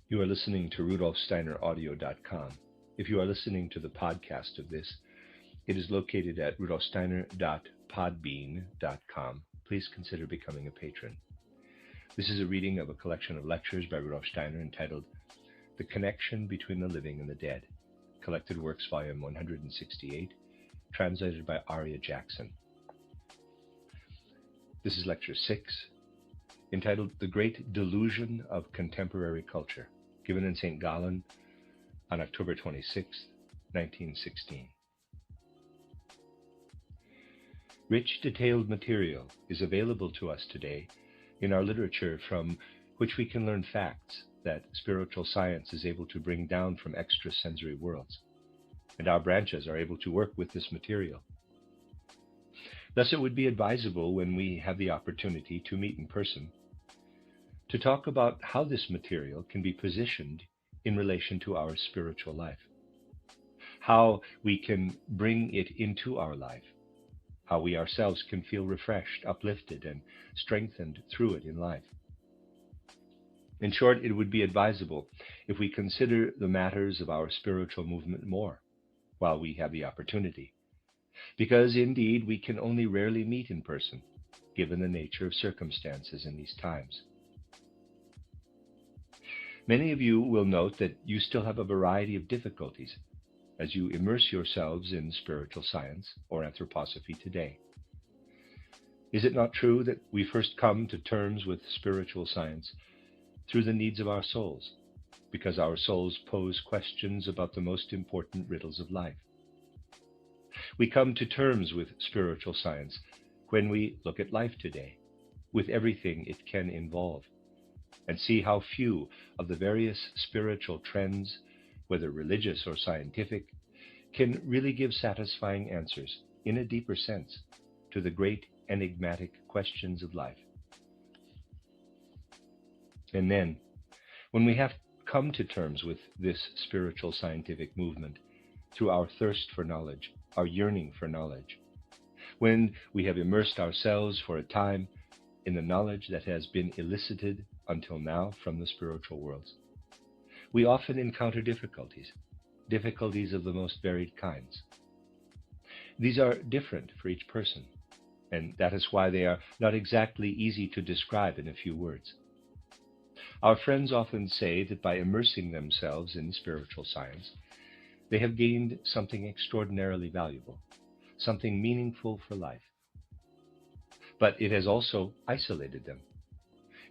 You are listening to RudolfSteinerAudio.com. If you are listening to the podcast of this, it is located at rudolfsteiner.podbean.com. Please consider becoming a patron. This is a reading of a collection of lectures by Rudolf Steiner entitled The Connection Between the Living and the Dead, Collected Works, Volume 168, translated by Aria Jackson. This is Lecture 6, entitled The Great Delusion of Contemporary Culture, given in St. Gallen on October 26, 1916. Rich, detailed material is available to us today in our literature from which we can learn facts that spiritual science is able to bring down from extrasensory worlds. and our branches are able to work with this material. Thus, it would be advisable when we have the opportunity to meet in person to talk about how this material can be positioned in relation to our spiritual life, how we can bring it into our life, how we ourselves can feel refreshed, uplifted, and strengthened through it in life. In short, it would be advisable if we consider the matters of our spiritual movement more while we have the opportunity, because indeed we can only rarely meet in person, given the nature of circumstances in these times. Many of you will note that you still have a variety of difficulties as you immerse yourselves in spiritual science or anthroposophy today. Is it not true that we first come to terms with spiritual science through the needs of our souls, because our souls pose questions about the most important riddles of life? We come to terms with spiritual science when we look at life today, with everything it can involve, and see how few of the various spiritual trends, whether religious or scientific, can really give satisfying answers, in a deeper sense, to the great enigmatic questions of life. And then, when we have come to terms with this spiritual scientific movement through our thirst for knowledge, our yearning for knowledge, when we have immersed ourselves for a time in the knowledge that has been elicited until now from the spiritual worlds, we often encounter difficulties of the most varied kinds. These are different for each person, and that is why they are not exactly easy to describe in a few words. Our friends often say that by immersing themselves in spiritual science, they have gained something extraordinarily valuable, something meaningful for life. But it has also isolated them.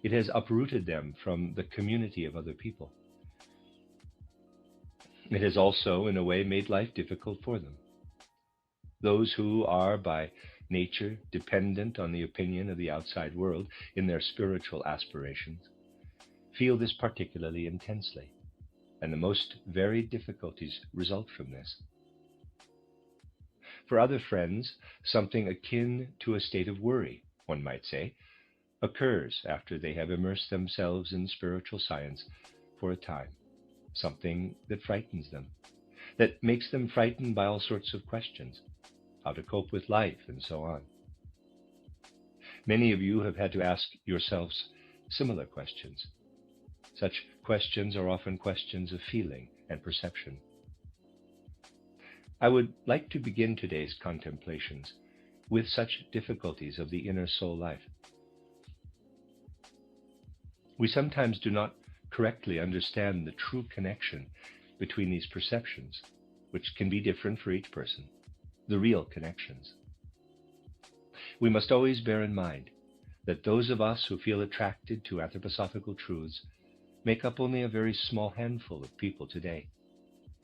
It has uprooted them from the community of other people. It has also, in a way, made life difficult for them. Those who are, by nature, dependent on the opinion of the outside world in their spiritual aspirations, feel this particularly intensely, and the most varied difficulties result from this. For other friends, something akin to a state of worry, one might say, occurs after they have immersed themselves in spiritual science for a time, something that frightens them, that makes them frightened by all sorts of questions, how to cope with life, and so on. Many of you have had to ask yourselves similar questions. Such questions are often questions of feeling and perception. I would like to begin today's contemplations with such difficulties of the inner soul life. We sometimes do not correctly understand the true connection between these perceptions, which can be different for each person, the real connections. We must always bear in mind that those of us who feel attracted to anthroposophical truths make up only a very small handful of people today.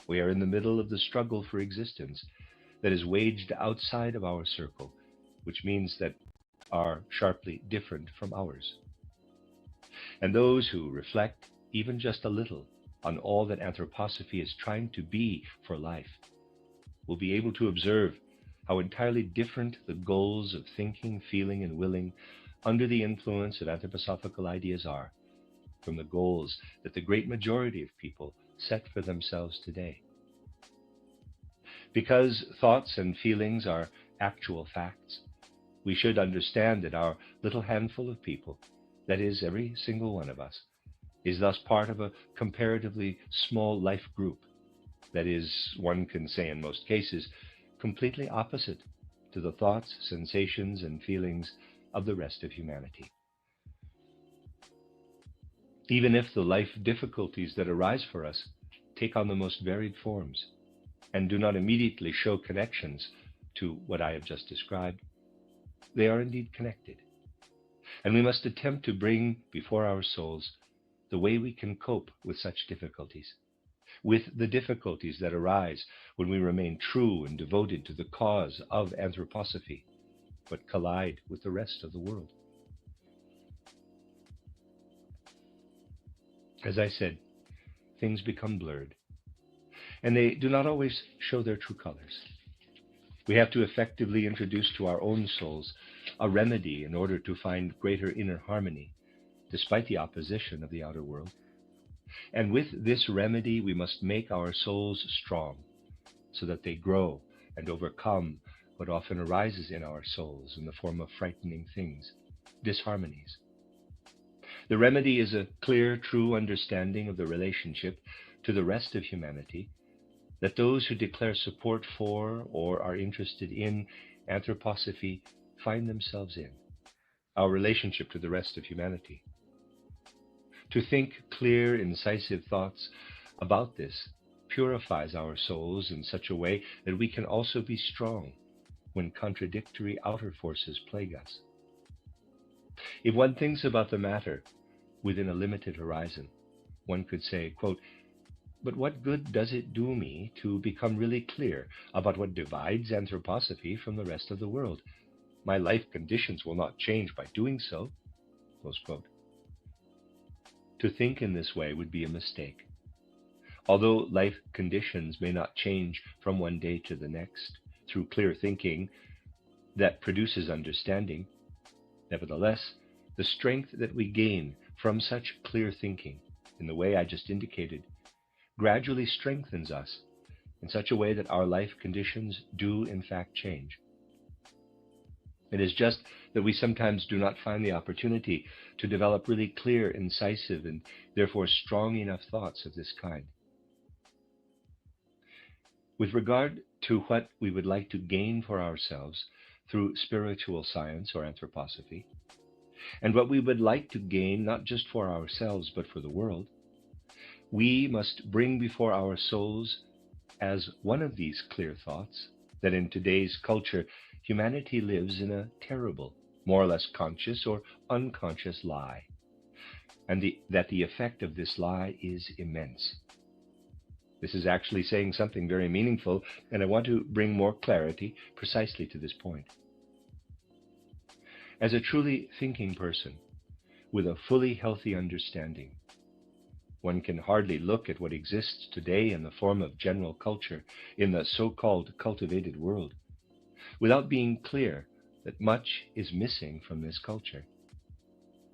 We are in the middle of the struggle for existence that is waged outside of our circle, which means that are sharply different from ours. And those who reflect, even just a little, on all that anthroposophy is trying to be for life, will be able to observe how entirely different the goals of thinking, feeling, and willing under the influence of anthroposophical ideas are from the goals that the great majority of people set for themselves today. Because thoughts and feelings are actual facts, we should understand that our little handful of people, that is, every single one of us, is thus part of a comparatively small life group that is, one can say in most cases, completely opposite to the thoughts, sensations, and feelings of the rest of humanity. Even if the life difficulties that arise for us take on the most varied forms and do not immediately show connections to what I have just described, they are indeed connected. And we must attempt to bring before our souls the way we can cope with such difficulties, with the difficulties that arise when we remain true and devoted to the cause of anthroposophy, but collide with the rest of the world. As I said, things become blurred. and they do not always show their true colors. We have to effectively introduce to our own souls a remedy in order to find greater inner harmony, despite the opposition of the outer world. And with this remedy, we must make our souls strong, so that they grow and overcome what often arises in our souls in the form of frightening things, disharmonies. The remedy is a clear, true understanding of the relationship to the rest of humanity that those who declare support for or are interested in anthroposophy find themselves in, our relationship to the rest of humanity. To think clear, incisive thoughts about this purifies our souls in such a way that we can also be strong when contradictory outer forces plague us. If one thinks about the matter within a limited horizon, one could say, quote, "But what good does it do me to become really clear about what divides anthroposophy from the rest of the world? My life conditions will not change by doing so." Close quote. To think in this way would be a mistake. Although life conditions may not change from one day to the next through clear thinking that produces understanding, nevertheless, the strength that we gain from such clear thinking, in the way I just indicated, gradually strengthens us in such a way that our life conditions do in fact change. It is just that we sometimes do not find the opportunity to develop really clear, incisive, and therefore strong enough thoughts of this kind. With regard to what we would like to gain for ourselves through spiritual science or anthroposophy, and what we would like to gain not just for ourselves but for the world, we must bring before our souls as one of these clear thoughts that in today's culture humanity lives in a terrible, more or less conscious or unconscious lie, and that the effect of this lie is immense. This is actually saying something very meaningful, and I want to bring more clarity precisely to this point. As a truly thinking person, with a fully healthy understanding, one can hardly look at what exists today in the form of general culture in the so-called cultivated world without being clear that much is missing from this culture.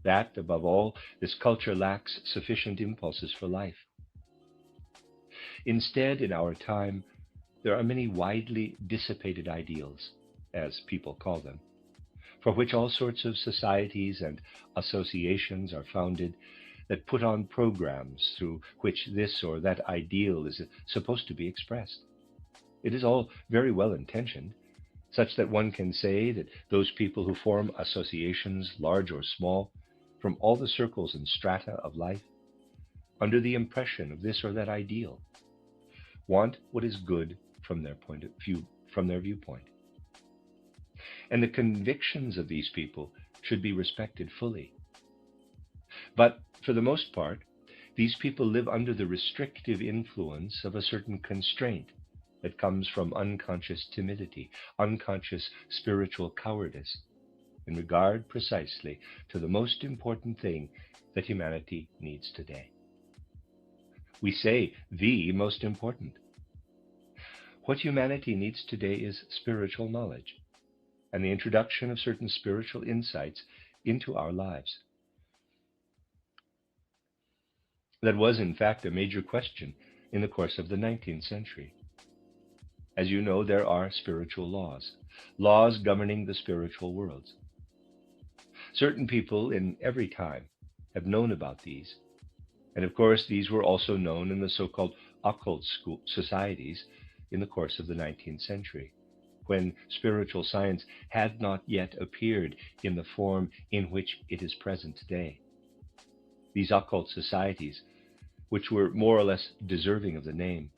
That, above all, this culture lacks sufficient impulses for life. Instead, in our time, there are many widely dissipated ideals, as people call them, for which all sorts of societies and associations are founded that put on programs through which this or that ideal is supposed to be expressed. It is all very well intentioned, such that one can say that those people who form associations, large or small, from all the circles and strata of life, under the impression of this or that ideal, want what is good from their point of view, from their viewpoint. And the convictions of these people should be respected fully. But for the most part, these people live under the restrictive influence of a certain constraint that comes from unconscious timidity, unconscious spiritual cowardice, in regard precisely to the most important thing that humanity needs today. We say the most important. What humanity needs today is spiritual knowledge and the introduction of certain spiritual insights into our lives. That was, in fact, a major question in the course of the 19th century. As you know, there are spiritual laws, laws governing the spiritual worlds. Certain people in every time have known about these, and of course these were also known in the so-called occult societies in the course of the 19th century, when spiritual science had not yet appeared in the form in which it is present today. These occult societies, which were more or less deserving of the name,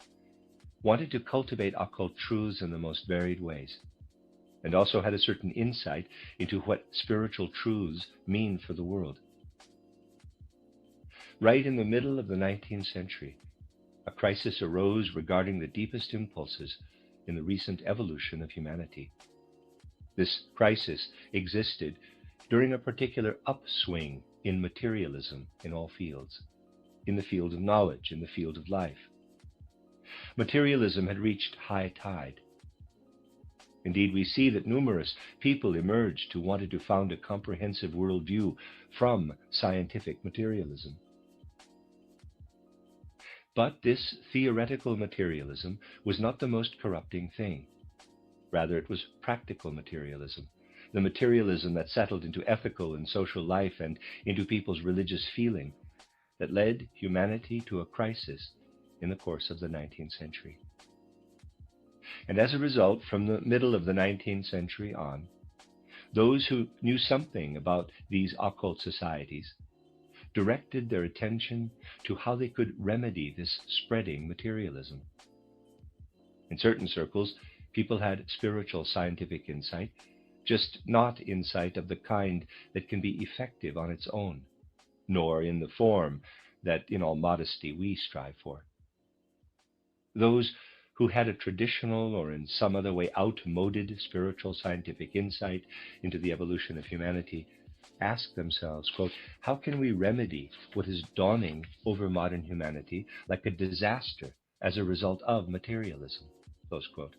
wanted to cultivate occult truths in the most varied ways, and also had a certain insight into what spiritual truths mean for the world. Right in the middle of the 19th century, a crisis arose regarding the deepest impulses in the recent evolution of humanity. This crisis existed during a particular upswing in materialism in all fields, in the field of knowledge, in the field of life. Materialism had reached high tide. Indeed, we see that numerous people emerged who wanted to found a comprehensive worldview from scientific materialism. But this theoretical materialism was not the most corrupting thing. Rather, it was practical materialism, the materialism that settled into ethical and social life and into people's religious feeling, that led humanity to a crisis in the course of the 19th century. And as a result, from the middle of the 19th century on, those who knew something about these occult societies directed their attention to how they could remedy this spreading materialism. In certain circles, people had spiritual scientific insight, just not insight of the kind that can be effective on its own, nor in the form that, in all modesty, we strive for. Those who had a traditional or in some other way outmoded spiritual scientific insight into the evolution of humanity ask themselves, quote, how can we remedy what is dawning over modern humanity like a disaster as a result of materialism, close quote.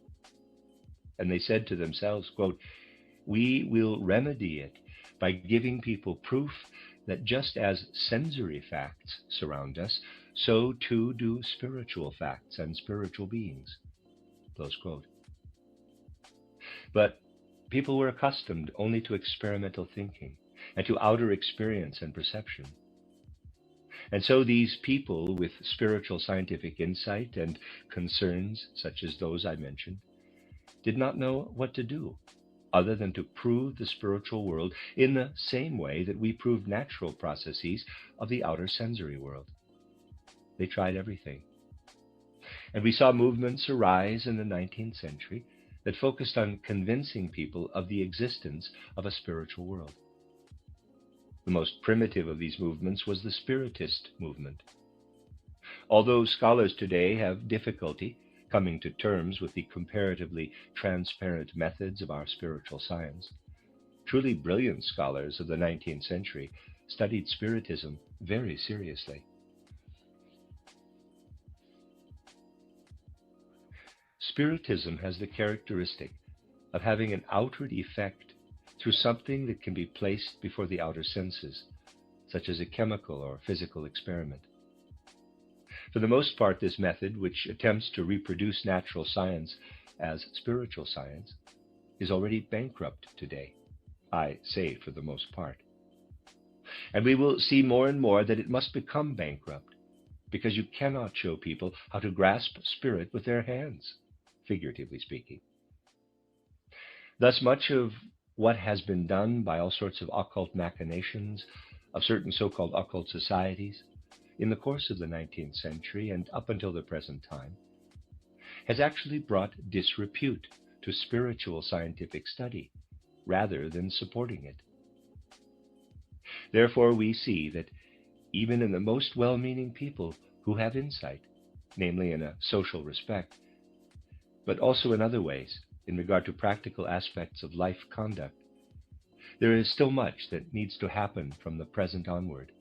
And they said to themselves, quote, we will remedy it by giving people proof that just as sensory facts surround us, so too do spiritual facts and spiritual beings, close quote. But people were accustomed only to experimental thinking and to outer experience and perception. And so these people with spiritual scientific insight and concerns such as those I mentioned did not know what to do other than to prove the spiritual world in the same way that we prove natural processes of the outer sensory world. They tried everything. And we saw movements arise in the 19th century that focused on convincing people of the existence of a spiritual world. The most primitive of these movements was the Spiritist movement. Although scholars today have difficulty coming to terms with the comparatively transparent methods of our spiritual science, truly brilliant scholars of the 19th century studied Spiritism very seriously. Spiritism has the characteristic of having an outward effect through something that can be placed before the outer senses, such as a chemical or physical experiment. For the most part, this method, which attempts to reproduce natural science as spiritual science, is already bankrupt today. I say for the most part. And we will see more and more that it must become bankrupt, because you cannot show people how to grasp spirit with their hands, figuratively speaking. Thus, much of what has been done by all sorts of occult machinations of certain so-called occult societies in the course of the 19th century and up until the present time has actually brought disrepute to spiritual scientific study rather than supporting it. Therefore, we see that even in the most well-meaning people who have insight, namely in a social respect, but also in other ways, in regard to practical aspects of life conduct, there is still much that needs to happen from the present onward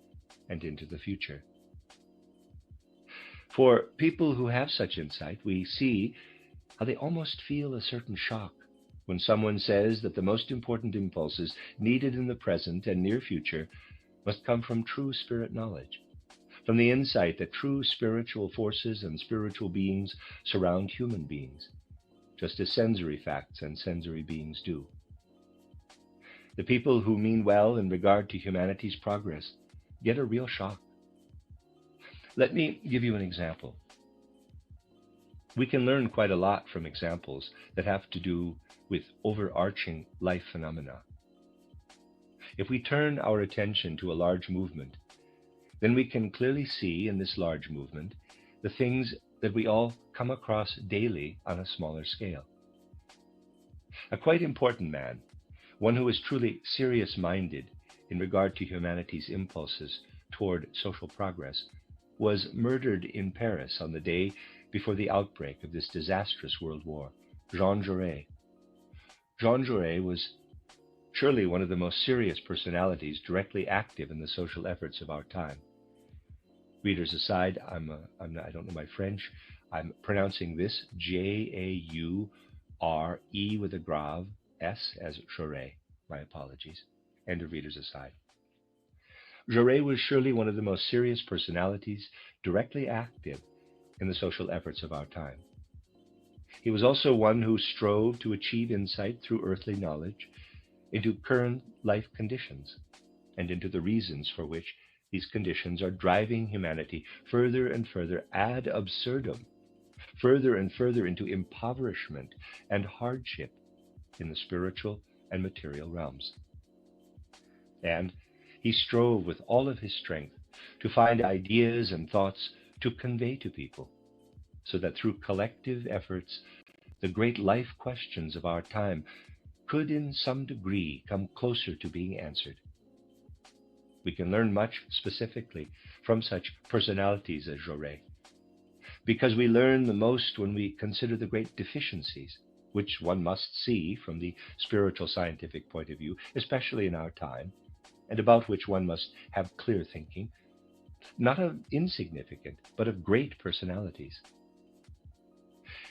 and into the future. For people who have such insight, we see how they almost feel a certain shock when someone says that the most important impulses needed in the present and near future must come from true spirit knowledge, from the insight that true spiritual forces and spiritual beings surround human beings, just as sensory facts and sensory beings do. The people who mean well in regard to humanity's progress get a real shock. Let me give you an example. We can learn quite a lot from examples that have to do with overarching life phenomena. If we turn our attention to a large movement, then we can clearly see in this large movement the things that we all come across daily on a smaller scale. A quite important man, one who is truly serious-minded in regard to humanity's impulses toward social progress, was murdered in Paris on the day before the outbreak of this disastrous world war, Jean Jaurès. Jean Jaurès was surely one of the most serious personalities directly active in the social efforts of our time. Readers aside, I don't know my French. I'm pronouncing this Jaure with a grave, S as Jaure. My apologies. End of readers aside. Jaure was surely one of the most serious personalities directly active in the social efforts of our time. He was also one who strove to achieve insight through earthly knowledge into current life conditions and into the reasons for which these conditions are driving humanity further and further ad absurdum, further and further into impoverishment and hardship in the spiritual and material realms. And he strove with all of his strength to find ideas and thoughts to convey to people, so that through collective efforts, the great life questions of our time could in some degree come closer to being answered. We can learn much specifically from such personalities as Jaure, because we learn the most when we consider the great deficiencies, which one must see from the spiritual scientific point of view, especially in our time, and about which one must have clear thinking, not of insignificant, but of great personalities.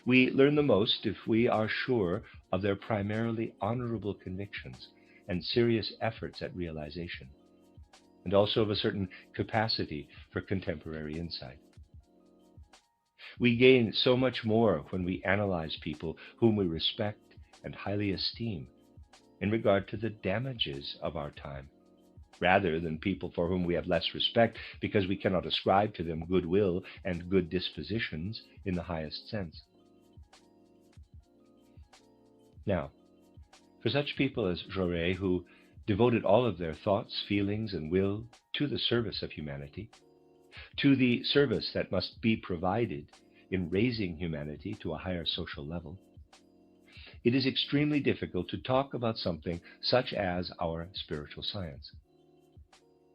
We learn the most if we are sure of their primarily honorable convictions and serious efforts at realization, and also of a certain capacity for contemporary insight. We gain so much more when we analyze people whom we respect and highly esteem in regard to the damages of our time, rather than people for whom we have less respect because we cannot ascribe to them goodwill and good dispositions in the highest sense. Now, for such people as Jaure, who devoted all of their thoughts, feelings, and will to the service of humanity, to the service that must be provided in raising humanity to a higher social level, it is extremely difficult to talk about something such as our spiritual science.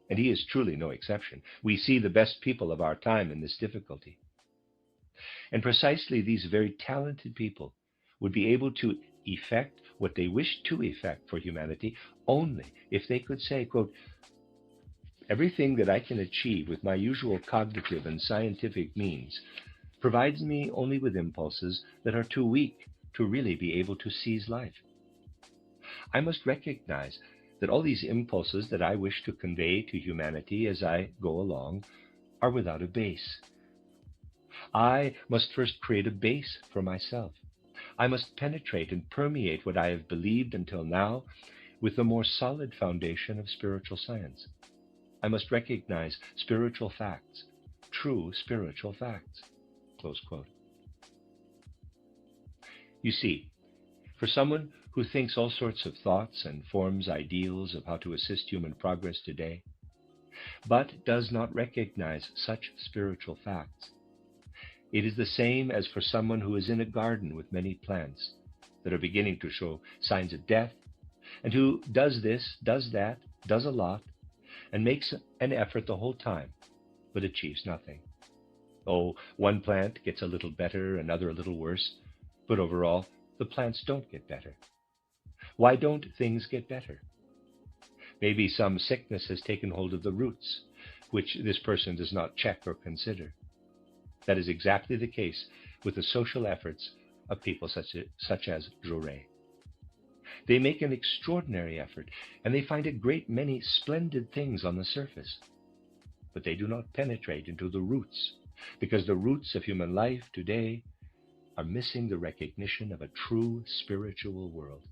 And he is truly no exception. We see the best people of our time in this difficulty. And precisely these very talented people would be able to effect what they wish to effect for humanity only if they could say, quote, everything that I can achieve with my usual cognitive and scientific means provides me only with impulses that are too weak to really be able to seize life. I must recognize that all these impulses that I wish to convey to humanity as I go along are without a base. I must first create a base for myself. I must penetrate and permeate what I have believed until now with the more solid foundation of spiritual science. I must recognize spiritual facts, true spiritual facts. Close quote. You see, for someone who thinks all sorts of thoughts and forms ideals of how to assist human progress today, but does not recognize such spiritual facts, it is the same as for someone who is in a garden with many plants that are beginning to show signs of death, and who does this, does that, does a lot, and makes an effort the whole time, but achieves nothing. Oh, one plant gets a little better, another a little worse, but overall, the plants don't get better. Why don't things get better? Maybe some sickness has taken hold of the roots, which this person does not check or consider. That is exactly the case with the social efforts of people such as Jaure. They make an extraordinary effort, and they find a great many splendid things on the surface. But they do not penetrate into the roots, because the roots of human life today are missing the recognition of a true spiritual world.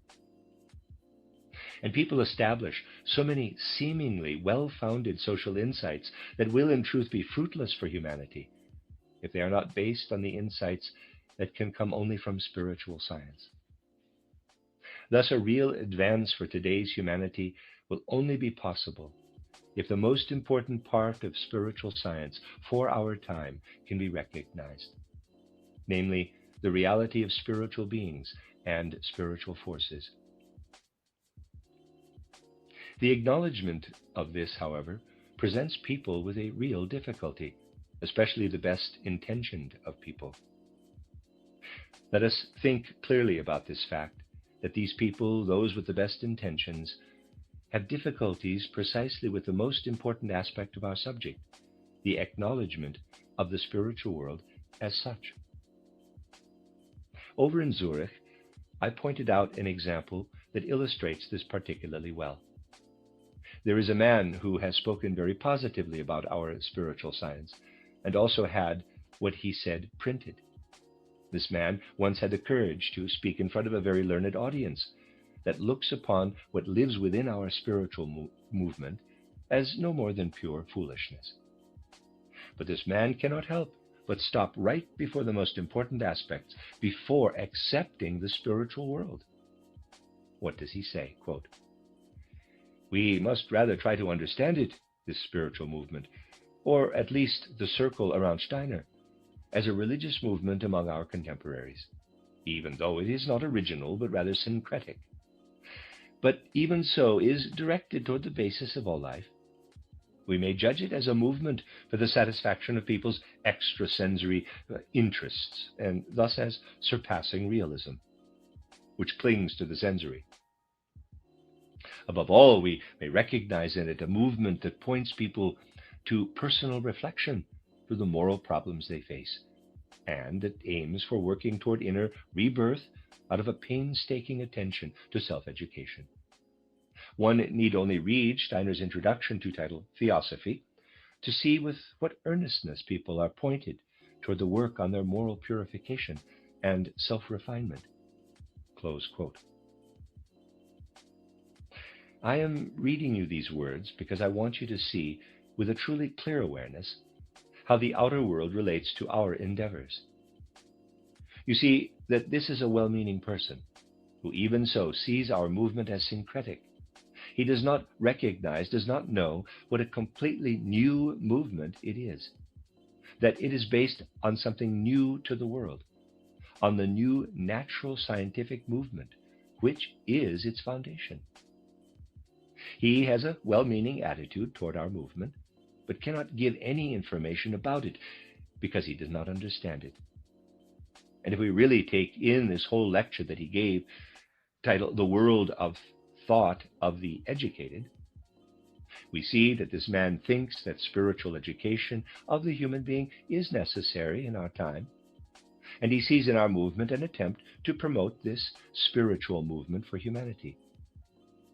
And people establish so many seemingly well-founded social insights that will in truth be fruitless for humanity if they are not based on the insights that can come only from spiritual science. Thus, a real advance for today's humanity will only be possible if the most important part of spiritual science for our time can be recognized, namely the reality of spiritual beings and spiritual forces. The acknowledgement of this, however, presents people with a real difficulty, especially the best intentioned of people. Let us think clearly about this fact, that these people, those with the best intentions, have difficulties precisely with the most important aspect of our subject, the acknowledgement of the spiritual world as such. Over in Zurich, I pointed out an example that illustrates this particularly well. There is a man who has spoken very positively about our spiritual science, and also had what he said printed. This man once had the courage to speak in front of a very learned audience that looks upon what lives within our spiritual movement as no more than pure foolishness. But this man cannot help but stop right before the most important aspects, before accepting the spiritual world. What does he say? Quote, "We must rather try to understand it, this spiritual movement, or at least the circle around Steiner, as a religious movement among our contemporaries, even though it is not original but rather syncretic. But even so is directed toward the basis of all life. We may judge it as a movement for the satisfaction of people's extrasensory interests, and thus as surpassing realism, which clings to the sensory. Above all, we may recognize in it a movement that points people to personal reflection through the moral problems they face, and that aims for working toward inner rebirth out of a painstaking attention to self-education. One need only read Steiner's introduction to title Theosophy to see with what earnestness people are pointed toward the work on their moral purification and self-refinement." Close quote. I am reading you these words because I want you to see, with a truly clear awareness, how the outer world relates to our endeavors. You see that this is a well-meaning person who even so sees our movement as syncretic. He does not recognize, does not know what a completely new movement it is, that it is based on something new to the world, on the new natural scientific movement, which is its foundation. He has a well-meaning attitude toward our movement, but cannot give any information about it because he does not understand it. And if we really take in this whole lecture that he gave, titled The World of Thought of the Educated, we see that this man thinks that spiritual education of the human being is necessary in our time, and he sees in our movement an attempt to promote this spiritual movement for humanity.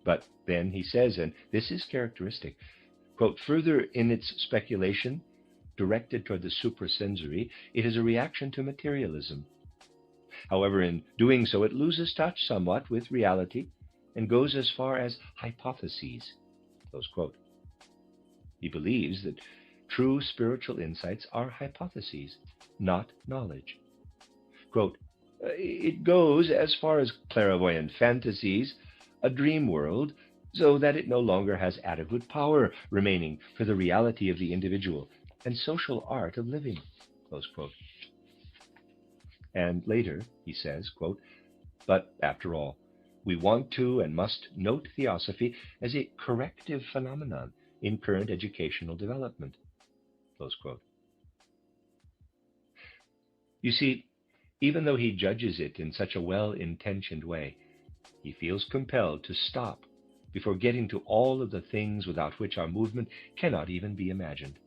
But then he says, and this is characteristic, quote, "Further in its speculation, directed toward the suprasensory, it is a reaction to materialism. However, in doing so, it loses touch somewhat with reality and goes as far as hypotheses." Close quote. He believes that true spiritual insights are hypotheses, not knowledge. Quote, "It goes as far as clairvoyant fantasies, a dream world, so that it no longer has adequate power remaining for the reality of the individual and social art of living." Close quote. And later he says, quote, "But after all, we want to and must note Theosophy as a corrective phenomenon in current educational development." Close quote. You see, even though he judges it in such a well-intentioned way, he feels compelled to stop before getting to all of the things without which our movement cannot even be imagined,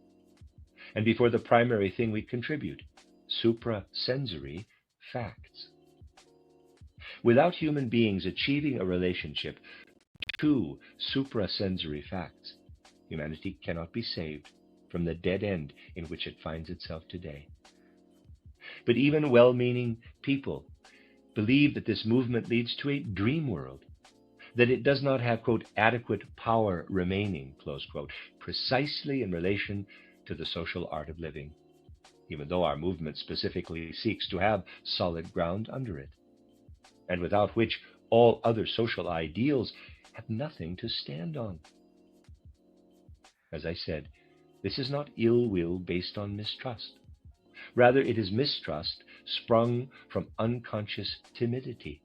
and before the primary thing we contribute, suprasensory facts. Without human beings achieving a relationship to suprasensory facts, humanity cannot be saved from the dead end in which it finds itself today. But even well-meaning people believe that this movement leads to a dream world, that it does not have, quote, "adequate power remaining," close quote, precisely in relation to the social art of living, even though our movement specifically seeks to have solid ground under it, and without which all other social ideals have nothing to stand on. As I said, this is not ill will based on mistrust. Rather, it is mistrust sprung from unconscious timidity,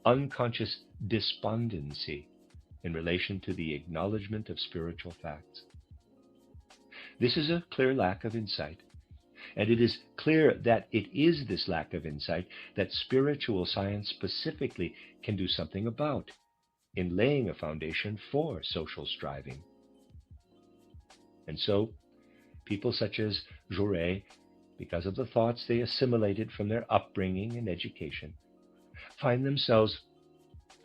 unconscious despondency in relation to the acknowledgement of spiritual facts. This is a clear lack of insight, and it is clear that it is this lack of insight that spiritual science specifically can do something about in laying a foundation for social striving. And so, People such as Jaurès, because of the thoughts they assimilated from their upbringing and education, find themselves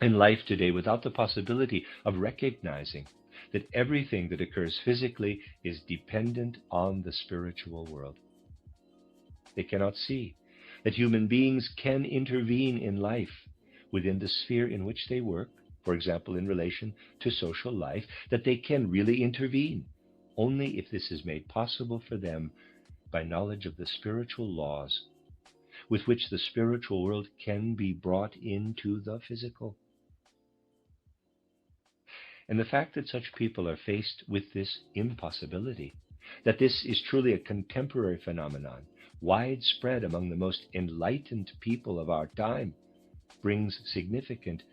in life today without the possibility of recognizing that everything that occurs physically is dependent on the spiritual world. They cannot see that human beings can intervene in life within the sphere in which they work, for example, in relation to social life, that they can really intervene only if this is made possible for them by knowledge of the spiritual laws with which the spiritual world can be brought into the physical. And the fact that such people are faced with this impossibility, that this is truly a contemporary phenomenon, widespread among the most enlightened people of our time, brings significant,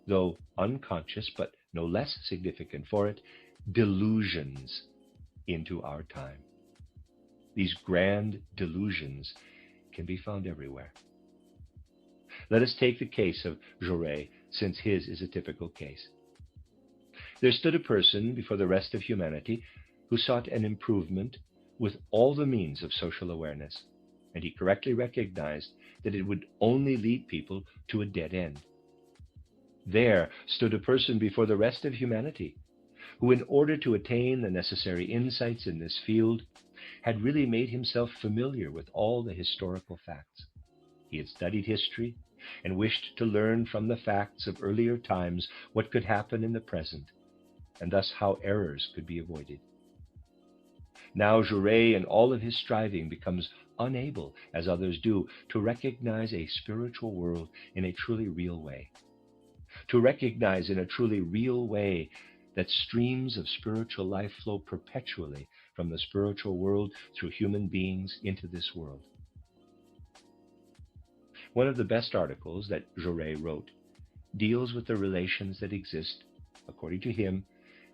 though unconscious, but no less significant for it, delusions into our time. These grand delusions can be found everywhere. Let us take the case of Jaurès, since his is a typical case. There stood a person before the rest of humanity who sought an improvement with all the means of social awareness, and he correctly recognized that it would only lead people to a dead end. There stood a person before the rest of humanity who, in order to attain the necessary insights in this field, had really made himself familiar with all the historical facts. He had studied history and wished to learn from the facts of earlier times what could happen in the present, and thus how errors could be avoided. Now Jaurès, in all of his striving, becomes unable, as others do, to recognize a spiritual world in a truly real way. To recognize in a truly real way that streams of spiritual life flow perpetually from the spiritual world through human beings into this world. One of the best articles that Jaurès wrote deals with the relations that exist, according to him,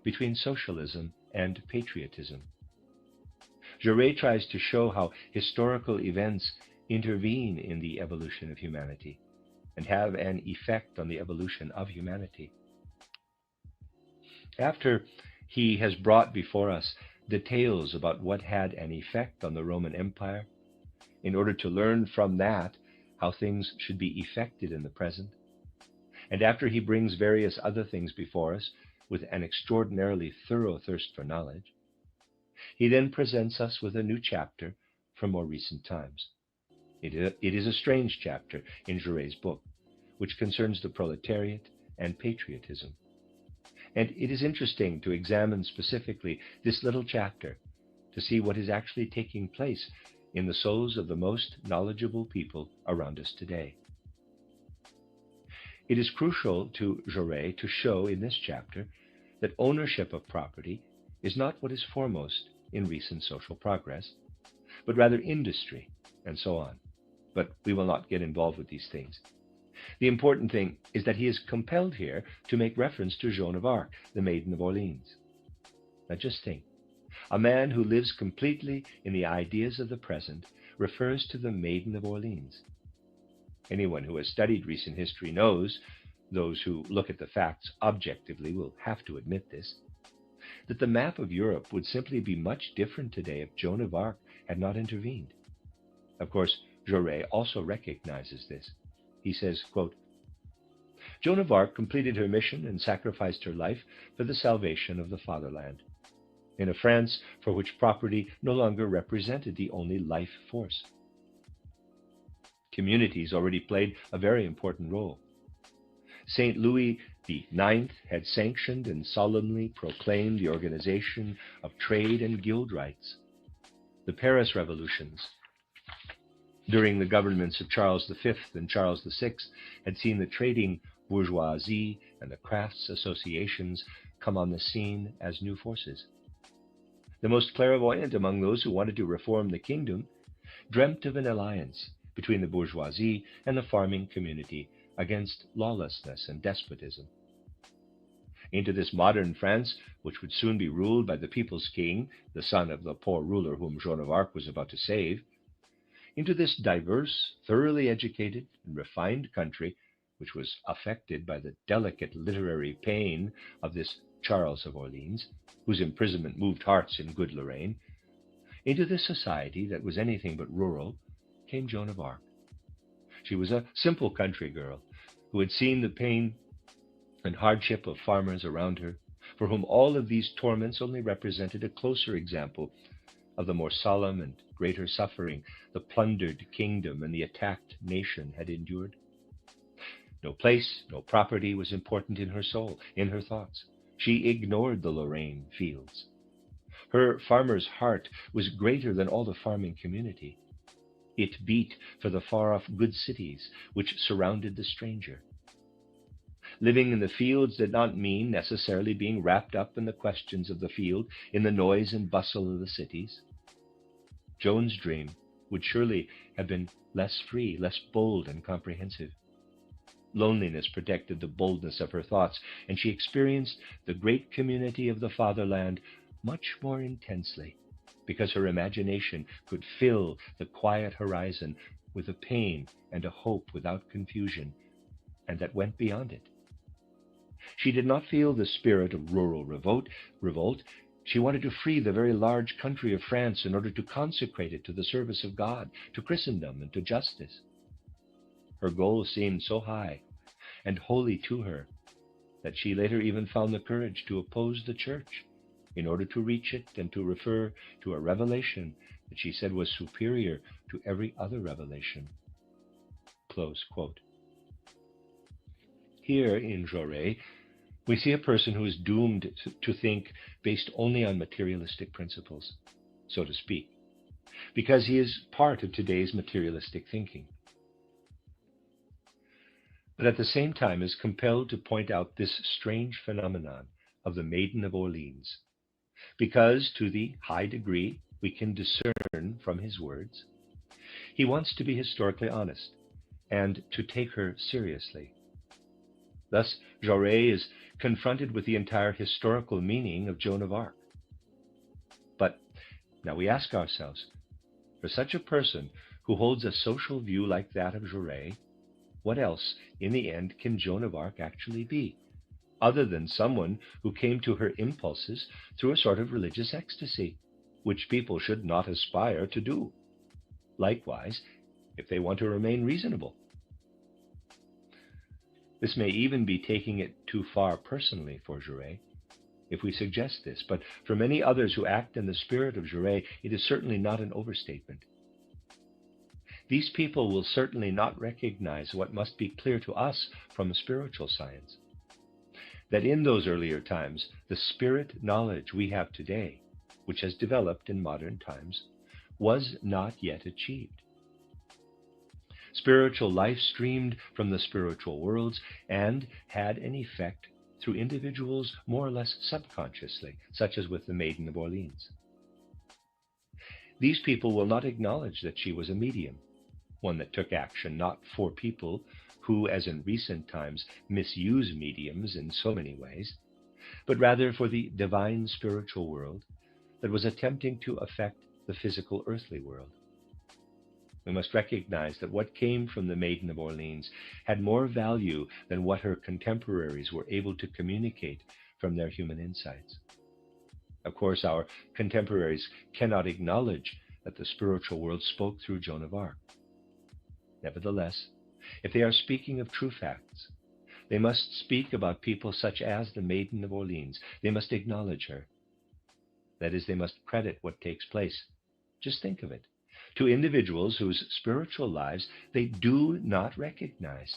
between socialism and patriotism. Jaurès tries to show how historical events intervene in the evolution of humanity and have an effect on the evolution of humanity. After he has brought before us details about what had an effect on the Roman Empire, in order to learn from that how things should be effected in the present, and after he brings various other things before us with an extraordinarily thorough thirst for knowledge, he then presents us with a new chapter from more recent times. It is a strange chapter in Jaurès' book, which concerns the proletariat and patriotism. And it is interesting to examine specifically this little chapter to see what is actually taking place in the souls of the most knowledgeable people around us today. It is crucial to Jaurès to show in this chapter that ownership of property is not what is foremost in recent social progress, but rather industry and so on. But we will not get involved with these things. The important thing is that he is compelled here to make reference to Joan of Arc, the Maiden of Orleans. Now just think, a man who lives completely in the ideas of the present refers to the Maiden of Orleans. Anyone who has studied recent history knows, those who look at the facts objectively will have to admit this, that the map of Europe would simply be much different today if Joan of Arc had not intervened. Of course, Jaurès also recognizes this. He says, quote, Joan of Arc completed her mission and sacrificed her life for the salvation of the fatherland, in a France for which property no longer represented the only life force. Communities already played a very important role. St. Louis IX had sanctioned and solemnly proclaimed the organization of trade and guild rights. The Paris revolutions, during the governments of Charles V and Charles VI, had seen the trading bourgeoisie and the crafts associations come on the scene as new forces. The most clairvoyant among those who wanted to reform the kingdom dreamt of an alliance between the bourgeoisie and the farming community against lawlessness and despotism. Into this modern France, which would soon be ruled by the people's king, the son of the poor ruler whom Joan of Arc was about to save, into this diverse, thoroughly educated, and refined country, which was affected by the delicate literary pain of this Charles of Orleans, whose imprisonment moved hearts in good Lorraine, Into this society that was anything but rural came Joan of Arc. She was a simple country girl who had seen the pain and hardship of farmers around her, for whom all of these torments only represented a closer example of the more solemn and greater suffering the plundered kingdom and the attacked nation had endured. No place, no property was important in her soul, in her thoughts. She ignored the Lorraine fields. Her farmer's heart was greater than all the farming community. It beat for the far-off good cities which surrounded the stranger. Living in the fields did not mean necessarily being wrapped up in the questions of the field, in the noise and bustle of the cities. Joan's dream would surely have been less free, less bold and comprehensive. Loneliness protected the boldness of her thoughts, and she experienced the great community of the fatherland much more intensely, because her imagination could fill the quiet horizon with a pain and a hope without confusion, and that went beyond it. She did not feel the spirit of rural revolt. She wanted to free the very large country of France in order to consecrate it to the service of God, to Christendom, and to justice. Her goal seemed so high and holy to her that she later even found the courage to oppose the church in order to reach it and to refer to a revelation that she said was superior to every other revelation. Close quote. Here in Jaurès, we see a person who is doomed to think based only on materialistic principles, so to speak, because he is part of today's materialistic thinking. But at the same time is compelled to point out this strange phenomenon of the Maiden of Orleans, because to the high degree we can discern from his words, he wants to be historically honest and to take her seriously. Thus, Jaurès is confronted with the entire historical meaning of Joan of Arc. But now we ask ourselves, for such a person who holds a social view like that of Jaurès, what else, in the end, can Joan of Arc actually be, other than someone who came to her impulses through a sort of religious ecstasy, which people should not aspire to do? Likewise, if they want to remain reasonable. This may even be taking it too far personally for Jaurès, if we suggest this, but for many others who act in the spirit of Jaurès, it is certainly not an overstatement. These people will certainly not recognize what must be clear to us from spiritual science, that in those earlier times, the spirit knowledge we have today, which has developed in modern times, was not yet achieved. Spiritual life streamed from the spiritual worlds and had an effect through individuals more or less subconsciously, such as with the Maiden of Orleans. These people will not acknowledge that she was a medium, one that took action not for people who, as in recent times, misuse mediums in so many ways, but rather for the divine spiritual world that was attempting to affect the physical earthly world. We must recognize that what came from the Maiden of Orleans had more value than what her contemporaries were able to communicate from their human insights. Of course, our contemporaries cannot acknowledge that the spiritual world spoke through Joan of Arc. Nevertheless, if they are speaking of true facts, they must speak about people such as the Maiden of Orleans. They must acknowledge her. That is, they must credit what takes place. Just think of it. To individuals whose spiritual lives they do not recognize,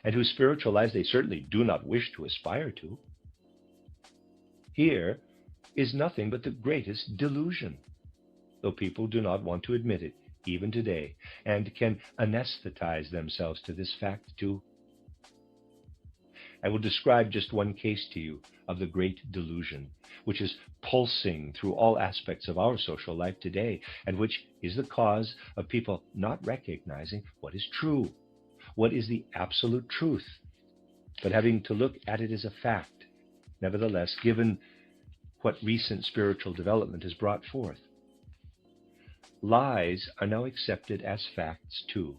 and whose spiritual lives they certainly do not wish to aspire to. Here is nothing but the greatest delusion, though people do not want to admit it, even today, and can anesthetize themselves to this fact too. I will describe just one case to you of the great delusion, which is pulsing through all aspects of our social life today, and which is the cause of people not recognizing what is true, what is the absolute truth, but having to look at it as a fact, nevertheless, given what recent spiritual development has brought forth. Lies are now accepted as facts too,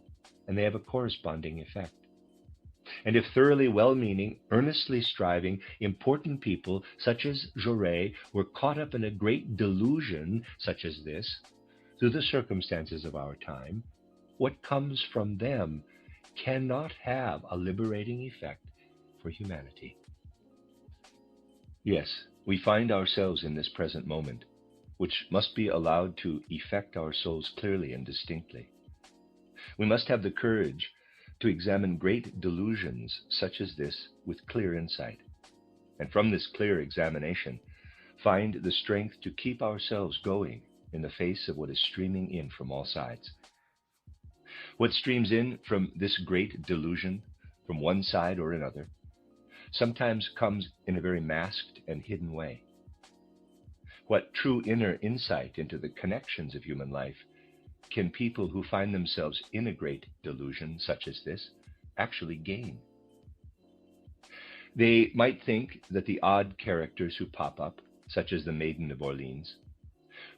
and they have a corresponding effect. And if thoroughly well-meaning, earnestly striving, important people such as Jaurès were caught up in a great delusion such as this, through the circumstances of our time, what comes from them cannot have a liberating effect for humanity. Yes, we find ourselves in this present moment, which must be allowed to effect our souls clearly and distinctly. We must have the courage to examine great delusions such as this with clear insight, and from this clear examination, find the strength to keep ourselves going in the face of what is streaming in from all sides. What streams in from this great delusion, from one side or another, sometimes comes in a very masked and hidden way. What true inner insight into the connections of human life can people who find themselves in a great delusion such as this actually gain? They might think that the odd characters who pop up, such as the Maiden of Orleans,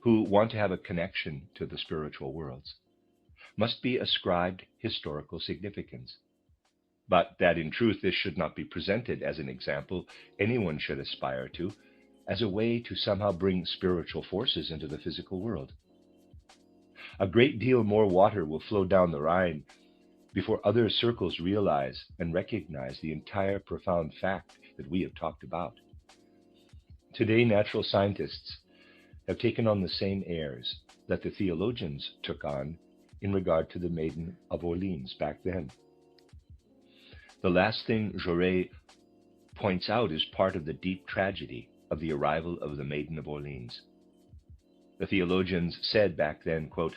who want to have a connection to the spiritual worlds, must be ascribed historical significance, but that in truth this should not be presented as an example anyone should aspire to, as a way to somehow bring spiritual forces into the physical world. A great deal more water will flow down the Rhine before other circles realize and recognize the entire profound fact that we have talked about. Today, natural scientists have taken on the same airs that the theologians took on in regard to the Maiden of Orleans back then. The last thing Jaurès points out is part of the deep tragedy of the arrival of the Maiden of Orleans. The theologians said back then, quote,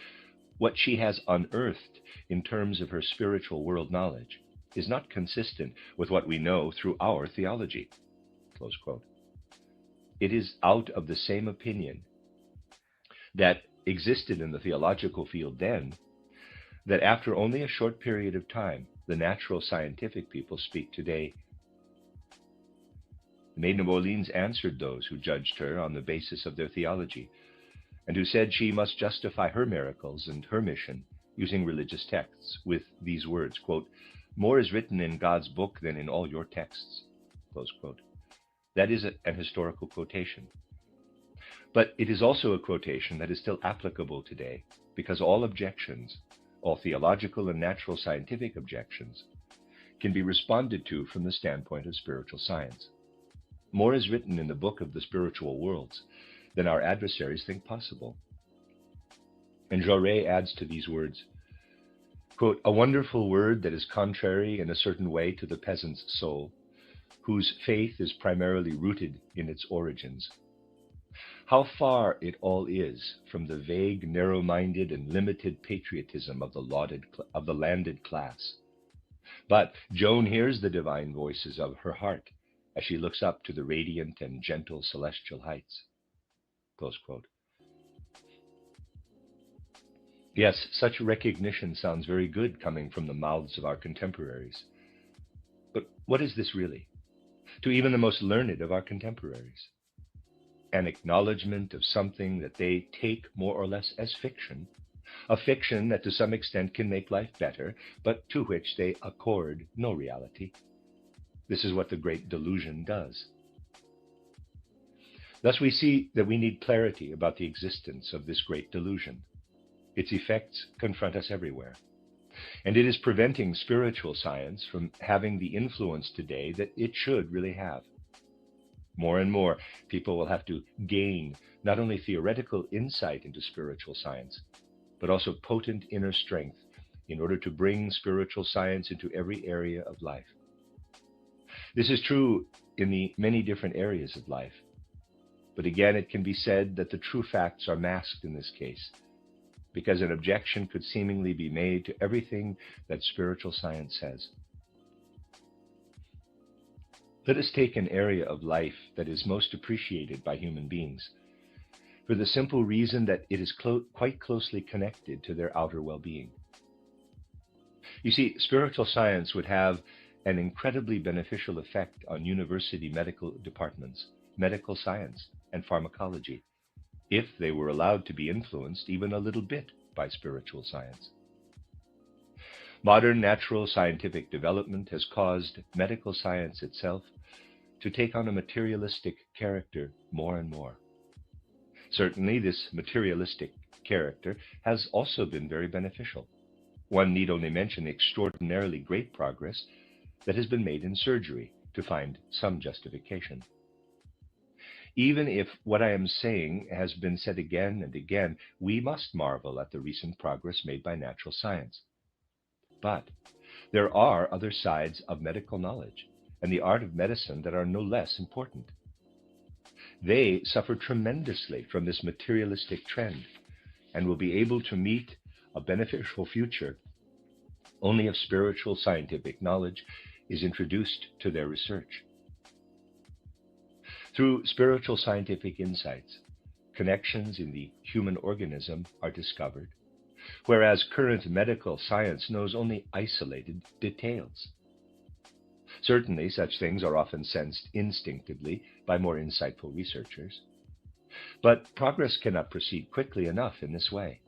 "What she has unearthed in terms of her spiritual world knowledge is not consistent with what we know through our theology," close quote. It is out of the same opinion that existed in the theological field then that after only a short period of time, the natural scientific people speak today. The Maiden of Orleans answered those who judged her on the basis of their theology, and who said she must justify her miracles and her mission using religious texts with these words, quote, "More is written in God's book than in all your texts," close quote. That is an historical quotation. But it is also a quotation that is still applicable today, because all objections, all theological and natural scientific objections, can be responded to from the standpoint of spiritual science. More is written in the book of the spiritual worlds than our adversaries think possible. And Jaurès adds to these words, quote, "A wonderful word that is contrary in a certain way to the peasant's soul, whose faith is primarily rooted in its origins. How far it all is from the vague, narrow-minded, and limited patriotism of the landed class. But Joan hears the divine voices of her heart as she looks up to the radiant and gentle celestial heights," close quote. Yes, such recognition sounds very good coming from the mouths of our contemporaries. But what is this really? To even the most learned of our contemporaries? An acknowledgement of something that they take more or less as fiction, a fiction that to some extent can make life better, but to which they accord no reality. This is what the great delusion does. Thus we see that we need clarity about the existence of this great delusion. Its effects confront us everywhere, and it is preventing spiritual science from having the influence today that it should really have. More and more, people will have to gain not only theoretical insight into spiritual science, but also potent inner strength in order to bring spiritual science into every area of life. This is true in the many different areas of life. But again, it can be said that the true facts are masked in this case, because an objection could seemingly be made to everything that spiritual science says. Let us take an area of life that is most appreciated by human beings, for the simple reason that it is quite closely connected to their outer well-being. You see, spiritual science would have an incredibly beneficial effect on university medical departments, medical science, and pharmacology, if they were allowed to be influenced even a little bit by spiritual science. Modern natural scientific development has caused medical science itself to take on a materialistic character more and more. Certainly, this materialistic character has also been very beneficial. One need only mention the extraordinarily great progress that has been made in surgery to find some justification. Even if what I am saying has been said again and again, we must marvel at the recent progress made by natural science. But there are other sides of medical knowledge and the art of medicine that are no less important. They suffer tremendously from this materialistic trend and will be able to meet a beneficial future only if spiritual scientific knowledge is introduced to their research. Through spiritual scientific insights, connections in the human organism are discovered, whereas current medical science knows only isolated details. Certainly, such things are often sensed instinctively by more insightful researchers. But progress cannot proceed quickly enough in this way.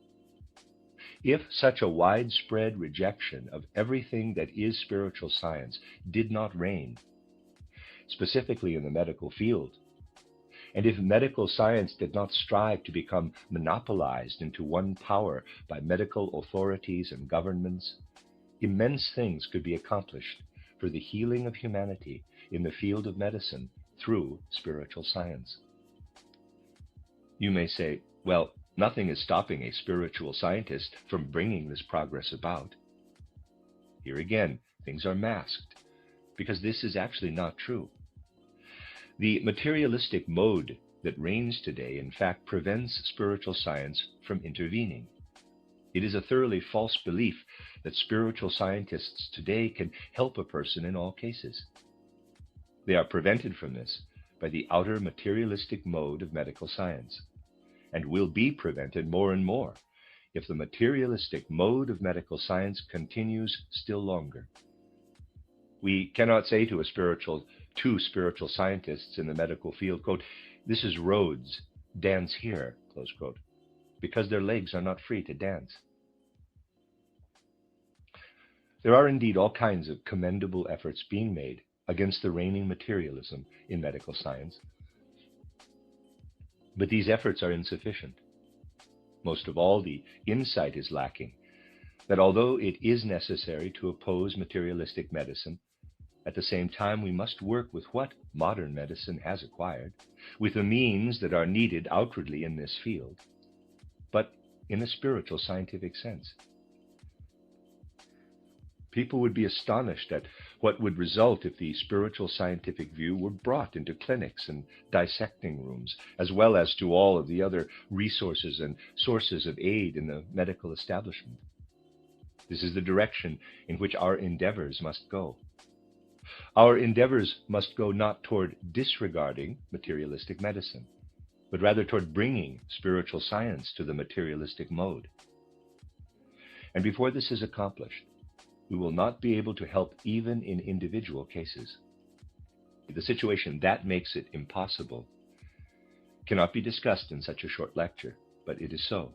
If such a widespread rejection of everything that is spiritual science did not reign, specifically in the medical field, and if medical science did not strive to become monopolized into one power by medical authorities and governments, immense things could be accomplished for the healing of humanity in the field of medicine through spiritual science. You may say, well, nothing is stopping a spiritual scientist from bringing this progress about. Here again, things are masked, because this is actually not true. The materialistic mode that reigns today, in fact, prevents spiritual science from intervening. It is a thoroughly false belief that spiritual scientists today can help a person in all cases. They are prevented from this by the outer materialistic mode of medical science, and will be prevented more and more if the materialistic mode of medical science continues still longer. We cannot say to two spiritual scientists in the medical field, quote, "This is Rhodes, dance here," close quote, because their legs are not free to dance. There are indeed all kinds of commendable efforts being made against the reigning materialism in medical science, but these efforts are insufficient. Most of all, the insight is lacking that although it is necessary to oppose materialistic medicine, at the same time we must work with what modern medicine has acquired, with the means that are needed outwardly in this field, but in a spiritual scientific sense. People would be astonished at what would result if the spiritual scientific view were brought into clinics and dissecting rooms, as well as to all of the other resources and sources of aid in the medical establishment. This is the direction in which our endeavors must go. Our endeavors must go not toward disregarding materialistic medicine, but rather toward bringing spiritual science to the materialistic mode. And before this is accomplished, we will not be able to help even in individual cases. The situation that makes it impossible cannot be discussed in such a short lecture, but it is so.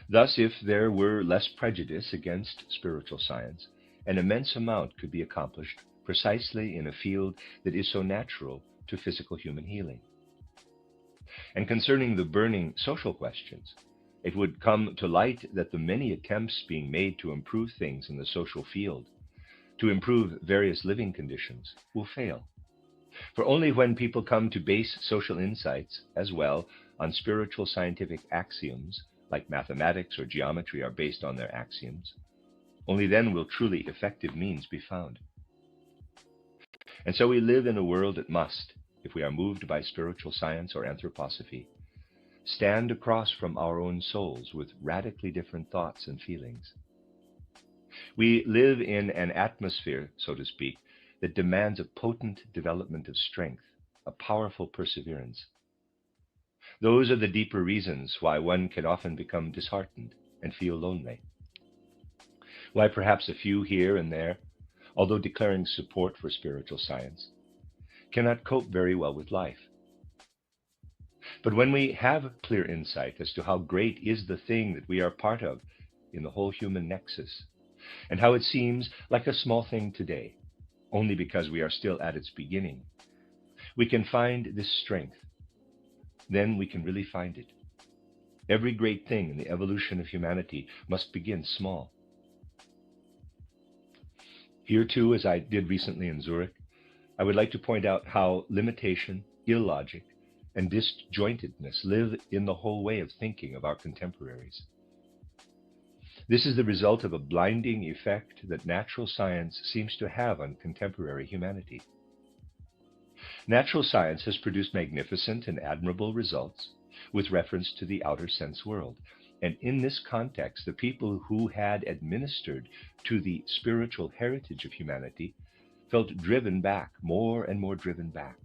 Thus, if there were less prejudice against spiritual science, an immense amount could be accomplished precisely in a field that is so natural to physical human healing. And concerning the burning social questions, it would come to light that the many attempts being made to improve things in the social field, to improve various living conditions, will fail. For only when people come to base social insights as well on spiritual scientific axioms, like mathematics or geometry are based on their axioms, only then will truly effective means be found. And so we live in a world that must, if we are moved by spiritual science or anthroposophy, stand across from our own souls with radically different thoughts and feelings. We live in an atmosphere, so to speak, that demands a potent development of strength, a powerful perseverance. Those are the deeper reasons why one can often become disheartened and feel lonely. Why perhaps a few here and there, although declaring support for spiritual science, cannot cope very well with life. But when we have clear insight as to how great is the thing that we are part of in the whole human nexus, and how it seems like a small thing today, only because we are still at its beginning. We can find this strength, then we can really find it. Every great thing in the evolution of humanity must begin small. Here too, as I did recently in Zurich, I would like to point out how limitation, illogic, and disjointedness live in the whole way of thinking of our contemporaries. This is the result of a blinding effect that natural science seems to have on contemporary humanity. Natural science has produced magnificent and admirable results with reference to the outer sense world. And in this context, the people who had administered to the spiritual heritage of humanity felt driven back, more and more driven back.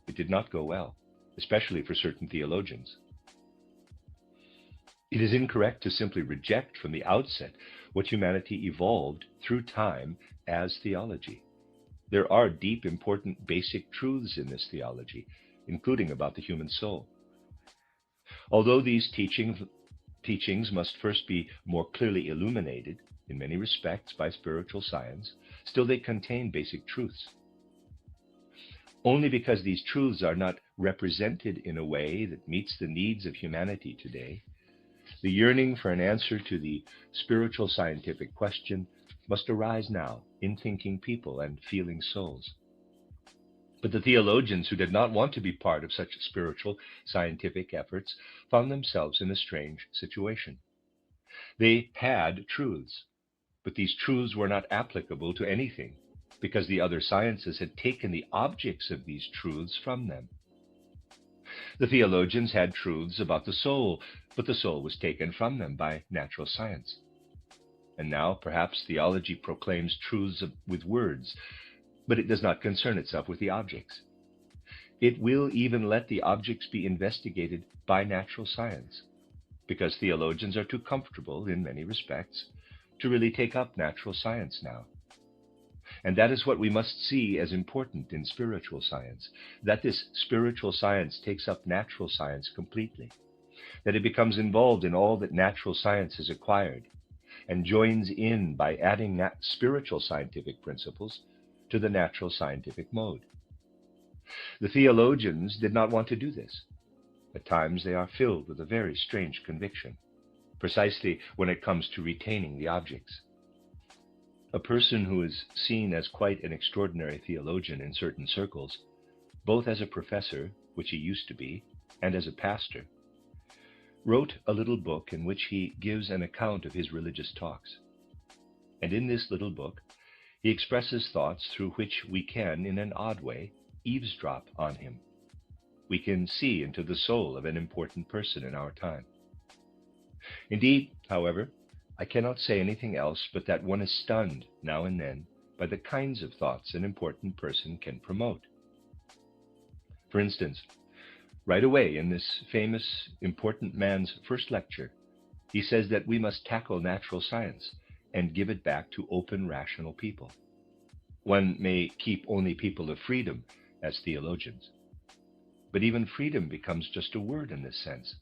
It did not go well, especially for certain theologians. It is incorrect to simply reject from the outset what humanity evolved through time as theology. There are deep, important, basic truths in this theology, including about the human soul. Although these teachings must first be more clearly illuminated, in many respects, by spiritual science, still they contain basic truths. Only because these truths are not represented in a way that meets the needs of humanity today, the yearning for an answer to the spiritual scientific question must arise now in thinking people and feeling souls. But the theologians who did not want to be part of such spiritual scientific efforts found themselves in a strange situation. They had truths, but these truths were not applicable to anything because the other sciences had taken the objects of these truths from them. The theologians had truths about the soul, but the soul was taken from them by natural science. And now, perhaps, theology proclaims truths with words, but it does not concern itself with the objects. It will even let the objects be investigated by natural science, because theologians are too comfortable, in many respects, to really take up natural science now. And that is what we must see as important in spiritual science, that this spiritual science takes up natural science completely, that it becomes involved in all that natural science has acquired, and joins in by adding spiritual scientific principles to the natural scientific mode. The theologians did not want to do this. At times they are filled with a very strange conviction, precisely when it comes to retaining the objects. A person who is seen as quite an extraordinary theologian in certain circles, both as a professor, which he used to be, and as a pastor, wrote a little book in which he gives an account of his religious talks. And in this little book, he expresses thoughts through which we can, in an odd way, eavesdrop on him. We can see into the soul of an important person in our time. Indeed, however, I cannot say anything else but that one is stunned now and then by the kinds of thoughts an important person can promote. For instance, right away in this famous important man's first lecture, he says that we must tackle natural science and give it back to open, rational people. One may keep only people of freedom as theologians, but even freedom becomes just a word in this sense.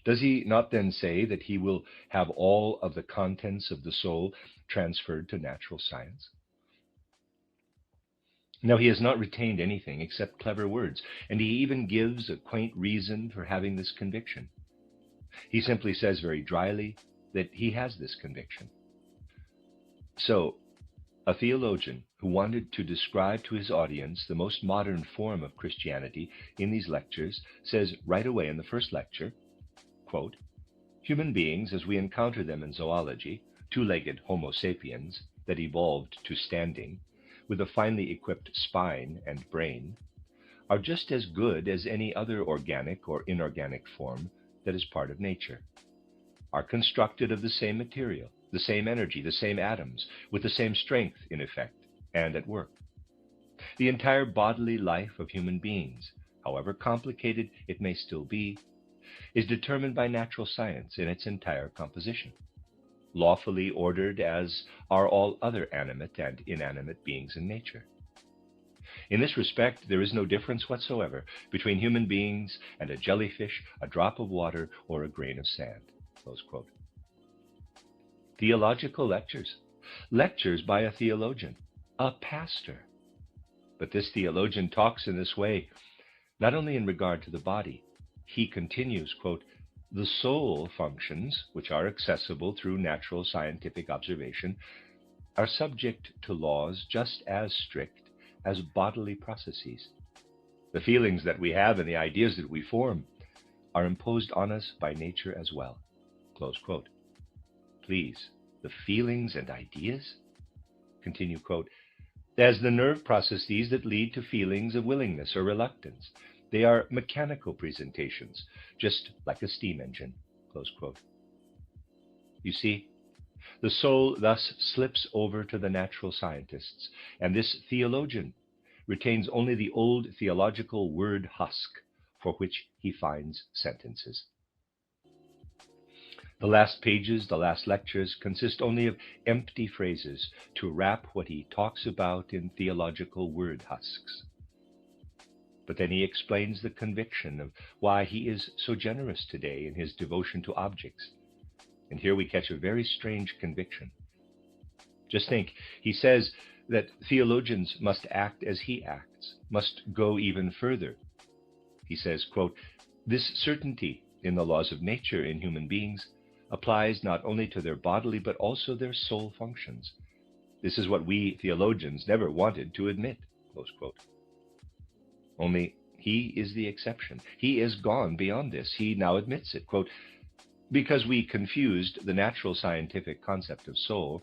Does he not then say that he will have all of the contents of the soul transferred to natural science? Now, he has not retained anything except clever words, and he even gives a quaint reason for having this conviction. He simply says very dryly that he has this conviction. So, a theologian who wanted to describe to his audience the most modern form of Christianity in these lectures says right away in the first lecture, quote, "Human beings, as we encounter them in zoology, two-legged Homo sapiens that evolved to standing, with a finely equipped spine and brain, are just as good as any other organic or inorganic form that is part of nature, are constructed of the same material, the same energy, the same atoms, with the same strength in effect and at work. The entire bodily life of human beings, however complicated it may still be, is determined by natural science in its entire composition, lawfully ordered as are all other animate and inanimate beings in nature. In this respect, there is no difference whatsoever between human beings and a jellyfish, a drop of water, or a grain of sand." Close quote. Theological lectures. Lectures by a theologian, a pastor. But this theologian talks in this way, not only in regard to the body. He continues, quote, "The soul functions, which are accessible through natural scientific observation, are subject to laws just as strict as bodily processes. The feelings that we have and the ideas that we form are imposed on us by nature as well." Close quote. Please, the feelings and ideas? Continue, quote, "As the nerve processes that lead to feelings of willingness or reluctance. They are mechanical presentations, just like a steam engine." Close quote. You see, the soul thus slips over to the natural scientists, and this theologian retains only the old theological word husk for which he finds sentences. The last pages, the last lectures, consist only of empty phrases to wrap what he talks about in theological word husks. But then he explains the conviction of why he is so generous today in his devotion to objects. And here we catch a very strange conviction. Just think, he says that theologians must act as he acts, must go even further. He says, quote, "This certainty in the laws of nature in human beings applies not only to their bodily but also their soul functions. This is what we theologians never wanted to admit." Close quote. Only he is the exception. He is gone beyond this. He now admits it, quote, "Because we confused the natural scientific concept of soul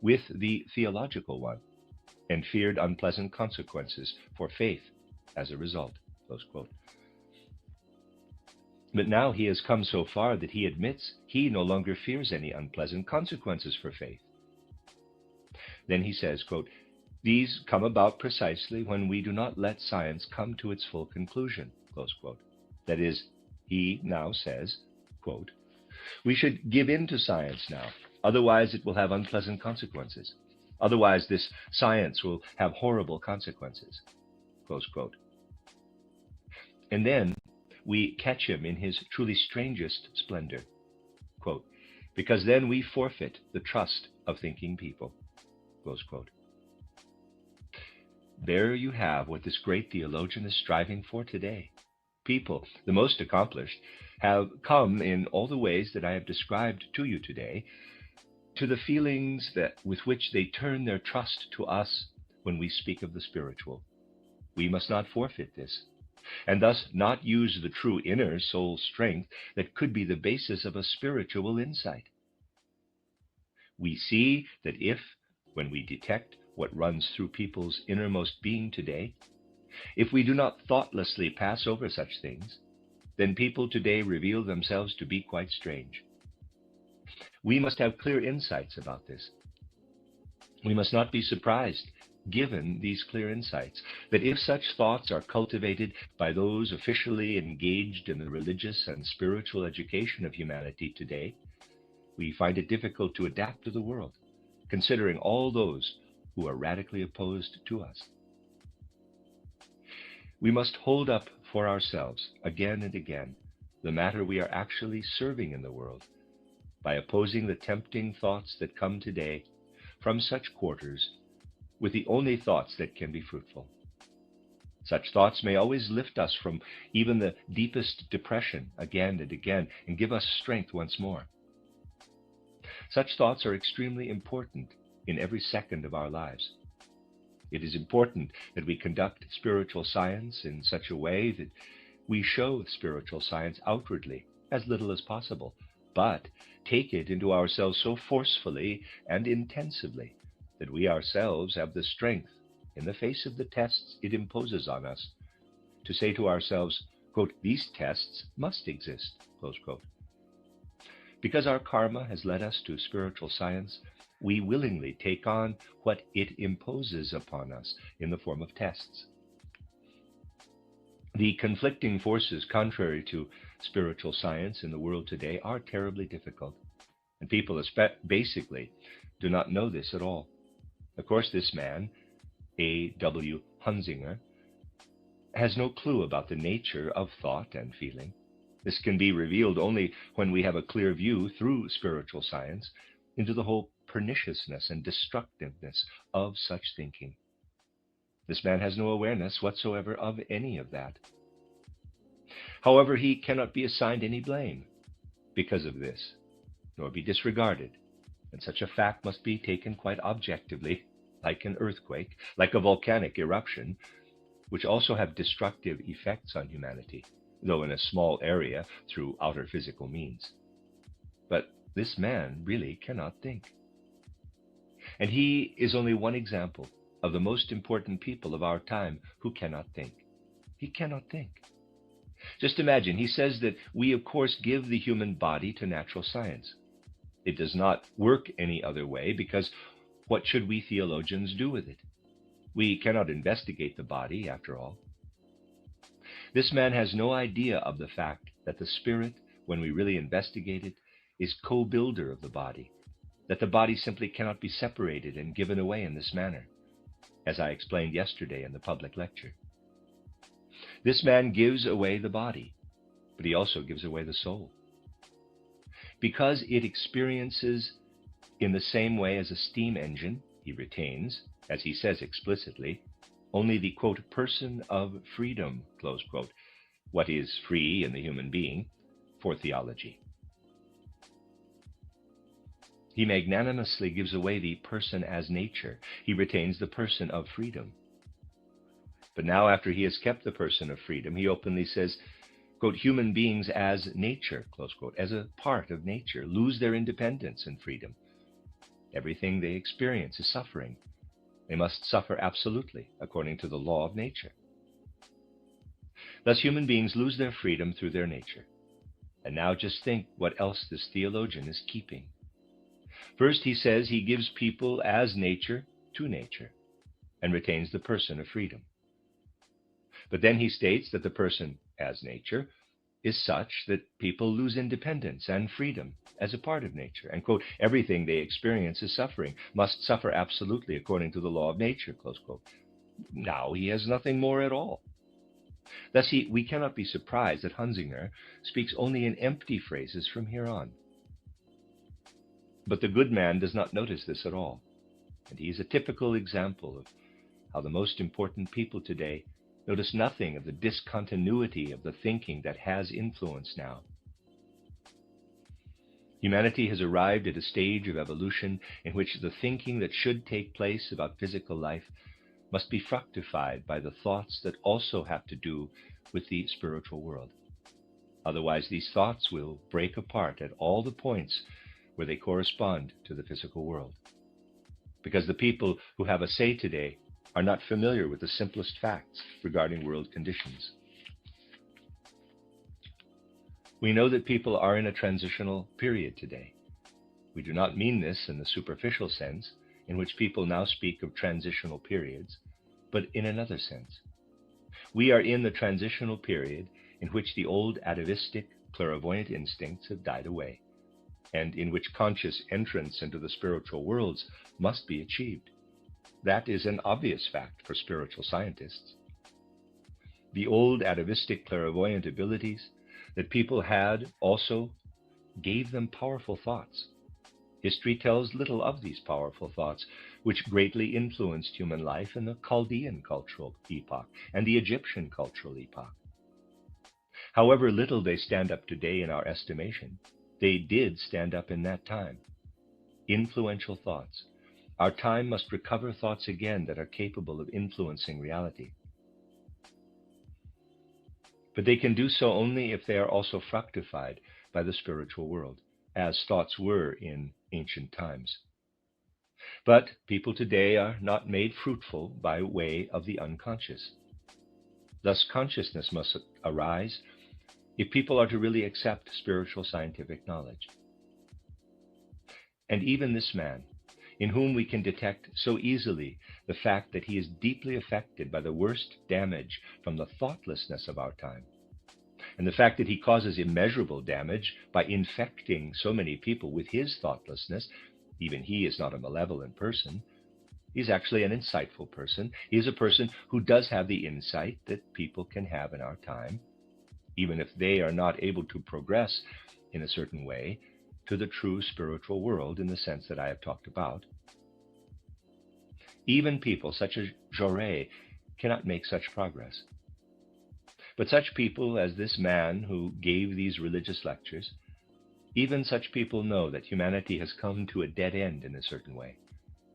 with the theological one, and feared unpleasant consequences for faith as a result." Close quote. But now he has come so far that he admits he no longer fears any unpleasant consequences for faith. Then he says, quote, "These come about precisely when we do not let science come to its full conclusion." Close quote. That is, he now says, quote, "We should give in to science now, otherwise it will have unpleasant consequences. Otherwise this science will have horrible consequences." Close quote. And then we catch him in his truly strangest splendor, quote, "Because then we forfeit the trust of thinking people." Close quote. There you have what this great theologian is striving for today. People, the most accomplished, have come in all the ways that I have described to you today to the feelings with which they turn their trust to us when we speak of the spiritual. We must not forfeit this, and thus not use the true inner soul strength that could be the basis of a spiritual insight. We see that if, when we detect what runs through people's innermost being today, if we do not thoughtlessly pass over such things, then people today reveal themselves to be quite strange. We must have clear insights about this. We must not be surprised, given these clear insights, that if such thoughts are cultivated by those officially engaged in the religious and spiritual education of humanity today, we find it difficult to adapt to the world, considering all those who are radically opposed to us. We must hold up for ourselves, again and again, the matter we are actually serving in the world, by opposing the tempting thoughts that come today from such quarters with the only thoughts that can be fruitful. Such thoughts may always lift us from even the deepest depression again and again and give us strength once more. Such thoughts are extremely important in every second of our lives. It is important that we conduct spiritual science in such a way that we show spiritual science outwardly as little as possible, but take it into ourselves so forcefully and intensively that we ourselves have the strength, in the face of the tests it imposes on us, to say to ourselves, quote, "These tests must exist," close quote. Because our karma has led us to spiritual science, we willingly take on what it imposes upon us in the form of tests. The conflicting forces contrary to spiritual science in the world today are terribly difficult, and people basically do not know this at all. Of course, this man, A.W. Hunzinger, has no clue about the nature of thought and feeling. This can be revealed only when we have a clear view through spiritual science into the whole perniciousness and destructiveness of such thinking. This man has no awareness whatsoever of any of that. However, he cannot be assigned any blame because of this, nor be disregarded, and such a fact must be taken quite objectively, like an earthquake, like a volcanic eruption, which also have destructive effects on humanity, though in a small area through outer physical means. But this man really cannot think. And he is only one example of the most important people of our time who cannot think. He cannot think. Just imagine, he says that we, of course, give the human body to natural science. It does not work any other way, because what should we theologians do with it? We cannot investigate the body, after all. This man has no idea of the fact that the spirit, when we really investigate it, is co-builder of the body, that the body simply cannot be separated and given away in this manner, as I explained yesterday in the public lecture. This man gives away the body, but he also gives away the soul. Because it experiences in the same way as a steam engine, he retains, as he says explicitly, only the, quote, person of freedom, close quote, what is free in the human being, for theology. He magnanimously gives away the person as nature. He retains the person of freedom. But now, after he has kept the person of freedom, he openly says, quote, human beings as nature, close quote, as a part of nature, lose their independence and freedom. Everything they experience is suffering. They must suffer absolutely, according to the law of nature. Thus, human beings lose their freedom through their nature. And now just think what else this theologian is keeping. First, he says he gives people as nature to nature, and retains the person of freedom. But then he states that the person as nature is such that people lose independence and freedom as a part of nature, and, quote, everything they experience is suffering, must suffer absolutely according to the law of nature, close quote. Now he has nothing more at all. Thus we cannot be surprised that Hunsinger speaks only in empty phrases from here on. But the good man does not notice this at all, and he is a typical example of how the most important people today notice nothing of the discontinuity of the thinking that has influence now. Humanity has arrived at a stage of evolution in which the thinking that should take place about physical life must be fructified by the thoughts that also have to do with the spiritual world. Otherwise, these thoughts will break apart at all the points where they correspond to the physical world. Because the people who have a say today are not familiar with the simplest facts regarding world conditions. We know that people are in a transitional period today. We do not mean this in the superficial sense, in which people now speak of transitional periods, but in another sense. We are in the transitional period in which the old atavistic, clairvoyant instincts have died away, and in which conscious entrance into the spiritual worlds must be achieved. That is an obvious fact for spiritual scientists. The old atavistic clairvoyant abilities that people had also gave them powerful thoughts. History tells little of these powerful thoughts, which greatly influenced human life in the Chaldean cultural epoch and the Egyptian cultural epoch. However little they stand up today in our estimation, they did stand up in that time. Influential thoughts. Our time must recover thoughts again that are capable of influencing reality. But they can do so only if they are also fructified by the spiritual world, as thoughts were in ancient times. But people today are not made fruitful by way of the unconscious. Thus, consciousness must arise if people are to really accept spiritual scientific knowledge. And even this man, in whom we can detect so easily the fact that he is deeply affected by the worst damage from the thoughtlessness of our time, and the fact that he causes immeasurable damage by infecting so many people with his thoughtlessness, even he is not a malevolent person. He is actually an insightful person. He is a person who does have the insight that people can have in our time, even if they are not able to progress in a certain way. to the true spiritual world in the sense that I have talked about. Even people such as Jaurès cannot make such progress. But such people as this man who gave these religious lectures, even such people know that humanity has come to a dead end in a certain way,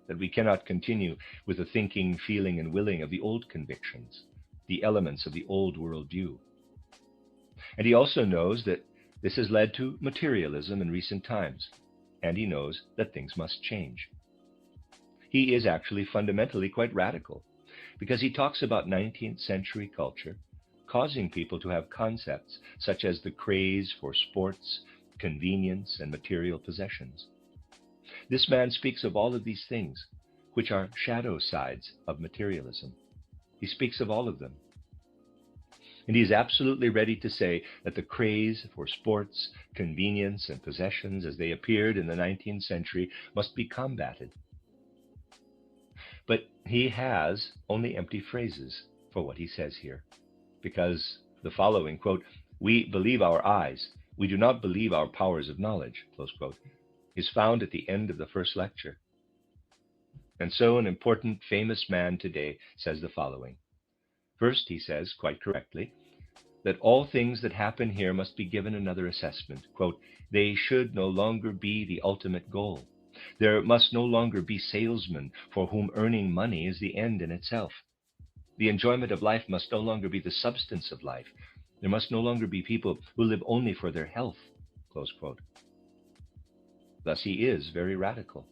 that we cannot continue with the thinking, feeling, and willing of the old convictions, the elements of the old worldview. And he also knows that this has led to materialism in recent times, and he knows that things must change. He is actually fundamentally quite radical, because he talks about 19th century culture causing people to have concepts such as the craze for sports, convenience, and material possessions. This man speaks of all of these things, which are shadow sides of materialism. He speaks of all of them. And he is absolutely ready to say that the craze for sports, convenience, and possessions as they appeared in the 19th century must be combated. But he has only empty phrases for what he says here, because the following, quote, "We believe our eyes, we do not believe our powers of knowledge," close quote, is found at the end of the first lecture. And so an important, famous man today says the following. First, he says, quite correctly, that all things that happen here must be given another assessment. Quote, "They should no longer be the ultimate goal. There must no longer be salesmen for whom earning money is the end in itself. The enjoyment of life must no longer be the substance of life. There must no longer be people who live only for their health," close quote. Thus he is very radical.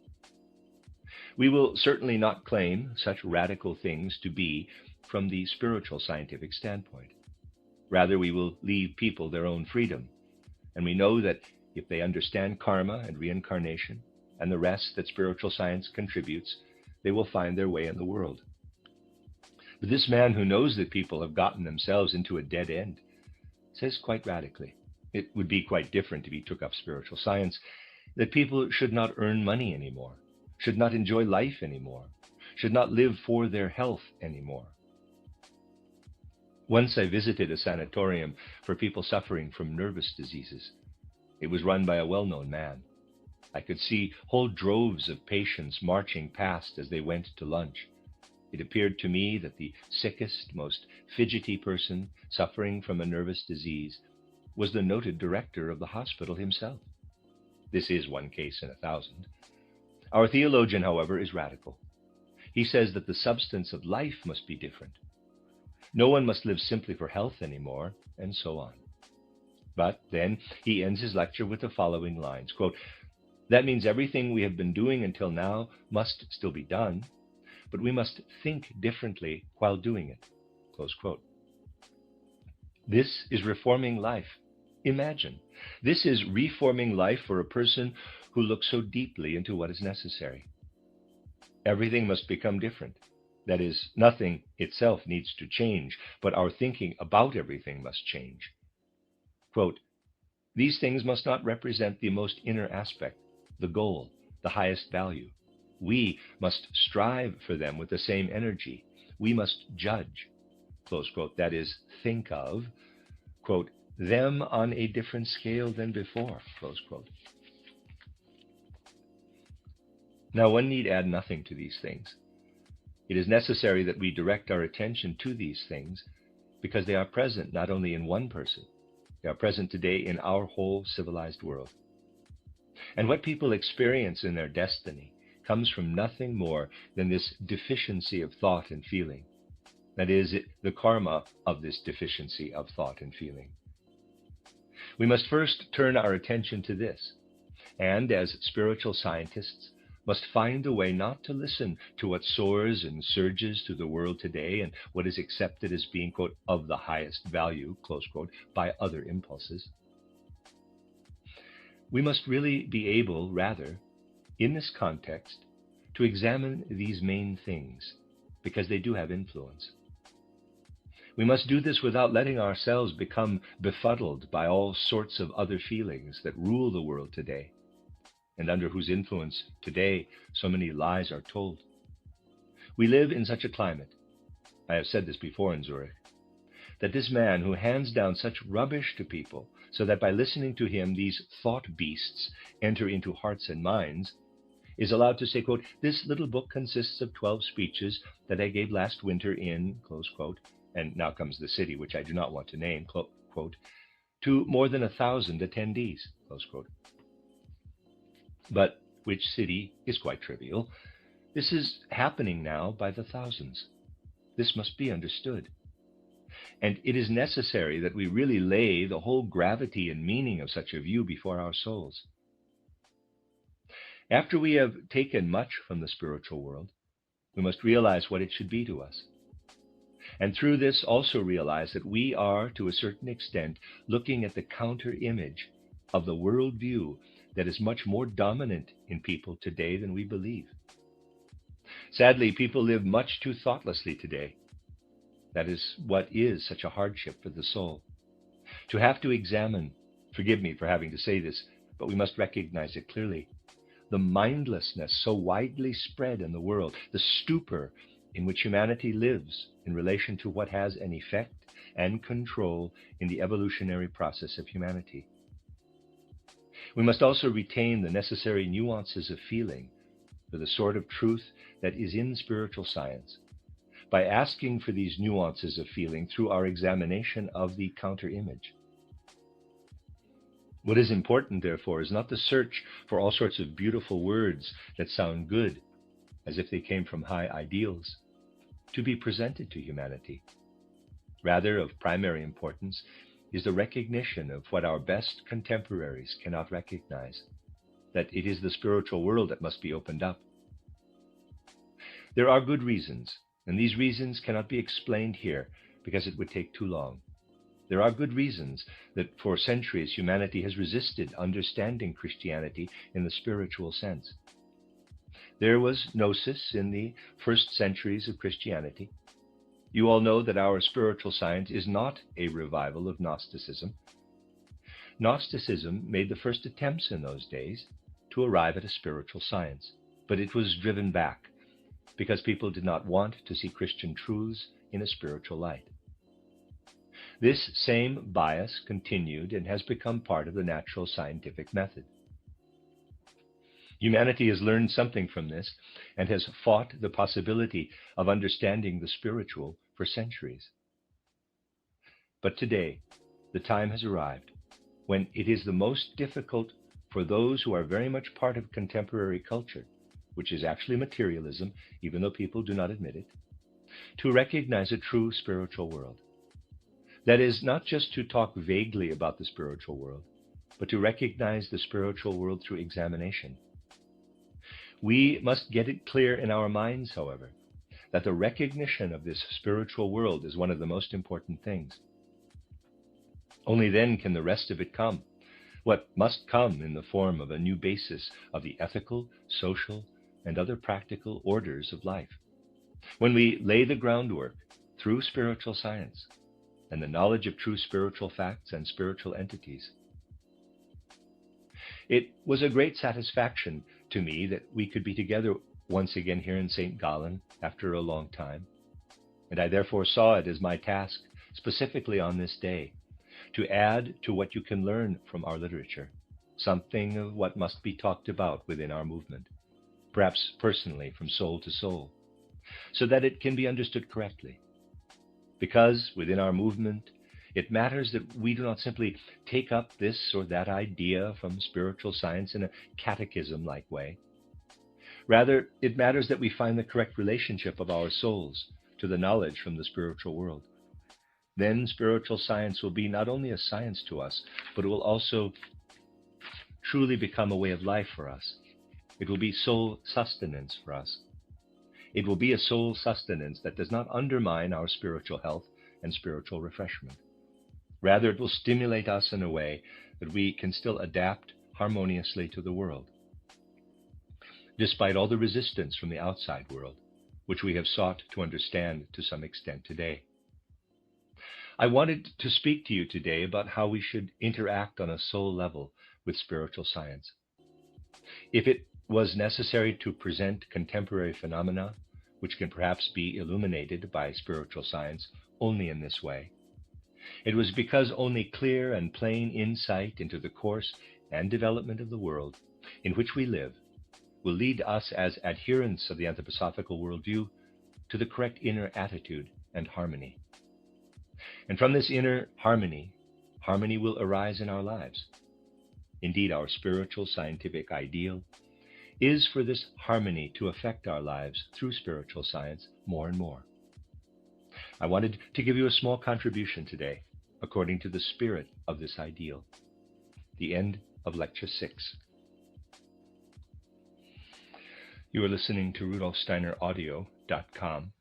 We will certainly not claim such radical things to be from the spiritual scientific standpoint. Rather, we will leave people their own freedom, and we know that if they understand karma and reincarnation and the rest that spiritual science contributes, they will find their way in the world. But this man who knows that people have gotten themselves into a dead end says quite radically, it would be quite different if he took up spiritual science, that people should not earn money anymore, should not enjoy life anymore, should not live for their health anymore. Once I visited a sanatorium for people suffering from nervous diseases. It was run by a well-known man. I could see whole droves of patients marching past as they went to lunch. It appeared to me that the sickest, most fidgety person suffering from a nervous disease was the noted director of the hospital himself. This is one case in 1,000. Our theologian, however, is radical. He says that the substance of life must be different. No one must live simply for health anymore, and so on. But then he ends his lecture with the following lines, quote, "That means everything we have been doing until now must still be done, but we must think differently while doing it," close quote. This is reforming life. Imagine, this is reforming life for a person who looks so deeply into what is necessary. Everything must become different. That is, nothing itself needs to change, but our thinking about everything must change. Quote, "These things must not represent the most inner aspect, the goal, the highest value. We must strive for them with the same energy. We must judge," close quote, that is, think of, quote, "them on a different scale than before," close quote. Now, one need add nothing to these things. It is necessary that we direct our attention to these things because they are present not only in one person, they are present today in our whole civilized world. And what people experience in their destiny comes from nothing more than this deficiency of thought and feeling. That is, the karma of this deficiency of thought and feeling. We must first turn our attention to this, and as spiritual scientists, must find a way not to listen to what soars and surges through the world today and what is accepted as being, quote, "of the highest value," close quote, by other impulses. We must really be able, rather, in this context, to examine these main things, because they do have influence. We must do this without letting ourselves become befuddled by all sorts of other feelings that rule the world today, and under whose influence today so many lies are told. We live in such a climate, I have said this before in Zurich, that this man who hands down such rubbish to people, so that by listening to him, these thought beasts enter into hearts and minds, is allowed to say, quote, "This little book consists of 12 speeches that I gave last winter in," close quote, and now comes the city, which I do not want to name, quote, "to more than 1,000 attendees," close quote. But which city is quite trivial. This is happening now by the thousands. This must be understood. And it is necessary that we really lay the whole gravity and meaning of such a view before our souls. After we have taken much from the spiritual world, we must realize what it should be to us. And through this also realize that we are, to a certain extent, looking at the counter image of the worldview that is much more dominant in people today than we believe. Sadly, people live much too thoughtlessly today. That is what is such a hardship for the soul. To have to examine, forgive me for having to say this, but we must recognize it clearly, the mindlessness so widely spread in the world, the stupor in which humanity lives in relation to what has an effect and control in the evolutionary process of humanity. We must also retain the necessary nuances of feeling for the sort of truth that is in spiritual science, by asking for these nuances of feeling through our examination of the counter-image. What is important, therefore, is not the search for all sorts of beautiful words that sound good, as if they came from high ideals, to be presented to humanity. Rather, of primary importance is the recognition of what our best contemporaries cannot recognize, that it is the spiritual world that must be opened up. There are good reasons, and these reasons cannot be explained here because it would take too long. There are good reasons that for centuries humanity has resisted understanding Christianity in the spiritual sense. There was gnosis in the first centuries of Christianity. You all know that our spiritual science is not a revival of Gnosticism. Gnosticism made the first attempts in those days to arrive at a spiritual science, but it was driven back because people did not want to see Christian truths in a spiritual light. This same bias continued and has become part of the natural scientific method. Humanity has learned something from this and has fought the possibility of understanding the spiritual for centuries. But today, the time has arrived when it is the most difficult for those who are very much part of contemporary culture, which is actually materialism, even though people do not admit it, to recognize a true spiritual world. That is, not just to talk vaguely about the spiritual world, but to recognize the spiritual world through examination. We must get it clear in our minds, however, that the recognition of this spiritual world is one of the most important things. Only then can the rest of it come, what must come in the form of a new basis of the ethical, social, and other practical orders of life. When we lay the groundwork through spiritual science and the knowledge of true spiritual facts and spiritual entities. It was a great satisfaction to me that we could be together once again here in St. Gallen after a long time, and I therefore saw it as my task, specifically on this day, to add to what you can learn from our literature, something of what must be talked about within our movement, perhaps personally from soul to soul, so that it can be understood correctly. Because within our movement, it matters that we do not simply take up this or that idea from spiritual science in a catechism-like way. Rather, it matters that we find the correct relationship of our souls to the knowledge from the spiritual world. Then spiritual science will be not only a science to us, but it will also truly become a way of life for us. It will be soul sustenance for us. It will be a soul sustenance that does not undermine our spiritual health and spiritual refreshment. Rather, it will stimulate us in a way that we can still adapt harmoniously to the world, despite all the resistance from the outside world, which we have sought to understand to some extent today. I wanted to speak to you today about how we should interact on a soul level with spiritual science. If it was necessary to present contemporary phenomena, which can perhaps be illuminated by spiritual science only in this way, It was because only clear and plain insight into the course and development of the world in which we live will lead us as adherents of the anthroposophical worldview to the correct inner attitude and harmony. And from this inner harmony, harmony will arise in our lives. Indeed, our spiritual scientific ideal is for this harmony to affect our lives through spiritual science more and more. I wanted to give you a small contribution today, according to the spirit of this ideal. The end of Lecture 6. You are listening to RudolfSteinerAudio.com.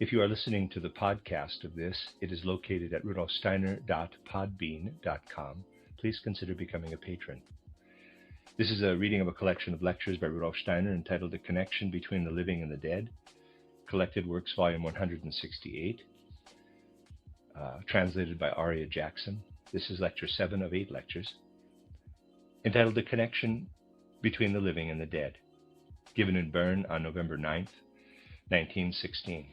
If you are listening to the podcast of this, it is located at RudolfSteiner.podbean.com. Please consider becoming a patron. This is a reading of a collection of lectures by Rudolf Steiner entitled The Connection Between the Living and the Dead, Collected Works, Volume 168, translated by Aria Jackson. This is Lecture 7 of 8 lectures, entitled The Connection Between the Living and the Dead, given in Bern on November 9th, 1916.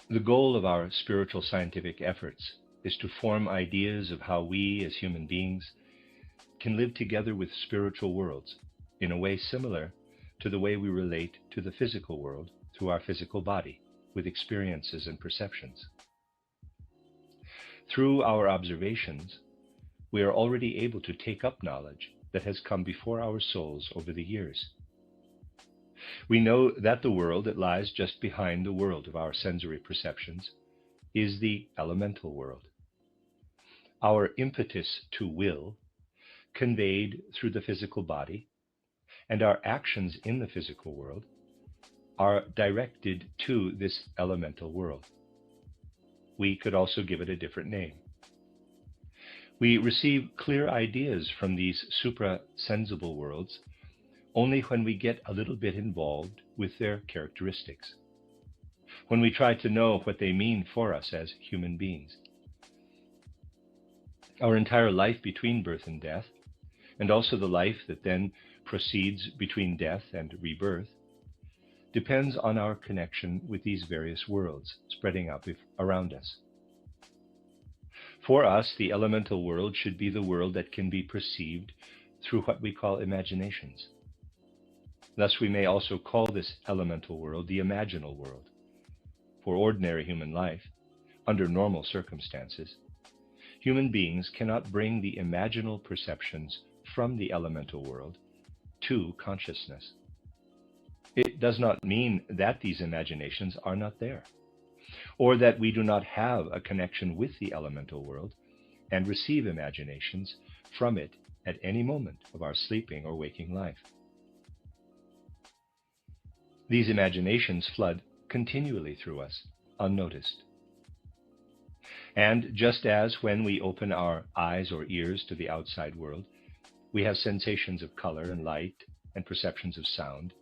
The goal of our spiritual scientific efforts is to form ideas of how we as human beings can live together with spiritual worlds in a way similar to the way we relate to the physical world through our physical body with experiences and perceptions. Through our observations, we are already able to take up knowledge that has come before our souls over the years. We know that the world that lies just behind the world of our sensory perceptions is the elemental world. Our impetus to will, conveyed through the physical body, and our actions in the physical world are directed to this elemental world. We could also give it a different name. We receive clear ideas from these supra-sensible worlds only when we get a little bit involved with their characteristics, when we try to know what they mean for us as human beings. Our entire life between birth and death, and also the life that then proceeds between death and rebirth, depends on our connection with these various worlds spreading out around us. For us, the elemental world should be the world that can be perceived through what we call imaginations. Thus, we may also call this elemental world the imaginal world. For ordinary human life, under normal circumstances, human beings cannot bring the imaginal perceptions from the elemental world to consciousness. It does not mean that these imaginations are not there, or that we do not have a connection with the elemental world and receive imaginations from it at any moment of our sleeping or waking life. These imaginations flood continually through us, unnoticed. And just as when we open our eyes or ears to the outside world, we have sensations of color and light and perceptions of sound,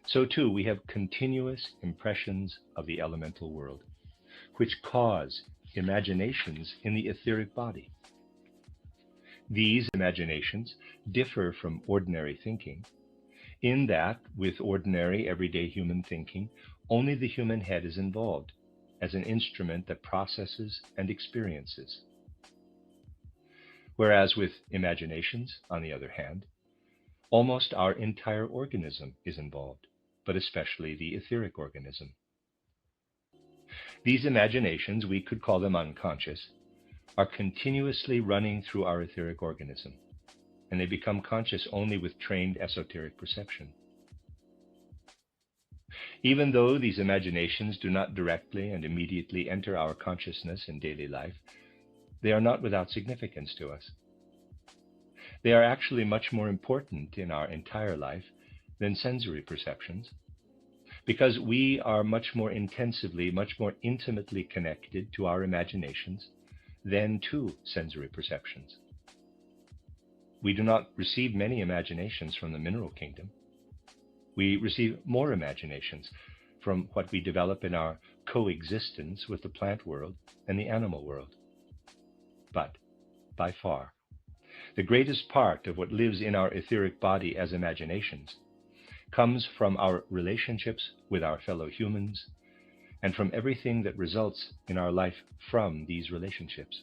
so too we have continuous impressions of the elemental world, which cause imaginations in the etheric body. These imaginations differ from ordinary thinking in that, with ordinary everyday human thinking, only the human head is involved as an instrument that processes and experiences. Whereas with imaginations, on the other hand, almost our entire organism is involved, but especially the etheric organism. These imaginations, we could call them unconscious, are continuously running through our etheric organism, and they become conscious only with trained esoteric perception. Even though these imaginations do not directly and immediately enter our consciousness in daily life, they are not without significance to us. They are actually much more important in our entire life than sensory perceptions, because we are much more intensively, much more intimately connected to our imaginations than to sensory perceptions. We do not receive many imaginations from the mineral kingdom. We receive more imaginations from what we develop in our coexistence with the plant world and the animal world. But, by far, the greatest part of what lives in our etheric body as imaginations comes from our relationships with our fellow humans and from everything that results in our life from these relationships.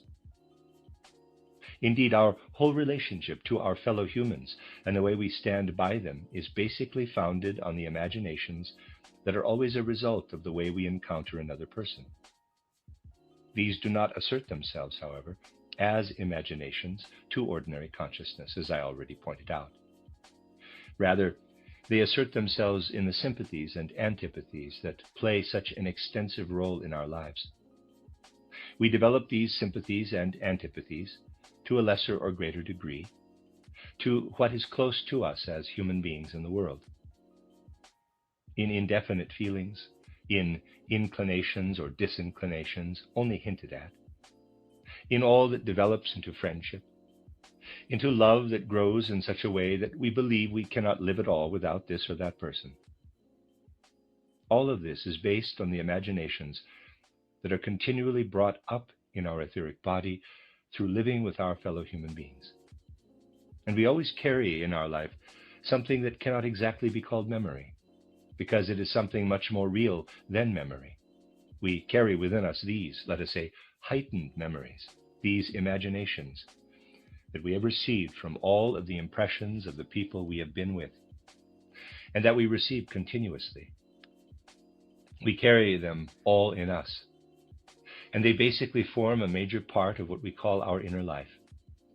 Indeed, our whole relationship to our fellow humans and the way we stand by them is basically founded on the imaginations that are always a result of the way we encounter another person. These do not assert themselves, however, as imaginations to ordinary consciousness, as I already pointed out. Rather, they assert themselves in the sympathies and antipathies that play such an extensive role in our lives. We develop these sympathies and antipathies to a lesser or greater degree to what is close to us as human beings in the world. In indefinite feelings, in inclinations or disinclinations only hinted at, in all that develops into friendship, into love that grows in such a way that we believe we cannot live at all without this or that person. All of this is based on the imaginations that are continually brought up in our etheric body through living with our fellow human beings. And we always carry in our life something that cannot exactly be called memory, because it is something much more real than memory. We carry within us these, let us say, heightened memories, these imaginations that we have received from all of the impressions of the people we have been with, and that we receive continuously. We carry them all in us, and they basically form a major part of what we call our inner life.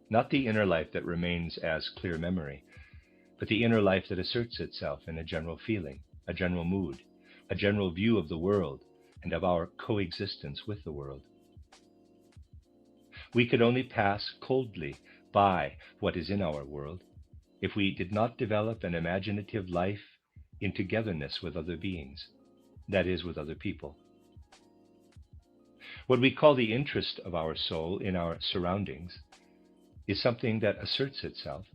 Not the inner life that remains as clear memory, but the inner life that asserts itself in a general feeling, a general mood, a general view of the world and of our coexistence with the world. We could only pass coldly by what is in our world if we did not develop an imaginative life in togetherness with other beings, that is, with other people. What we call the interest of our soul in our surroundings is something that asserts itself,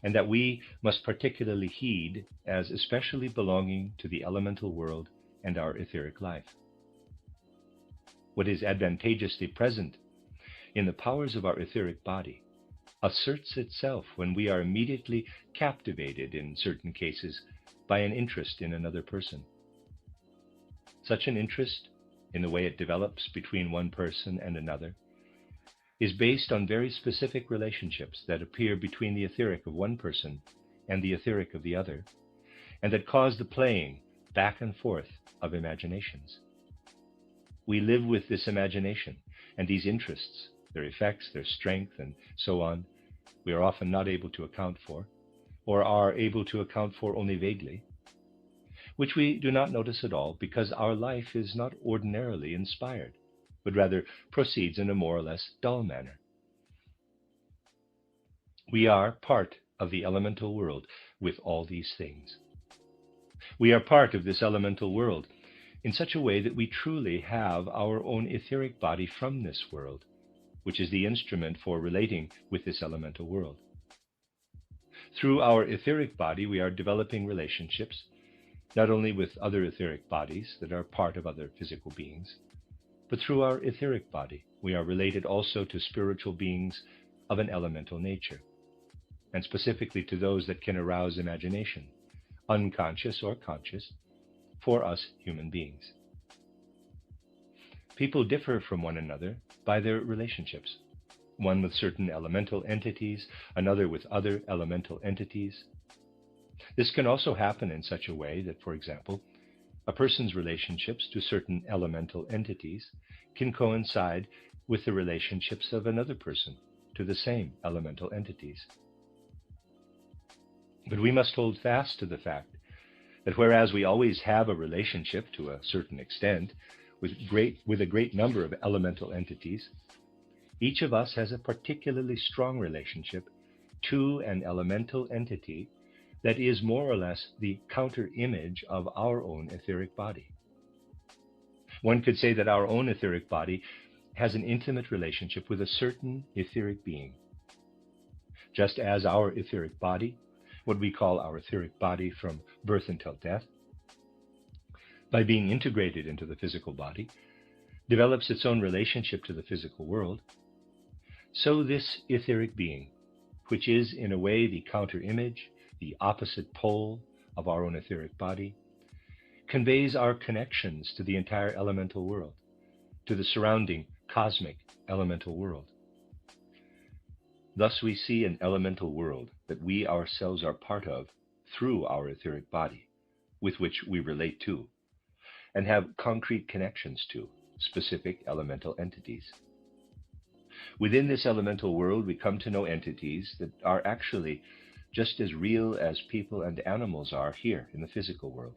and that we must particularly heed as especially belonging to the elemental world and our etheric life. What is advantageously present in the powers of our etheric body asserts itself when we are immediately captivated, in certain cases, by an interest in another person. Such an interest, in the way it develops between one person and another, is based on very specific relationships that appear between the etheric of one person and the etheric of the other, and that cause the playing back and forth of imaginations. We live with this imagination, and these interests, their effects, their strength, and so on, we are often not able to account for, or are able to account for only vaguely, which we do not notice at all because our life is not ordinarily inspired, but rather proceeds in a more or less dull manner. We are part of the elemental world with all these things. We are part of this elemental world in such a way that we truly have our own etheric body from this world, which is the instrument for relating with this elemental world. Through our etheric body, we are developing relationships, not only with other etheric bodies that are part of other physical beings, but through our etheric body, we are related also to spiritual beings of an elemental nature, and specifically to those that can arouse imagination, unconscious or conscious, for us human beings. People differ from one another by their relationships, one with certain elemental entities, another with other elemental entities. This can also happen in such a way that, for example, a person's relationships to certain elemental entities can coincide with the relationships of another person to the same elemental entities. But we must hold fast to the fact that whereas we always have a relationship to a certain extent with a great number of elemental entities, each of us has a particularly strong relationship to an elemental entity that is more or less the counter image of our own etheric body. One could say that our own etheric body has an intimate relationship with a certain etheric being. Just as our etheric body, what we call our etheric body from birth until death, by being integrated into the physical body, develops its own relationship to the physical world, so this etheric being, which is in a way the counter image, the opposite pole of our own etheric body, conveys our connections to the entire elemental world, to the surrounding cosmic elemental world. Thus we see an elemental world that we ourselves are part of through our etheric body, with which we relate to, and have concrete connections to specific elemental entities. Within this elemental world, we come to know entities that are actually just as real as people and animals are here in the physical world,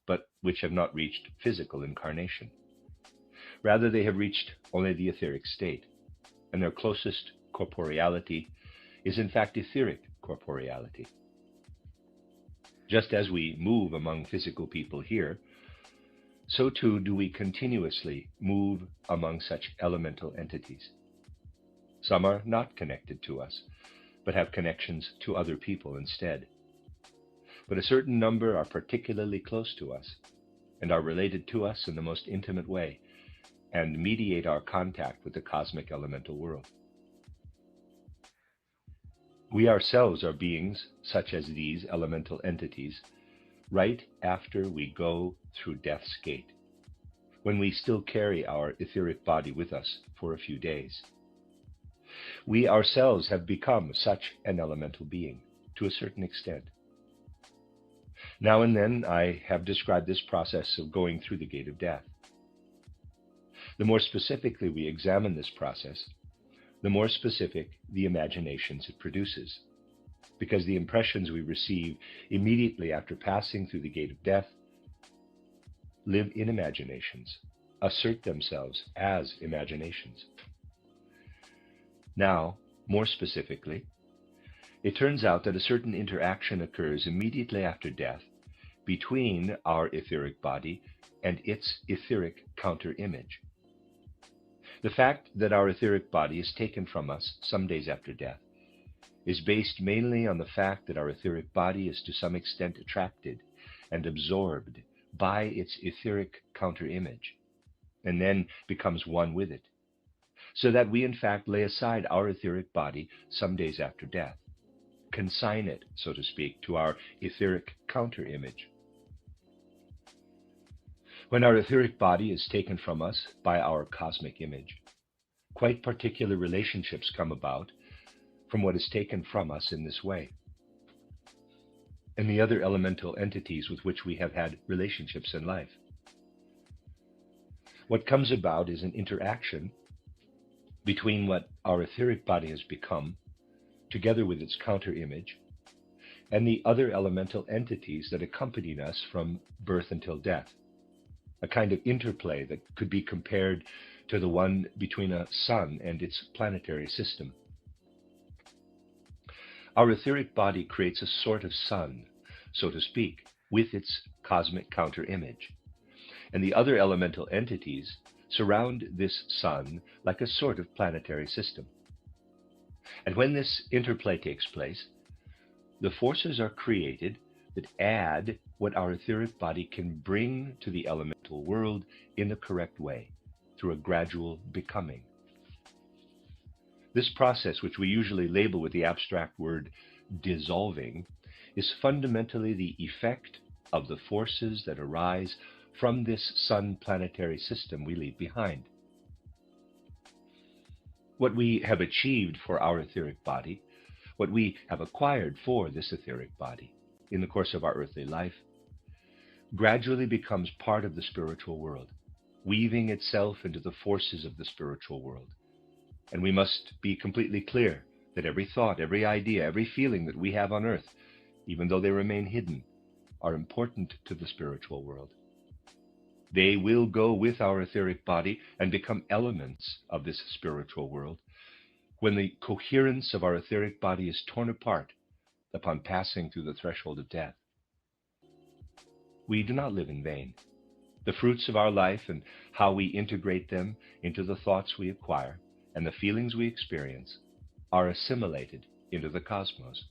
but which have not reached physical incarnation. Rather, they have reached only the etheric state, and their closest corporeality is in fact etheric corporeality. Just as we move among physical people here, so too do we continuously move among such elemental entities. Some are not connected to us, but have connections to other people instead. But a certain number are particularly close to us, and are related to us in the most intimate way, and mediate our contact with the cosmic elemental world. We ourselves are beings such as these elemental entities right after we go through death's gate, when we still carry our etheric body with us for a few days. We ourselves have become such an elemental being to a certain extent. Now and then I have described this process of going through the gate of death. The more specifically we examine this process, the more specific the imaginations it produces, because the impressions we receive immediately after passing through the gate of death live in imaginations, assert themselves as imaginations. Now, more specifically, it turns out that a certain interaction occurs immediately after death between our etheric body and its etheric counter-image. The fact that our etheric body is taken from us some days after death is based mainly on the fact that our etheric body is to some extent attracted and absorbed by its etheric counter-image, and then becomes one with it, so that we in fact lay aside our etheric body some days after death, consign it, so to speak, to our etheric counter-image. When our etheric body is taken from us by our cosmic image, quite particular relationships come about from what is taken from us in this way, and the other elemental entities with which we have had relationships in life. What comes about is an interaction between what our etheric body has become, together with its counter-image, and the other elemental entities that accompanied us from birth until death. A kind of interplay that could be compared to the one between a sun and its planetary system. Our etheric body creates a sort of sun, so to speak, with its cosmic counter-image, and the other elemental entities surround this sun like a sort of planetary system. And when this interplay takes place, the forces are created that add what our etheric body can bring to the elemental world in the correct way, through a gradual becoming. This process, which we usually label with the abstract word dissolving, is fundamentally the effect of the forces that arise from this sun planetary system we leave behind. What we have achieved for our etheric body, what we have acquired for this etheric body in the course of our earthly life, gradually becomes part of the spiritual world, weaving itself into the forces of the spiritual world. And we must be completely clear that every thought, every idea, every feeling that we have on earth, even though they remain hidden, are important to the spiritual world. They will go with our etheric body and become elements of this spiritual world when the coherence of our etheric body is torn apart upon passing through the threshold of death. We do not live in vain. The fruits of our life and how we integrate them into the thoughts we acquire and the feelings we experience are assimilated into the cosmos.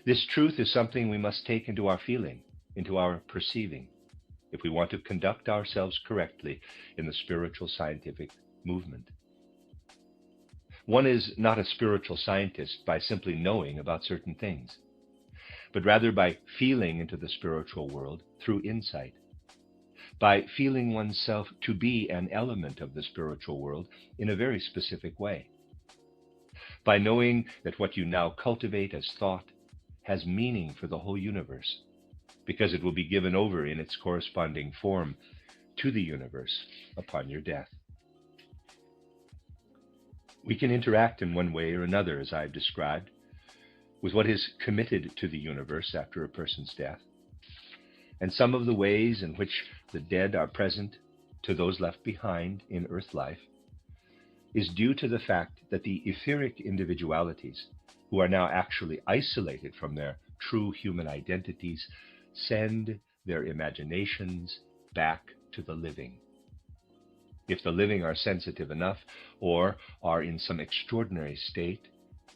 This truth is something we must take into our feeling, into our perceiving, if we want to conduct ourselves correctly in the spiritual scientific movement. One is not a spiritual scientist by simply knowing about certain things, but rather by feeling into the spiritual world through insight, by feeling oneself to be an element of the spiritual world in a very specific way, by knowing that what you now cultivate as thought has meaning for the whole universe, because it will be given over in its corresponding form to the universe upon your death. We can interact in one way or another, as I've described, with what is committed to the universe after a person's death. And some of the ways in which the dead are present to those left behind in earth life is due to the fact that the etheric individualities, who are now actually isolated from their true human identities, send their imaginations back to the living. If the living are sensitive enough, or are in some extraordinary state,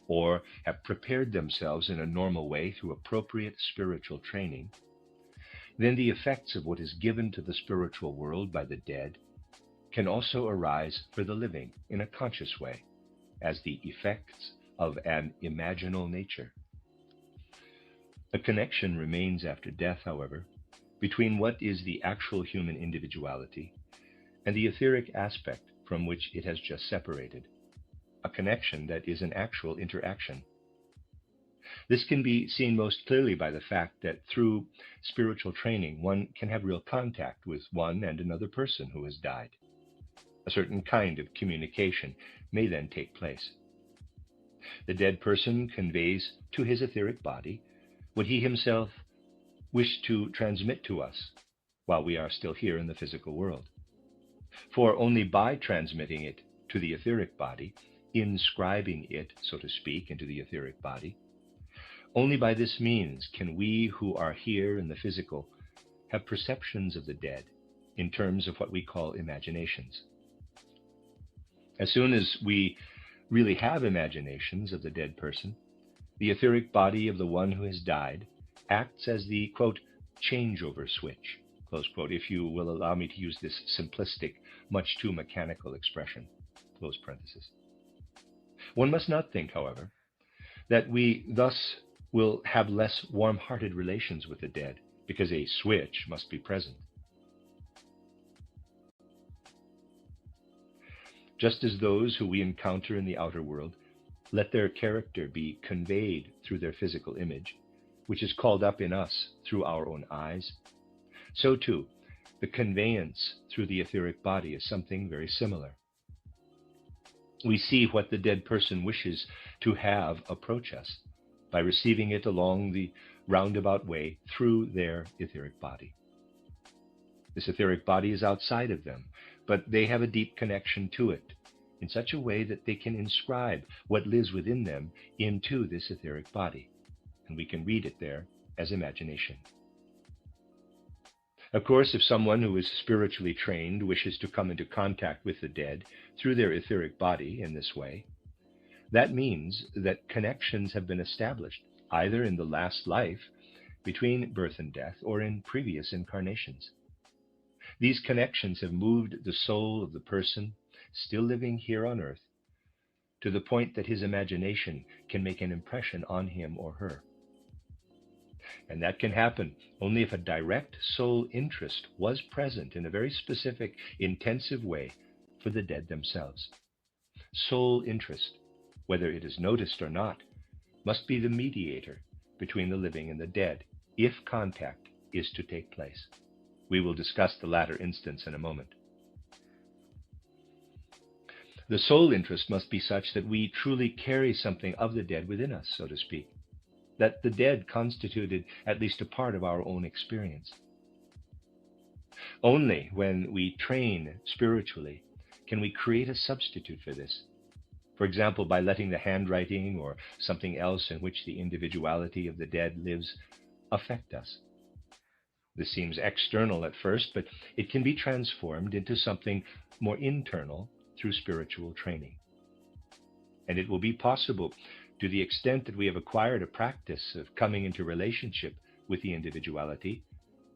or have prepared themselves in a normal way through appropriate spiritual training, then the effects of what is given to the spiritual world by the dead can also arise for the living in a conscious way, as the effects of an imaginal nature. A connection remains after death, however, between what is the actual human individuality and the etheric aspect from which it has just separated, a connection that is an actual interaction. This can be seen most clearly by the fact that through spiritual training, one can have real contact with one and another person who has died. A certain kind of communication may then take place. The dead person conveys to his etheric body what he himself wished to transmit to us while we are still here in the physical world. For only by transmitting it to the etheric body, inscribing it, so to speak, into the etheric body, only by this means can we who are here in the physical have perceptions of the dead in terms of what we call imaginations. As soon as we really have imaginations of the dead person, the etheric body of the one who has died acts as the, quote, changeover switch, close quote, if you will allow me to use this simplistic, much too mechanical expression, close parenthesis. One must not think, however, that we thus will have less warm-hearted relations with the dead, because a switch must be present. Just as those who we encounter in the outer world let their character be conveyed through their physical image, which is called up in us through our own eyes, so too, the conveyance through the etheric body is something very similar. We see what the dead person wishes to have approach us by receiving it along the roundabout way through their etheric body. This etheric body is outside of them, but they have a deep connection to it in such a way that they can inscribe what lives within them into this etheric body, and we can read it there as imagination. Of course, if someone who is spiritually trained wishes to come into contact with the dead through their etheric body in this way, that means that connections have been established, either in the last life, between birth and death, or in previous incarnations. These connections have moved the soul of the person still living here on earth to the point that his imagination can make an impression on him or her. And that can happen only if a direct soul interest was present in a very specific, intensive way for the dead themselves. Soul interest, whether it is noticed or not, must be the mediator between the living and the dead, if contact is to take place. We will discuss the latter instance in a moment. The soul interest must be such that we truly carry something of the dead within us, so to speak, that the dead constituted at least a part of our own experience. Only when we train spiritually can we create a substitute for this. For example, by letting the handwriting or something else in which the individuality of the dead lives affect us. This seems external at first, but it can be transformed into something more internal through spiritual training. And it will be possible to the extent that we have acquired a practice of coming into relationship with the individuality,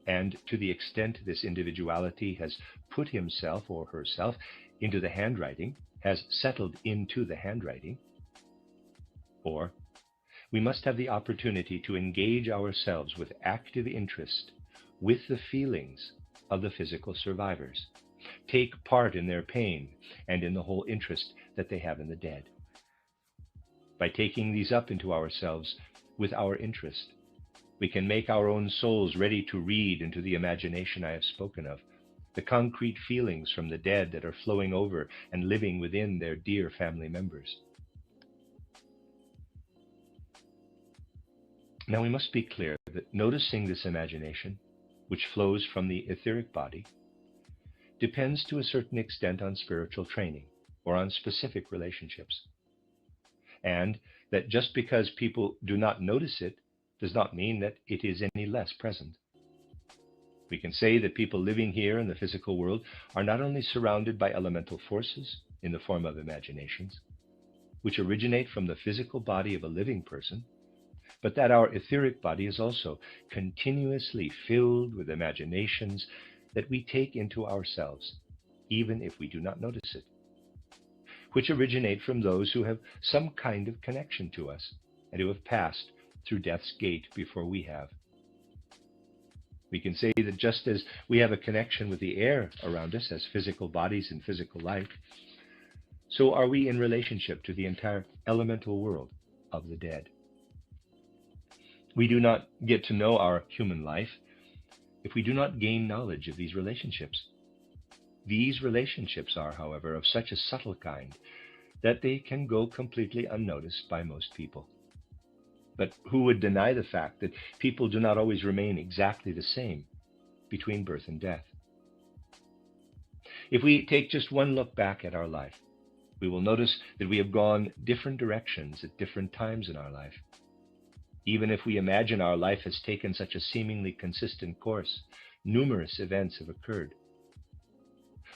and to the extent this individuality has put himself or herself into the handwriting, has settled into the handwriting, or we must have the opportunity to engage ourselves with active interest with the feelings of the physical survivors, take part in their pain and in the whole interest that they have in the dead. By taking these up into ourselves with our interest, we can make our own souls ready to read into the imagination I have spoken of, the concrete feelings from the dead that are flowing over and living within their dear family members. Now we must be clear that noticing this imagination, which flows from the etheric body, depends to a certain extent on spiritual training or on specific relationships. And that just because people do not notice it does not mean that it is any less present. We can say that people living here in the physical world are not only surrounded by elemental forces in the form of imaginations, which originate from the physical body of a living person, but that our etheric body is also continuously filled with imaginations that we take into ourselves, even if we do not notice it, which originate from those who have some kind of connection to us and who have passed through death's gate before we have. We can say that just as we have a connection with the air around us as physical bodies in physical life, so are we in relationship to the entire elemental world of the dead. We do not get to know our human life if we do not gain knowledge of these relationships. These relationships are, however, of such a subtle kind that they can go completely unnoticed by most people. But who would deny the fact that people do not always remain exactly the same between birth and death? If we take just one look back at our life, we will notice that we have gone different directions at different times in our life. Even if we imagine our life has taken such a seemingly consistent course, numerous events have occurred.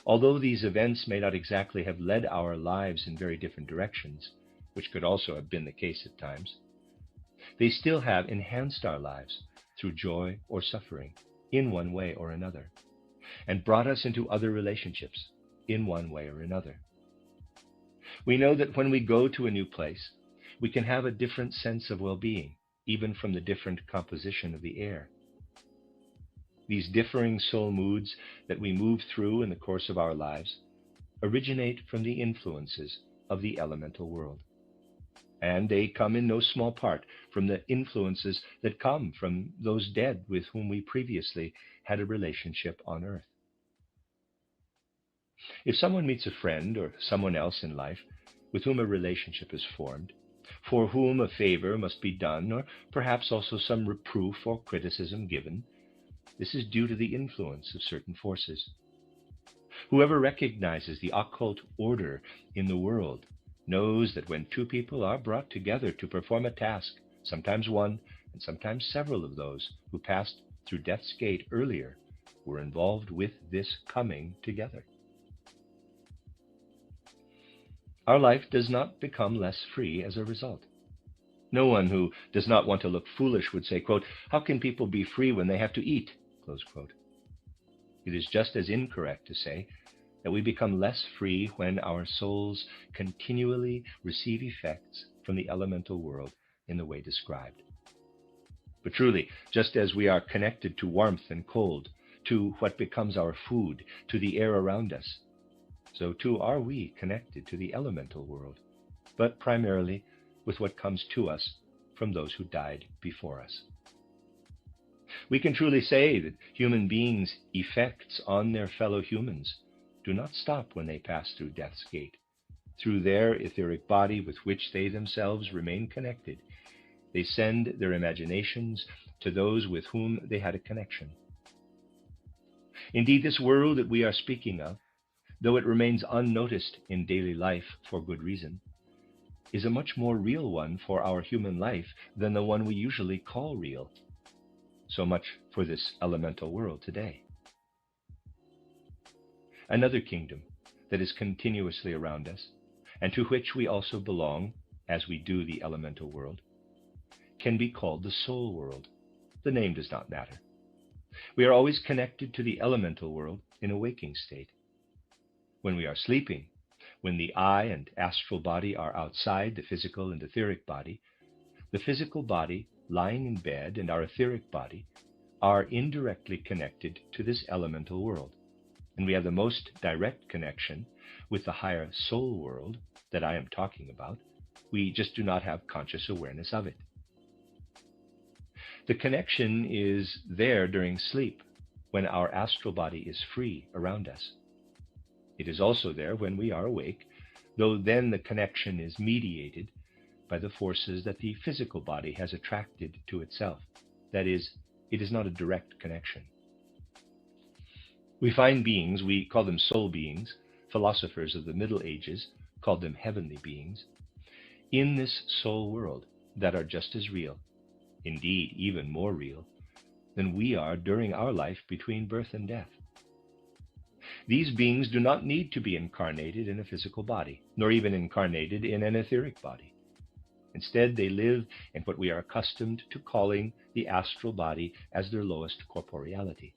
Although these events may not exactly have led our lives in very different directions, which could also have been the case at times, they still have enhanced our lives through joy or suffering in one way or another, and brought us into other relationships in one way or another. We know that when we go to a new place, we can have a different sense of well-being, even from the different composition of the air. These differing soul moods that we move through in the course of our lives originate from the influences of the elemental world. And they come in no small part from the influences that come from those dead with whom we previously had a relationship on earth. If someone meets a friend or someone else in life with whom a relationship is formed, for whom a favor must be done, or perhaps also some reproof or criticism given, this is due to the influence of certain forces. Whoever recognizes the occult order in the world knows that when two people are brought together to perform a task, sometimes one and sometimes several of those who passed through death's gate earlier were involved with this coming together. Our life does not become less free as a result. No one who does not want to look foolish would say, quote, "How can people be free when they have to eat?" Close quote. It is just as incorrect to say that we become less free when our souls continually receive effects from the elemental world in the way described. But truly, just as we are connected to warmth and cold, to what becomes our food, to the air around us, so too are we connected to the elemental world, but primarily with what comes to us from those who died before us. We can truly say that human beings' effects on their fellow humans do not stop when they pass through death's gate. Through their etheric body with which they themselves remain connected, they send their imaginations to those with whom they had a connection. Indeed, this world that we are speaking of, though it remains unnoticed in daily life for good reason, is a much more real one for our human life than the one we usually call real. So much for this elemental world today. Another kingdom that is continuously around us, and to which we also belong, as we do the elemental world, can be called the soul world. The name does not matter. We are always connected to the elemental world in a waking state. When we are sleeping, when the eye and astral body are outside the physical and etheric body, The physical body, lying in bed, and our etheric body are indirectly connected to this elemental world. And we have the most direct connection with the higher soul world that I am talking about. We just do not have conscious awareness of it. The connection is there during sleep, when our astral body is free around us. It is also there when we are awake, though then the connection is mediated by the forces that the physical body has attracted to itself. That is, it is not a direct connection. We find beings, we call them soul beings, philosophers of the Middle Ages called them heavenly beings, in this soul world that are just as real, indeed even more real, than we are during our life between birth and death. These beings do not need to be incarnated in a physical body, nor even incarnated in an etheric body. Instead, they live in what we are accustomed to calling the astral body as their lowest corporeality.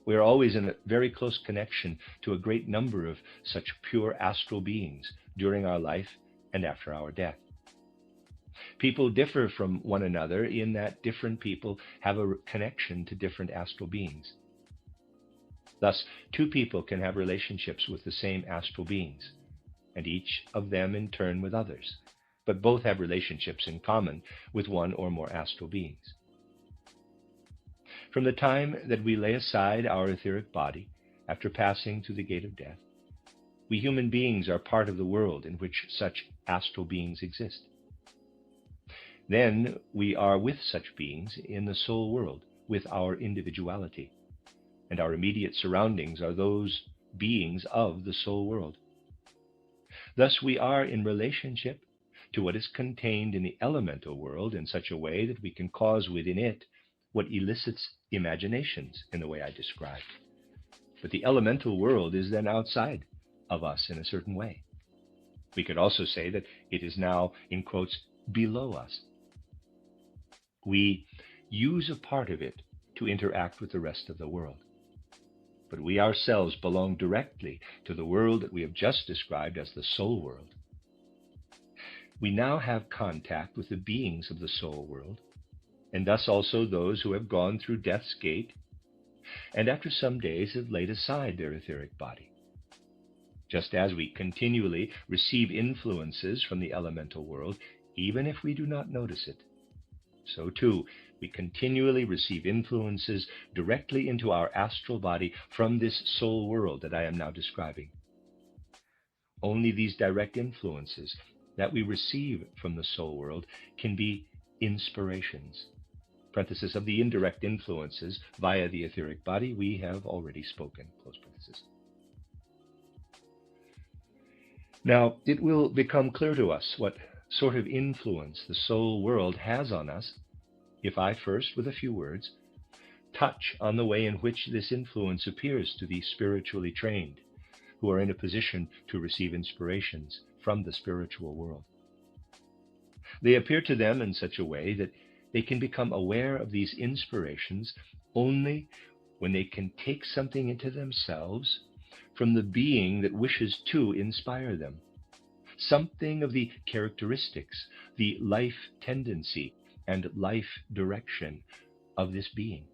We are always in a very close connection to a great number of such pure astral beings during our life and after our death. People differ from one another in that different people have a connection to different astral beings. Thus, two people can have relationships with the same astral beings, and each of them in turn with others, but both have relationships in common with one or more astral beings. From the time that we lay aside our etheric body after passing through the gate of death, we human beings are part of the world in which such astral beings exist. Then we are with such beings in the soul world with our individuality, and our immediate surroundings are those beings of the soul world. Thus we are in relationship to what is contained in the elemental world in such a way that we can cause within it what elicits imaginations in the way I described. But the elemental world is then outside of us in a certain way. We could also say that it is now, in quotes, below us. We use a part of it to interact with the rest of the world. But we ourselves belong directly to the world that we have just described as the soul world. We now have contact with the beings of the soul world, and thus also those who have gone through death's gate, and after some days have laid aside their etheric body. Just as we continually receive influences from the elemental world, even if we do not notice it, so too we continually receive influences directly into our astral body from this soul world that I am now describing. Only these direct influences that we receive from the soul world can be inspirations. Parenthesis, of the indirect influences via the etheric body we have already spoken, close parenthesis. Now, it will become clear to us what sort of influence the soul world has on us if I first, with a few words, touch on the way in which this influence appears to the spiritually trained, who are in a position to receive inspirations from the spiritual world. They appear to them in such a way that they can become aware of these inspirations only when they can take something into themselves from the being that wishes to inspire them, something of the characteristics, the life tendency, and life direction of this being.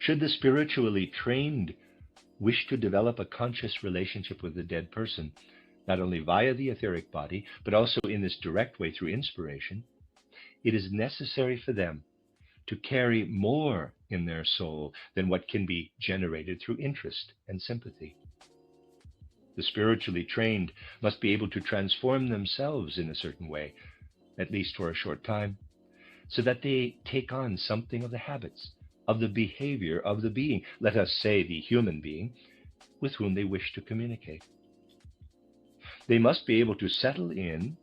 Should the spiritually trained wish to develop a conscious relationship with the dead person, not only via the etheric body, but also in this direct way through inspiration, it is necessary for them to carry more in their soul than what can be generated through interest and sympathy. The spiritually trained must be able to transform themselves in a certain way, at least for a short time, so that they take on something of the habits, of the behavior of the being, let us say the human being, with whom they wish to communicate. They must be able to settle in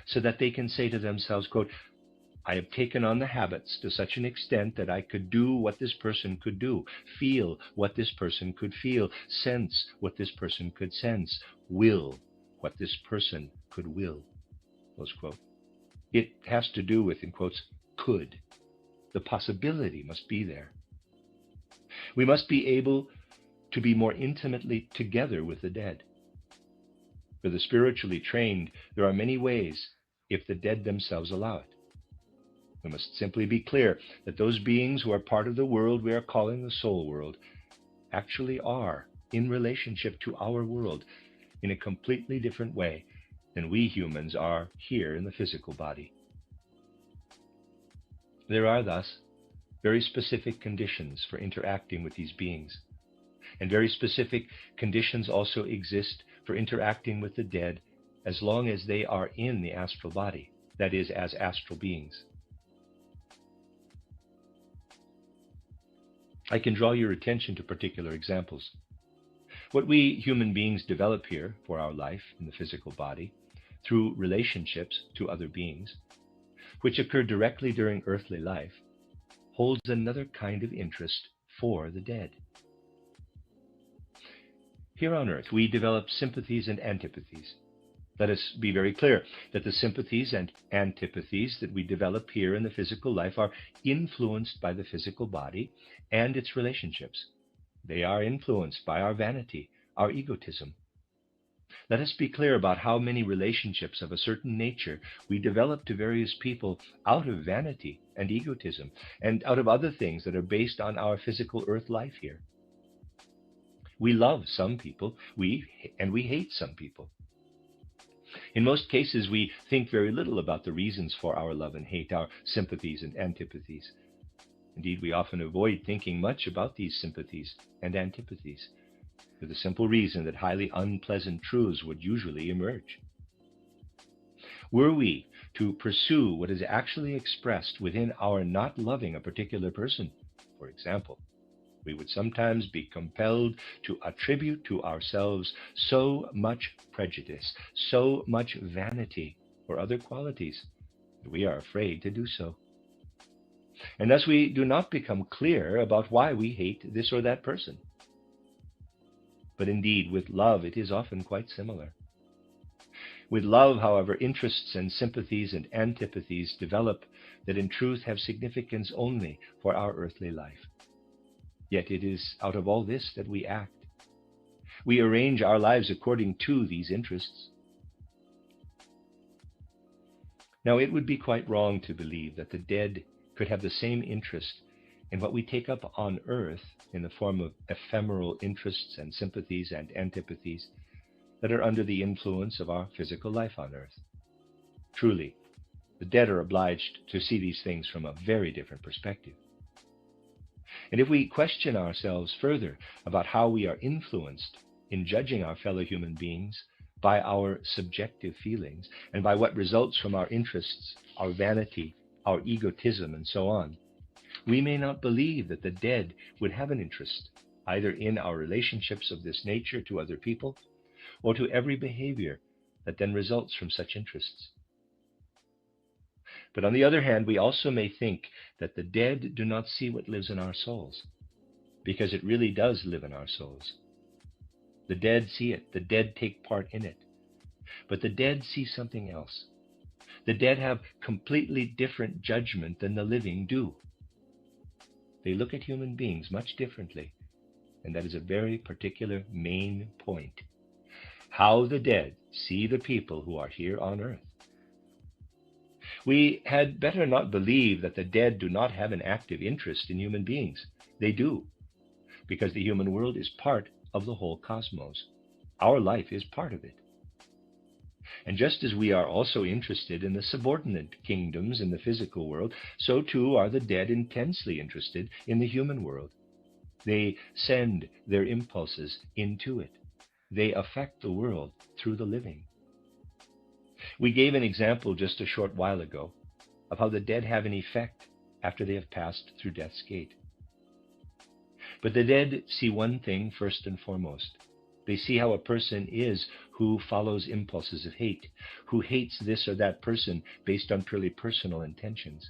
so that they can say to themselves, quote, I have taken on the habits to such an extent that I could do what this person could do, feel what this person could feel, sense what this person could sense, will what this person could will, close quote. It has to do with, in quotes, could. The possibility must be there. We must be able to be more intimately together with the dead. For the spiritually trained, there are many ways if the dead themselves allow it. We must simply be clear that those beings who are part of the world we are calling the soul world actually are in relationship to our world in a completely different way than we humans are here in the physical body. There are thus very specific conditions for interacting with these beings, and very specific conditions also exist for interacting with the dead as long as they are in the astral body, that is, as astral beings. I can draw your attention to particular examples. What we human beings develop here for our life in the physical body, through relationships to other beings, which occur directly during earthly life, holds another kind of interest for the dead. Here on earth, we develop sympathies and antipathies. Let us be very clear that the sympathies and antipathies that we develop here in the physical life are influenced by the physical body and its relationships. They are influenced by our vanity, our egotism. Let us be clear about how many relationships of a certain nature we develop to various people out of vanity and egotism, and out of other things that are based on our physical earth life here. We love some people, and we hate some people. In most cases, we think very little about the reasons for our love and hate, our sympathies and antipathies. Indeed, we often avoid thinking much about these sympathies and antipathies, for the simple reason that highly unpleasant truths would usually emerge. Were we to pursue what is actually expressed within our not loving a particular person, for example, we would sometimes be compelled to attribute to ourselves so much prejudice, so much vanity, or other qualities, that we are afraid to do so. And thus we do not become clear about why we hate this or that person. But indeed, with love, it is often quite similar. With love, however, interests and sympathies and antipathies develop that in truth have significance only for our earthly life. Yet it is out of all this that we act. We arrange our lives according to these interests. Now, it would be quite wrong to believe that the dead could have the same interest in what we take up on earth in the form of ephemeral interests and sympathies and antipathies that are under the influence of our physical life on earth. Truly, the dead are obliged to see these things from a very different perspective. And if we question ourselves further about how we are influenced in judging our fellow human beings by our subjective feelings and by what results from our interests, our vanity, our egotism, and so on, we may not believe that the dead would have an interest either in our relationships of this nature to other people or to every behavior that then results from such interests. But on the other hand, we also may think that the dead do not see what lives in our souls, because it really does live in our souls. The dead see it, the dead take part in it, but the dead see something else. The dead have completely different judgment than the living do. They look at human beings much differently, and that is a very particular main point. How the dead see the people who are here on earth. We had better not believe that the dead do not have an active interest in human beings. They do, because the human world is part of the whole cosmos. Our life is part of it. And just as we are also interested in the subordinate kingdoms in the physical world, so too are the dead intensely interested in the human world. They send their impulses into it. They affect the world through the living. We gave an example just a short while ago of how the dead have an effect after they have passed through death's gate. But the dead see one thing first and foremost. They see how a person is who follows impulses of hate, who hates this or that person based on purely personal intentions.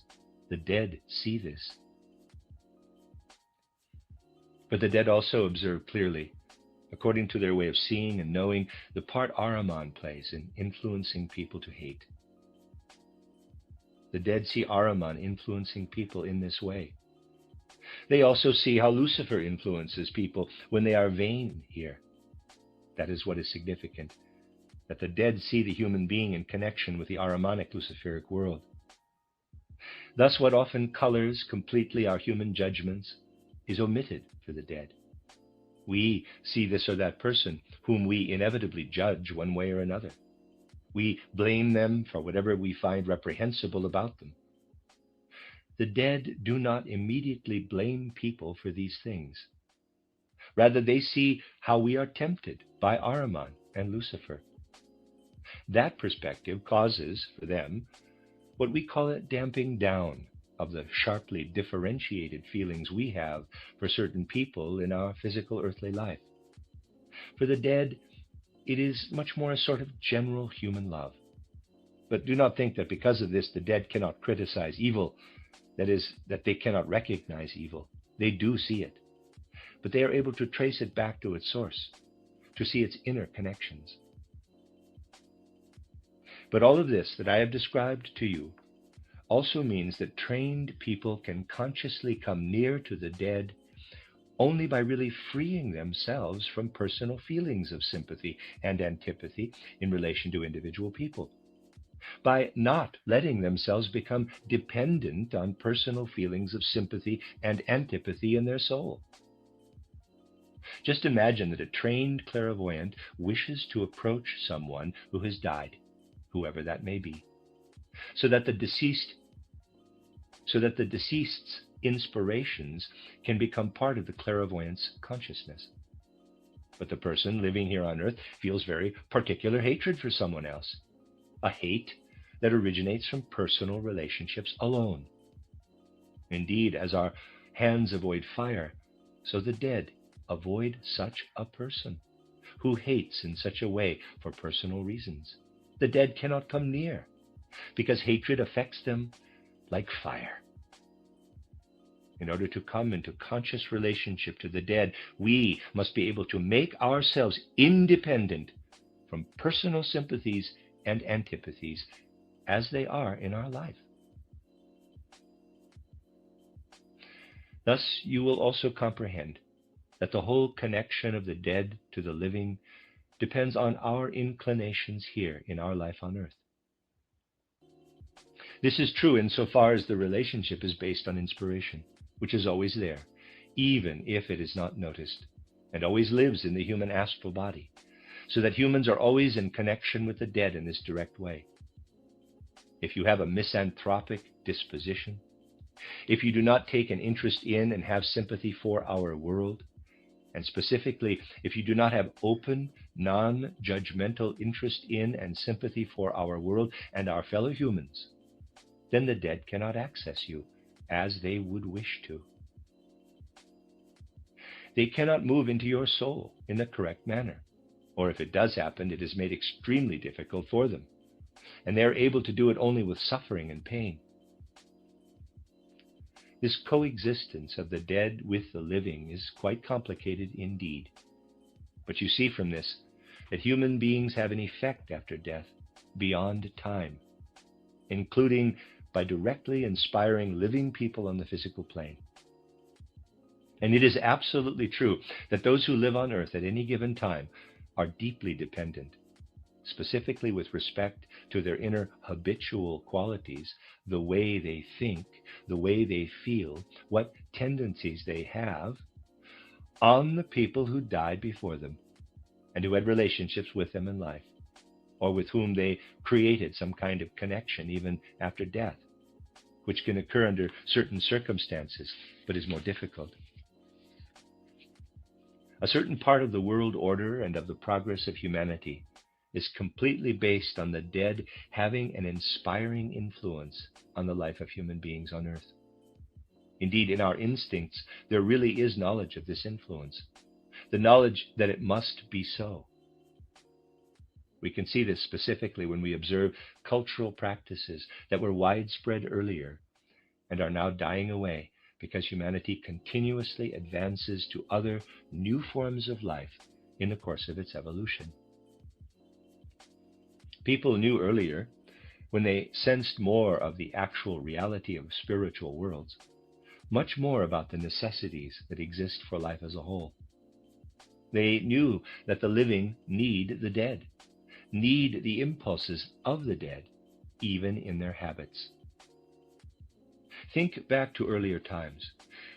The dead see this. But the dead also observe clearly, according to their way of seeing and knowing, the part Ahriman plays in influencing people to hate. The dead see Ahriman influencing people in this way. They also see how Lucifer influences people when they are vain here. That is what is significant. that the dead see the human being in connection with the Ahrimanic Luciferic world. Thus, what often colors completely our human judgments is omitted for the dead. We see this or that person whom we inevitably judge one way or another. We blame them for whatever we find reprehensible about them. The dead do not immediately blame people for these things. Rather, they see how we are tempted by Ahriman and Lucifer. That perspective causes, for them, what we call a damping down of the sharply differentiated feelings we have for certain people in our physical earthly life. For the dead, it is much more a sort of general human love. But do not think that because of this the dead cannot criticize evil, that is, that they cannot recognize evil. They do see it, but they are able to trace it back to its source, to see its inner connections. But all of this that I have described to you also means that trained people can consciously come near to the dead only by really freeing themselves from personal feelings of sympathy and antipathy in relation to individual people, by not letting themselves become dependent on personal feelings of sympathy and antipathy in their soul. Just imagine that a trained clairvoyant wishes to approach someone who has died, whoever that may be, so that the deceased's inspirations can become part of the clairvoyant's consciousness. But the person living here on earth feels very particular hatred for someone else, a hate that originates from personal relationships alone. Indeed, as our hands avoid fire, so the dead avoid such a person who hates in such a way for personal reasons. The dead cannot come near because hatred affects them like fire. In order to come into conscious relationship to the dead, we must be able to make ourselves independent from personal sympathies and antipathies as they are in our life. Thus, you will also comprehend that the whole connection of the dead to the living depends on our inclinations here in our life on earth. This is true insofar as the relationship is based on inspiration, which is always there, even if it is not noticed, and always lives in the human astral body, so that humans are always in connection with the dead in this direct way. If you have a misanthropic disposition, if you do not take an interest in and have sympathy for our world, and specifically, if you do not have open, non-judgmental interest in and sympathy for our world and our fellow humans, then the dead cannot access you as they would wish to. They cannot move into your soul in the correct manner, or if it does happen, it is made extremely difficult for them, and they are able to do it only with suffering and pain. This coexistence of the dead with the living is quite complicated indeed. But you see from this that human beings have an effect after death beyond time, including by directly inspiring living people on the physical plane. And it is absolutely true that those who live on earth at any given time are deeply dependent, specifically with respect to their inner habitual qualities, the way they think, the way they feel, what tendencies they have, on the people who died before them and who had relationships with them in life, or with whom they created some kind of connection even after death, which can occur under certain circumstances, but is more difficult. A certain part of the world order and of the progress of humanity is completely based on the dead having an inspiring influence on the life of human beings on earth. Indeed, in our instincts, there really is knowledge of this influence, the knowledge that it must be so. We can see this specifically when we observe cultural practices that were widespread earlier and are now dying away because humanity continuously advances to other new forms of life in the course of its evolution. People knew earlier, when they sensed more of the actual reality of spiritual worlds, much more about the necessities that exist for life as a whole. They knew that the living need the dead. need the impulses of the dead, even in their habits. Think back to earlier times,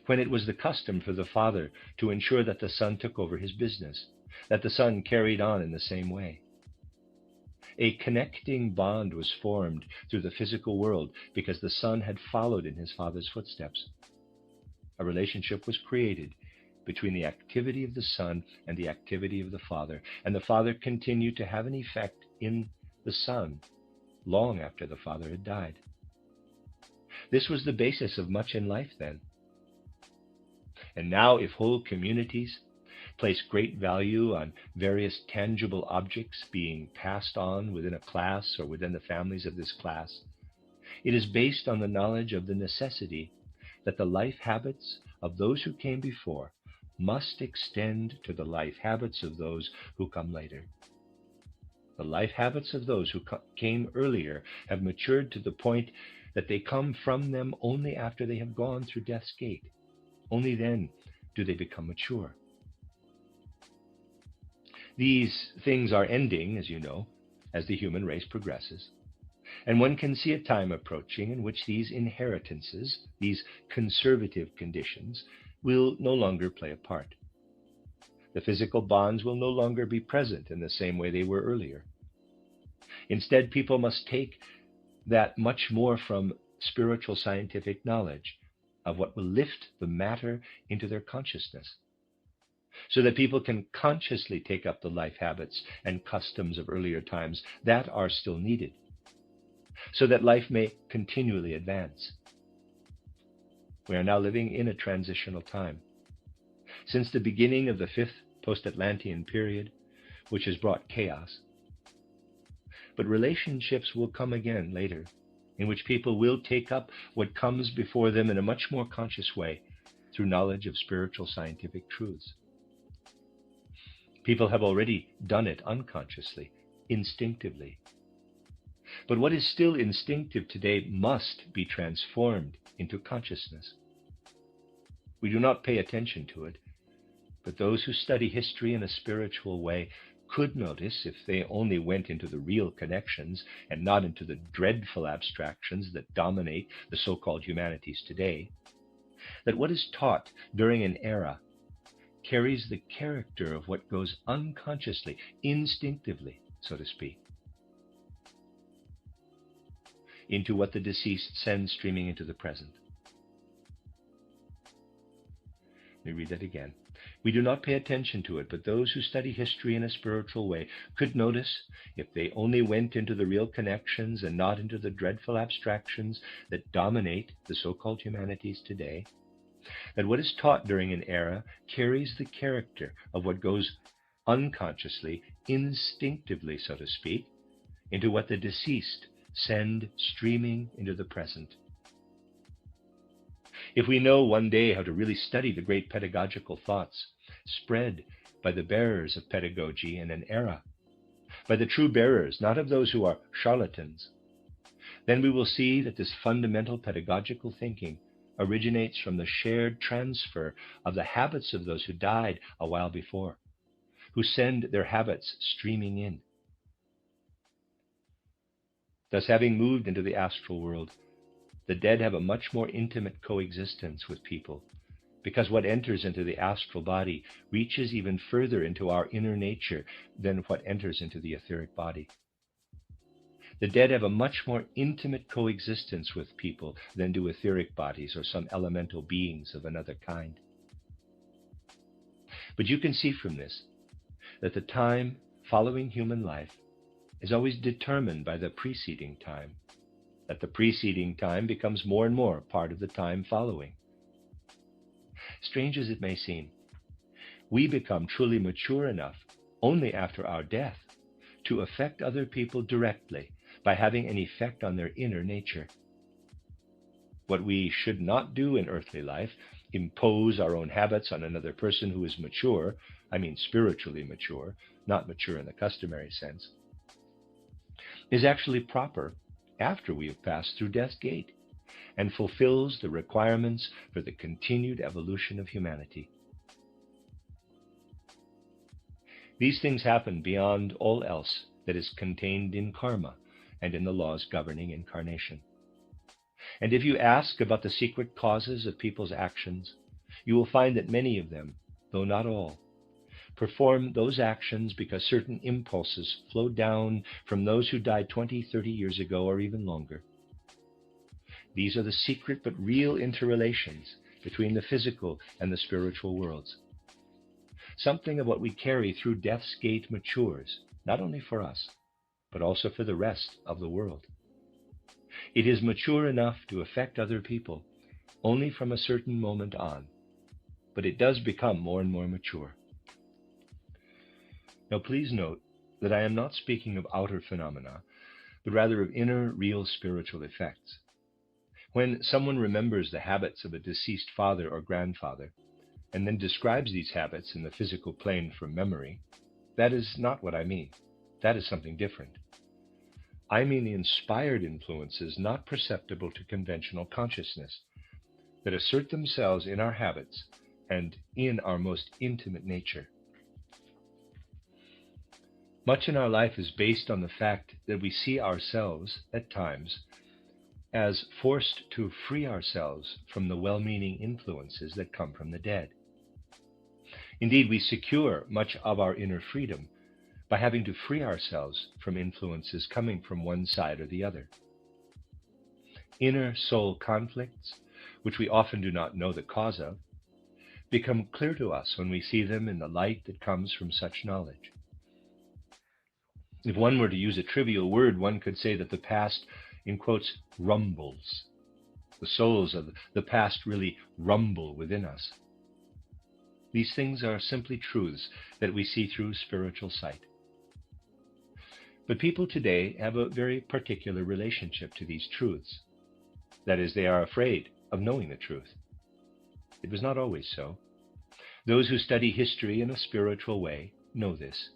when it was the custom for the father to ensure that the son took over his business, that the son carried on in the same way. A connecting bond was formed through the physical world because the son had followed in his father's footsteps. A relationship was created between the activity of the son and the activity of the father, and the father continued to have an effect in the son long after the father had died. This was the basis of much in life then. And now, if whole communities place great value on various tangible objects being passed on within a class or within the families of this class, it is based on the knowledge of the necessity that the life habits of those who came before must extend to the life habits of those who come later. The life habits of those who came earlier have matured to the point that they come from them only after they have gone through death's gate. Only then do they become mature. These things are ending, as you know, as the human race progresses. And one can see a time approaching in which these inheritances, these conservative conditions, will no longer play a part. The physical bonds will no longer be present in the same way they were earlier. Instead, people must take that much more from spiritual scientific knowledge of what will lift the matter into their consciousness, so that people can consciously take up the life habits and customs of earlier times that are still needed, so that life may continually advance. We are now living in a transitional time. Since the beginning of the fifth post-Atlantean period, which has brought chaos. But relationships will come again later, in which people will take up what comes before them in a much more conscious way through knowledge of spiritual scientific truths. People have already done it unconsciously, instinctively. But what is still instinctive today must be transformed into consciousness. We do not pay attention to it, but those who study history in a spiritual way could notice, if they only went into the real connections and not into the dreadful abstractions that dominate the so-called humanities today, that what is taught during an era carries the character of what goes unconsciously, instinctively, so to speak, into what the deceased sends streaming into the present. Let me read that again. We do not pay attention to it, but those who study history in a spiritual way could notice, if they only went into the real connections and not into the dreadful abstractions that dominate the so-called humanities today, that what is taught during an era carries the character of what goes unconsciously, instinctively, so to speak, into what the deceased send streaming into the present. If we know one day how to really study the great pedagogical thoughts spread by the bearers of pedagogy in an era, by the true bearers, not of those who are charlatans, then we will see that this fundamental pedagogical thinking originates from the shared transfer of the habits of those who died a while before, who send their habits streaming in. Thus, having moved into the astral world, the dead have a much more intimate coexistence with people, because what enters into the astral body reaches even further into our inner nature than what enters into the etheric body. The dead have a much more intimate coexistence with people than do etheric bodies or some elemental beings of another kind. But you can see from this that the time following human life is always determined by the preceding time, that the preceding time becomes more and more part of the time following. Strange as it may seem, we become truly mature enough only after our death to affect other people directly by having an effect on their inner nature. What we should not do in earthly life, impose our own habits on another person who is mature, I mean spiritually mature, not mature in the customary sense, is actually proper after we have passed through death's gate and fulfills the requirements for the continued evolution of humanity. These things happen beyond all else that is contained in karma and in the laws governing incarnation. And if you ask about the secret causes of people's actions, you will find that many of them, though not all, perform those actions because certain impulses flow down from those who died 20, 30 years ago or even longer. These are the secret but real interrelations between the physical and the spiritual worlds. Something of what we carry through death's gate matures, not only for us, but also for the rest of the world. It is mature enough to affect other people only from a certain moment on, but it does become more and more mature. Now please note that I am not speaking of outer phenomena, but rather of inner, real spiritual effects. When someone remembers the habits of a deceased father or grandfather, and then describes these habits in the physical plane from memory, that is not what I mean. That is something different. I mean the inspired influences not perceptible to conventional consciousness, that assert themselves in our habits and in our most intimate nature. Much in our life is based on the fact that we see ourselves, at times, as forced to free ourselves from the well-meaning influences that come from the dead. Indeed, we secure much of our inner freedom by having to free ourselves from influences coming from one side or the other. Inner soul conflicts, which we often do not know the cause of, become clear to us when we see them in the light that comes from such knowledge. If one were to use a trivial word, one could say that the past, in quotes, rumbles. The souls of the past really rumble within us. These things are simply truths that we see through spiritual sight. But people today have a very particular relationship to these truths. That is, they are afraid of knowing the truth. It was not always so. Those who study history in a spiritual way know this.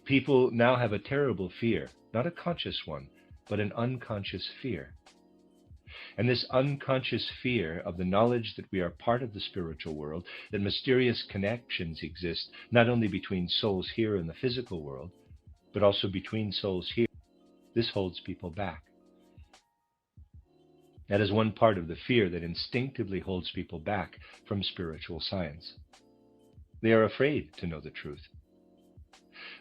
People now have a terrible fear, not a conscious one, but an unconscious fear. And this unconscious fear of the knowledge that we are part of the spiritual world, that mysterious connections exist not only between souls here in the physical world, but also between souls here, this holds people back. That is one part of the fear that instinctively holds people back from spiritual science. They are afraid to know the truth.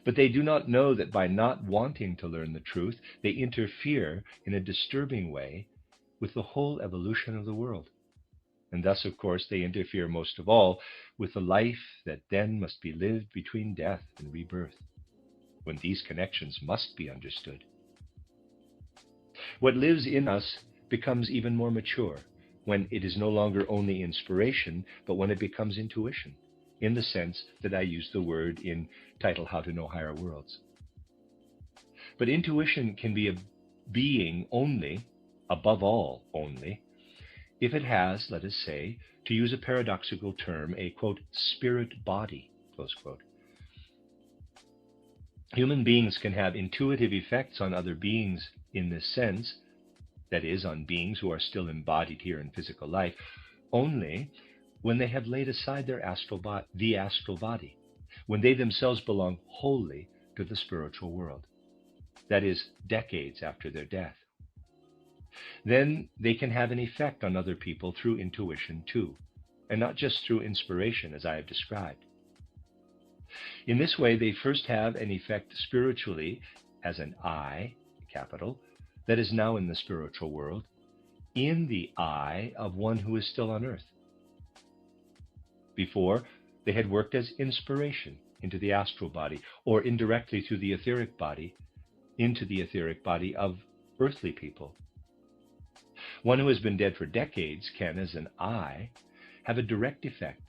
But they do not know that by not wanting to learn the truth, they interfere in a disturbing way with the whole evolution of the world. And thus, of course, they interfere most of all with the life that then must be lived between death and rebirth, when these connections must be understood. What lives in us becomes even more mature when it is no longer only inspiration, but when it becomes intuition, in the sense that I use the word in title How to Know Higher Worlds. But intuition can be a being only, above all only, if it has, let us say, to use a paradoxical term, a, quote, spirit body, close quote. Human beings can have intuitive effects on other beings in this sense, that is, on beings who are still embodied here in physical life, only when they have laid aside their the astral body, when they themselves belong wholly to the spiritual world, that is, decades after their death. Then they can have an effect on other people through intuition too, and not just through inspiration as I have described. In this way, they first have an effect spiritually as an I, capital, that is now in the spiritual world, in the I of one who is still on earth. Before, they had worked as inspiration into the astral body, or indirectly through the etheric body, into the etheric body of earthly people. One who has been dead for decades can, as an I, have a direct effect,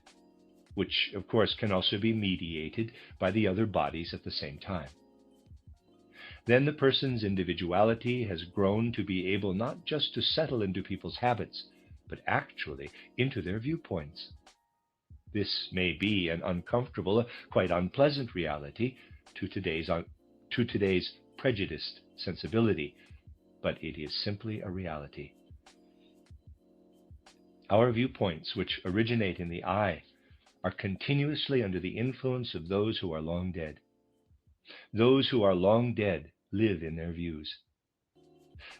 which of course can also be mediated by the other bodies at the same time. Then the person's individuality has grown to be able not just to settle into people's habits, but actually into their viewpoints. This may be an uncomfortable, quite unpleasant reality to today's prejudiced sensibility, but it is simply a reality. Our viewpoints, which originate in the I, are continuously under the influence of those who are long dead. Those who are long dead live in their views.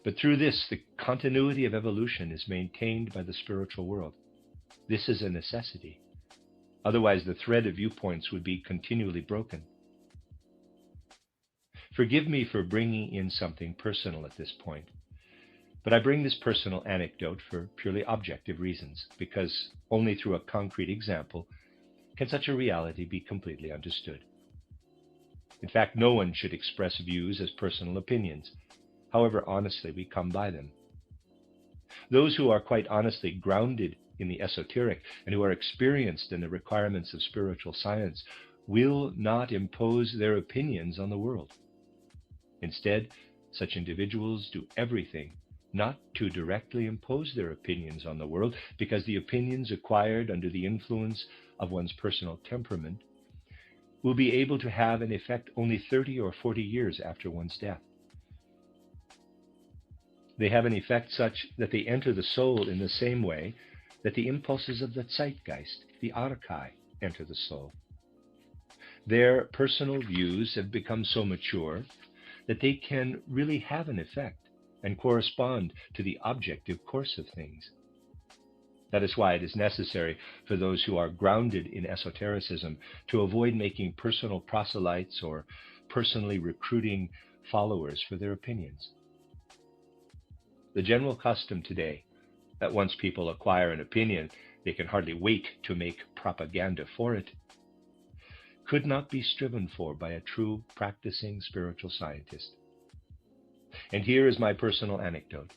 But through this, the continuity of evolution is maintained by the spiritual world. This is a necessity. Otherwise, the thread of viewpoints would be continually broken. Forgive me for bringing in something personal at this point, but I bring this personal anecdote for purely objective reasons, because only through a concrete example can such a reality be completely understood. In fact, no one should express views as personal opinions, however honestly we come by them. Those who are quite honestly grounded in the esoteric and who are experienced in the requirements of spiritual science will not impose their opinions on the world. Instead, such individuals do everything not to directly impose their opinions on the world, because the opinions acquired under the influence of one's personal temperament will be able to have an effect only 30 or 40 years after one's death. They have an effect such that they enter the soul in the same way that the impulses of the zeitgeist, the archai, enter the soul. Their personal views have become so mature that they can really have an effect and correspond to the objective course of things. That is why it is necessary for those who are grounded in esotericism to avoid making personal proselytes or personally recruiting followers for their opinions. The general custom today, that once people acquire an opinion, they can hardly wait to make propaganda for it, could not be striven for by a true practicing spiritual scientist. And here is my personal anecdote.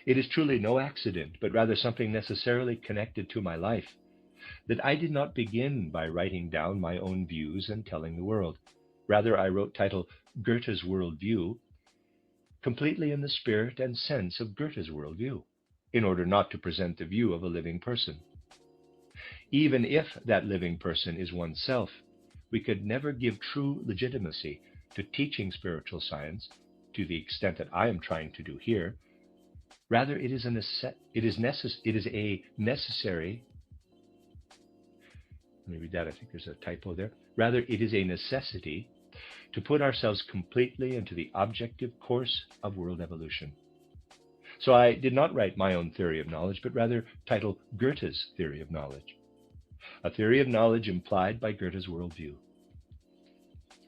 It is truly no accident, but rather something necessarily connected to my life, that I did not begin by writing down my own views and telling the world. Rather, I wrote title Goethe's Worldview, completely in the spirit and sense of Goethe's worldview, in order not to present the view of a living person. Even if that living person is oneself, we could never give true legitimacy to teaching spiritual science to the extent that I am trying to do here. Rather, it is a necessary. Let me read that. I think there's a typo there. Rather, it is a necessity to put ourselves completely into the objective course of world evolution. So I did not write my own theory of knowledge, but rather title Goethe's theory of knowledge, a theory of knowledge implied by Goethe's worldview.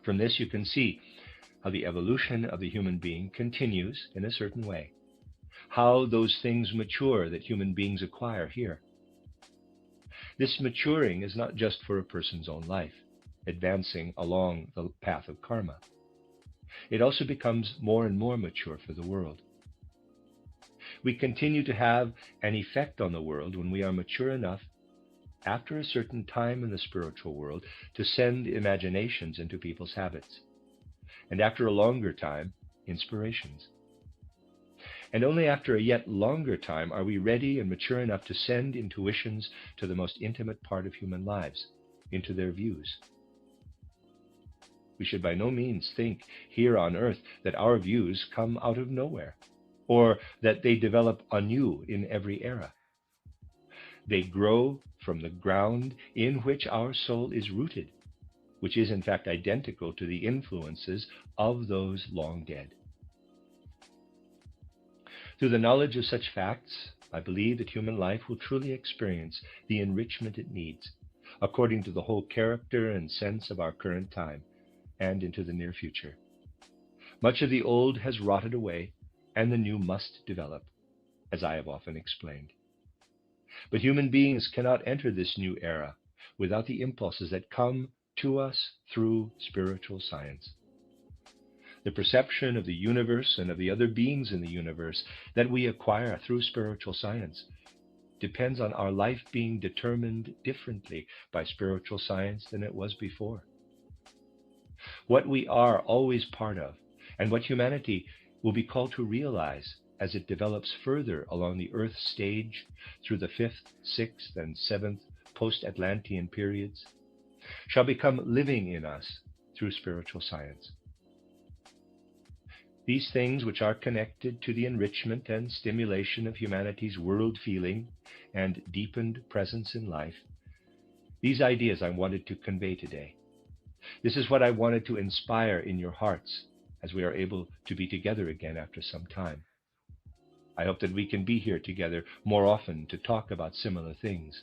From this, you can see how the evolution of the human being continues in a certain way, how those things mature that human beings acquire here. This maturing is not just for a person's own life, advancing along the path of karma. It also becomes more and more mature for the world. We continue to have an effect on the world when we are mature enough, after a certain time in the spiritual world, to send imaginations into people's habits, and after a longer time, inspirations. And only after a yet longer time are we ready and mature enough to send intuitions to the most intimate part of human lives, into their views. We should by no means think here on earth that our views come out of nowhere, or that they develop anew in every era. They grow from the ground in which our soul is rooted, which is in fact identical to the influences of those long dead. Through the knowledge of such facts, I believe that human life will truly experience the enrichment it needs, according to the whole character and sense of our current time, and into the near future. Much of the old has rotted away, and the new must develop, as I have often explained. But human beings cannot enter this new era without the impulses that come to us through spiritual science. The perception of the universe and of the other beings in the universe that we acquire through spiritual science depends on our life being determined differently by spiritual science than it was before. What we are always part of, and what humanity will be called to realize as it develops further along the Earth stage through the 5th, 6th, and 7th post-Atlantean periods, shall become living in us through spiritual science. These things which are connected to the enrichment and stimulation of humanity's world feeling and deepened presence in life, these ideas I wanted to convey today. This is what I wanted to inspire in your hearts as we are able to be together again after some time. I hope that we can be here together more often to talk about similar things,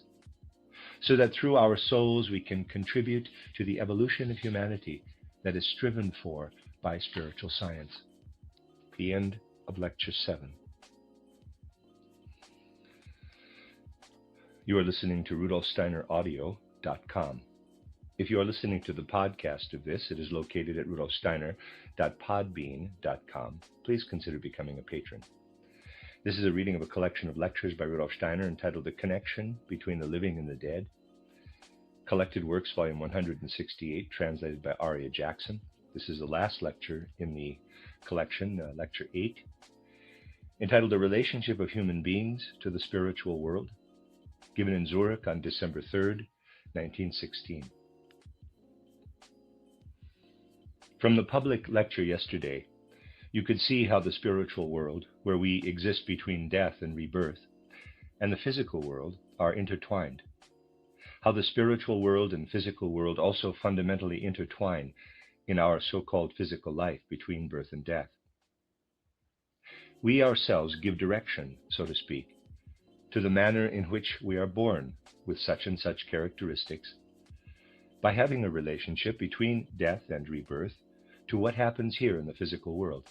so that through our souls we can contribute to the evolution of humanity that is striven for by spiritual science. The end of Lecture 7. You are listening to RudolfSteinerAudio.com. If you are listening to the podcast of this, it is located at RudolfSteiner.podbean.com. Please consider becoming a patron. This is a reading of a collection of lectures by Rudolf Steiner entitled The Connection Between the Living and the Dead. Collected Works, Volume 168, translated by Aria Jackson. This is the last lecture in the collection, Lecture 8, entitled The Relationship of Human Beings to the Spiritual World, given in Zurich on December 3rd, 1916. From the public lecture yesterday, you could see how the spiritual world, where we exist between death and rebirth, and the physical world are intertwined. How the spiritual world and physical world also fundamentally intertwine in our so-called physical life between birth and death. We ourselves give direction, so to speak, to the manner in which we are born with such and such characteristics, by having a relationship between death and rebirth to what happens here in the physical world.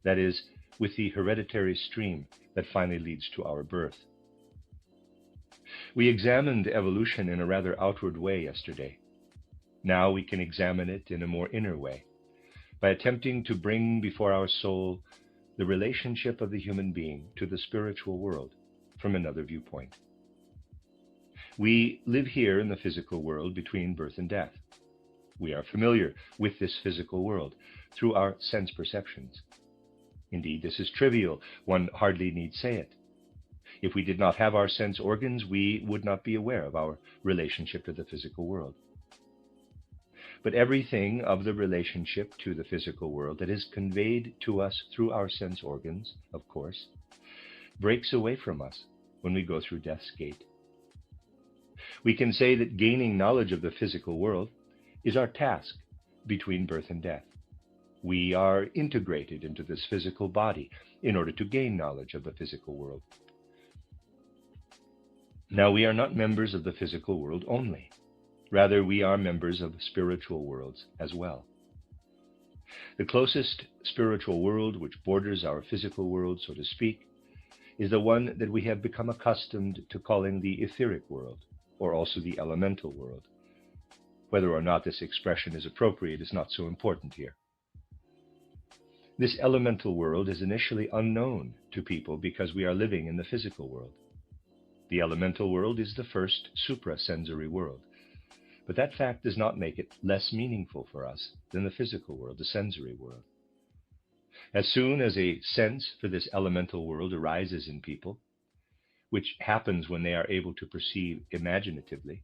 That is, with the hereditary stream that finally leads to our birth. We examined evolution in a rather outward way yesterday. Now we can examine it in a more inner way, by attempting to bring before our soul the relationship of the human being to the spiritual world from another viewpoint. We live here in the physical world between birth and death. We are familiar with this physical world through our sense perceptions. Indeed, this is trivial. One hardly need say it. If we did not have our sense organs, we would not be aware of our relationship to the physical world. But everything of the relationship to the physical world that is conveyed to us through our sense organs, of course, breaks away from us when we go through death's gate. We can say that gaining knowledge of the physical world is our task between birth and death. We are integrated into this physical body in order to gain knowledge of the physical world. Now, we are not members of the physical world only. Rather, we are members of spiritual worlds as well. The closest spiritual world, which borders our physical world, so to speak, is the one that we have become accustomed to calling the etheric world, or also the elemental world. Whether or not this expression is appropriate is not so important here. This elemental world is initially unknown to people because we are living in the physical world. The elemental world is the first suprasensory world, but that fact does not make it less meaningful for us than the physical world, the sensory world. As soon as a sense for this elemental world arises in people, which happens when they are able to perceive imaginatively,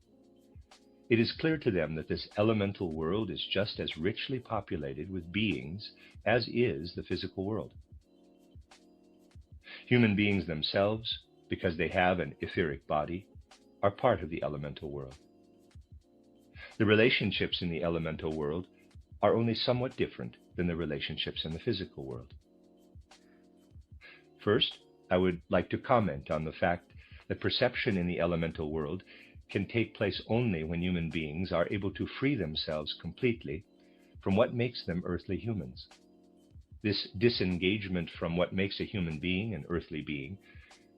it is clear to them that this elemental world is just as richly populated with beings as is the physical world. Human beings themselves, because they have an etheric body, are part of the elemental world. The relationships in the elemental world are only somewhat different than the relationships in the physical world. First, I would like to comment on the fact that perception in the elemental world can take place only when human beings are able to free themselves completely from what makes them earthly humans. This disengagement from what makes a human being an earthly being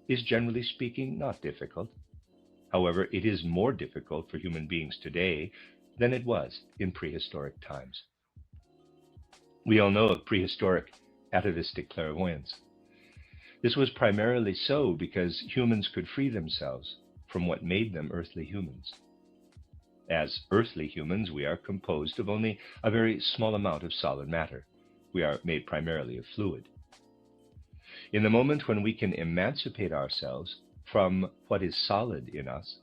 is, generally speaking, not difficult. However, it is more difficult for human beings today than it was in prehistoric times. We all know of prehistoric atavistic clairvoyance. This was primarily so because humans could free themselves from what made them earthly humans. As earthly humans, we are composed of only a very small amount of solid matter. We are made primarily of fluid. In the moment when we can emancipate ourselves from what is solid in us,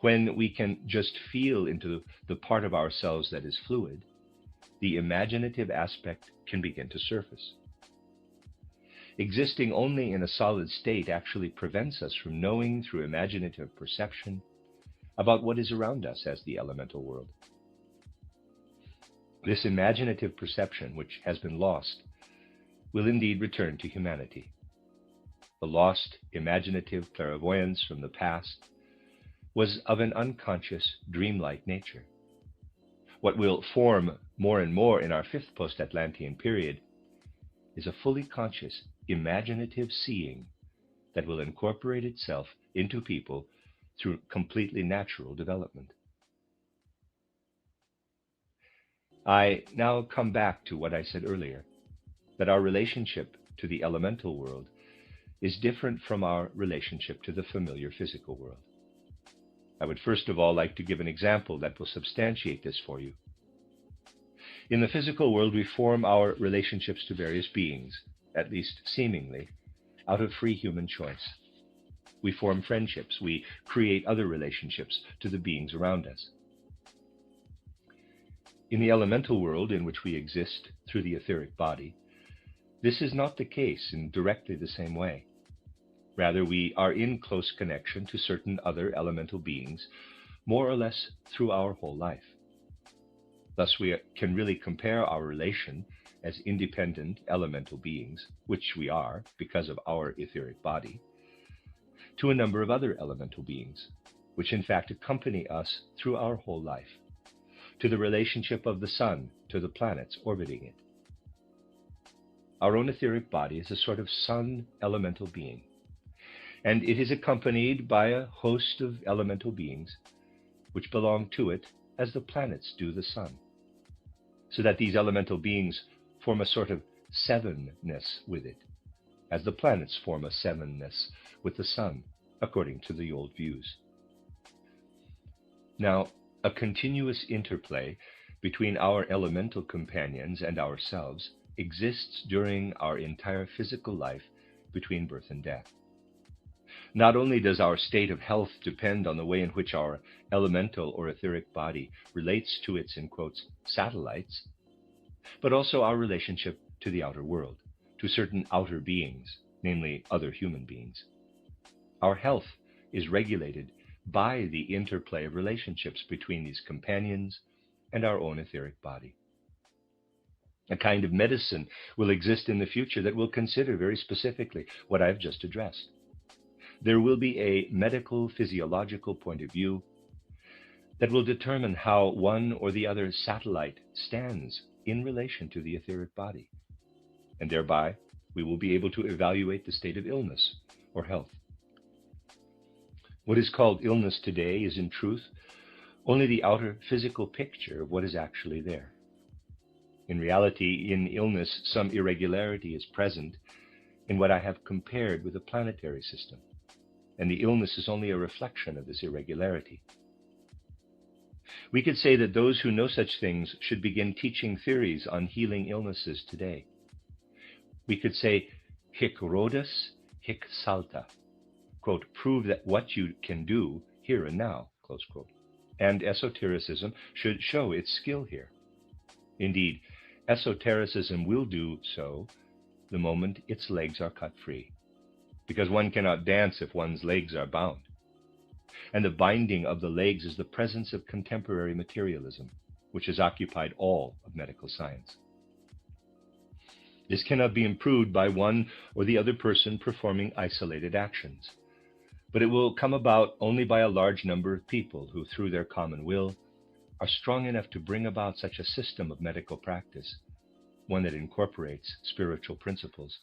when we can just feel into the part of ourselves that is fluid, the imaginative aspect can begin to surface. Existing only in a solid state actually prevents us from knowing through imaginative perception about what is around us as the elemental world. This imaginative perception, which has been lost, will indeed return to humanity. The lost imaginative clairvoyance from the past was of an unconscious, dreamlike nature. What will form more and more in our fifth post-Atlantean period is a fully conscious, imaginative seeing that will incorporate itself into people through completely natural development. I now come back to what I said earlier, that our relationship to the elemental world is different from our relationship to the familiar physical world. I would first of all like to give an example that will substantiate this for you. In the physical world, we form our relationships to various beings, at least seemingly, out of free human choice. We form friendships, we create other relationships to the beings around us. In the elemental world in which we exist through the etheric body, this is not the case in directly the same way. Rather, we are in close connection to certain other elemental beings, more or less through our whole life. Thus, we can really compare our relation as independent elemental beings, which we are because of our etheric body, to a number of other elemental beings, which in fact accompany us through our whole life, to the relationship of the sun to the planets orbiting it. Our own etheric body is a sort of sun elemental being, and it is accompanied by a host of elemental beings which belong to it as the planets do the sun, so that these elemental beings form a sort of sevenness with it, as the planets form a sevenness with the sun, according to the old views. Now, a continuous interplay between our elemental companions and ourselves exists during our entire physical life between birth and death. Not only does our state of health depend on the way in which our elemental or etheric body relates to its, in quotes, satellites, but also our relationship to the outer world, to certain outer beings, namely other human beings. Our health is regulated by the interplay of relationships between these companions and our own etheric body. A kind of medicine will exist in the future that will consider very specifically what I've just addressed. There will be a medical physiological point of view that will determine how one or the other satellite stands in relation to the etheric body, and thereby we will be able to evaluate the state of illness or health. What is called illness today is in truth only the outer physical picture of what is actually there. In reality, in illness, some irregularity is present in what I have compared with a planetary system, and the illness is only a reflection of this irregularity. We could say that those who know such things should begin teaching theories on healing illnesses today. We could say, hic rodus, hic salta, quote, prove that what you can do here and now, close quote. And esotericism should show its skill here. Indeed, esotericism will do so the moment its legs are cut free, because one cannot dance if one's legs are bound. And the binding of the legs is the presence of contemporary materialism, which has occupied all of medical science. This cannot be improved by one or the other person performing isolated actions, but it will come about only by a large number of people who, through their common will, are strong enough to bring about such a system of medical practice, one that incorporates spiritual principles.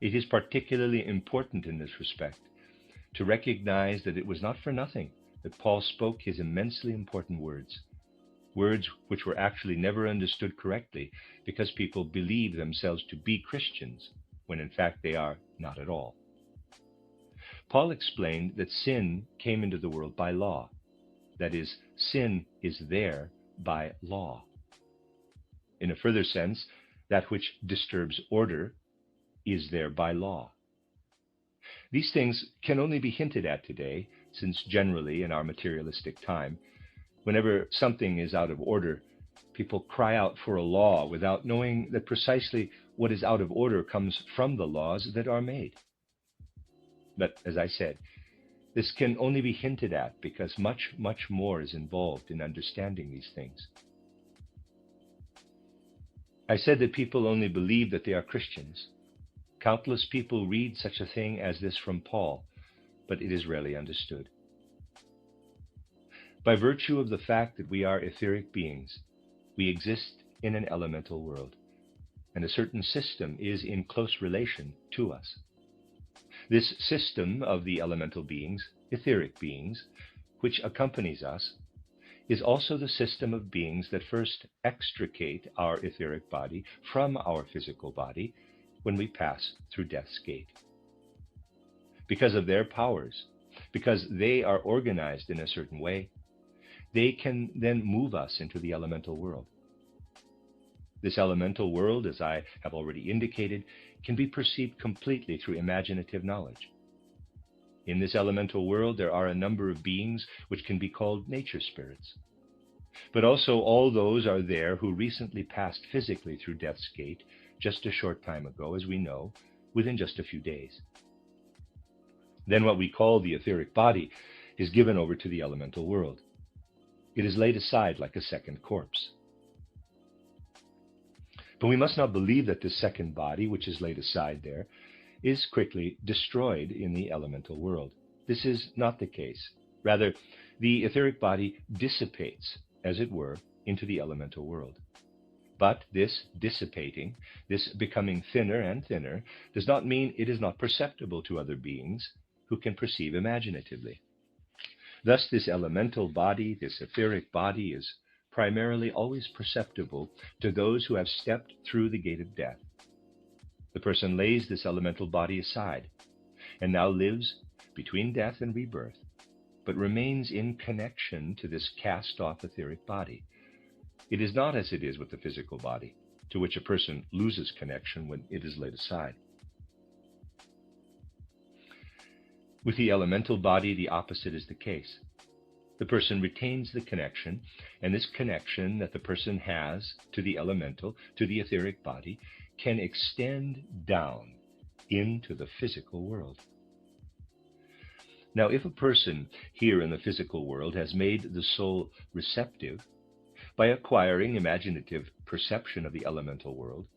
It is particularly important in this respect to recognize that it was not for nothing that Paul spoke his immensely important words, words which were actually never understood correctly because people believe themselves to be Christians, when in fact they are not at all. Paul explained that sin came into the world by law. That is, sin is there by law. In a further sense, that which disturbs order is there by law. These things can only be hinted at today, since generally in our materialistic time, whenever something is out of order, people cry out for a law without knowing that precisely what is out of order comes from the laws that are made. But as I said, this can only be hinted at because much, much more is involved in understanding these things. I said that people only believe that they are Christians. Countless people read such a thing as this from Paul, but it is rarely understood. By virtue of the fact that we are etheric beings, we exist in an elemental world, and a certain system is in close relation to us. This system of the elemental beings, etheric beings, which accompanies us, is also the system of beings that first extricate our etheric body from our physical body when we pass through death's gate. Because of their powers, because they are organized in a certain way, they can then move us into the elemental world. This elemental world, as I have already indicated, can be perceived completely through imaginative knowledge. In this elemental world, there are a number of beings which can be called nature spirits. But also all those are there who recently passed physically through death's gate just a short time ago, as we know, within just a few days. Then what we call the etheric body is given over to the elemental world. It is laid aside like a second corpse. But we must not believe that this second body, which is laid aside there, is quickly destroyed in the elemental world. This is not the case. Rather, the etheric body dissipates, as it were, into the elemental world. But this dissipating, this becoming thinner and thinner, does not mean it is not perceptible to other beings who can perceive imaginatively. Thus, this elemental body, this etheric body, is primarily always perceptible to those who have stepped through the gate of death. The person lays this elemental body aside and now lives between death and rebirth, but remains in connection to this cast-off etheric body. It is not as it is with the physical body, to which a person loses connection when it is laid aside. With the elemental body, the opposite is the case. The person retains the connection, and this connection that the person has to the elemental, to the etheric body, can extend down into the physical world. Now, if a person here in the physical world has made the soul receptive by acquiring imaginative perception of the elemental world,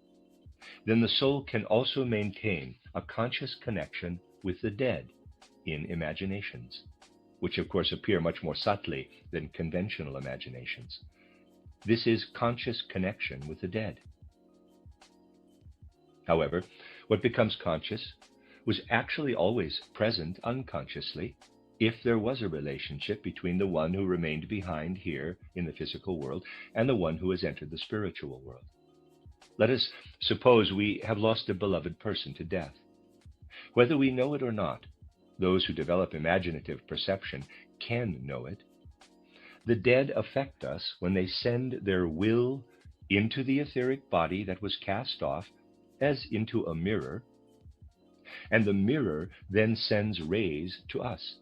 then the soul can also maintain a conscious connection with the dead in imaginations, which of course appear much more subtly than conventional imaginations. This is conscious connection with the dead. However, what becomes conscious was actually always present unconsciously if there was a relationship between the one who remained behind here in the physical world and the one who has entered the spiritual world. Let us suppose we have lost a beloved person to death. Whether we know it or not, those who develop imaginative perception can know it. The dead affect us when they send their will into the etheric body that was cast off, as into a mirror, and the mirror then sends rays to us.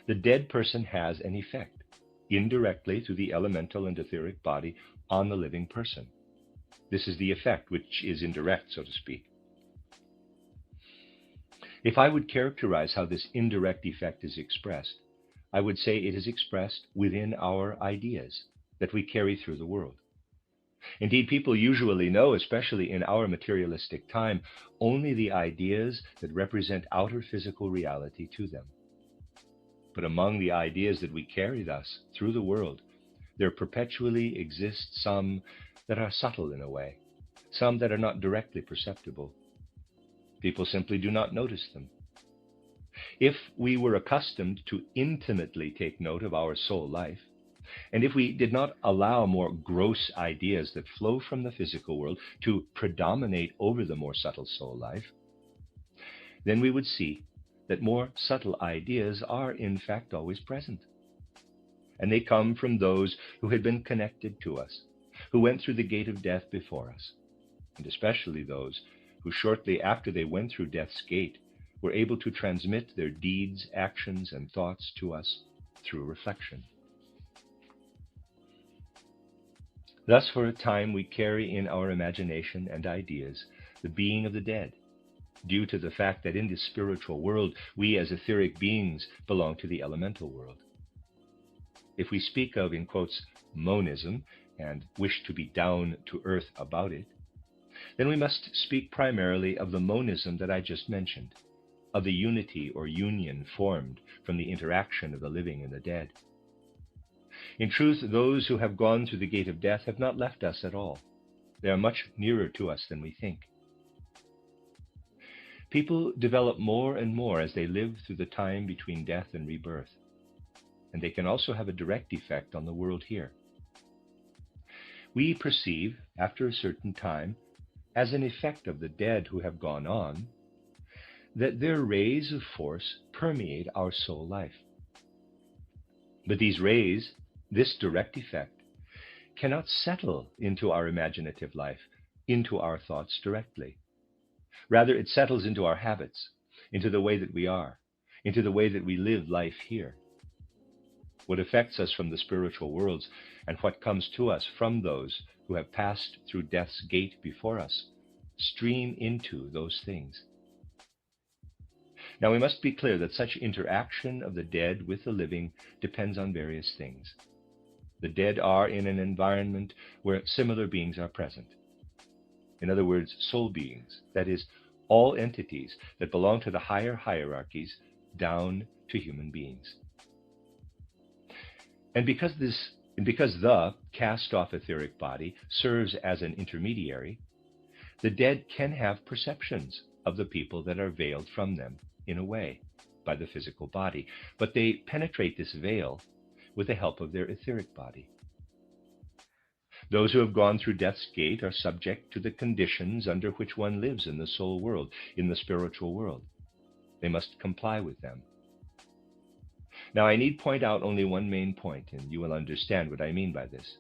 The dead person has an effect, indirectly through the elemental and etheric body, on the living person. This is the effect which is indirect, so to speak. If I would characterize how this indirect effect is expressed, I would say it is expressed within our ideas that we carry through the world. Indeed, people usually know, especially in our materialistic time, only the ideas that represent outer physical reality to them. But among the ideas that we carry thus through the world, there perpetually exist some that are subtle in a way, some that are not directly perceptible. People simply do not notice them. If we were accustomed to intimately take note of our soul life, and if we did not allow more gross ideas that flow from the physical world to predominate over the more subtle soul life, then we would see that more subtle ideas are in fact always present. And they come from those who had been connected to us, who went through the gate of death before us, and especially those who shortly after they went through death's gate were able to transmit their deeds, actions, and thoughts to us through reflection. Thus, for a time, we carry in our imagination and ideas the being of the dead, due to the fact that in this spiritual world, we as etheric beings belong to the elemental world. If we speak of, in quotes, monism, and wish to be down to earth about it, then we must speak primarily of the monism that I just mentioned, of the unity or union formed from the interaction of the living and the dead. In truth, those who have gone through the gate of death have not left us at all. They are much nearer to us than we think. People develop more and more as they live through the time between death and rebirth, and they can also have a direct effect on the world here. We perceive, after a certain time, as an effect of the dead who have gone on, that their rays of force permeate our soul life. But these rays, this direct effect, cannot settle into our imaginative life, into our thoughts directly. Rather, it settles into our habits, into the way that we are, into the way that we live life here. What affects us from the spiritual worlds and what comes to us from those who have passed through death's gate before us stream into those things. Now, we must be clear that such interaction of the dead with the living depends on various things. The dead are in an environment where similar beings are present. In other words, soul beings, that is, all entities that belong to the higher hierarchies down to human beings. And because the cast-off etheric body serves as an intermediary, the dead can have perceptions of the people that are veiled from them, in a way, by the physical body, but they penetrate this veil with the help of their etheric body. Those who have gone through death's gate are subject to the conditions under which one lives in the soul world, in the spiritual world. They must comply with them. Now, I need point out only one main point, and you will understand what I mean by this.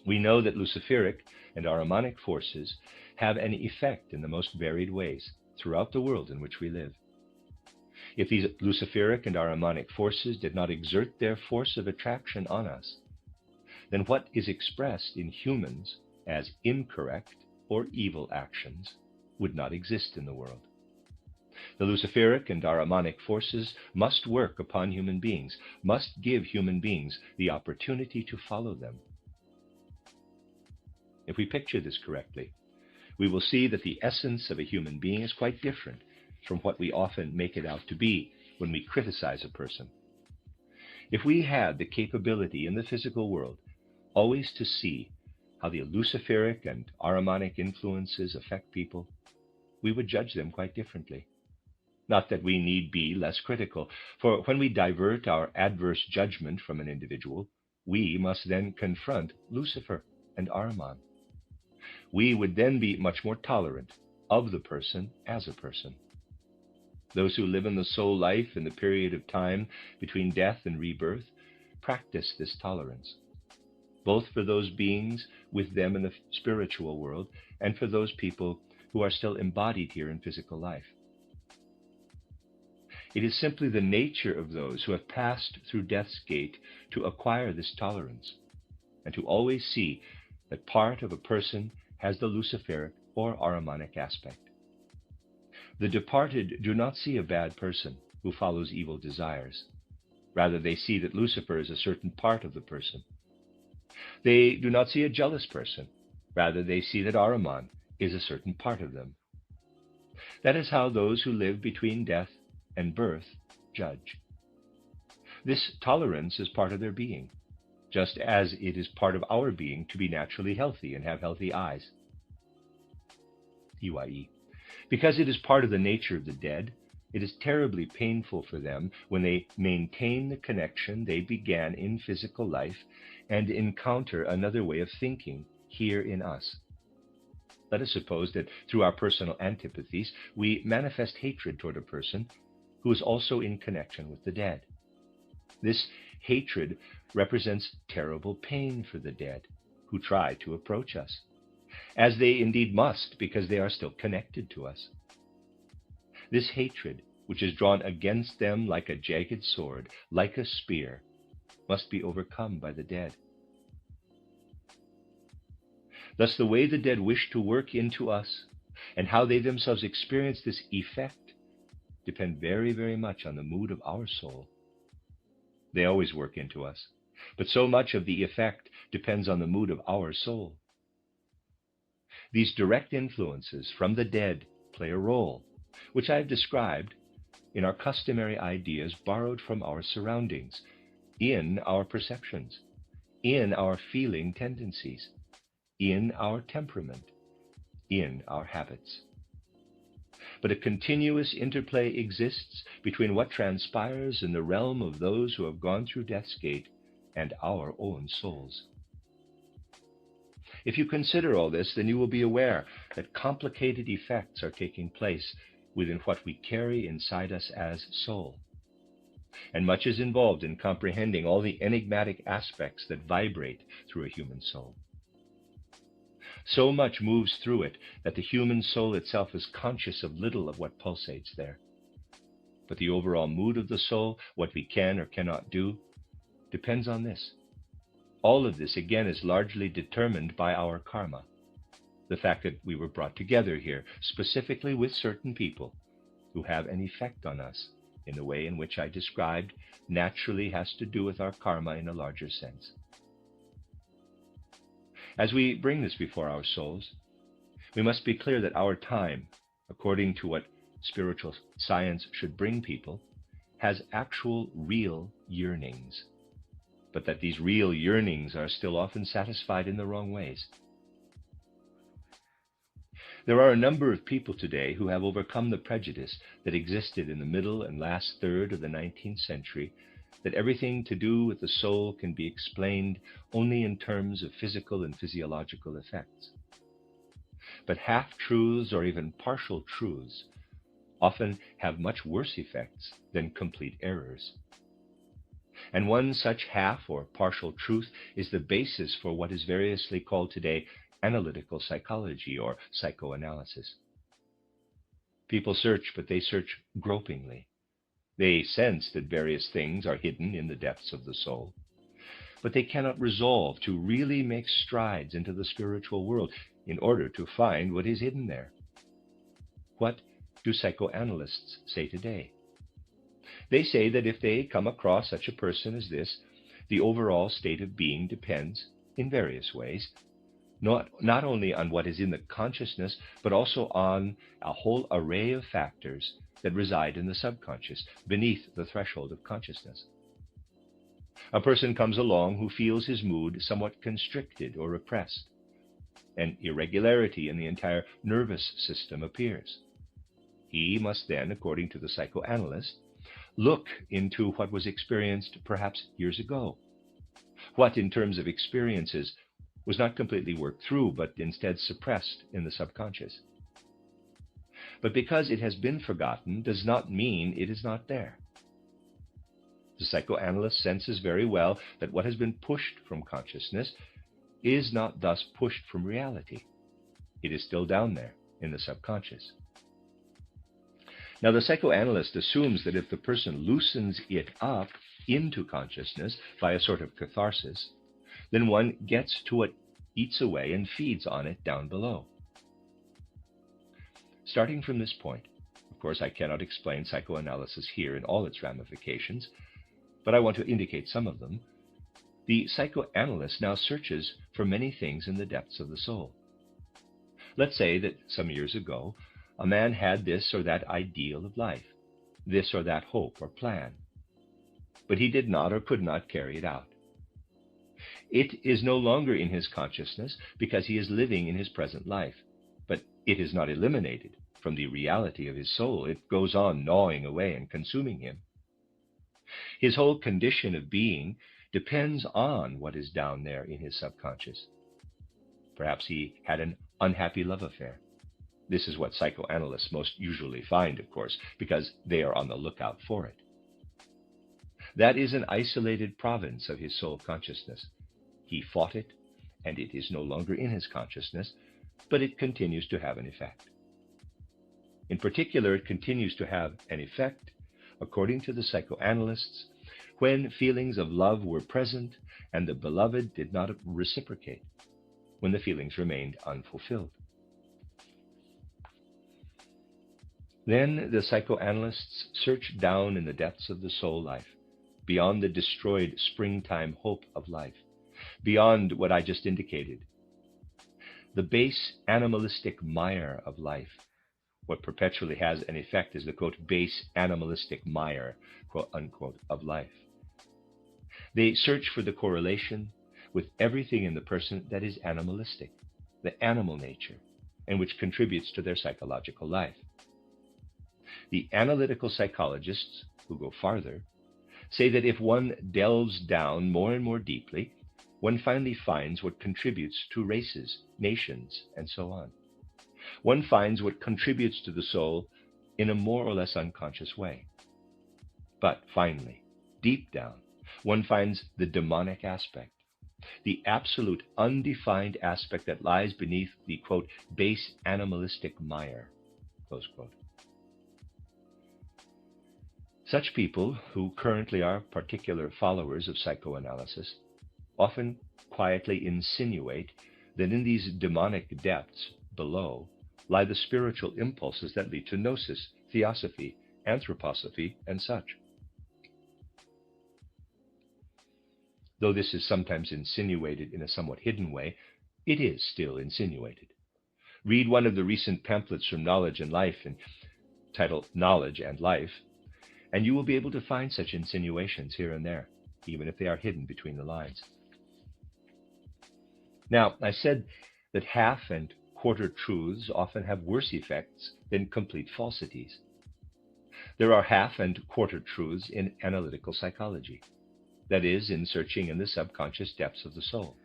We know that Luciferic and Ahrimanic forces have an effect in the most varied ways throughout the world in which we live. If these Luciferic and Ahrimanic forces did not exert their force of attraction on us, then what is expressed in humans as incorrect or evil actions would not exist in the world. The Luciferic and Ahrimanic forces must work upon human beings, must give human beings the opportunity to follow them. If we picture this correctly, we will see that the essence of a human being is quite different from what we often make it out to be when we criticize a person. If we had the capability in the physical world always to see how the Luciferic and Ahrimanic influences affect people, we would judge them quite differently. Not that we need be less critical, for when we divert our adverse judgment from an individual, we must then confront Lucifer and Ahriman. We would then be much more tolerant of the person as a person. Those who live in the soul life in the period of time between death and rebirth practice this tolerance, both for those beings with them in the spiritual world and for those people who are still embodied here in physical life. It is simply the nature of those who have passed through death's gate to acquire this tolerance and to always see that part of a person has the Luciferic or Ahrimanic aspect. The departed do not see a bad person who follows evil desires. Rather, they see that Lucifer is a certain part of the person. They do not see a jealous person. Rather, they see that Ahriman is a certain part of them. That is how those who live between death and birth judge. This tolerance is part of their being, just as it is part of our being to be naturally healthy and have healthy eyes. EYE. Because it is part of the nature of the dead, it is terribly painful for them when they maintain the connection they began in physical life and encounter another way of thinking here in us. Let us suppose that through our personal antipathies, we manifest hatred toward a person who is also in connection with the dead. This hatred represents terrible pain for the dead who try to approach us, as they indeed must because they are still connected to us. This hatred, which is drawn against them like a jagged sword, like a spear, must be overcome by the dead. Thus, the way the dead wish to work into us and how they themselves experience this effect depend very, very much on the mood of our soul. They always work into us, but so much of the effect depends on the mood of our soul. These direct influences from the dead play a role, which I have described in our customary ideas borrowed from our surroundings, in our perceptions, in our feeling tendencies, in our temperament, in our habits. But a continuous interplay exists between what transpires in the realm of those who have gone through death's gate and our own souls. If you consider all this, then you will be aware that complicated effects are taking place within what we carry inside us as soul. And much is involved in comprehending all the enigmatic aspects that vibrate through a human soul. So much moves through it that the human soul itself is conscious of little of what pulsates there. But the overall mood of the soul, what we can or cannot do, depends on this. All of this, again, is largely determined by our karma. The fact that we were brought together here, specifically with certain people who have an effect on us in the way in which I described, naturally has to do with our karma in a larger sense. As we bring this before our souls, we must be clear that our time, according to what spiritual science should bring people, has actual real yearnings, but that these real yearnings are still often satisfied in the wrong ways. There are a number of people today who have overcome the prejudice that existed in the middle and last third of the 19th century, that everything to do with the soul can be explained only in terms of physical and physiological effects. But half-truths or even partial truths often have much worse effects than complete errors. And one such half or partial truth is the basis for what is variously called today analytical psychology or psychoanalysis. People search, but they search gropingly. They sense that various things are hidden in the depths of the soul, but they cannot resolve to really make strides into the spiritual world in order to find what is hidden there. What do psychoanalysts say today? They say that if they come across such a person as this, the overall state of being depends, in various ways, not only on what is in the consciousness, but also on a whole array of factors that reside in the subconscious, beneath the threshold of consciousness. A person comes along who feels his mood somewhat constricted or repressed. An irregularity in the entire nervous system appears. He must then, according to the psychoanalyst, look into what was experienced perhaps years ago. What, in terms of experiences, was not completely worked through, but instead suppressed in the subconscious. But because it has been forgotten does not mean it is not there. The psychoanalyst senses very well that what has been pushed from consciousness is not thus pushed from reality. It is still down there in the subconscious. Now, the psychoanalyst assumes that if the person loosens it up into consciousness by a sort of catharsis, then one gets to what eats away and feeds on it down below. Starting from this point, of course, I cannot explain psychoanalysis here in all its ramifications, but I want to indicate some of them. The psychoanalyst now searches for many things in the depths of the soul. Let's say that some years ago, a man had this or that ideal of life, this or that hope or plan, but he did not or could not carry it out. It is no longer in his consciousness because he is living in his present life, but it is not eliminated from the reality of his soul. It goes on gnawing away and consuming him. His whole condition of being depends on what is down there in his subconscious. Perhaps he had an unhappy love affair. This is what psychoanalysts most usually find, of course, because they are on the lookout for it. That is an isolated province of his soul consciousness. He fought it, and it is no longer in his consciousness, but it continues to have an effect. In particular, it continues to have an effect, according to the psychoanalysts, when feelings of love were present and the beloved did not reciprocate, when the feelings remained unfulfilled. Then the psychoanalysts search down in the depths of the soul life beyond the destroyed springtime hope of life, beyond what I just indicated. The base animalistic mire of life, what perpetually has an effect is the, quote, base animalistic mire, quote, unquote, of life. They search for the correlation with everything in the person that is animalistic, the animal nature, and which contributes to their psychological life. The analytical psychologists, who go farther, say that if one delves down more and more deeply, one finally finds what contributes to races, nations, and so on. One finds what contributes to the soul in a more or less unconscious way. But finally, deep down, one finds the demonic aspect, the absolute undefined aspect that lies beneath the, quote, base animalistic mire, close quote. Such people, who currently are particular followers of psychoanalysis, often quietly insinuate that in these demonic depths below lie the spiritual impulses that lead to gnosis, theosophy, anthroposophy, and such. Though this is sometimes insinuated in a somewhat hidden way, it is still insinuated. Read one of the recent pamphlets from Knowledge and Life, entitled Knowledge and Life, and you will be able to find such insinuations here and there, even if they are hidden between the lines. Now, I said that half and quarter truths often have worse effects than complete falsities. There are half and quarter truths in analytical psychology, that is, in searching in the subconscious depths of the soul.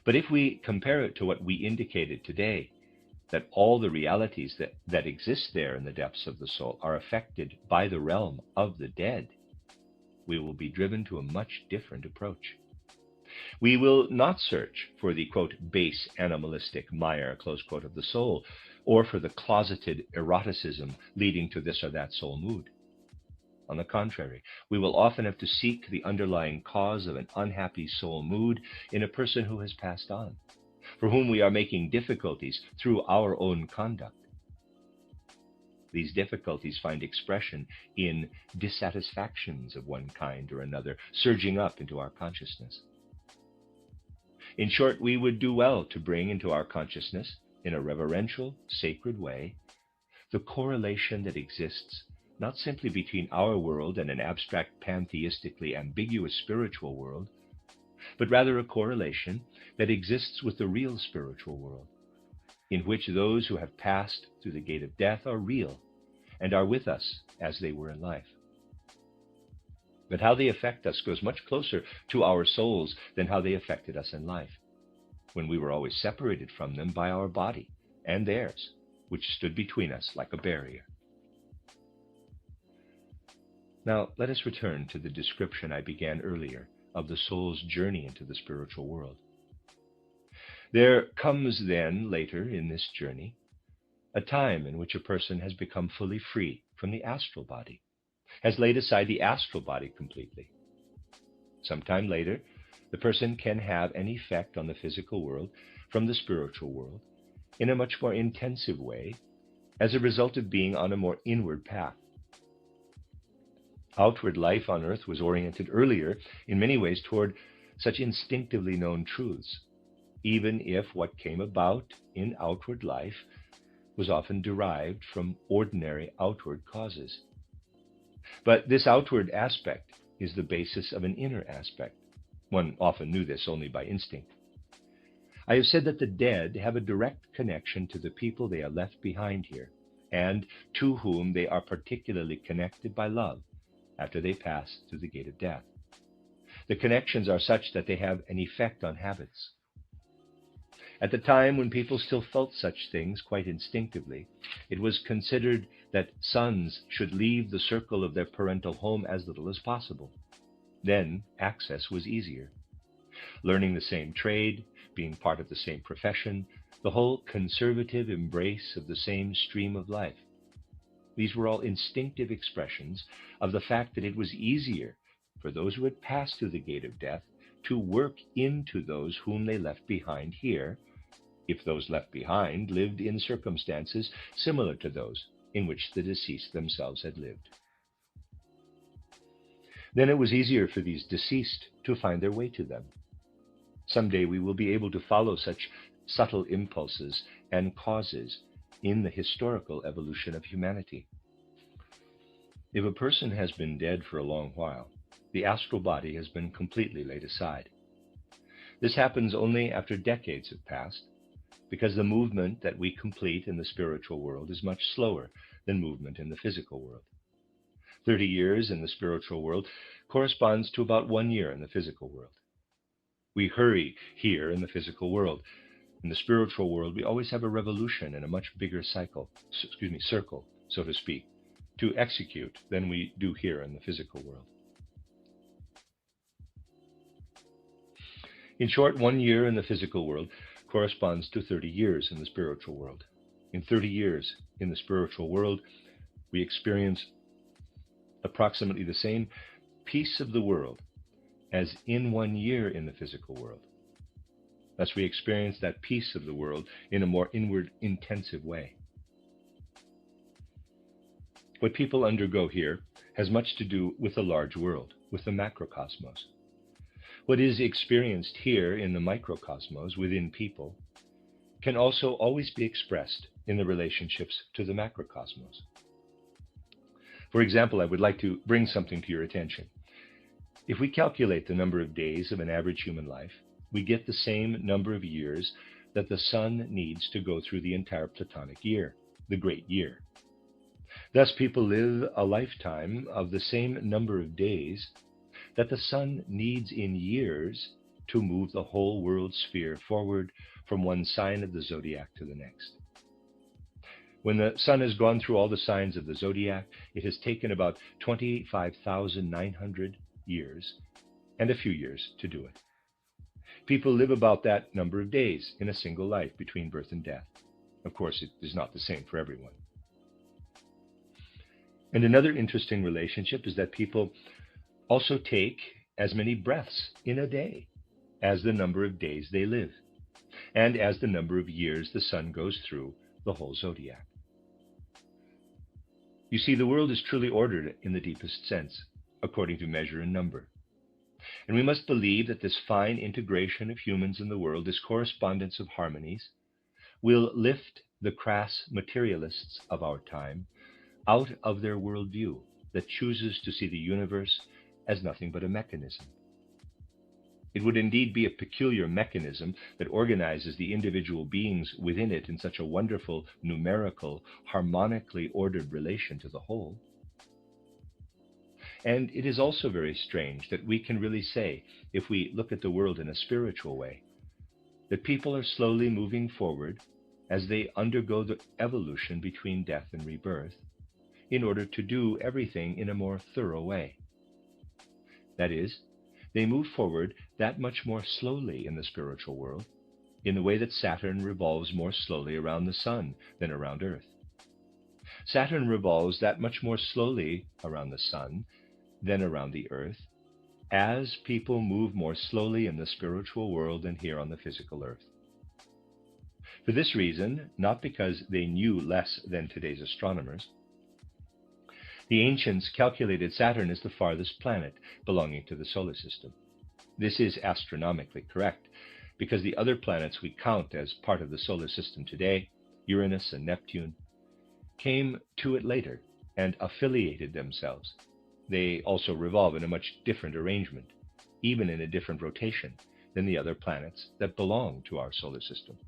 But if we compare it to what we indicated today, that all the realities that exist there in the depths of the soul are affected by the realm of the dead, we will be driven to a much different approach. We will not search for the, quote, base animalistic mire, close quote, of the soul, or for the closeted eroticism leading to this or that soul mood. On the contrary, we will often have to seek the underlying cause of an unhappy soul mood in a person who has passed on, for whom we are making difficulties through our own conduct. These difficulties find expression in dissatisfactions of one kind or another surging up into our consciousness. In short, we would do well to bring into our consciousness, in a reverential, sacred way, the correlation that exists not simply between our world and an abstract, pantheistically ambiguous spiritual world, but rather a correlation that exists with the real spiritual world, in which those who have passed through the gate of death are real and are with us as they were in life. But how they affect us goes much closer to our souls than how they affected us in life, when we were always separated from them by our body and theirs, which stood between us like a barrier. Now, let us return to the description I began earlier of the soul's journey into the spiritual world. There comes then, later in this journey, a time in which a person has become fully free from the astral body, has laid aside the astral body completely. Sometime later, the person can have an effect on the physical world from the spiritual world in a much more intensive way as a result of being on a more inward path. Outward life on earth was oriented earlier in many ways toward such instinctively known truths, even if what came about in outward life was often derived from ordinary outward causes. But this outward aspect is the basis of an inner aspect. One often knew this only by instinct. I have said that the dead have a direct connection to the people they are left behind here, and to whom they are particularly connected by love after they pass through the gate of death. The connections are such that they have an effect on habits. At the time when people still felt such things quite instinctively, it was considered that sons should leave the circle of their parental home as little as possible. Then access was easier. Learning the same trade, being part of the same profession, the whole conservative embrace of the same stream of life. These were all instinctive expressions of the fact that it was easier for those who had passed through the gate of death to work into those whom they left behind here, if those left behind lived in circumstances similar to those in which the deceased themselves had lived. Then it was easier for these deceased to find their way to them. Someday we will be able to follow such subtle impulses and causes in the historical evolution of humanity. If a person has been dead for a long while, the astral body has been completely laid aside. This happens only after decades have passed, because the movement that we complete in the spiritual world is much slower than movement in the physical world. 30 years in the spiritual world corresponds to about 1 year in the physical world. We hurry here in the physical world. In the spiritual world, we always have a revolution in a much bigger circle, so to speak, to execute than we do here in the physical world. In short, 1 year in the physical world corresponds to 30 years in the spiritual world. In 30 years in the spiritual world, we experience approximately the same piece of the world as in 1 year in the physical world. Thus, we experience that piece of the world in a more inward, intensive way. What people undergo here has much to do with the large world, with the macrocosmos. What is experienced here in the microcosmos within people can also always be expressed in the relationships to the macrocosmos. For example, I would like to bring something to your attention. If we calculate the number of days of an average human life, we get the same number of years that the sun needs to go through the entire Platonic year, the great year. Thus, people live a lifetime of the same number of days that the sun needs in years to move the whole world sphere forward from one sign of the zodiac to the next. When the sun has gone through all the signs of the zodiac, it has taken about 25,900 years and a few years to do it. People live about that number of days in a single life between birth and death. Of course, it is not the same for everyone. And another interesting relationship is that people also take as many breaths in a day as the number of days they live, and as the number of years the sun goes through the whole zodiac. You see, the world is truly ordered in the deepest sense, according to measure and number. And we must believe that this fine integration of humans in the world, this correspondence of harmonies, will lift the crass materialists of our time out of their worldview that chooses to see the universe as nothing but a mechanism. It would indeed be a peculiar mechanism that organizes the individual beings within it in such a wonderful, numerical, harmonically ordered relation to the whole. And it is also very strange that we can really say, if we look at the world in a spiritual way, that people are slowly moving forward as they undergo the evolution between death and rebirth in order to do everything in a more thorough way. That is, they move forward that much more slowly in the spiritual world, in the way that Saturn revolves more slowly around the sun than around Earth. Saturn revolves that much more slowly around the sun than around the Earth, as people move more slowly in the spiritual world than here on the physical Earth. For this reason, not because they knew less than today's astronomers, the ancients calculated Saturn as the farthest planet belonging to the solar system. This is astronomically correct, because the other planets we count as part of the solar system today, Uranus and Neptune, came to it later and affiliated themselves. They also revolve in a much different arrangement, even in a different rotation than the other planets that belong to our solar system.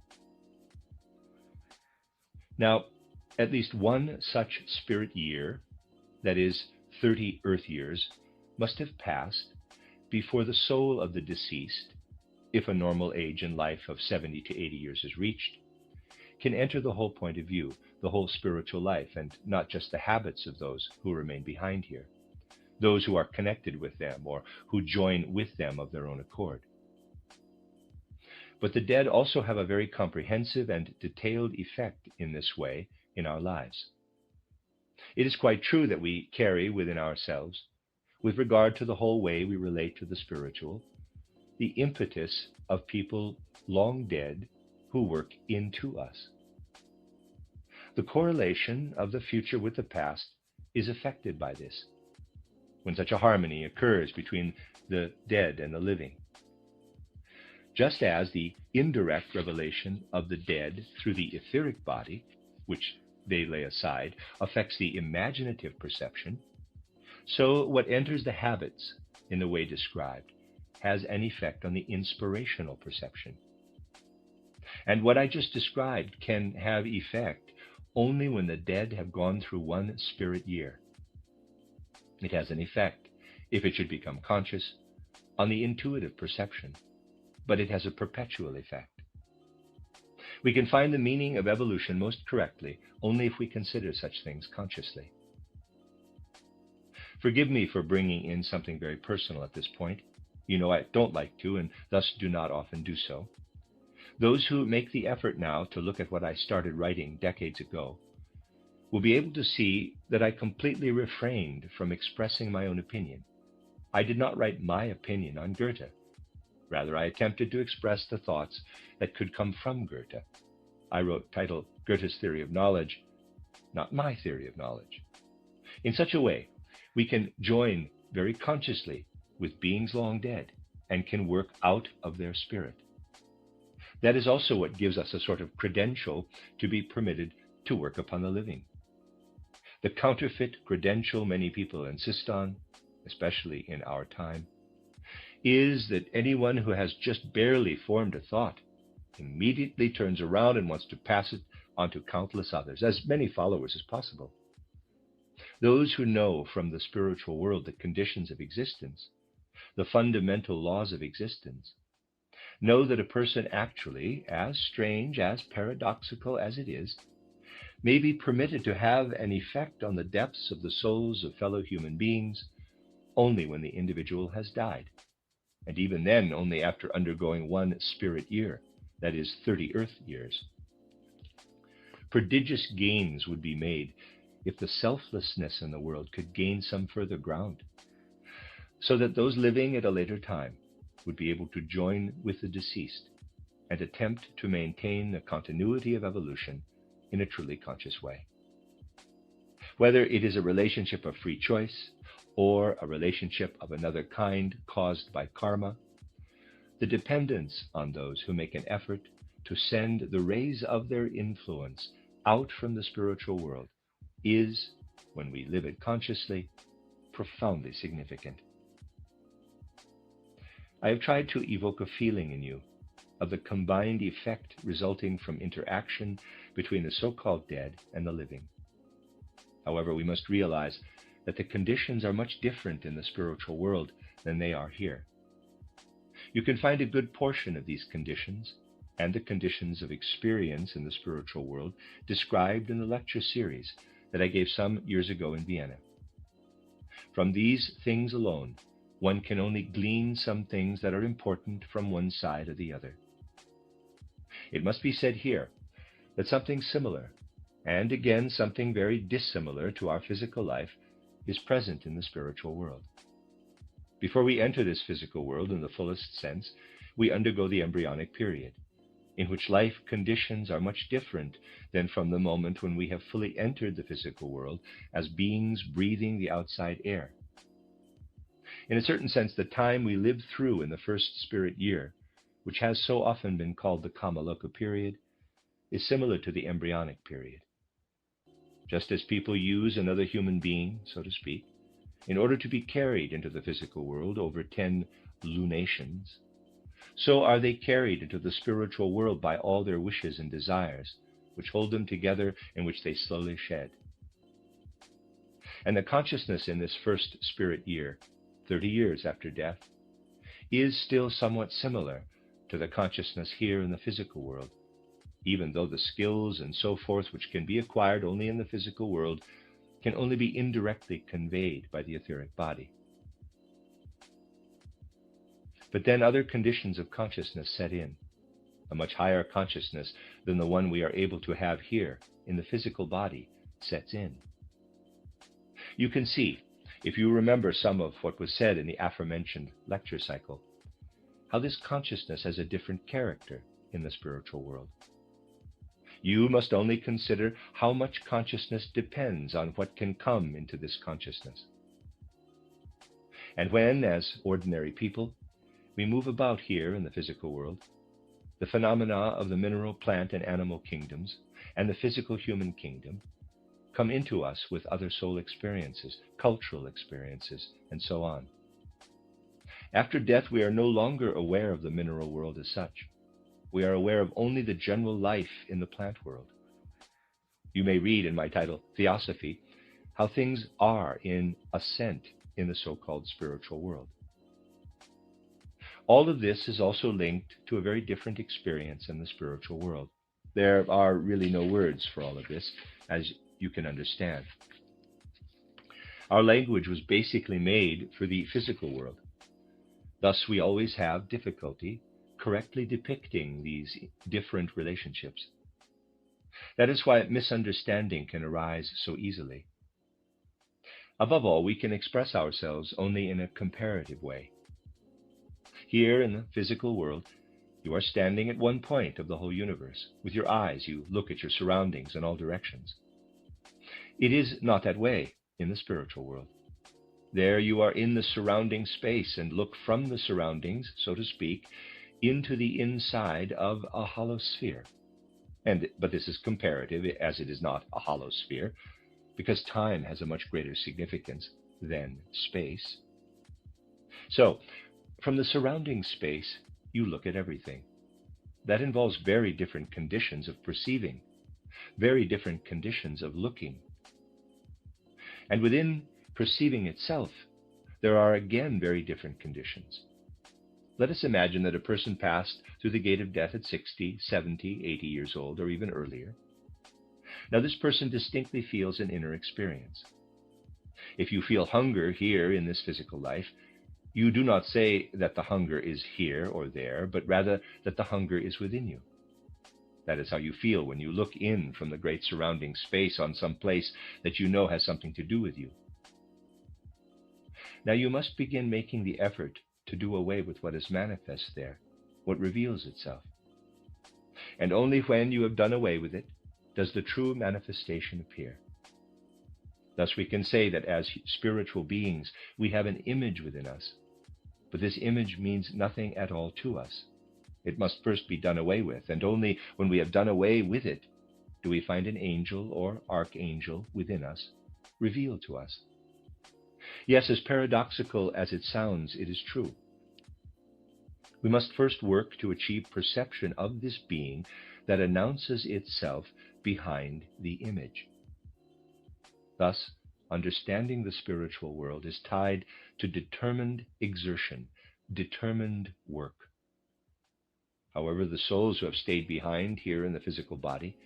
Now, at least one such spirit year, that is 30 Earth years, must have passed before the soul of the deceased, if a normal age in life of 70 to 80 years is reached, can enter the whole point of view, the whole spiritual life, and not just the habits of those who remain behind here, those who are connected with them or who join with them of their own accord. But the dead also have a very comprehensive and detailed effect in this way in our lives. It is quite true that we carry within ourselves, with regard to the whole way we relate to the spiritual, the impetus of people long dead who work into us. The correlation of the future with the past is affected by this. when such a harmony occurs between the dead and the living. Just as the indirect revelation of the dead through the etheric body, which they lay aside, affects the imaginative perception, so what enters the habits in the way described has an effect on the inspirational perception. And what I just described can have effect only when the dead have gone through one spirit year. It has an effect, if it should become conscious, on the intuitive perception, but it has a perpetual effect. We can find the meaning of evolution most correctly only if we consider such things consciously. Forgive me for bringing in something very personal at this point. You know I don't like to, and thus do not often do so. Those who make the effort now to look at what I started writing decades ago will be able to see that I completely refrained from expressing my own opinion. I did not write my opinion on Goethe. Rather, I attempted to express the thoughts that could come from Goethe. I wrote titled Goethe's Theory of Knowledge, not my theory of knowledge. In such a way, we can join very consciously with beings long dead and can work out of their spirit. That is also what gives us a sort of credential to be permitted to work upon the living. The counterfeit credential many people insist on, especially in our time, is that anyone who has just barely formed a thought immediately turns around and wants to pass it on to countless others, as many followers as possible. Those who know from the spiritual world the conditions of existence, the fundamental laws of existence, know that a person actually, as strange, as paradoxical as it is, may be permitted to have an effect on the depths of the souls of fellow human beings only when the individual has died, and even then only after undergoing one spirit year, that is 30 earth years. Prodigious gains would be made if the selflessness in the world could gain some further ground, so that those living at a later time would be able to join with the deceased and attempt to maintain the continuity of evolution in a truly conscious way. Whether it is a relationship of free choice or a relationship of another kind caused by karma, the dependence on those who make an effort to send the rays of their influence out from the spiritual world is, when we live it consciously, profoundly significant. I have tried to evoke a feeling in you of the combined effect resulting from interaction between the so-called dead and the living. However, we must realize that the conditions are much different in the spiritual world than they are here. You can find a good portion of these conditions and the conditions of experience in the spiritual world described in the lecture series that I gave some years ago in Vienna. From these things alone, one can only glean some things that are important from one side or the other. It must be said here that something similar, and again something very dissimilar to our physical life, is present in the spiritual world. Before we enter this physical world in the fullest sense, we undergo the embryonic period, in which life conditions are much different than from the moment when we have fully entered the physical world as beings breathing the outside air. In a certain sense, the time we live through in the first spirit year, which has so often been called the Kamaloka period, is similar to the embryonic period. Just as people use another human being, so to speak, in order to be carried into the physical world over 10 lunations, so are they carried into the spiritual world by all their wishes and desires, which hold them together and which they slowly shed. And the consciousness in this first spirit year, 30 years after death, is still somewhat similar to the consciousness here in the physical world, even though the skills and so forth which can be acquired only in the physical world can only be indirectly conveyed by the etheric body. But then other conditions of consciousness set in, a much higher consciousness than the one we are able to have here in the physical body sets in. You can see, if you remember some of what was said in the aforementioned lecture cycle, how this consciousness has a different character in the spiritual world. You must only consider how much consciousness depends on what can come into this consciousness. And when, as ordinary people, we move about here in the physical world, the phenomena of the mineral, plant, and animal kingdoms and the physical human kingdom come into us with other soul experiences, cultural experiences, and so on. After death, we are no longer aware of the mineral world as such. We are aware of only the general life in the plant world. You may read in my title, Theosophy, how things are in ascent in the so-called spiritual world. All of this is also linked to a very different experience in the spiritual world. There are really no words for all of this, as you can understand. Our language was basically made for the physical world. Thus, we always have difficulty correctly depicting these different relationships. That is why misunderstanding can arise so easily. Above all, we can express ourselves only in a comparative way. Here in the physical world, you are standing at one point of the whole universe. With your eyes, you look at your surroundings in all directions. It is not that way in the spiritual world. There you are in the surrounding space and look from the surroundings, so to speak, into the inside of a hollow sphere. But this is comparative, as it is not a hollow sphere, because time has a much greater significance than space. So, from the surrounding space, you look at everything. That involves very different conditions of perceiving, very different conditions of looking. And within perceiving itself, there are again very different conditions. Let us imagine that a person passed through the gate of death at 60, 70, 80 years old, or even earlier. Now, this person distinctly feels an inner experience. If you feel hunger here in this physical life, you do not say that the hunger is here or there, but rather that the hunger is within you. That is how you feel when you look in from the great surrounding space on some place that you know has something to do with you. Now you must begin making the effort to do away with what is manifest there, what reveals itself. And only when you have done away with it does the true manifestation appear. Thus we can say that as spiritual beings, we have an image within us, but this image means nothing at all to us. It must first be done away with, and only when we have done away with it do we find an angel or archangel within us, revealed to us. Yes, as paradoxical as it sounds, it is true. We must first work to achieve perception of this being that announces itself behind the image. Thus, understanding the spiritual world is tied to determined exertion, determined work. However, the souls who have stayed behind here in the physical body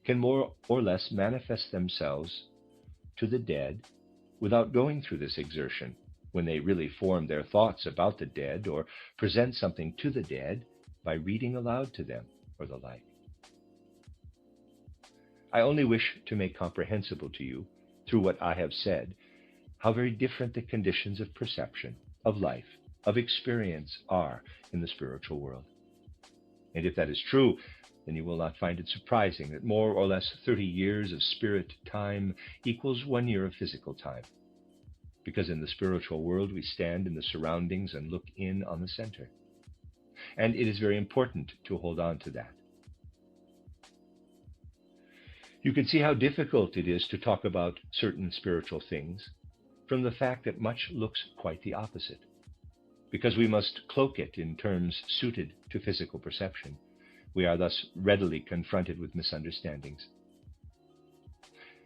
can more or less manifest themselves to the dead without going through this exertion, when they really form their thoughts about the dead or present something to the dead by reading aloud to them or the like. I only wish to make comprehensible to you, through what I have said, how very different the conditions of perception, of life, of experience are in the spiritual world. And if that is true, then you will not find it surprising that more or less 30 years of spirit time equals 1 year of physical time. Because in the spiritual world we stand in the surroundings and look in on the center. And it is very important to hold on to that. You can see how difficult it is to talk about certain spiritual things from the fact that much looks quite the opposite. Because we must cloak it in terms suited to physical perception, we are thus readily confronted with misunderstandings.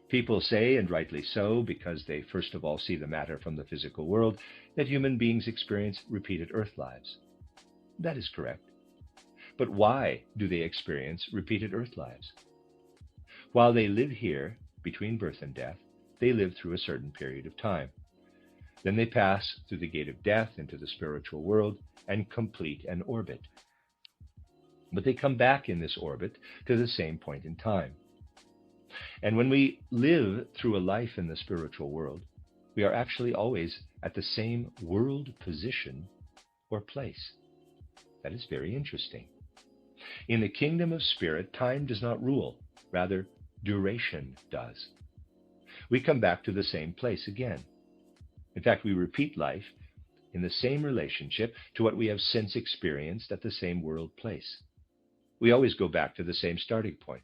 People say, and rightly so, because they first of all see the matter from the physical world, that human beings experience repeated earth lives. That is correct. But why do they experience repeated earth lives? While they live here, between birth and death, they live through a certain period of time. Then they pass through the gate of death into the spiritual world and complete an orbit. But they come back in this orbit to the same point in time. And when we live through a life in the spiritual world, we are actually always at the same world position or place. That is very interesting. In the kingdom of spirit, time does not rule, rather duration does. We come back to the same place again. In fact, we repeat life in the same relationship to what we have since experienced at the same world place. We always go back to the same starting point.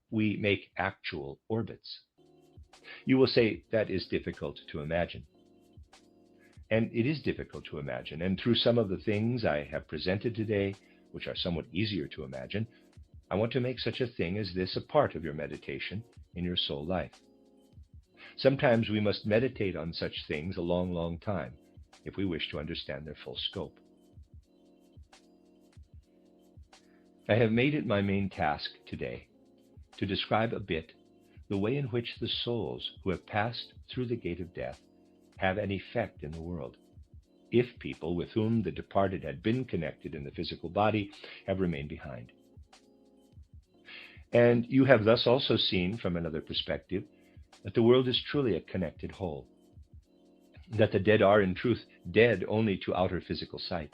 We make actual orbits. You will say that is difficult to imagine. And it is difficult to imagine. And through some of the things I have presented today, which are somewhat easier to imagine, I want to make such a thing as this a part of your meditation in your soul life. Sometimes we must meditate on such things a long, long time if we wish to understand their full scope. I have made it my main task today to describe a bit the way in which the souls who have passed through the gate of death have an effect in the world, if people with whom the departed had been connected in the physical body have remained behind. And you have thus also seen from another perspective that the world is truly a connected whole, that the dead are in truth dead only to outer physical sight.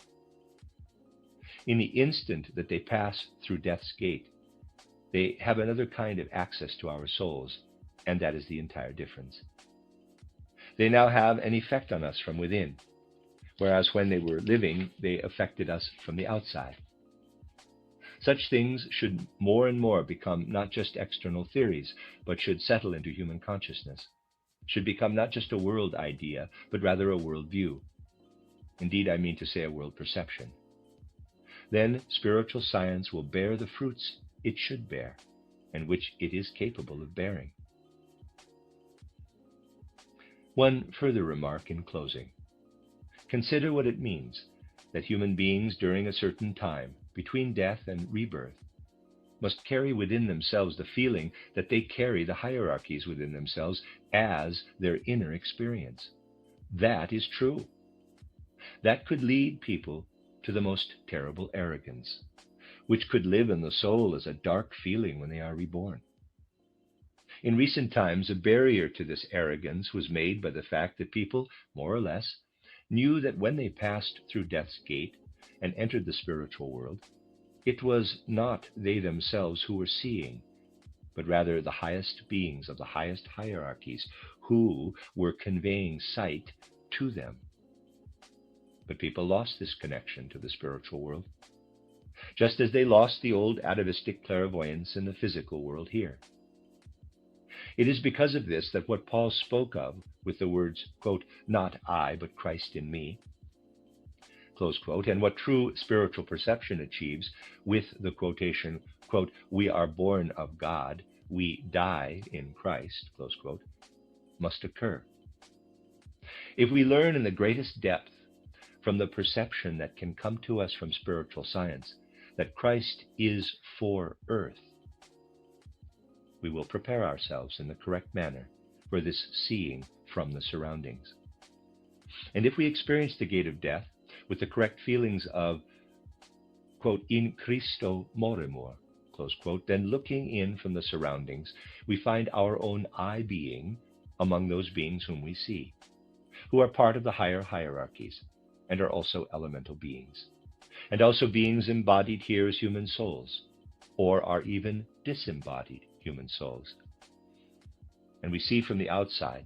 In the instant that they pass through death's gate, they have another kind of access to our souls, and that is the entire difference. They now have an effect on us from within, whereas when they were living, they affected us from the outside. Such things should more and more become not just external theories, but should settle into human consciousness, should become not just a world idea, but rather a world view. Indeed, I mean to say a world perception. Then spiritual science will bear the fruits it should bear, and which it is capable of bearing. One further remark in closing. Consider what it means that human beings during a certain time, between death and rebirth, must carry within themselves the feeling that they carry the hierarchies within themselves as their inner experience. That is true. That could lead people to the most terrible arrogance, which could live in the soul as a dark feeling when they are reborn. In recent times, a barrier to this arrogance was made by the fact that people, more or less, knew that when they passed through death's gate and entered the spiritual world, it was not they themselves who were seeing, but rather the highest beings of the highest hierarchies who were conveying sight to them. But people lost this connection to the spiritual world, just as they lost the old atavistic clairvoyance in the physical world here. It is because of this that what Paul spoke of with the words, quote, "not I, but Christ in me," close quote, and what true spiritual perception achieves with the quotation, quote, "we are born of God, we die in Christ," close quote, must occur. If we learn in the greatest depth from the perception that can come to us from spiritual science that Christ is for earth, we will prepare ourselves in the correct manner for this seeing from the surroundings. And if we experience the gate of death with the correct feelings of, quote, "in Christo moremur," close quote, then looking in from the surroundings, we find our own I being among those beings whom we see, who are part of the higher hierarchies and are also elemental beings, and also beings embodied here as human souls, or are even disembodied human souls. And we see from the outside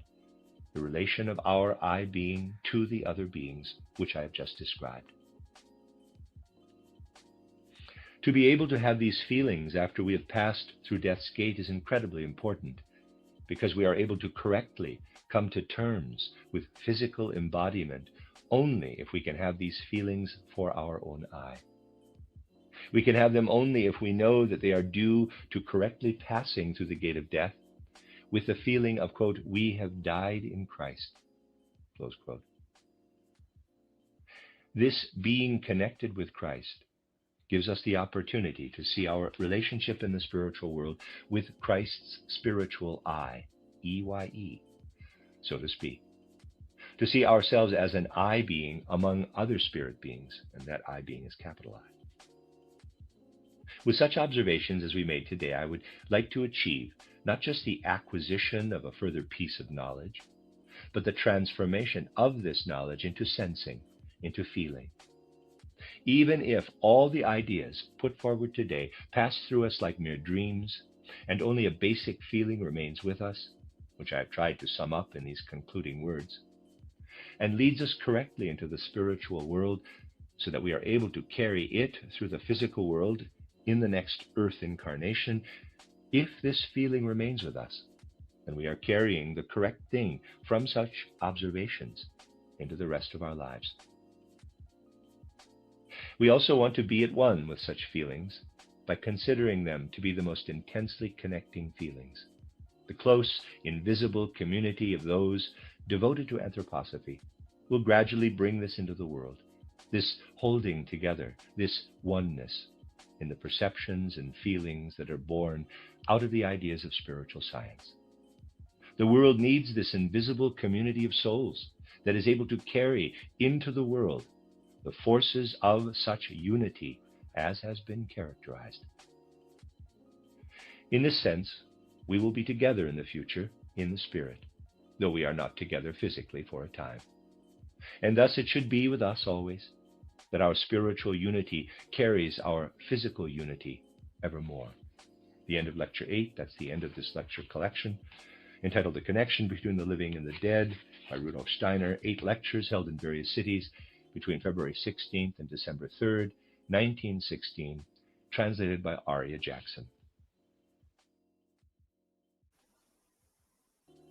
the relation of our I being to the other beings, which I have just described. To be able to have these feelings after we have passed through death's gate is incredibly important, because we are able to correctly come to terms with physical embodiment only if we can have these feelings for our own I. We can have them only if we know that they are due to correctly passing through the gate of death with the feeling of, quote, "we have died in Christ," close quote. This being connected with Christ gives us the opportunity to see our relationship in the spiritual world with Christ's spiritual I, E-Y-E, so to speak. To see ourselves as an I being among other spirit beings, and that I being is capital I. With such observations as we made today, I would like to achieve not just the acquisition of a further piece of knowledge, but the transformation of this knowledge into sensing, into feeling. Even if all the ideas put forward today pass through us like mere dreams, and only a basic feeling remains with us, which I have tried to sum up in these concluding words, and leads us correctly into the spiritual world so that we are able to carry it through the physical world in the next earth incarnation, if this feeling remains with us, and we are carrying the correct thing from such observations into the rest of our lives. We also want to be at one with such feelings by considering them to be the most intensely connecting feelings. The close, invisible community of those devoted to anthroposophy will gradually bring this into the world, this holding together, this oneness in the perceptions and feelings that are born out of the ideas of spiritual science. The world needs this invisible community of souls that is able to carry into the world the forces of such unity as has been characterized. In this sense, we will be together in the future in the spirit, though we are not together physically for a time. And thus it should be with us always, that our spiritual unity carries our physical unity evermore. The end of Lecture 8, that's the end of this lecture collection, entitled The Connection Between the Living and the Dead by Rudolf Steiner, 8 lectures held in various cities between February 16th and December 3rd, 1916, translated by Aria Jackson.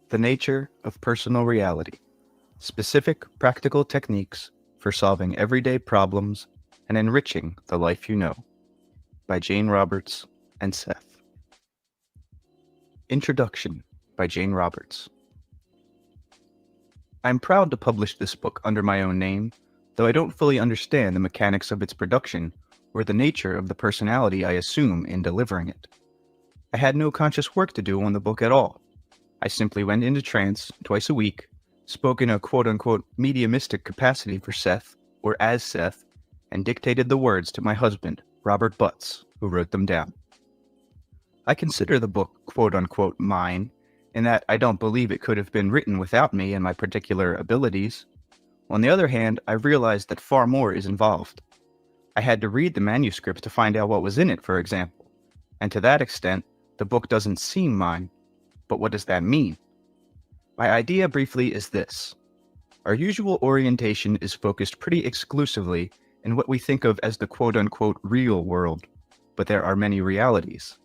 The nature of personal reality. Specific practical techniques for solving everyday problems and enriching the life you know. By Jane Roberts and Seth. Introduction by Jane Roberts. I'm proud to publish this book under my own name, though I don't fully understand the mechanics of its production or the nature of the personality I assume in delivering it. I had no conscious work to do on the book at all. I simply went into trance twice a week, spoke in a quote-unquote mediumistic capacity for Seth, or as Seth, and dictated the words to my husband, Robert Butts, who wrote them down. I consider the book quote-unquote mine, in that I don't believe it could have been written without me and my particular abilities. On the other hand, I realized that far more is involved. I had to read the manuscript to find out what was in it, for example, and to that extent, the book doesn't seem mine. But what does that mean? My idea briefly is this. Our usual orientation is focused pretty exclusively in what we think of as the quote-unquote real world, but there are many realities.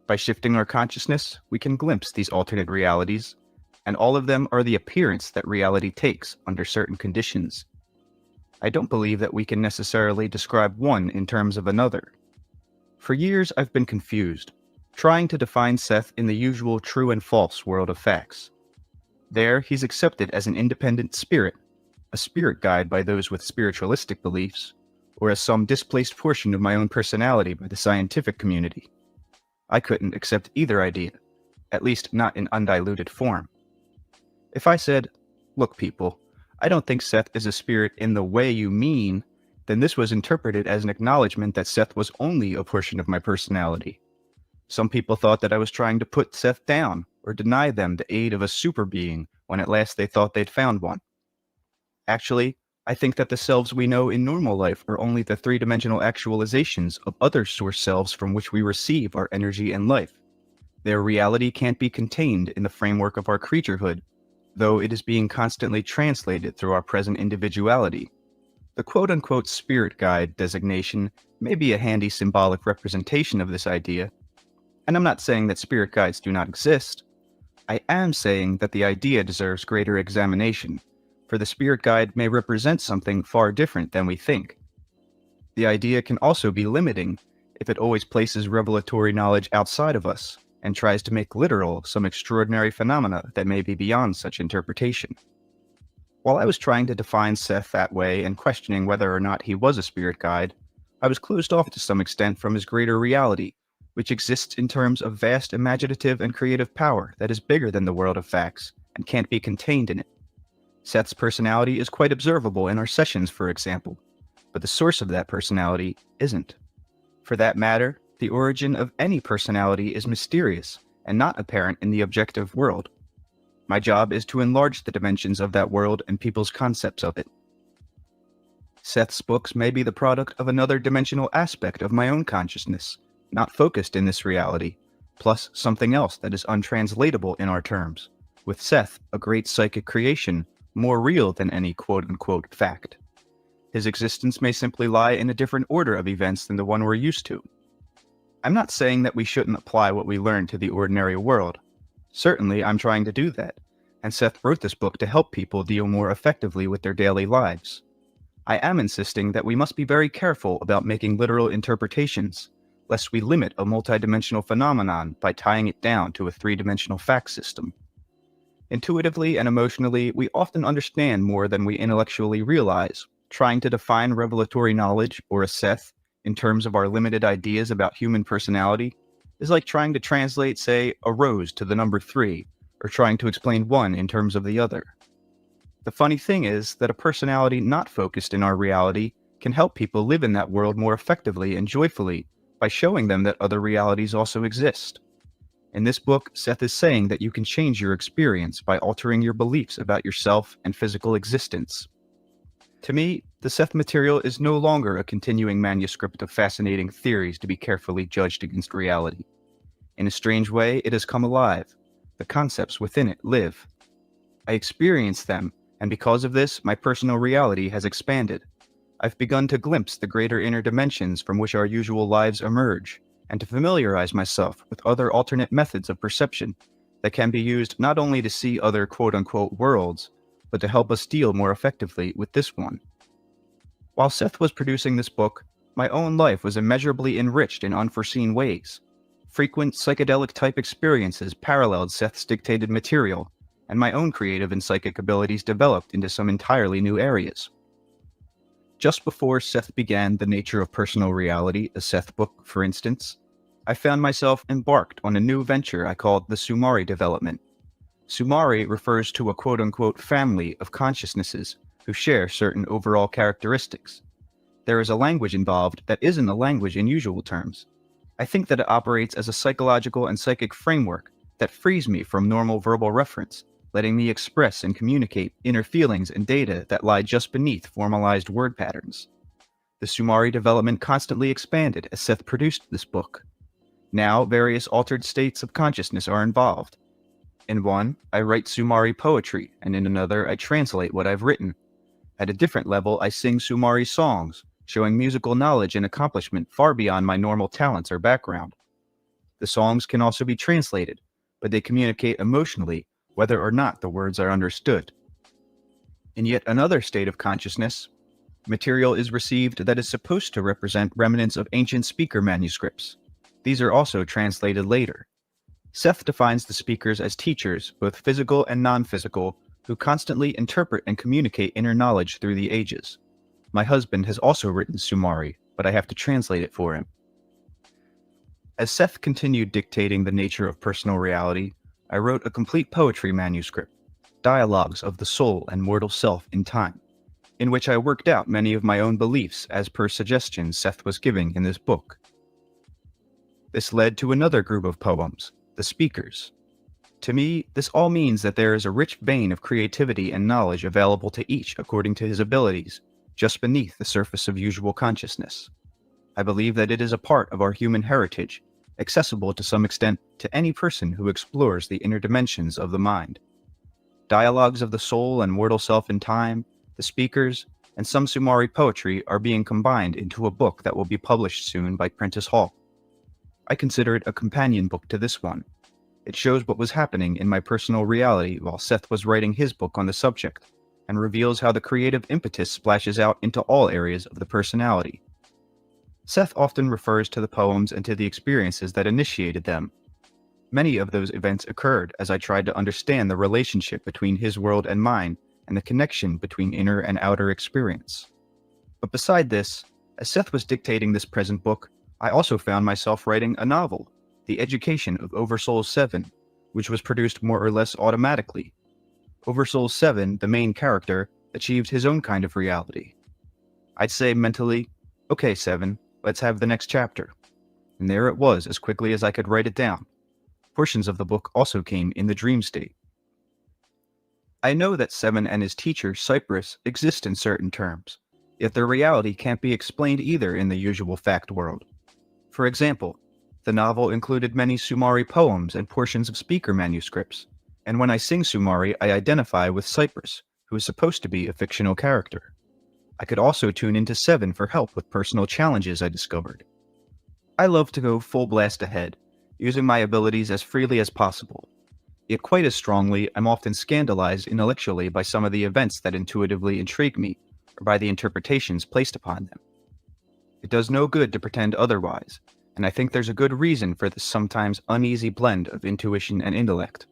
By shifting our consciousness, we can glimpse these alternate realities, and all of them are the appearance that reality takes under certain conditions. I don't believe that we can necessarily describe one in terms of another. For years, I've been confused, trying to define Seth in the usual true and false world of facts. There, he's accepted as an independent spirit, a spirit guide by those with spiritualistic beliefs, or as some displaced portion of my own personality by the scientific community. I couldn't accept either idea, at least not in undiluted form. If I said, look people, I don't think Seth is a spirit in the way you mean, then this was interpreted as an acknowledgement that Seth was only a portion of my personality. Some people thought that I was trying to put Seth down or deny them the aid of a super being when at last they thought they'd found one. Actually, I think that the selves we know in normal life are only the three-dimensional actualizations of other source selves from which we receive our energy and life. Their reality can't be contained in the framework of our creaturehood, though it is being constantly translated through our present individuality. The quote-unquote spirit guide designation may be a handy symbolic representation of this idea, and I'm not saying that spirit guides do not exist. I am saying that the idea deserves greater examination, for the spirit guide may represent something far different than we think. The idea can also be limiting if it always places revelatory knowledge outside of us and tries to make literal some extraordinary phenomena that may be beyond such interpretation. While I was trying to define Seth that way and questioning whether or not he was a spirit guide, I was closed off to some extent from his greater reality, which exists in terms of vast imaginative and creative power that is bigger than the world of facts and can't be contained in it. Seth's personality is quite observable in our sessions, for example, but the source of that personality isn't. For that matter, the origin of any personality is mysterious and not apparent in the objective world. My job is to enlarge the dimensions of that world and people's concepts of it. Seth's books may be the product of another dimensional aspect of my own consciousness, not focused in this reality, plus something else that is untranslatable in our terms, with Seth a great psychic creation more real than any quote-unquote fact. His existence may simply lie in a different order of events than the one we're used to. I'm not saying that we shouldn't apply what we learn to the ordinary world. Certainly, I'm trying to do that, and Seth wrote this book to help people deal more effectively with their daily lives. I am insisting that we must be very careful about making literal interpretations, lest we limit a multidimensional phenomenon by tying it down to a three-dimensional fact system. Intuitively and emotionally, we often understand more than we intellectually realize. Trying to define revelatory knowledge, or a Seth, in terms of our limited ideas about human personality is like trying to translate, say, a rose to the number 3, or trying to explain one in terms of the other. The funny thing is that a personality not focused in our reality can help people live in that world more effectively and joyfully by showing them that other realities also exist. In this book, Seth is saying that you can change your experience by altering your beliefs about yourself and physical existence. To me, the Seth material is no longer a continuing manuscript of fascinating theories to be carefully judged against reality. In a strange way, it has come alive. The concepts within it live. I experience them, and because of this, my personal reality has expanded. I've begun to glimpse the greater inner dimensions from which our usual lives emerge, and to familiarize myself with other alternate methods of perception that can be used not only to see other quote-unquote worlds, but to help us deal more effectively with this one. While Seth was producing this book, my own life was immeasurably enriched in unforeseen ways. Frequent psychedelic-type experiences paralleled Seth's dictated material, and my own creative and psychic abilities developed into some entirely new areas. Just before Seth began The Nature of Personal Reality, a Seth book, for instance, I found myself embarked on a new venture I called the Sumari development. Sumari refers to a quote-unquote family of consciousnesses who share certain overall characteristics. There is a language involved that isn't a language in usual terms. I think that it operates as a psychological and psychic framework that frees me from normal verbal reference, letting me express and communicate inner feelings and data that lie just beneath formalized word patterns. The Sumari development constantly expanded as Seth produced this book. Now, various altered states of consciousness are involved. In one, I write Sumari poetry, and in another, I translate what I've written. At a different level, I sing Sumari songs, showing musical knowledge and accomplishment far beyond my normal talents or background. The songs can also be translated, but they communicate emotionally, whether or not the words are understood. In yet another state of consciousness, material is received that is supposed to represent remnants of ancient speaker manuscripts. These are also translated later. Seth defines the speakers as teachers, both physical and non-physical, who constantly interpret and communicate inner knowledge through the ages. My husband has also written Sumari, but I have to translate it for him. As Seth continued dictating the nature of personal reality, I wrote a complete poetry manuscript, Dialogues of the Soul and Mortal Self in Time, in which I worked out many of my own beliefs as per suggestions Seth was giving in this book. This led to another group of poems, the speakers. To me, this all means that there is a rich vein of creativity and knowledge available to each according to his abilities, just beneath the surface of usual consciousness. I believe that it is a part of our human heritage, accessible to some extent to any person who explores the inner dimensions of the mind. Dialogues of the Soul and Mortal Self in Time, the speakers, and some Sumari poetry are being combined into a book that will be published soon by Prentice Hall. I consider it a companion book to this one. It shows what was happening in my personal reality while Seth was writing his book on the subject, and reveals how the creative impetus splashes out into all areas of the personality. Seth often refers to the poems and to the experiences that initiated them. Many of those events occurred as I tried to understand the relationship between his world and mine, and the connection between inner and outer experience. But beside this, as Seth was dictating this present book, I also found myself writing a novel, The Education of Oversoul 7, which was produced more or less automatically. Oversoul 7, the main character, achieved his own kind of reality. I'd say mentally, okay 7, let's have the next chapter. And there it was as quickly as I could write it down. Portions of the book also came in the dream state. I know that 7 and his teacher, Cyprus, exist in certain terms, yet their reality can't be explained either in the usual fact world. For example, the novel included many Sumari poems and portions of speaker manuscripts, and when I sing Sumari, I identify with Cyprus, who is supposed to be a fictional character. I could also tune into Seven for help with personal challenges I discovered. I love to go full blast ahead, using my abilities as freely as possible. Yet quite as strongly, I'm often scandalized intellectually by some of the events that intuitively intrigue me, or by the interpretations placed upon them. It does no good to pretend otherwise, and I think there's a good reason for this sometimes uneasy blend of intuition and intellect.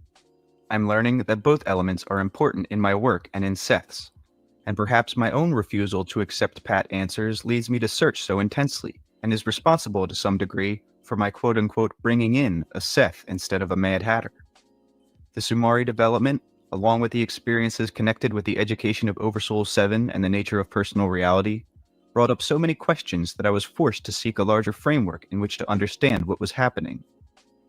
I'm learning that both elements are important in my work and in Seth's, and perhaps my own refusal to accept pat answers leads me to search so intensely, and is responsible to some degree for my quote-unquote bringing in a Seth instead of a Mad Hatter. The Sumari development, along with the experiences connected with the education of Oversoul 7 and the nature of personal reality, brought up so many questions that I was forced to seek a larger framework in which to understand what was happening.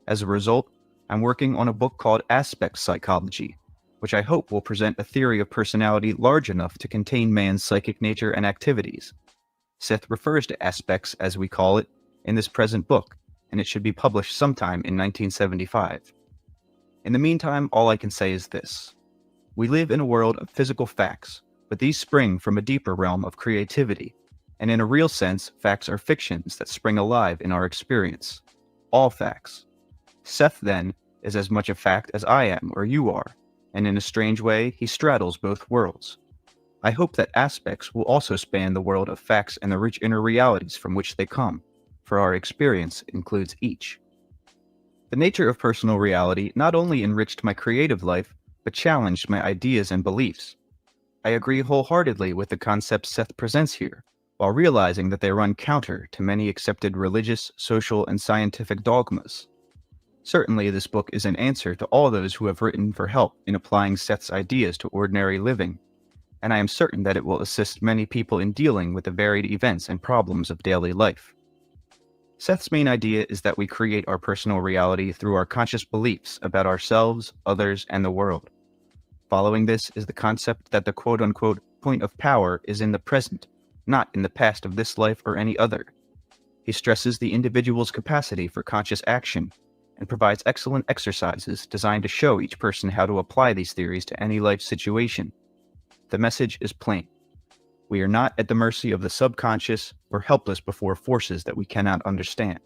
As a result, I'm working on a book called Aspect Psychology, which I hope will present a theory of personality large enough to contain man's psychic nature and activities. Seth refers to aspects, as we call it, in this present book, and it should be published sometime in 1975. In the meantime, all I can say is this. We live in a world of physical facts, but these spring from a deeper realm of creativity, and in a real sense, facts are fictions that spring alive in our experience. All facts. Seth, then, is as much a fact as I am or you are, and in a strange way, he straddles both worlds. I hope that aspects will also span the world of facts and the rich inner realities from which they come, for our experience includes each. The nature of personal reality not only enriched my creative life, but challenged my ideas and beliefs. I agree wholeheartedly with the concepts Seth presents here, while realizing that they run counter to many accepted religious, social, and scientific dogmas. Certainly, this book is an answer to all those who have written for help in applying Seth's ideas to ordinary living, and I am certain that it will assist many people in dealing with the varied events and problems of daily life. Seth's main idea is that we create our personal reality through our conscious beliefs about ourselves, others, and the world. Following this is the concept that the quote-unquote point of power is in the present, not in the past of this life or any other. He stresses the individual's capacity for conscious action, and provides excellent exercises designed to show each person how to apply these theories to any life situation. The message is plain. We are not at the mercy of the subconscious or helpless before forces that we cannot understand.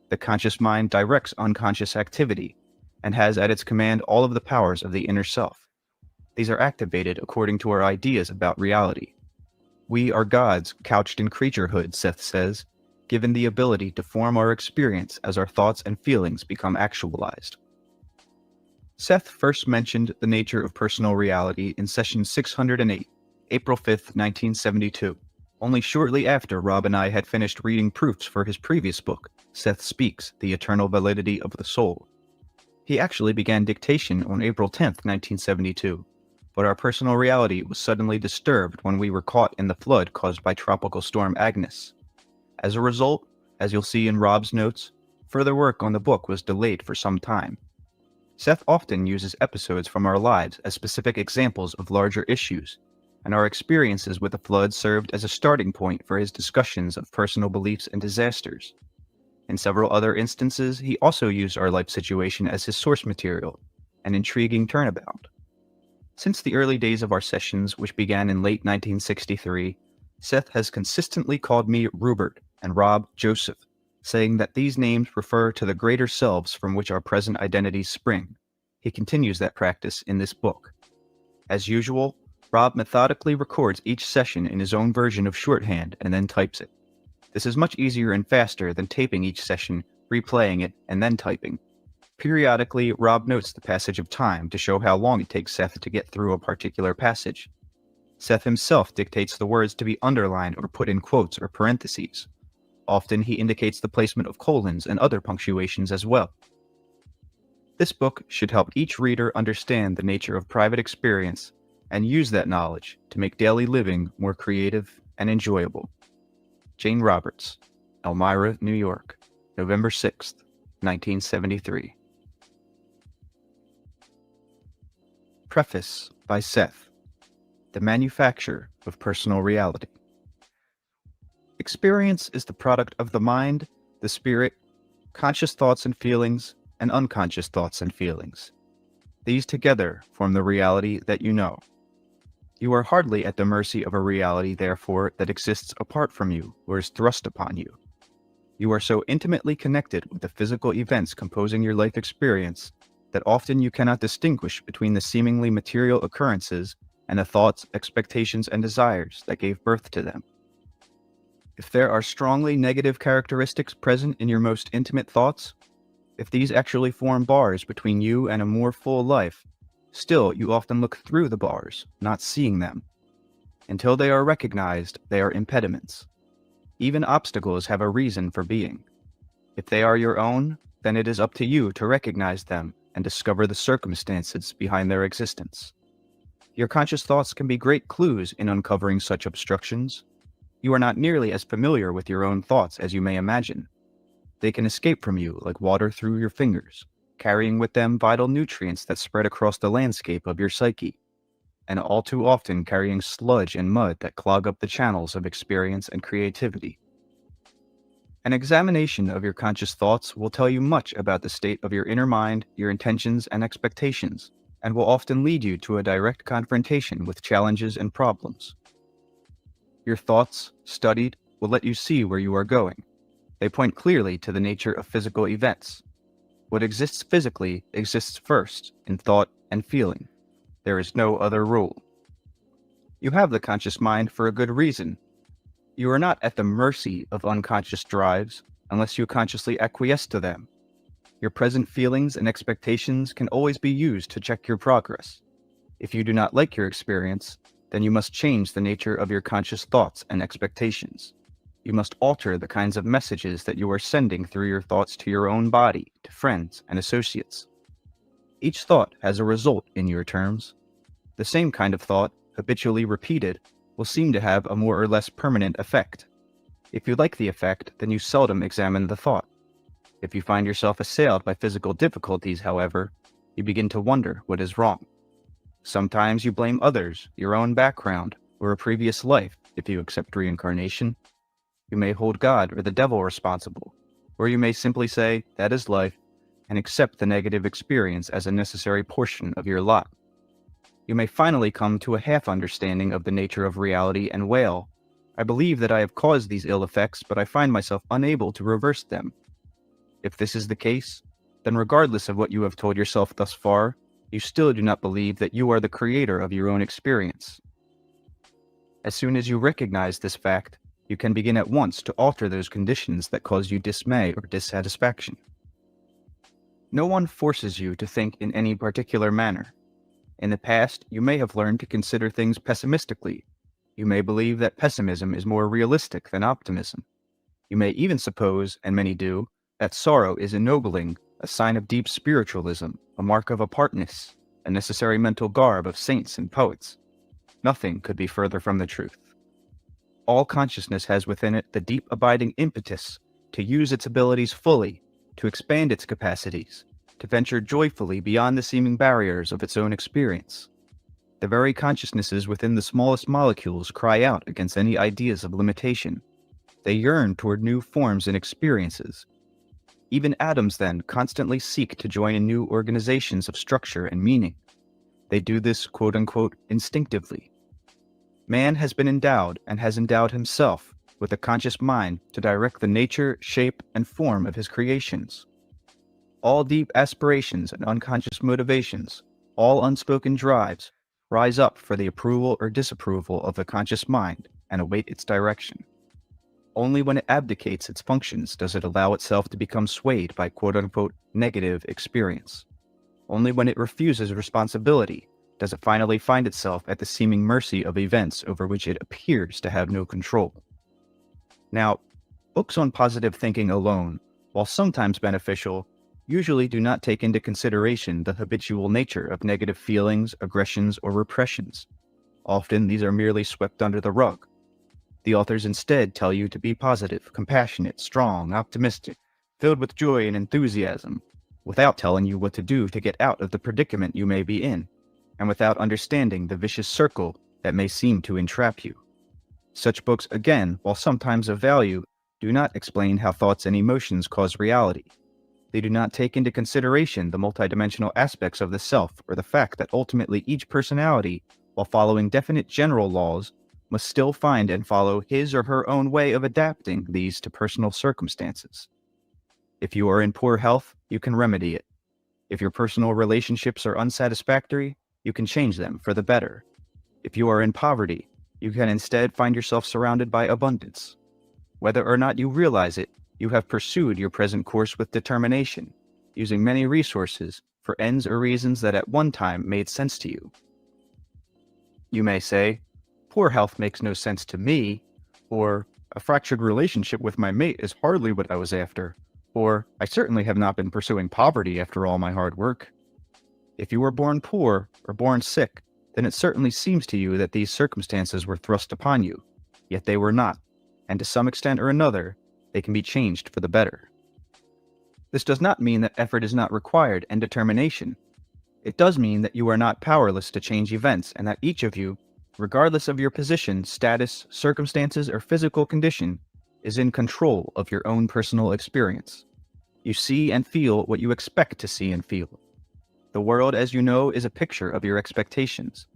The conscious mind directs unconscious activity and has at its command all of the powers of the inner self. These are activated according to our ideas about reality. We are gods couched in creaturehood, Seth says, given the ability to form our experience as our thoughts and feelings become actualized. Seth first mentioned the nature of personal reality in session 608, April 5th, 1972, only shortly after Rob and I had finished reading proofs for his previous book, Seth Speaks, The Eternal Validity of the Soul. He actually began dictation on April 10th, 1972, but our personal reality was suddenly disturbed when we were caught in the flood caused by Tropical Storm Agnes. As a result, as you'll see in Rob's notes, further work on the book was delayed for some time. Seth often uses episodes from our lives as specific examples of larger issues, and our experiences with the flood served as a starting point for his discussions of personal beliefs and disasters. In several other instances, he also used our life situation as his source material, an intriguing turnabout. Since the early days of our sessions, which began in late 1963, Seth has consistently called me Rupert and Rob Joseph, saying that these names refer to the greater selves from which our present identities spring. He continues that practice in this book. As usual, Rob methodically records each session in his own version of shorthand and then types it. This is much easier and faster than taping each session, replaying it, and then typing. Periodically, Rob notes the passage of time to show how long it takes Seth to get through a particular passage. Seth himself dictates the words to be underlined or put in quotes or parentheses. Often he indicates the placement of colons and other punctuations as well. This book should help each reader understand the nature of private experience and use that knowledge to make daily living more creative and enjoyable. Jane Roberts, Elmira, New York, November 6th, 1973. Preface by Seth. The Manufacture of Personal Reality. Experience is the product of the mind, the spirit, conscious thoughts and feelings, and unconscious thoughts and feelings. These together form the reality that you know. You are hardly at the mercy of a reality, therefore, that exists apart from you or is thrust upon you. You are so intimately connected with the physical events composing your life experience that often you cannot distinguish between the seemingly material occurrences and the thoughts, expectations, and desires that gave birth to them. If there are strongly negative characteristics present in your most intimate thoughts, if these actually form bars between you and a more full life, still you often look through the bars, not seeing them. Until they are recognized, they are impediments. Even obstacles have a reason for being. If they are your own, then it is up to you to recognize them and discover the circumstances behind their existence. Your conscious thoughts can be great clues in uncovering such obstructions. You are not nearly as familiar with your own thoughts as you may imagine. They can escape from you like water through your fingers, carrying with them vital nutrients that spread across the landscape of your psyche, and all too often carrying sludge and mud that clog up the channels of experience and creativity. An examination of your conscious thoughts will tell you much about the state of your inner mind, your intentions and expectations, and will often lead you to a direct confrontation with challenges and problems. Your thoughts, studied, will let you see where you are going. They point clearly to the nature of physical events. What exists physically exists first in thought and feeling. There is no other rule. You have the conscious mind for a good reason. You are not at the mercy of unconscious drives unless you consciously acquiesce to them. Your present feelings and expectations can always be used to check your progress. If you do not like your experience, then you must change the nature of your conscious thoughts and expectations. You must alter the kinds of messages that you are sending through your thoughts to your own body, to friends and associates. Each thought has a result in your terms. The same kind of thought, habitually repeated, will seem to have a more or less permanent effect. If you like the effect, then you seldom examine the thought. If you find yourself assailed by physical difficulties, however, you begin to wonder what is wrong. Sometimes you blame others, your own background, or a previous life, if you accept reincarnation. You may hold God or the devil responsible, or you may simply say, that is life, and accept the negative experience as a necessary portion of your lot. You may finally come to a half understanding of the nature of reality and wail, I believe that I have caused these ill effects, but I find myself unable to reverse them. If this is the case, then regardless of what you have told yourself thus far, you still do not believe that you are the creator of your own experience. As soon as you recognize this fact, you can begin at once to alter those conditions that cause you dismay or dissatisfaction. No one forces you to think in any particular manner. In the past, you may have learned to consider things pessimistically. You may believe that pessimism is more realistic than optimism. You may even suppose, and many do, that sorrow is ennobling, a sign of deep spiritualism, a mark of apartness, a necessary mental garb of saints and poets. Nothing could be further from the truth. All consciousness has within it the deep abiding impetus to use its abilities fully, to expand its capacities, to venture joyfully beyond the seeming barriers of its own experience. The very consciousnesses within the smallest molecules cry out against any ideas of limitation. They yearn toward new forms and experiences. Even atoms, then, constantly seek to join in new organizations of structure and meaning. They do this, quote-unquote, instinctively. Man has been endowed, and has endowed himself, with a conscious mind to direct the nature, shape, and form of his creations. All deep aspirations and unconscious motivations, all unspoken drives, rise up for the approval or disapproval of the conscious mind and await its direction. Only when it abdicates its functions does it allow itself to become swayed by quote-unquote negative experience. Only when it refuses responsibility does it finally find itself at the seeming mercy of events over which it appears to have no control. Now, books on positive thinking alone, while sometimes beneficial, usually do not take into consideration the habitual nature of negative feelings, aggressions, or repressions. Often these are merely swept under the rug. The authors instead tell you to be positive, compassionate, strong, optimistic, filled with joy and enthusiasm, without telling you what to do to get out of the predicament you may be in, and without understanding the vicious circle that may seem to entrap you. Such books, again, while sometimes of value, do not explain how thoughts and emotions cause reality. They do not take into consideration the multidimensional aspects of the self or the fact that ultimately each personality while following definite general laws, must still find and follow his or her own way of adapting these to personal circumstances. If you are in poor health, you can remedy it. If your personal relationships are unsatisfactory, you can change them for the better. If you are in poverty, you can instead find yourself surrounded by abundance. Whether or not you realize it, you have pursued your present course with determination, using many resources for ends or reasons that at one time made sense to you. You may say, poor health makes no sense to me, or a fractured relationship with my mate is hardly what I was after, or I certainly have not been pursuing poverty after all my hard work. If you were born poor or born sick, then it certainly seems to you that these circumstances were thrust upon you, yet they were not, and to some extent or another, they can be changed for the better. This does not mean that effort is not required and determination. It does mean that you are not powerless to change events and that each of you, regardless of your position, status, circumstances, or physical condition, is in control of your own personal experience. You see and feel what you expect to see and feel. The world, as you know, is a picture of your expectations.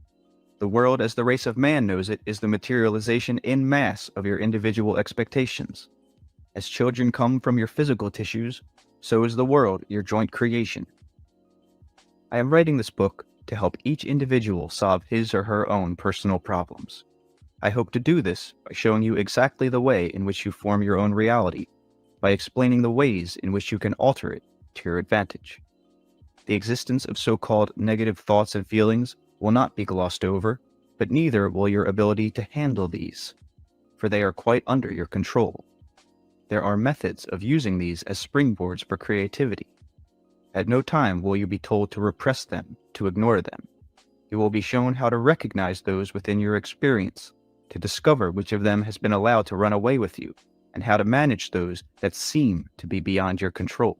The world, as the race of man knows it, is the materialization in mass of your individual expectations. As children come from your physical tissues, so is the world your joint creation. I am writing this book to help each individual solve his or her own personal problems. I hope to do this by showing you exactly the way in which you form your own reality, by explaining the ways in which you can alter it to your advantage. The existence of so-called negative thoughts and feelings will not be glossed over, but neither will your ability to handle these, for they are quite under your control. There are methods of using these as springboards for creativity. At no time will you be told to repress them, to ignore them. You will be shown how to recognize those within your experience, to discover which of them has been allowed to run away with you, and how to manage those that seem to be beyond your control.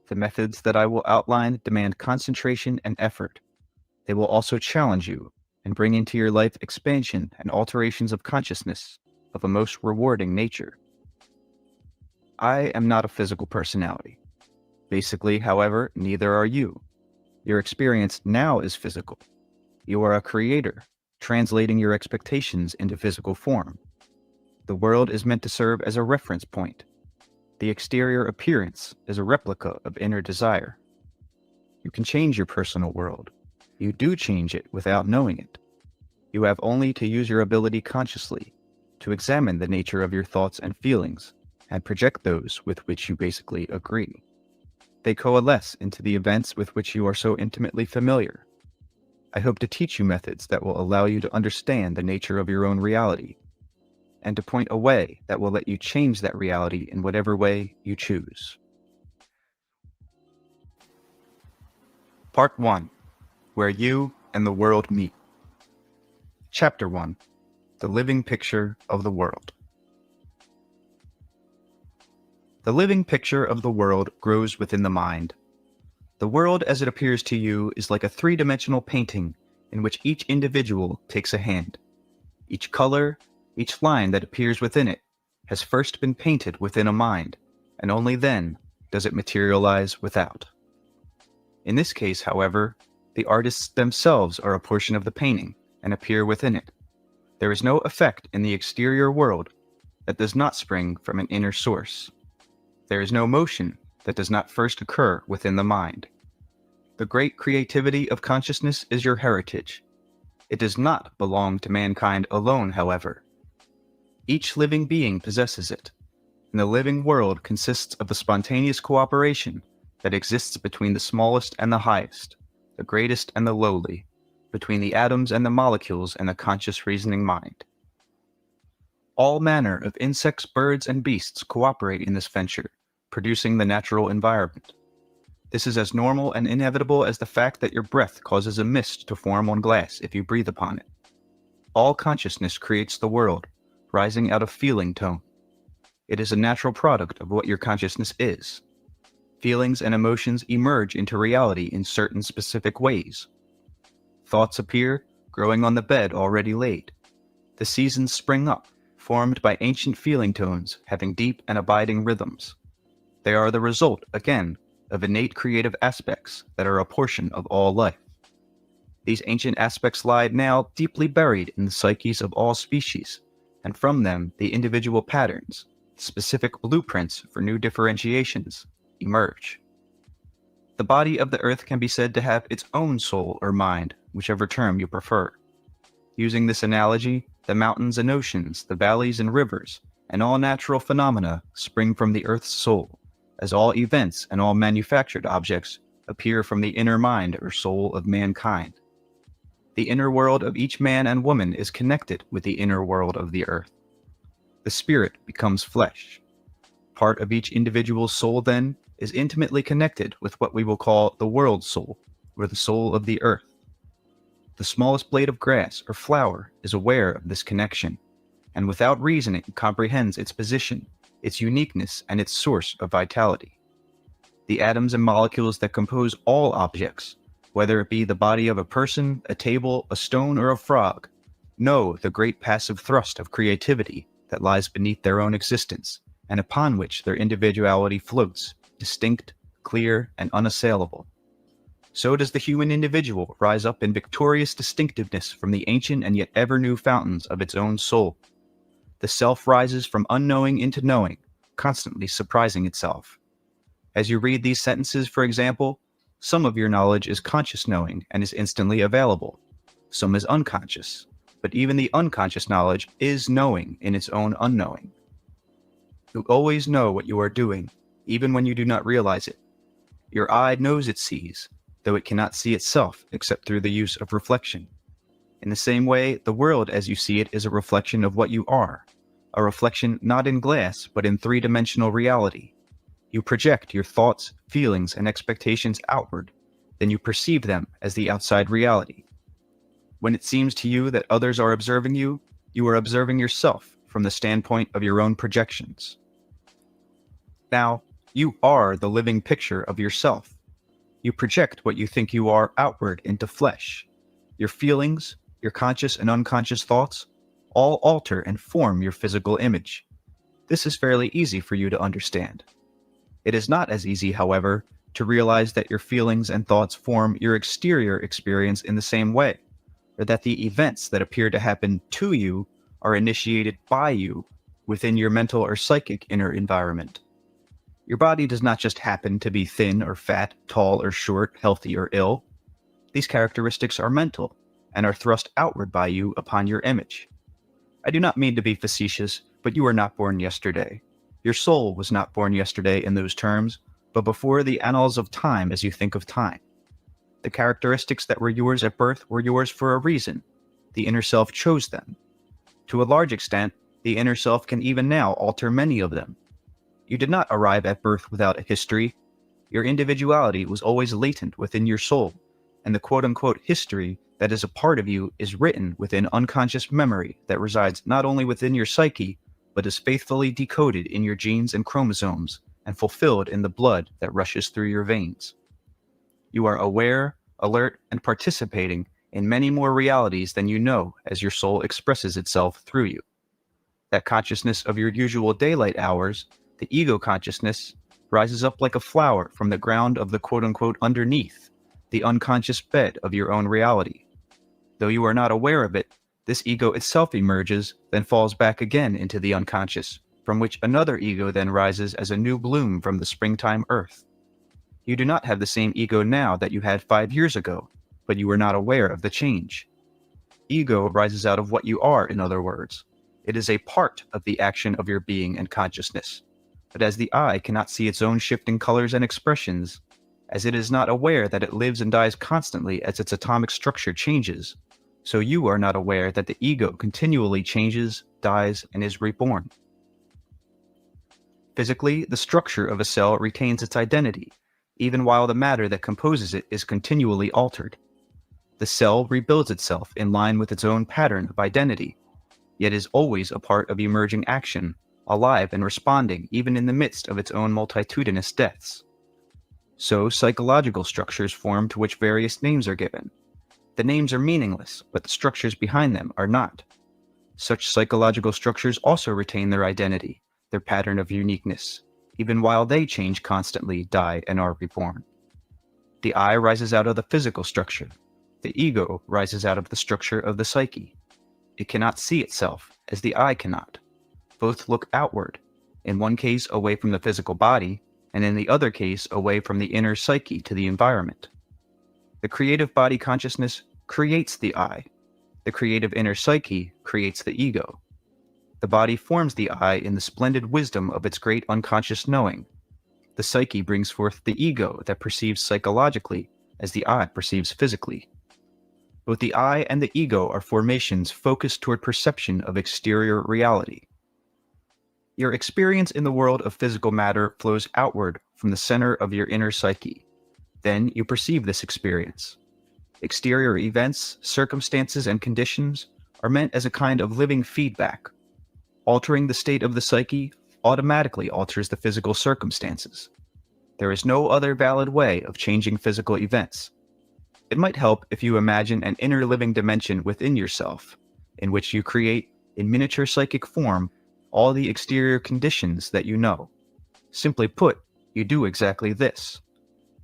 The methods that I will outline demand concentration and effort. They will also challenge you and bring into your life expansion and alterations of consciousness of a most rewarding nature. I am not a physical personality. Basically, however, neither are you. Your experience now is physical. You are a creator, translating your expectations into physical form. The world is meant to serve as a reference point. The exterior appearance is a replica of inner desire. You can change your personal world. You do change it without knowing it. You have only to use your ability consciously, to examine the nature of your thoughts and feelings, and project those with which you basically agree. They coalesce into the events with which you are so intimately familiar. I hope to teach you methods that will allow you to understand the nature of your own reality, and to point a way that will let you change that reality in whatever way you choose. Part 1. Where you and the world meet. Chapter 1. The living picture of the world. The living picture of the world grows within the mind. The world as it appears to you is like a three-dimensional painting in which each individual takes a hand. Each color, each line that appears within it has first been painted within a mind, and only then does it materialize without. In this case, however, the artists themselves are a portion of the painting and appear within it. There is no effect in the exterior world that does not spring from an inner source. There is no motion that does not first occur within the mind. The great creativity of consciousness is your heritage. It does not belong to mankind alone, however. Each living being possesses it, and the living world consists of the spontaneous cooperation that exists between the smallest and the highest, the greatest and the lowly, between the atoms and the molecules and the conscious reasoning mind. All manner of insects, birds, and beasts cooperate in this venture, producing the natural environment. This is as normal and inevitable as the fact that your breath causes a mist to form on glass if you breathe upon it. All consciousness creates the world, rising out of feeling tone. It is a natural product of what your consciousness is. Feelings and emotions emerge into reality in certain specific ways. Thoughts appear, growing on the bed already laid. The seasons spring up, formed by ancient feeling tones having deep and abiding rhythms. They are the result, again, of innate creative aspects that are a portion of all life. These ancient aspects lie now deeply buried in the psyches of all species, and from them the individual patterns, specific blueprints for new differentiations, emerge. The body of the earth can be said to have its own soul or mind, whichever term you prefer. Using this analogy, the mountains and oceans, the valleys and rivers, and all natural phenomena spring from the earth's soul, as all events and all manufactured objects appear from the inner mind or soul of mankind. The inner world of each man and woman is connected with the inner world of the earth. The spirit becomes flesh. Part of each individual's soul, then, is intimately connected with what we will call the world soul, or the soul of the earth. The smallest blade of grass or flower is aware of this connection, and without reasoning comprehends its position, its uniqueness, and its source of vitality. The atoms and molecules that compose all objects, whether it be the body of a person, a table, a stone, or a frog, know the great passive thrust of creativity that lies beneath their own existence, and upon which their individuality floats, distinct, clear, and unassailable. So does the human individual rise up in victorious distinctiveness from the ancient and yet ever-new fountains of its own soul. The self rises from unknowing into knowing, constantly surprising itself. As you read these sentences, for example, some of your knowledge is conscious knowing and is instantly available. Some is unconscious, but even the unconscious knowledge is knowing in its own unknowing. You always know what you are doing, even when you do not realize it. Your eye knows it sees, though it cannot see itself except through the use of reflection. In the same way, the world as you see it is a reflection of what you are, a reflection not in glass, but in three-dimensional reality. You project your thoughts, feelings, and expectations outward, then you perceive them as the outside reality. When it seems to you that others are observing you are observing yourself from the standpoint of your own projections. Now, you are the living picture of yourself. You project what you think you are outward into flesh. Your feelings, your conscious and unconscious thoughts, all alter and form your physical image. This is fairly easy for you to understand. It is not as easy, however, to realize that your feelings and thoughts form your exterior experience in the same way, or that the events that appear to happen to you are initiated by you within your mental or psychic inner environment. Your body does not just happen to be thin or fat, tall or short, healthy or ill. These characteristics are mental and are thrust outward by you upon your image. I do not mean to be facetious, but you were not born yesterday. Your soul was not born yesterday in those terms, but before the annals of time as you think of time. The characteristics that were yours at birth were yours for a reason. The inner self chose them. To a large extent, the inner self can even now alter many of them. You did not arrive at birth without a history. Your individuality was always latent within your soul, and the quote-unquote history that is a part of you is written within unconscious memory that resides not only within your psyche, but is faithfully decoded in your genes and chromosomes and fulfilled in the blood that rushes through your veins. You are aware, alert, and participating in many more realities than you know as your soul expresses itself through you. That consciousness of your usual daylight hours, the ego consciousness, rises up like a flower from the ground of the quote-unquote underneath, the unconscious bed of your own reality. Though you are not aware of it, this ego itself emerges, then falls back again into the unconscious, from which another ego then rises as a new bloom from the springtime earth. You do not have the same ego now that you had 5 years ago, but you are not aware of the change. Ego rises out of what you are, in other words. It is a part of the action of your being and consciousness. But as the eye cannot see its own shifting colors and expressions, as it is not aware that it lives and dies constantly as its atomic structure changes, so you are not aware that the ego continually changes, dies, and is reborn. Physically, the structure of a cell retains its identity, even while the matter that composes it is continually altered. The cell rebuilds itself in line with its own pattern of identity, yet is always a part of emerging action, alive and responding even in the midst of its own multitudinous deaths. So psychological structures form to which various names are given. The names are meaningless, but the structures behind them are not. Such psychological structures also retain their identity, their pattern of uniqueness, even while they change constantly, die, and are reborn. The eye rises out of the physical structure. The ego rises out of the structure of the psyche. It cannot see itself, as the I cannot. Both look outward, in one case away from the physical body, and in the other case away from the inner psyche to the environment. The creative body consciousness creates the I. The creative inner psyche creates the ego. The body forms the I in the splendid wisdom of its great unconscious knowing. The psyche brings forth the ego that perceives psychologically as the I perceives physically. Both the I and the ego are formations focused toward perception of exterior reality. Your experience in the world of physical matter flows outward from the center of your inner psyche. Then you perceive this experience. Exterior events, circumstances, and conditions are meant as a kind of living feedback. Altering the state of the psyche automatically alters the physical circumstances. There is no other valid way of changing physical events. It might help if you imagine an inner living dimension within yourself, in which you create, in miniature psychic form, all the exterior conditions that you know. Simply put, you do exactly this.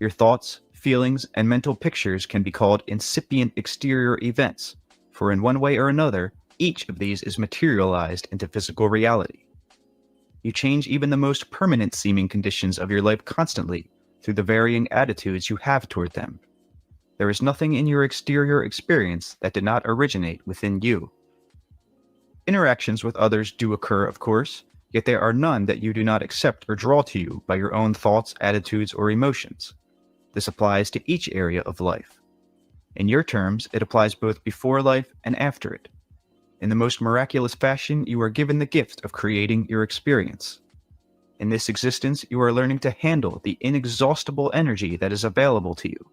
Your thoughts, feelings, and mental pictures can be called incipient exterior events, for in one way or another, each of these is materialized into physical reality. You change even the most permanent seeming conditions of your life constantly through the varying attitudes you have toward them. There is nothing in your exterior experience that did not originate within you. Interactions with others do occur, of course, yet there are none that you do not accept or draw to you by your own thoughts, attitudes, or emotions. This applies to each area of life. In your terms, it applies both before life and after it. In the most miraculous fashion, you are given the gift of creating your experience. In this existence, you are learning to handle the inexhaustible energy that is available to you.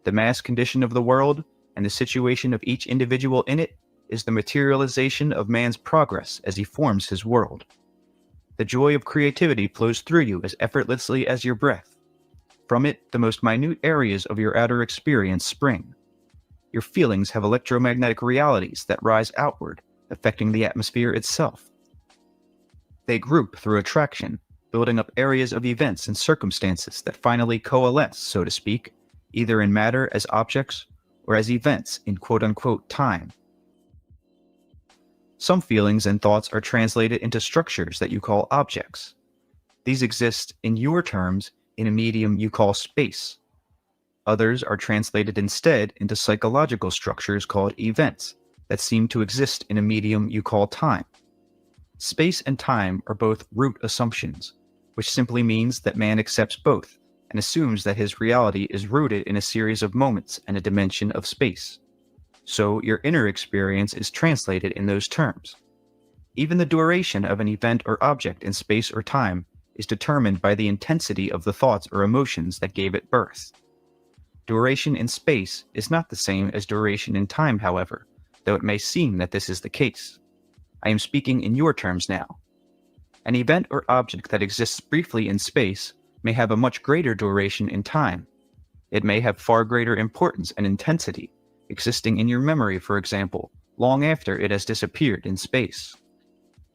The mass condition of the world, and the situation of each individual in it, is the materialization of man's progress as he forms his world. The joy of creativity flows through you as effortlessly as your breath. From it, the most minute areas of your outer experience spring. Your feelings have electromagnetic realities that rise outward, affecting the atmosphere itself. They group through attraction, building up areas of events and circumstances that finally coalesce, so to speak, either in matter as objects or as events in quote-unquote time. Some feelings and thoughts are translated into structures that you call objects. These exist, in your terms, in a medium you call space. Others are translated instead into psychological structures called events that seem to exist in a medium you call time. Space and time are both root assumptions, which simply means that man accepts both and assumes that his reality is rooted in a series of moments and a dimension of space. So your inner experience is translated in those terms. Even the duration of an event or object in space or time is determined by the intensity of the thoughts or emotions that gave it birth. Duration in space is not the same as duration in time, however, though it may seem that this is the case. I am speaking in your terms now. An event or object that exists briefly in space may have a much greater duration in time. It may have far greater importance and intensity, existing in your memory, for example, long after it has disappeared in space.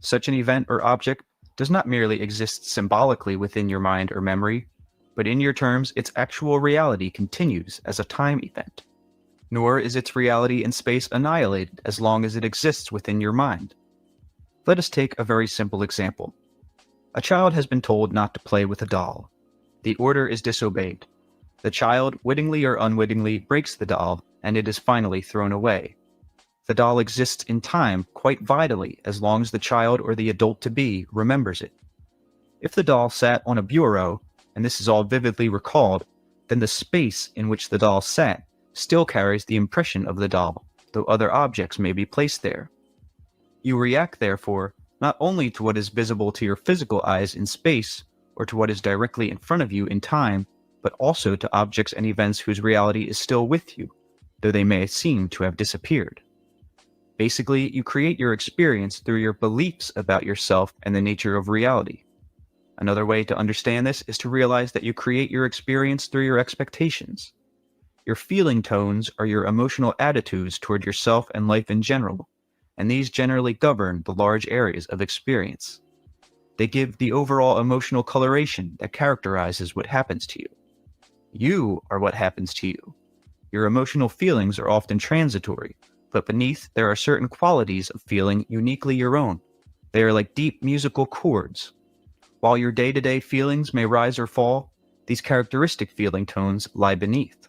Such an event or object does not merely exist symbolically within your mind or memory, but in your terms, its actual reality continues as a time event. Nor is its reality in space annihilated as long as it exists within your mind. Let us take a very simple example. A child has been told not to play with a doll. The order is disobeyed. The child, wittingly or unwittingly, breaks the doll, and it is finally thrown away. The doll exists in time quite vitally as long as the child or the adult-to-be remembers it. If the doll sat on a bureau, and this is all vividly recalled, then the space in which the doll sat still carries the impression of the doll, though other objects may be placed there. You react, therefore, not only to what is visible to your physical eyes in space, or to what is directly in front of you in time, but also to objects and events whose reality is still with you, though they may seem to have disappeared. Basically, you create your experience through your beliefs about yourself and the nature of reality. Another way to understand this is to realize that you create your experience through your expectations. Your feeling tones are your emotional attitudes toward yourself and life in general, and these generally govern the large areas of experience. They give the overall emotional coloration that characterizes what happens to you. You are what happens to you. Your emotional feelings are often transitory, but beneath there are certain qualities of feeling uniquely your own. They are like deep musical chords. While your day-to-day feelings may rise or fall, these characteristic feeling tones lie beneath.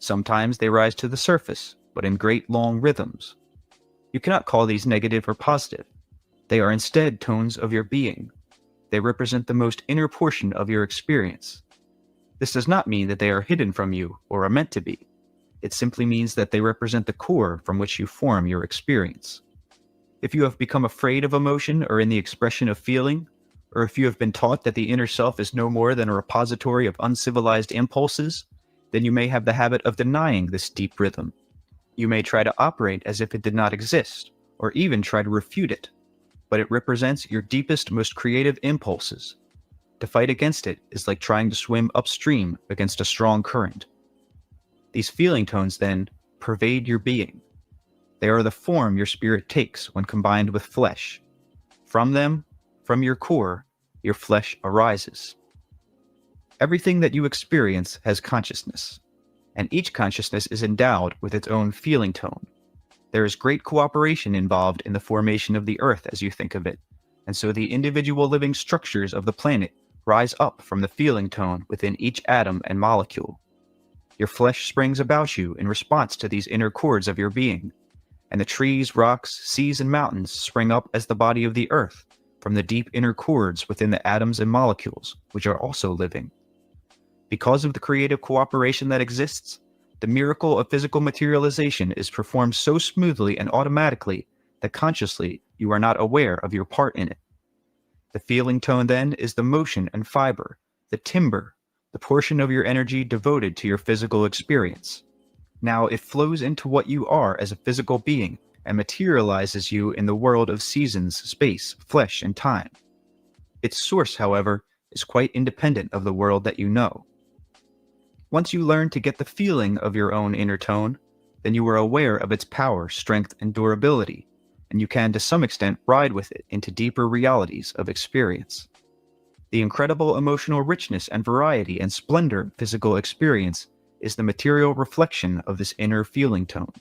Sometimes they rise to the surface, but in great long rhythms. You cannot call these negative or positive. They are instead tones of your being. They represent the most inner portion of your experience. This does not mean that they are hidden from you or are meant to be. It simply means that they represent the core from which you form your experience. If you have become afraid of emotion or in the expression of feeling, or if you have been taught that the inner self is no more than a repository of uncivilized impulses, then you may have the habit of denying this deep rhythm. You may try to operate as if it did not exist, or even try to refute it, but it represents your deepest, most creative impulses. To fight against it is like trying to swim upstream against a strong current. These feeling tones, then, pervade your being. They are the form your spirit takes when combined with flesh. From them, from your core, your flesh arises. Everything that you experience has consciousness, and each consciousness is endowed with its own feeling tone. There is great cooperation involved in the formation of the earth as you think of it, and so the individual living structures of the planet rise up from the feeling tone within each atom and molecule. Your flesh springs about you in response to these inner chords of your being, and the trees, rocks, seas, and mountains spring up as the body of the earth from the deep inner chords within the atoms and molecules, which are also living. Because of the creative cooperation that exists, the miracle of physical materialization is performed so smoothly and automatically that consciously you are not aware of your part in it. The feeling tone then is the motion and fiber, the timber, the portion of your energy devoted to your physical experience. Now it flows into what you are as a physical being and materializes you in the world of seasons, space, flesh, and time. Its source, however, is quite independent of the world that you know. Once you learn to get the feeling of your own inner tone, then you are aware of its power, strength, and durability, and you can to some extent ride with it into deeper realities of experience. The incredible emotional richness and variety and splendor of physical experience is the material reflection of this inner feeling tone.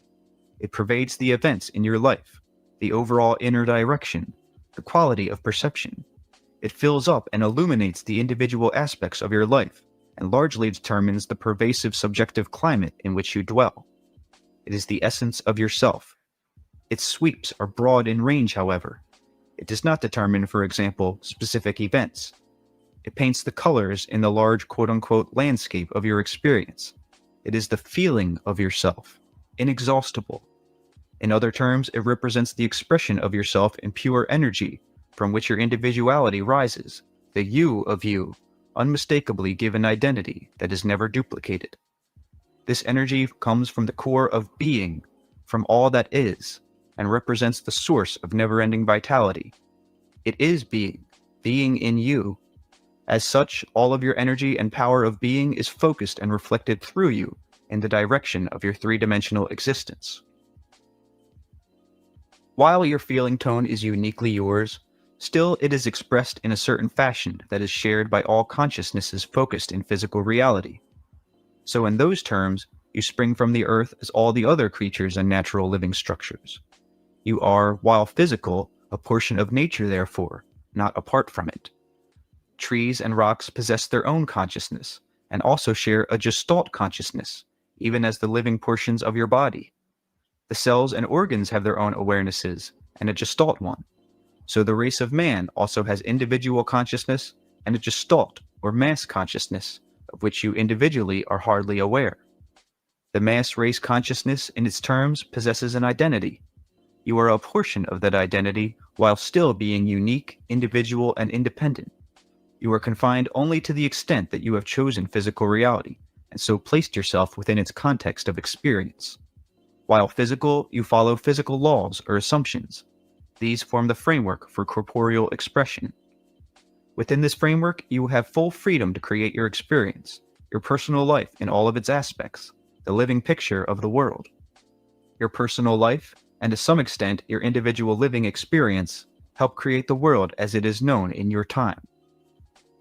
It pervades the events in your life, the overall inner direction, the quality of perception. It fills up and illuminates the individual aspects of your life, and largely determines the pervasive subjective climate in which you dwell. It is the essence of yourself. Its sweeps are broad in range, however. It does not determine, for example, specific events. It paints the colors in the large quote-unquote landscape of your experience. It is the feeling of yourself, inexhaustible. In other terms, it represents the expression of yourself in pure energy, from which your individuality rises, the you of you, unmistakably given identity that is never duplicated. This energy comes from the core of being, from all that is, and represents the source of never-ending vitality. It is being in you. As such, all of your energy and power of being is focused and reflected through you in the direction of your three-dimensional existence. While your feeling tone is uniquely yours, still it is expressed in a certain fashion that is shared by all consciousnesses focused in physical reality. So in those terms, you spring from the earth as all the other creatures and natural living structures. You are, while physical, a portion of nature therefore, not apart from it. Trees and rocks possess their own consciousness, and also share a gestalt consciousness, even as the living portions of your body. The cells and organs have their own awarenesses, and a gestalt one. So the race of man also has individual consciousness and a gestalt or mass consciousness, of which you individually are hardly aware. The mass race consciousness in its terms possesses an identity. You are a portion of that identity while still being unique, individual, and independent. You are confined only to the extent that you have chosen physical reality, and so placed yourself within its context of experience. While physical, you follow physical laws or assumptions. These form the framework for corporeal expression. Within this framework, you have full freedom to create your experience, your personal life in all of its aspects, the living picture of the world. Your personal life, and to some extent your individual living experience, help create the world as it is known in your time.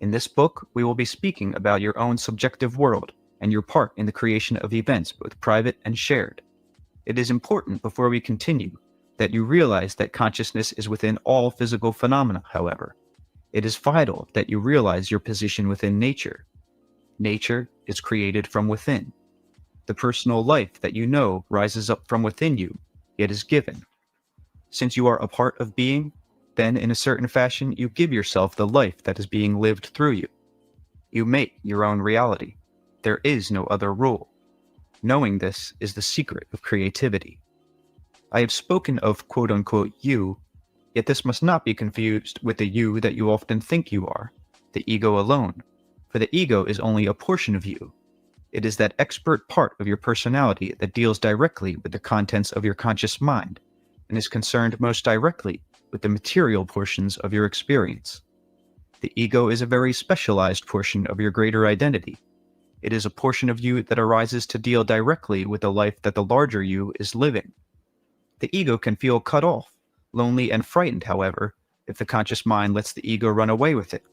In this book, we will be speaking about your own subjective world, and your part in the creation of events, both private and shared. It is important, before we continue, that you realize that consciousness is within all physical phenomena, however. It is vital that you realize your position within nature. Nature is created from within. The personal life that you know rises up from within you, yet is given. Since you are a part of being, then in a certain fashion you give yourself the life that is being lived through you. You make your own reality. There is no other rule. Knowing this is the secret of creativity. I have spoken of quote-unquote you, yet this must not be confused with the you that you often think you are, the ego alone, for the ego is only a portion of you. It is that expert part of your personality that deals directly with the contents of your conscious mind, and is concerned most directly with the material portions of your experience. The ego is a very specialized portion of your greater identity. It is a portion of you that arises to deal directly with the life that the larger you is living. The ego can feel cut off, lonely and frightened, however, if the conscious mind lets the ego run away with it.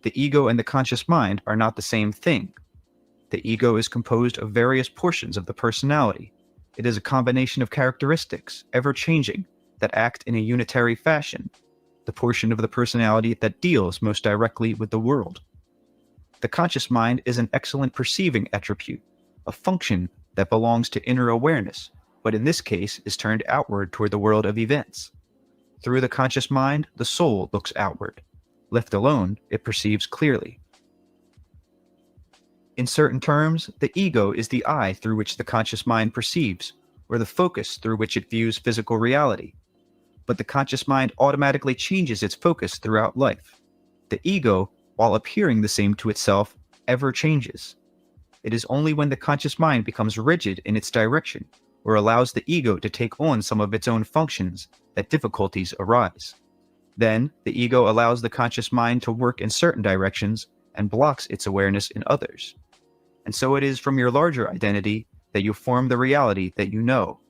The ego and the conscious mind are not the same thing. The ego is composed of various portions of the personality. It is a combination of characteristics, ever-changing, that act in a unitary fashion, the portion of the personality that deals most directly with the world. The conscious mind is an excellent perceiving attribute, a function that belongs to inner awareness, but in this case is turned outward toward the world of events. Through the conscious mind, the soul looks outward. Left alone, it perceives clearly. In certain terms, the ego is the eye through which the conscious mind perceives, or the focus through which it views physical reality. But the conscious mind automatically changes its focus throughout life. The ego, while appearing the same to itself, ever changes. It is only when the conscious mind becomes rigid in its direction, or allows the ego to take on some of its own functions, that difficulties arise. Then, the ego allows the conscious mind to work in certain directions and blocks its awareness in others. And so it is from your larger identity that you form the reality that you know.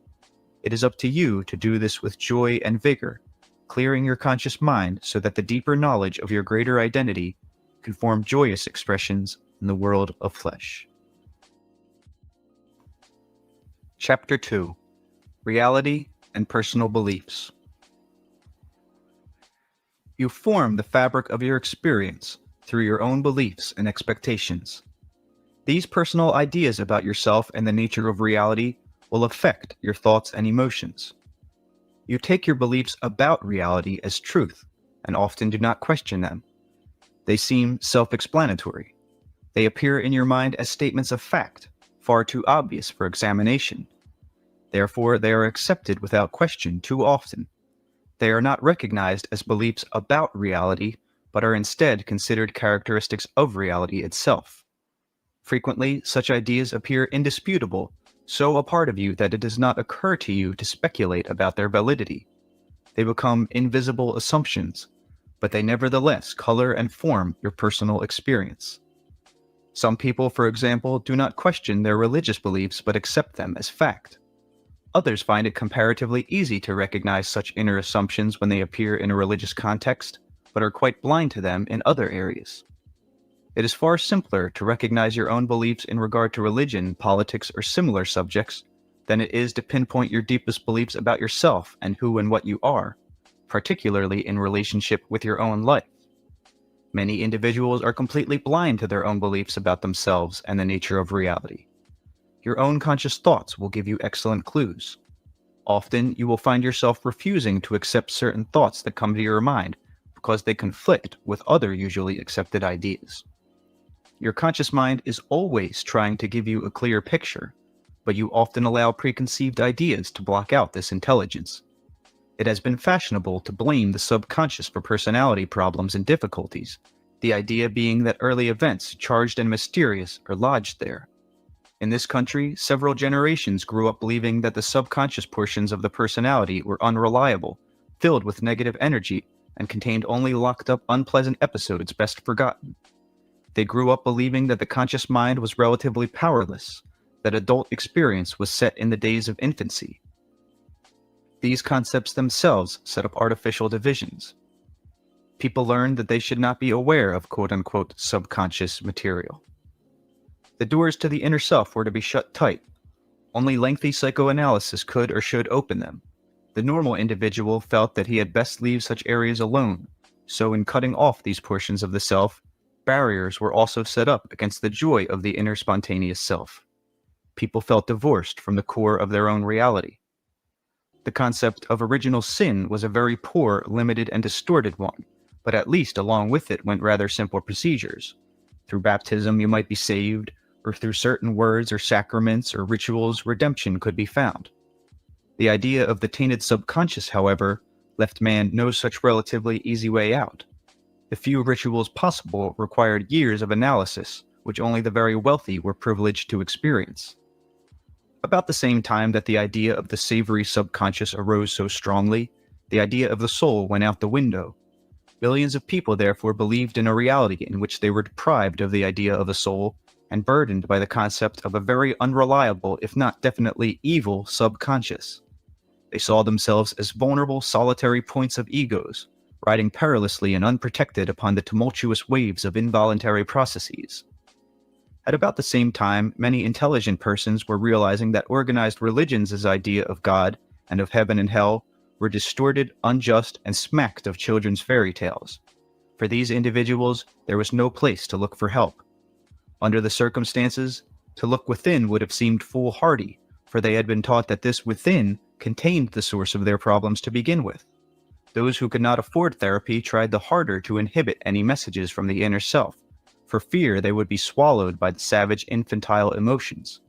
It is up to you to do this with joy and vigor, clearing your conscious mind so that the deeper knowledge of your greater identity can form joyous expressions in the world of flesh. Chapter 2. Reality and Personal Beliefs. You form the fabric of your experience through your own beliefs and expectations. These personal ideas about yourself and the nature of reality will affect your thoughts and emotions. You take your beliefs about reality as truth and often do not question them. They seem self-explanatory. They appear in your mind as statements of fact, far too obvious for examination. Therefore, they are accepted without question too often. They are not recognized as beliefs about reality, but are instead considered characteristics of reality itself. Frequently, such ideas appear indisputable, so a part of you that it does not occur to you to speculate about their validity. They become invisible assumptions, but they nevertheless color and form your personal experience. Some people, for example, do not question their religious beliefs but accept them as fact. Others find it comparatively easy to recognize such inner assumptions when they appear in a religious context, but are quite blind to them in other areas. It is far simpler to recognize your own beliefs in regard to religion, politics, or similar subjects than it is to pinpoint your deepest beliefs about yourself and who and what you are, particularly in relationship with your own life. Many individuals are completely blind to their own beliefs about themselves and the nature of reality. Your own conscious thoughts will give you excellent clues. Often, you will find yourself refusing to accept certain thoughts that come to your mind because they conflict with other usually accepted ideas. Your conscious mind is always trying to give you a clear picture, but you often allow preconceived ideas to block out this intelligence. It has been fashionable to blame the subconscious for personality problems and difficulties, the idea being that early events, charged and mysterious, are lodged there. In this country, several generations grew up believing that the subconscious portions of the personality were unreliable, filled with negative energy, and contained only locked-up unpleasant episodes best forgotten. They grew up believing that the conscious mind was relatively powerless, that adult experience was set in the days of infancy. These concepts themselves set up artificial divisions. People learned that they should not be aware of quote-unquote subconscious material. The doors to the inner self were to be shut tight. Only lengthy psychoanalysis could or should open them. The normal individual felt that he had best leave such areas alone, so in cutting off these portions of the self, barriers were also set up against the joy of the inner spontaneous self. People felt divorced from the core of their own reality. The concept of original sin was a very poor, limited, and distorted one, but at least along with it went rather simple procedures. Through baptism you might be saved, or through certain words or sacraments or rituals redemption could be found. The idea of the tainted subconscious, however, left man no such relatively easy way out. The few rituals possible required years of analysis, which only the very wealthy were privileged to experience. About the same time that the idea of the savory subconscious arose so strongly, the idea of the soul went out the window. Billions of people therefore believed in a reality in which they were deprived of the idea of a soul and burdened by the concept of a very unreliable, if not definitely evil, subconscious. They saw themselves as vulnerable, solitary points of egos, riding perilously and unprotected upon the tumultuous waves of involuntary processes. At about the same time, many intelligent persons were realizing that organized religions' idea of God and of heaven and hell were distorted, unjust, and smacked of children's fairy tales. For these individuals, there was no place to look for help. Under the circumstances, to look within would have seemed foolhardy, for they had been taught that this within contained the source of their problems to begin with. Those who could not afford therapy tried the harder to inhibit any messages from the inner self, for fear they would be swallowed by the savage infantile emotions.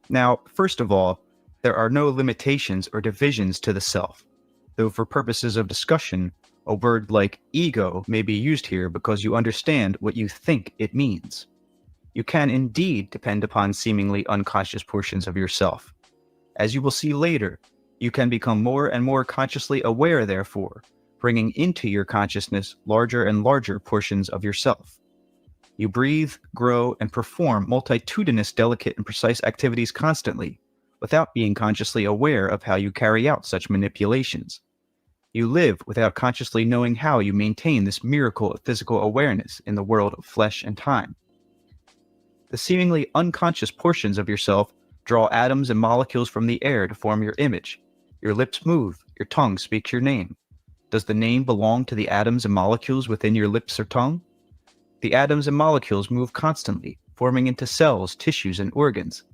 Now, first of all, there are no limitations or divisions to the self, though for purposes of discussion, a word like ego may be used here because you understand what you think it means. You can indeed depend upon seemingly unconscious portions of yourself. As you will see later, you can become more and more consciously aware, therefore, bringing into your consciousness larger and larger portions of yourself. You breathe, grow, and perform multitudinous delicate and precise activities constantly, without being consciously aware of how you carry out such manipulations. You live without consciously knowing how you maintain this miracle of physical awareness in the world of flesh and time. The seemingly unconscious portions of yourself draw atoms and molecules from the air to form your image. Your lips move, your tongue speaks your name. Does the name belong to the atoms and molecules within your lips or tongue? The atoms and molecules move constantly, forming into cells, tissues, and organs.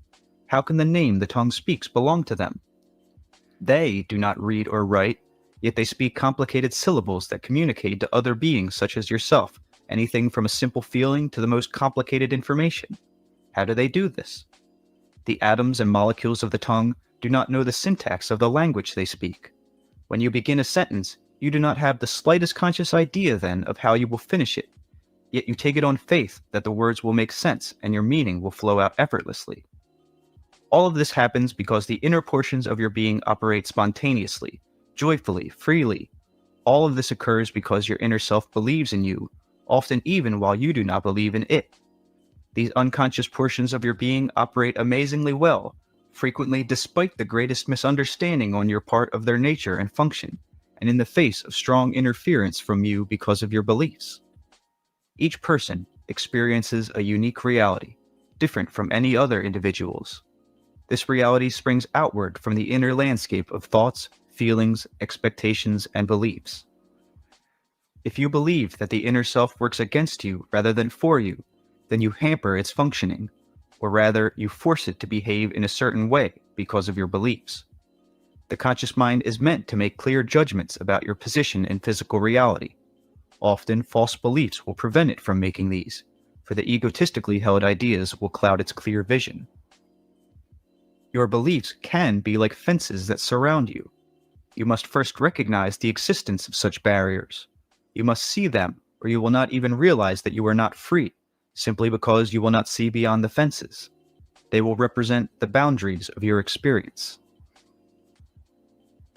How can the name the tongue speaks belong to them? They do not read or write, yet they speak complicated syllables that communicate to other beings such as yourself, anything from a simple feeling to the most complicated information. How do they do this? The atoms and molecules of the tongue do not know the syntax of the language they speak. When you begin a sentence, you do not have the slightest conscious idea then of how you will finish it, yet you take it on faith that the words will make sense and your meaning will flow out effortlessly. All of this happens because the inner portions of your being operate spontaneously, joyfully, freely. All of this occurs because your inner self believes in you, often even while you do not believe in it. These unconscious portions of your being operate amazingly well, frequently despite the greatest misunderstanding on your part of their nature and function, and in the face of strong interference from you because of your beliefs. Each person experiences a unique reality, different from any other individual's. This reality springs outward from the inner landscape of thoughts, feelings, expectations, and beliefs. If you believe that the inner self works against you rather than for you, then you hamper its functioning, or rather, you force it to behave in a certain way because of your beliefs. The conscious mind is meant to make clear judgments about your position in physical reality. Often, false beliefs will prevent it from making these, for the egotistically held ideas will cloud its clear vision. Your beliefs can be like fences that surround you. You must first recognize the existence of such barriers. You must see them, or you will not even realize that you are not free, simply because you will not see beyond the fences. They will represent the boundaries of your experience.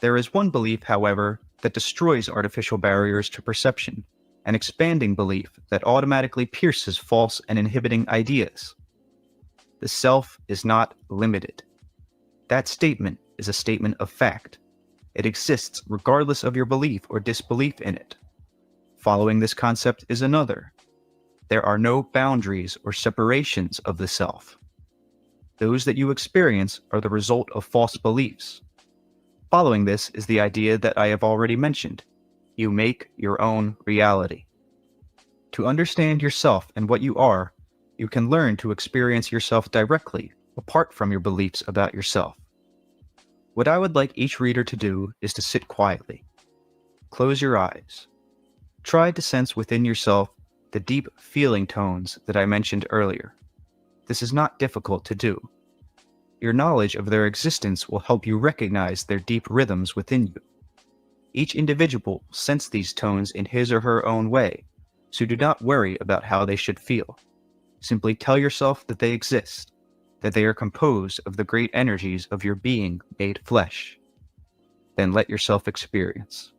There is one belief, however, that destroys artificial barriers to perception, an expanding belief that automatically pierces false and inhibiting ideas. The self is not limited. That statement is a statement of fact. It exists regardless of your belief or disbelief in it. Following this concept is another. There are no boundaries or separations of the self. Those that you experience are the result of false beliefs. Following this is the idea that I have already mentioned. You make your own reality. To understand yourself and what you are, you can learn to experience yourself directly, apart from your beliefs about yourself. What I would like each reader to do is to sit quietly. Close your eyes. Try to sense within yourself the deep feeling tones that I mentioned earlier. This is not difficult to do. Your knowledge of their existence will help you recognize their deep rhythms within you. Each individual will sense these tones in his or her own way, so do not worry about how they should feel. Simply tell yourself that they exist, that they are composed of the great energies of your being made flesh. Then let yourself experience.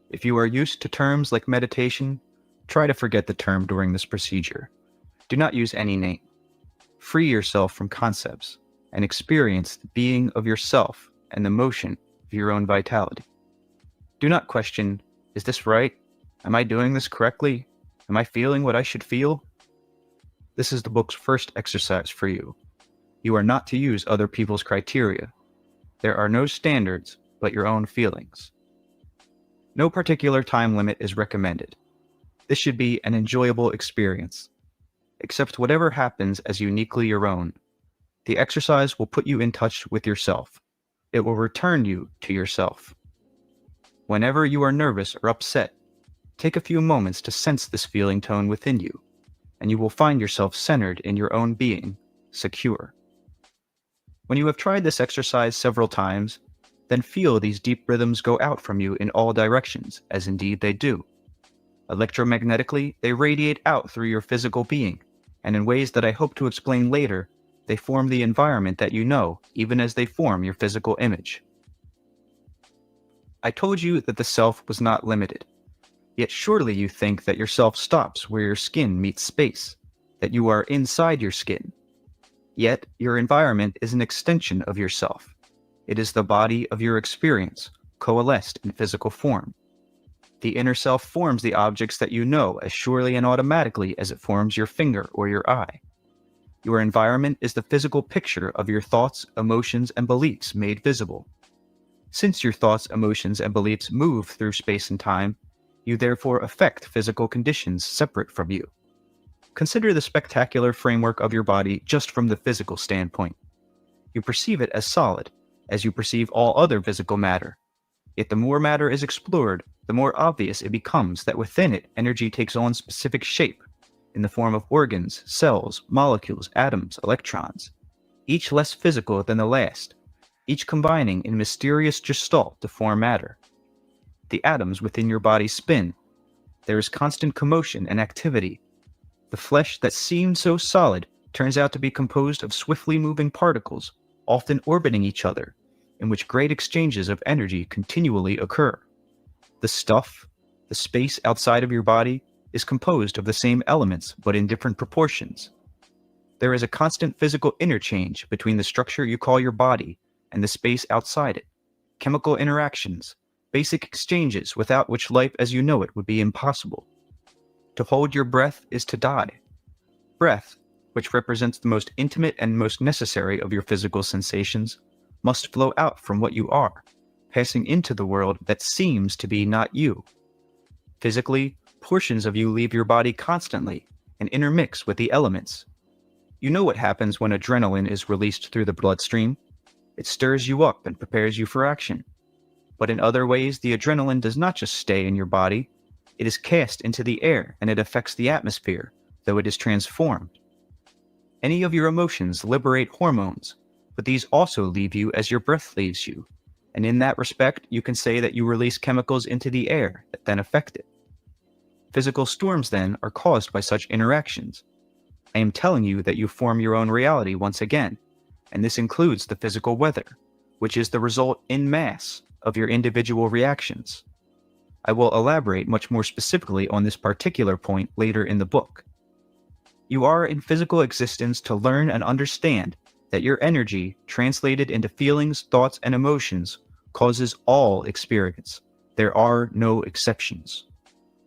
If you are used to terms like meditation, try to forget the term during this procedure. Do not use any name. Free yourself from concepts and experience the being of yourself and the motion of your own vitality. Do not question, is this right? Am I doing this correctly? Am I feeling what I should feel? This is the book's first exercise for you. You are not to use other people's criteria. There are no standards but your own feelings. No particular time limit is recommended. This should be an enjoyable experience. Accept whatever happens as uniquely your own. The exercise will put you in touch with yourself. It will return you to yourself. Whenever you are nervous or upset, take a few moments to sense this feeling tone within you, and you will find yourself centered in your own being, secure. When you have tried this exercise several times, then feel these deep rhythms go out from you in all directions, as indeed they do. Electromagnetically, they radiate out through your physical being, and in ways that I hope to explain later, they form the environment that you know, even as they form your physical image. I told you that the self was not limited. Yet surely you think that your self stops where your skin meets space, that you are inside your skin. Yet your environment is an extension of yourself. It is the body of your experience, coalesced in physical form. The inner self forms the objects that you know as surely and automatically as it forms your finger or your eye. Your environment is the physical picture of your thoughts, emotions, and beliefs made visible. Since your thoughts, emotions, and beliefs move through space and time, you therefore affect physical conditions separate from you. Consider the spectacular framework of your body just from the physical standpoint. You perceive it as solid, as you perceive all other physical matter. Yet the more matter is explored, the more obvious it becomes that within it energy takes on specific shape, in the form of organs, cells, molecules, atoms, electrons, each less physical than the last, each combining in mysterious gestalt to form matter. The atoms within your body spin. There is constant commotion and activity. The flesh that seemed so solid turns out to be composed of swiftly moving particles, often orbiting each other, in which great exchanges of energy continually occur. The stuff, the space outside of your body, is composed of the same elements but in different proportions. There is a constant physical interchange between the structure you call your body and the space outside it, chemical interactions, basic exchanges without which life as you know it would be impossible. To hold your breath is to die. Breath, which represents the most intimate and most necessary of your physical sensations, must flow out from what you are, passing into the world that seems to be not you. Physically, portions of you leave your body constantly and intermix with the elements. You know what happens when adrenaline is released through the bloodstream. It stirs you up and prepares you for action. But in other ways, the adrenaline does not just stay in your body. It is cast into the air and it affects the atmosphere, though it is transformed. Any of your emotions liberate hormones, but these also leave you as your breath leaves you, and in that respect, you can say that you release chemicals into the air that then affect it. Physical storms, then, are caused by such interactions. I am telling you that you form your own reality once again, and this includes the physical weather, which is the result en masse of your individual reactions. I will elaborate much more specifically on this particular point later in the book. You are in physical existence to learn and understand that your energy, translated into feelings, thoughts, and emotions, causes all experience. There are no exceptions.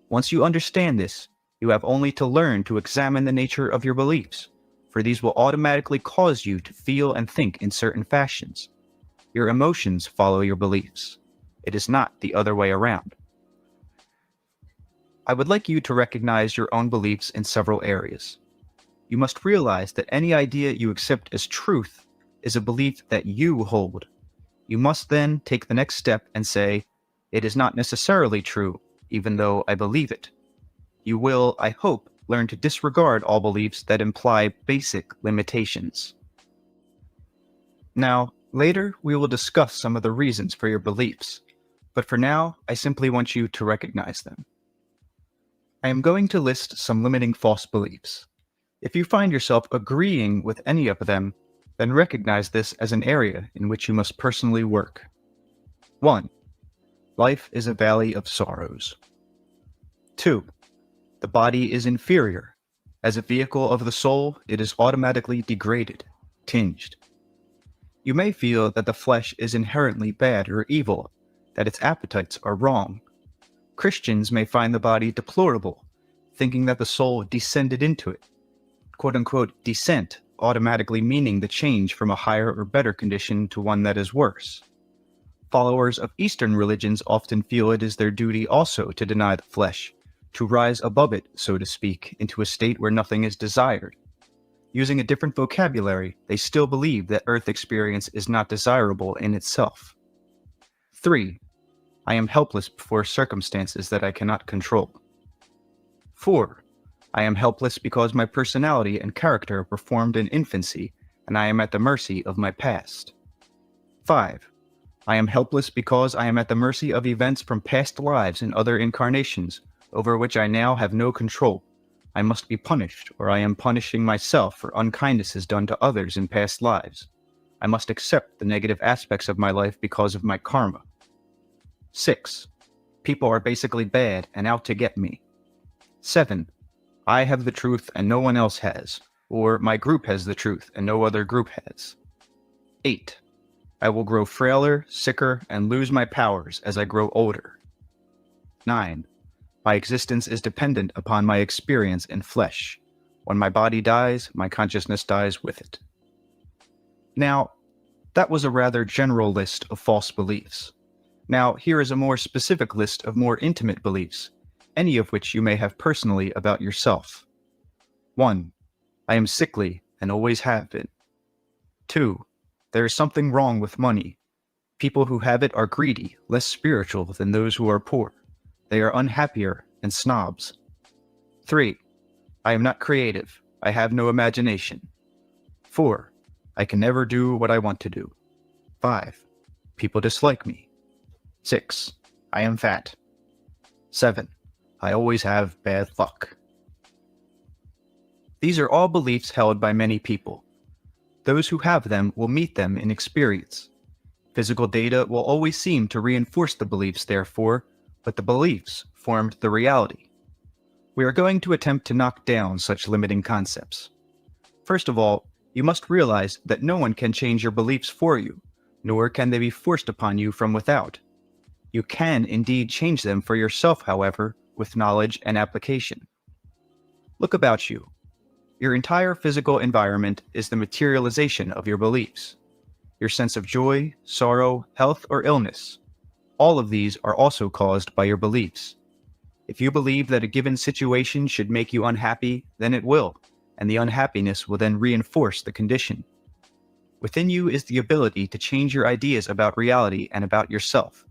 Once you understand this, You have only to learn to examine the nature of your beliefs, for these will automatically cause you to feel and think in certain fashions. Your emotions follow your beliefs. It is not the other way around. I would like you to recognize your own beliefs in several areas. You must realize that any idea you accept as truth is a belief that you hold. You must then take the next step and say, it is not necessarily true, even though I believe it. You will, I hope, learn to disregard all beliefs that imply basic limitations. Now, later we will discuss some of the reasons for your beliefs, but for now, I simply want you to recognize them. I am going to list some limiting false beliefs. If you find yourself agreeing with any of them, then recognize this as an area in which you must personally work. 1. Life is a valley of sorrows. 2. The body is inferior. As a vehicle of the soul, it is automatically degraded, tinged. You may feel that the flesh is inherently bad or evil, that its appetites are wrong. Christians may find the body deplorable, thinking that the soul descended into it. Quote-unquote descent automatically meaning the change from a higher or better condition to one that is worse. Followers of Eastern religions often feel it is their duty also to deny the flesh, to rise above it, so to speak, into a state where nothing is desired. Using a different vocabulary, they still believe that earth experience is not desirable in itself. 3. I am helpless before circumstances that I cannot control. 4. I am helpless because my personality and character were formed in infancy, and I am at the mercy of my past. 5. I am helpless because I am at the mercy of events from past lives and other incarnations, over which I now have no control. I must be punished, or I am punishing myself for unkindnesses done to others in past lives. I must accept the negative aspects of my life because of my karma. 6. People are basically bad and out to get me. 7. I have the truth and no one else has, or my group has the truth and no other group has. 8. I will grow frailer, sicker, and lose my powers as I grow older. 9. My existence is dependent upon my experience in flesh. When my body dies, my consciousness dies with it. Now, that was a rather general list of false beliefs. Now, here is a more specific list of more intimate beliefs, any of which you may have personally about yourself. 1. I am sickly and always have been. 2. There is something wrong with money. People who have it are greedy, less spiritual than those who are poor. They are unhappier and snobs. 3. I am not creative. I have no imagination. 4. I can never do what I want to do. 5. People dislike me. 6. I am fat. 7. I always have bad luck. These are all beliefs held by many people. Those who have them will meet them in experience. Physical data will always seem to reinforce the beliefs, therefore, but the beliefs formed the reality. We are going to attempt to knock down such limiting concepts. First of all, you must realize that no one can change your beliefs for you, nor can they be forced upon you from without. You can indeed change them for yourself, however, with knowledge and application. Look about you. Your entire physical environment is the materialization of your beliefs. Your sense of joy, sorrow, health, or illness. All of these are also caused by your beliefs. If you believe that a given situation should make you unhappy, then it will, and the unhappiness will then reinforce the condition. Within you is the ability to change your ideas about reality and about yourself,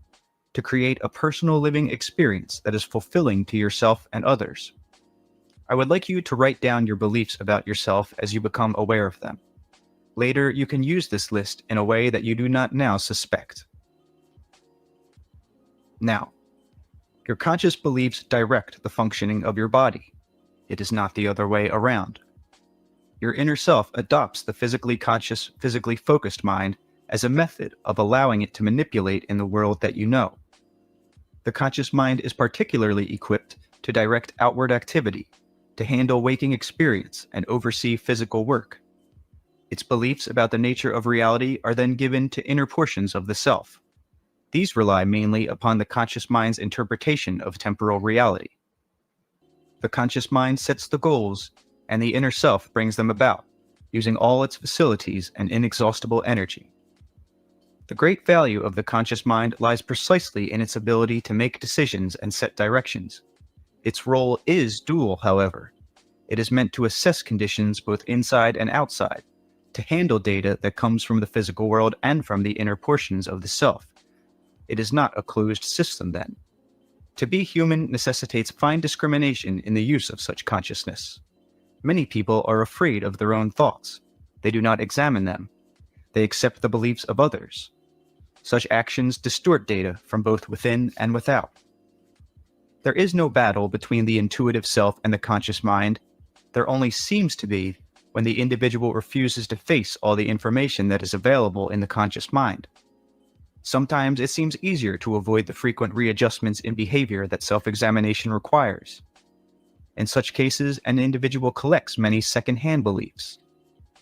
to create a personal living experience that is fulfilling to yourself and others. I would like you to write down your beliefs about yourself as you become aware of them. Later, you can use this list in a way that you do not now suspect. Now, your conscious beliefs direct the functioning of your body. It is not the other way around. Your inner self adopts the physically conscious, physically focused mind as a method of allowing it to manipulate in the world that you know. The conscious mind is particularly equipped to direct outward activity, to handle waking experience and oversee physical work. Its beliefs about the nature of reality are then given to inner portions of the self. These rely mainly upon the conscious mind's interpretation of temporal reality. The conscious mind sets the goals, and the inner self brings them about, using all its facilities and inexhaustible energy. The great value of the conscious mind lies precisely in its ability to make decisions and set directions. Its role is dual, however. It is meant to assess conditions both inside and outside, to handle data that comes from the physical world and from the inner portions of the self. It is not a closed system, then. To be human necessitates fine discrimination in the use of such consciousness. Many people are afraid of their own thoughts. They do not examine them. They accept the beliefs of others. Such actions distort data from both within and without. There is no battle between the intuitive self and the conscious mind. There only seems to be when the individual refuses to face all the information that is available in the conscious mind. Sometimes it seems easier to avoid the frequent readjustments in behavior that self-examination requires. In such cases, an individual collects many second-hand beliefs.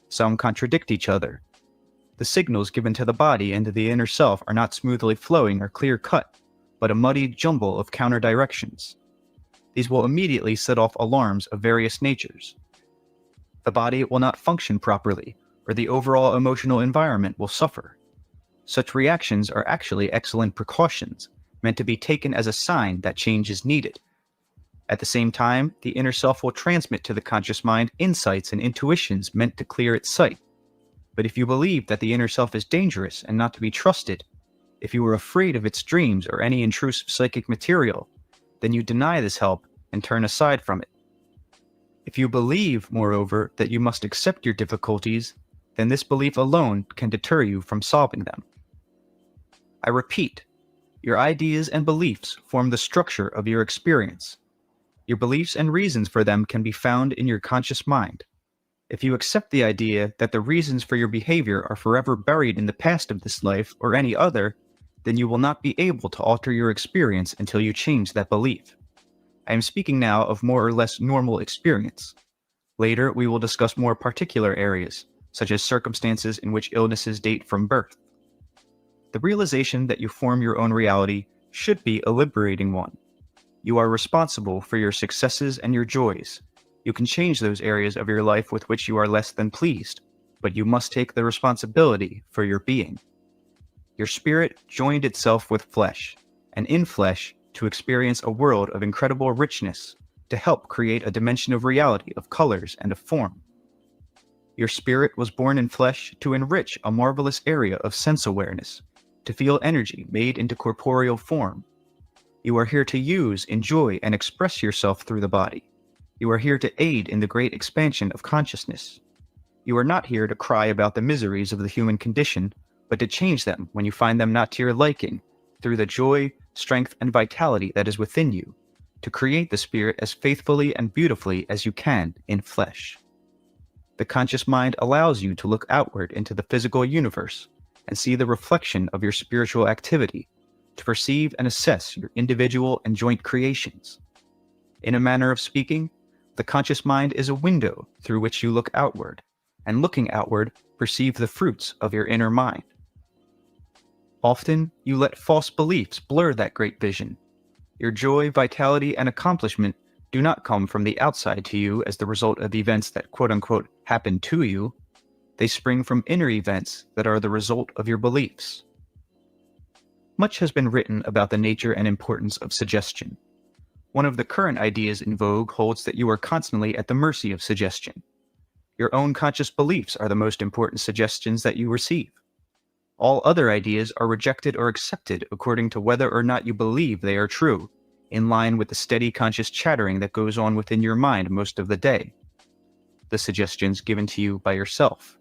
Some contradict each other. The signals given to the body and to the inner self are not smoothly flowing or clear-cut, but a muddy jumble of counter-directions. These will immediately set off alarms of various natures. The body will not function properly, or the overall emotional environment will suffer. Such reactions are actually excellent precautions, meant to be taken as a sign that change is needed. At the same time, the inner self will transmit to the conscious mind insights and intuitions meant to clear its sight. But if you believe that the inner self is dangerous and not to be trusted, if you are afraid of its dreams or any intrusive psychic material, then you deny this help and turn aside from it. If you believe, moreover, that you must accept your difficulties, then this belief alone can deter you from solving them. I repeat, your ideas and beliefs form the structure of your experience. Your beliefs and reasons for them can be found in your conscious mind. If you accept the idea that the reasons for your behavior are forever buried in the past of this life or any other, then you will not be able to alter your experience until you change that belief. I am speaking now of more or less normal experience. Later, we will discuss more particular areas, such as circumstances in which illnesses date from birth. The realization that you form your own reality should be a liberating one. You are responsible for your successes and your joys. You can change those areas of your life with which you are less than pleased, but you must take the responsibility for your being. Your spirit joined itself with flesh, and in flesh to experience a world of incredible richness, to help create a dimension of reality, of colors, and of form. Your spirit was born in flesh to enrich a marvelous area of sense awareness, to feel energy made into corporeal form. You are here to use, enjoy, and express yourself through the body. You are here to aid in the great expansion of consciousness. You are not here to cry about the miseries of the human condition, but to change them when you find them not to your liking, through the joy, strength, and vitality that is within you, to create the spirit as faithfully and beautifully as you can in flesh. The conscious mind allows you to look outward into the physical universe and see the reflection of your spiritual activity, to perceive and assess your individual and joint creations. In a manner of speaking, the conscious mind is a window through which you look outward, and looking outward, perceive the fruits of your inner mind. Often, you let false beliefs blur that great vision. Your joy, vitality, and accomplishment do not come from the outside to you as the result of events that quote-unquote happen to you. They spring from inner events that are the result of your beliefs. Much has been written about the nature and importance of suggestion. One of the current ideas in vogue holds that you are constantly at the mercy of suggestion. Your own conscious beliefs are the most important suggestions that you receive. All other ideas are rejected or accepted according to whether or not you believe they are true, in line with the steady conscious chattering that goes on within your mind most of the day. The suggestions given to you by yourself.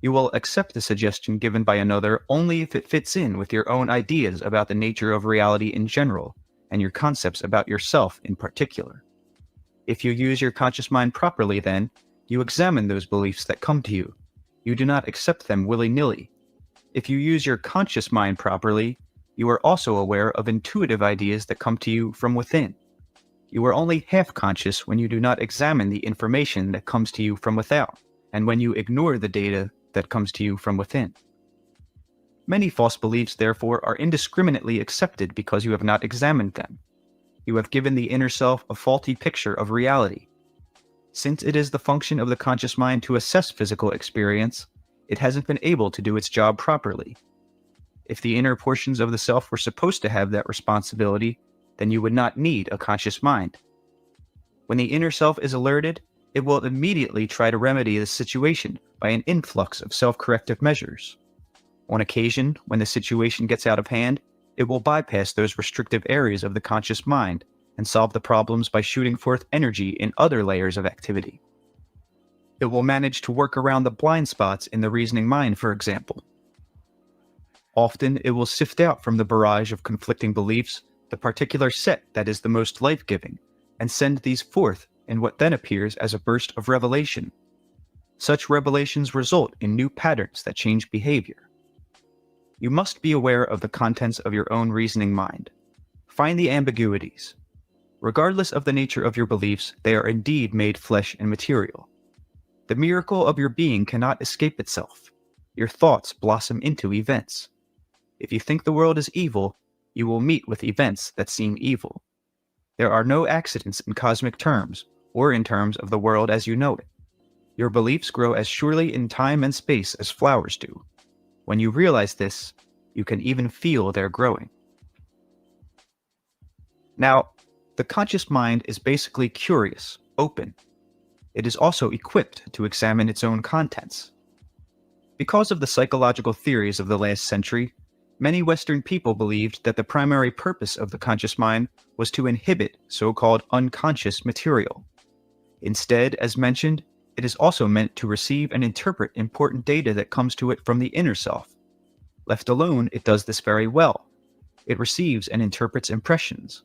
You will accept the suggestion given by another only if it fits in with your own ideas about the nature of reality in general, and your concepts about yourself in particular. If you use your conscious mind properly, then, you examine those beliefs that come to you. You do not accept them willy-nilly. If you use your conscious mind properly, you are also aware of intuitive ideas that come to you from within. You are only half-conscious when you do not examine the information that comes to you from without, and when you ignore the data that comes to you from within. Many false beliefs, therefore, are indiscriminately accepted because you have not examined them. You have given the inner self a faulty picture of reality. Since it is the function of the conscious mind to assess physical experience, it hasn't been able to do its job properly. If the inner portions of the self were supposed to have that responsibility, then you would not need a conscious mind. When the inner self is alerted, it will immediately try to remedy the situation by an influx of self-corrective measures. On occasion, when the situation gets out of hand, it will bypass those restrictive areas of the conscious mind and solve the problems by shooting forth energy in other layers of activity. It will manage to work around the blind spots in the reasoning mind, for example. Often, it will sift out from the barrage of conflicting beliefs the particular set that is the most life-giving, and send these forth in what then appears as a burst of revelation. Such revelations result in new patterns that change behavior. You must be aware of the contents of your own reasoning mind. Find the ambiguities. Regardless of the nature of your beliefs, they are indeed made flesh and material. The miracle of your being cannot escape itself. Your thoughts blossom into events. If you think the world is evil, you will meet with events that seem evil. There are no accidents in cosmic terms, or in terms of the world as you know it. Your beliefs grow as surely in time and space as flowers do. When you realize this, you can even feel their growing. Now, the conscious mind is basically curious, open. It is also equipped to examine its own contents. Because of the psychological theories of the last century, many Western people believed that the primary purpose of the conscious mind was to inhibit so-called unconscious material. Instead, as mentioned, it is also meant to receive and interpret important data that comes to it from the inner self. Left alone, it does this very well. It receives and interprets impressions.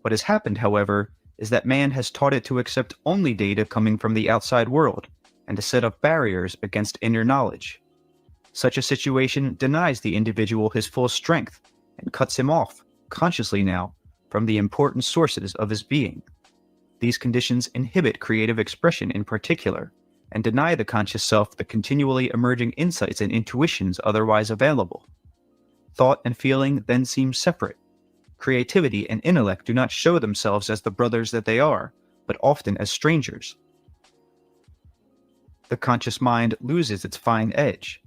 What has happened, however, is that man has taught it to accept only data coming from the outside world, and to set up barriers against inner knowledge. Such a situation denies the individual his full strength, and cuts him off, consciously now, from the important sources of his being. These conditions inhibit creative expression in particular, and deny the conscious self the continually emerging insights and intuitions otherwise available. Thought and feeling then seem separate. Creativity and intellect do not show themselves as the brothers that they are, but often as strangers. The conscious mind loses its fine edge.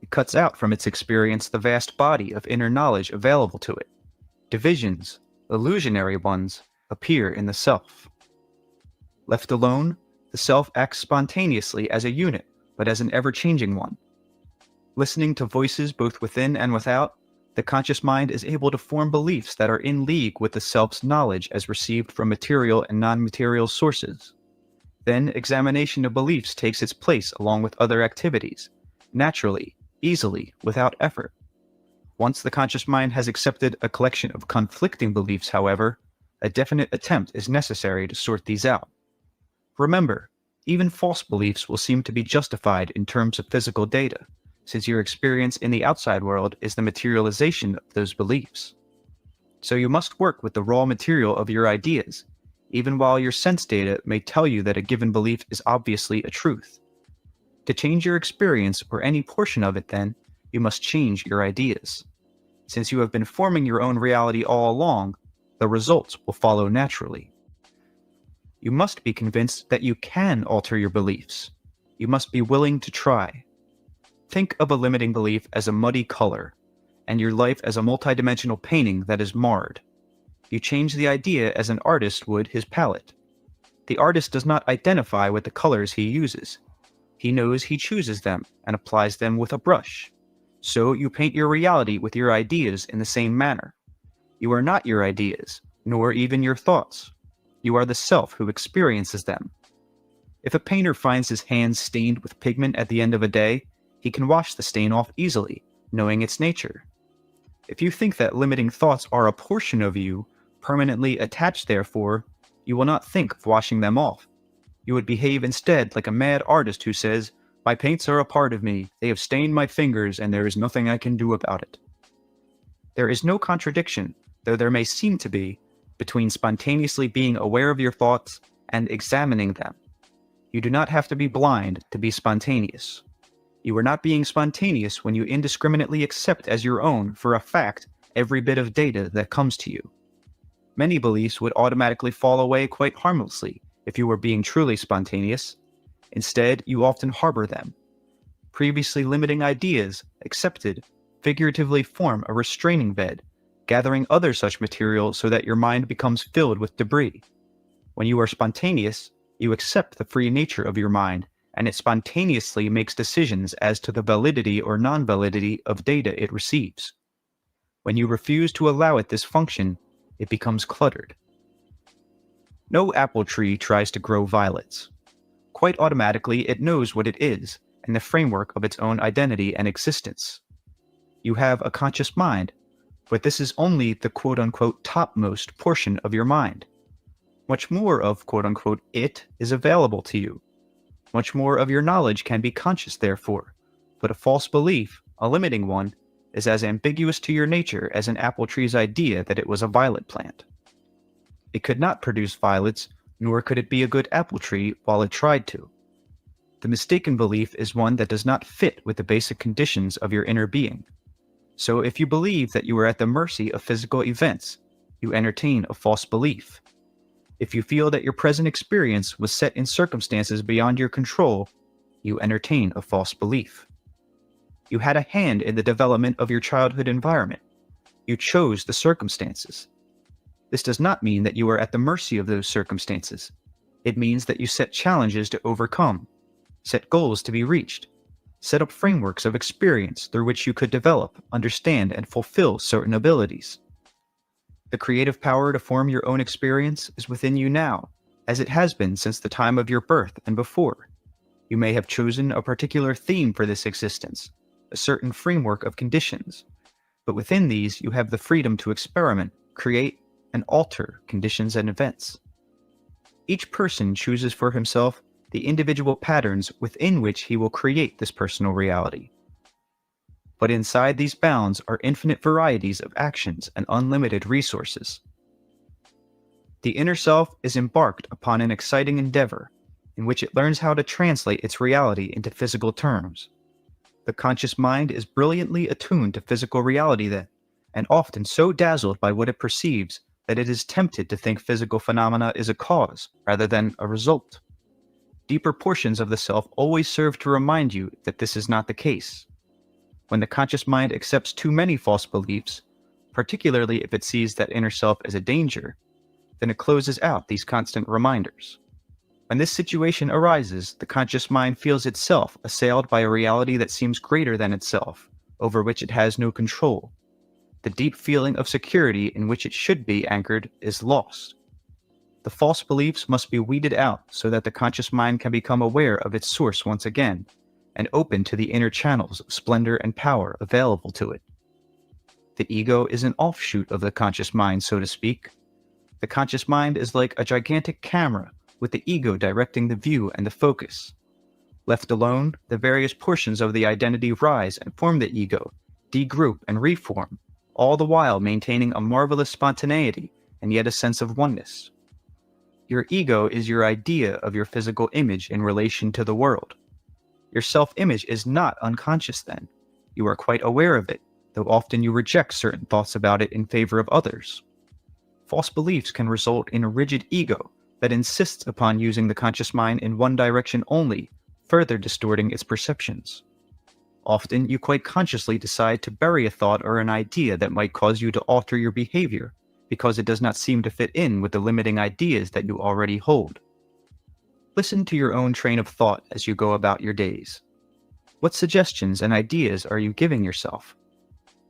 It cuts out from its experience the vast body of inner knowledge available to it. Divisions, illusionary ones, appear in the self. Left alone, the self acts spontaneously as a unit, but as an ever-changing one. Listening to voices both within and without, the conscious mind is able to form beliefs that are in league with the self's knowledge as received from material and non-material sources. Then examination of beliefs takes its place along with other activities, naturally, easily, without effort. Once the conscious mind has accepted a collection of conflicting beliefs, however, a definite attempt is necessary to sort these out. Remember, even false beliefs will seem to be justified in terms of physical data, since your experience in the outside world is the materialization of those beliefs. So you must work with the raw material of your ideas, even while your sense data may tell you that a given belief is obviously a truth. To change your experience, or any portion of it then, you must change your ideas. Since you have been forming your own reality all along, the results will follow naturally. You must be convinced that you can alter your beliefs. You must be willing to try. Think of a limiting belief as a muddy color, and your life as a multidimensional painting that is marred. You change the idea as an artist would his palette. The artist does not identify with the colors he uses. He knows he chooses them and applies them with a brush. So you paint your reality with your ideas in the same manner. You are not your ideas, nor even your thoughts. You are the self who experiences them. If a painter finds his hands stained with pigment at the end of a day, he can wash the stain off easily, knowing its nature. If you think that limiting thoughts are a portion of you, permanently attached therefore, you will not think of washing them off. You would behave instead like a mad artist who says, "My paints are a part of me, they have stained my fingers, and there is nothing I can do about it." There is no contradiction, though there may seem to be, between spontaneously being aware of your thoughts and examining them. You do not have to be blind to be spontaneous. You are not being spontaneous when you indiscriminately accept as your own, for a fact, every bit of data that comes to you. Many beliefs would automatically fall away quite harmlessly if you were being truly spontaneous. Instead, you often harbor them. Previously limiting ideas, accepted, figuratively form a restraining bed, gathering other such material so that your mind becomes filled with debris. When you are spontaneous, you accept the free nature of your mind, and it spontaneously makes decisions as to the validity or non-validity of data it receives. When you refuse to allow it this function, it becomes cluttered. No apple tree tries to grow violets. Quite automatically, it knows what it is and the framework of its own identity and existence. You have a conscious mind, but this is only the quote-unquote topmost portion of your mind. Much more of quote-unquote it is available to you. Much more of your knowledge can be conscious, therefore, but a false belief, a limiting one, is as ambiguous to your nature as an apple tree's idea that it was a violet plant. It could not produce violets, nor could it be a good apple tree while it tried to. The mistaken belief is one that does not fit with the basic conditions of your inner being. So if you believe that you are at the mercy of physical events, you entertain a false belief. If you feel that your present experience was set in circumstances beyond your control, you entertain a false belief. You had a hand in the development of your childhood environment. You chose the circumstances. This does not mean that you are at the mercy of those circumstances. It means that you set challenges to overcome, set goals to be reached, set up frameworks of experience through which you could develop, understand, and fulfill certain abilities. The creative power to form your own experience is within you now, as it has been since the time of your birth and before. You may have chosen a particular theme for this existence, a certain framework of conditions, but within these you have the freedom to experiment, create, and alter conditions and events. Each person chooses for himself the individual patterns within which he will create this personal reality. But inside these bounds are infinite varieties of actions and unlimited resources. The inner self is embarked upon an exciting endeavor in which it learns how to translate its reality into physical terms. The conscious mind is brilliantly attuned to physical reality then, and often so dazzled by what it perceives that it is tempted to think physical phenomena is a cause rather than a result. Deeper portions of the self always serve to remind you that this is not the case. When the conscious mind accepts too many false beliefs, particularly if it sees that inner self as a danger, then it closes out these constant reminders. When this situation arises, the conscious mind feels itself assailed by a reality that seems greater than itself, over which it has no control. The deep feeling of security in which it should be anchored is lost. The false beliefs must be weeded out so that the conscious mind can become aware of its source once again, and open to the inner channels of splendor and power available to it. The ego is an offshoot of the conscious mind, so to speak. The conscious mind is like a gigantic camera with the ego directing the view and the focus. Left alone, the various portions of the identity rise and form the ego, degroup and reform, all the while maintaining a marvelous spontaneity and yet a sense of oneness. Your ego is your idea of your physical image in relation to the world. Your self-image is not unconscious then. You are quite aware of it, though often you reject certain thoughts about it in favor of others. False beliefs can result in a rigid ego that insists upon using the conscious mind in one direction only, further distorting its perceptions. Often you quite consciously decide to bury a thought or an idea that might cause you to alter your behavior, because it does not seem to fit in with the limiting ideas that you already hold. Listen to your own train of thought as you go about your days. What suggestions and ideas are you giving yourself?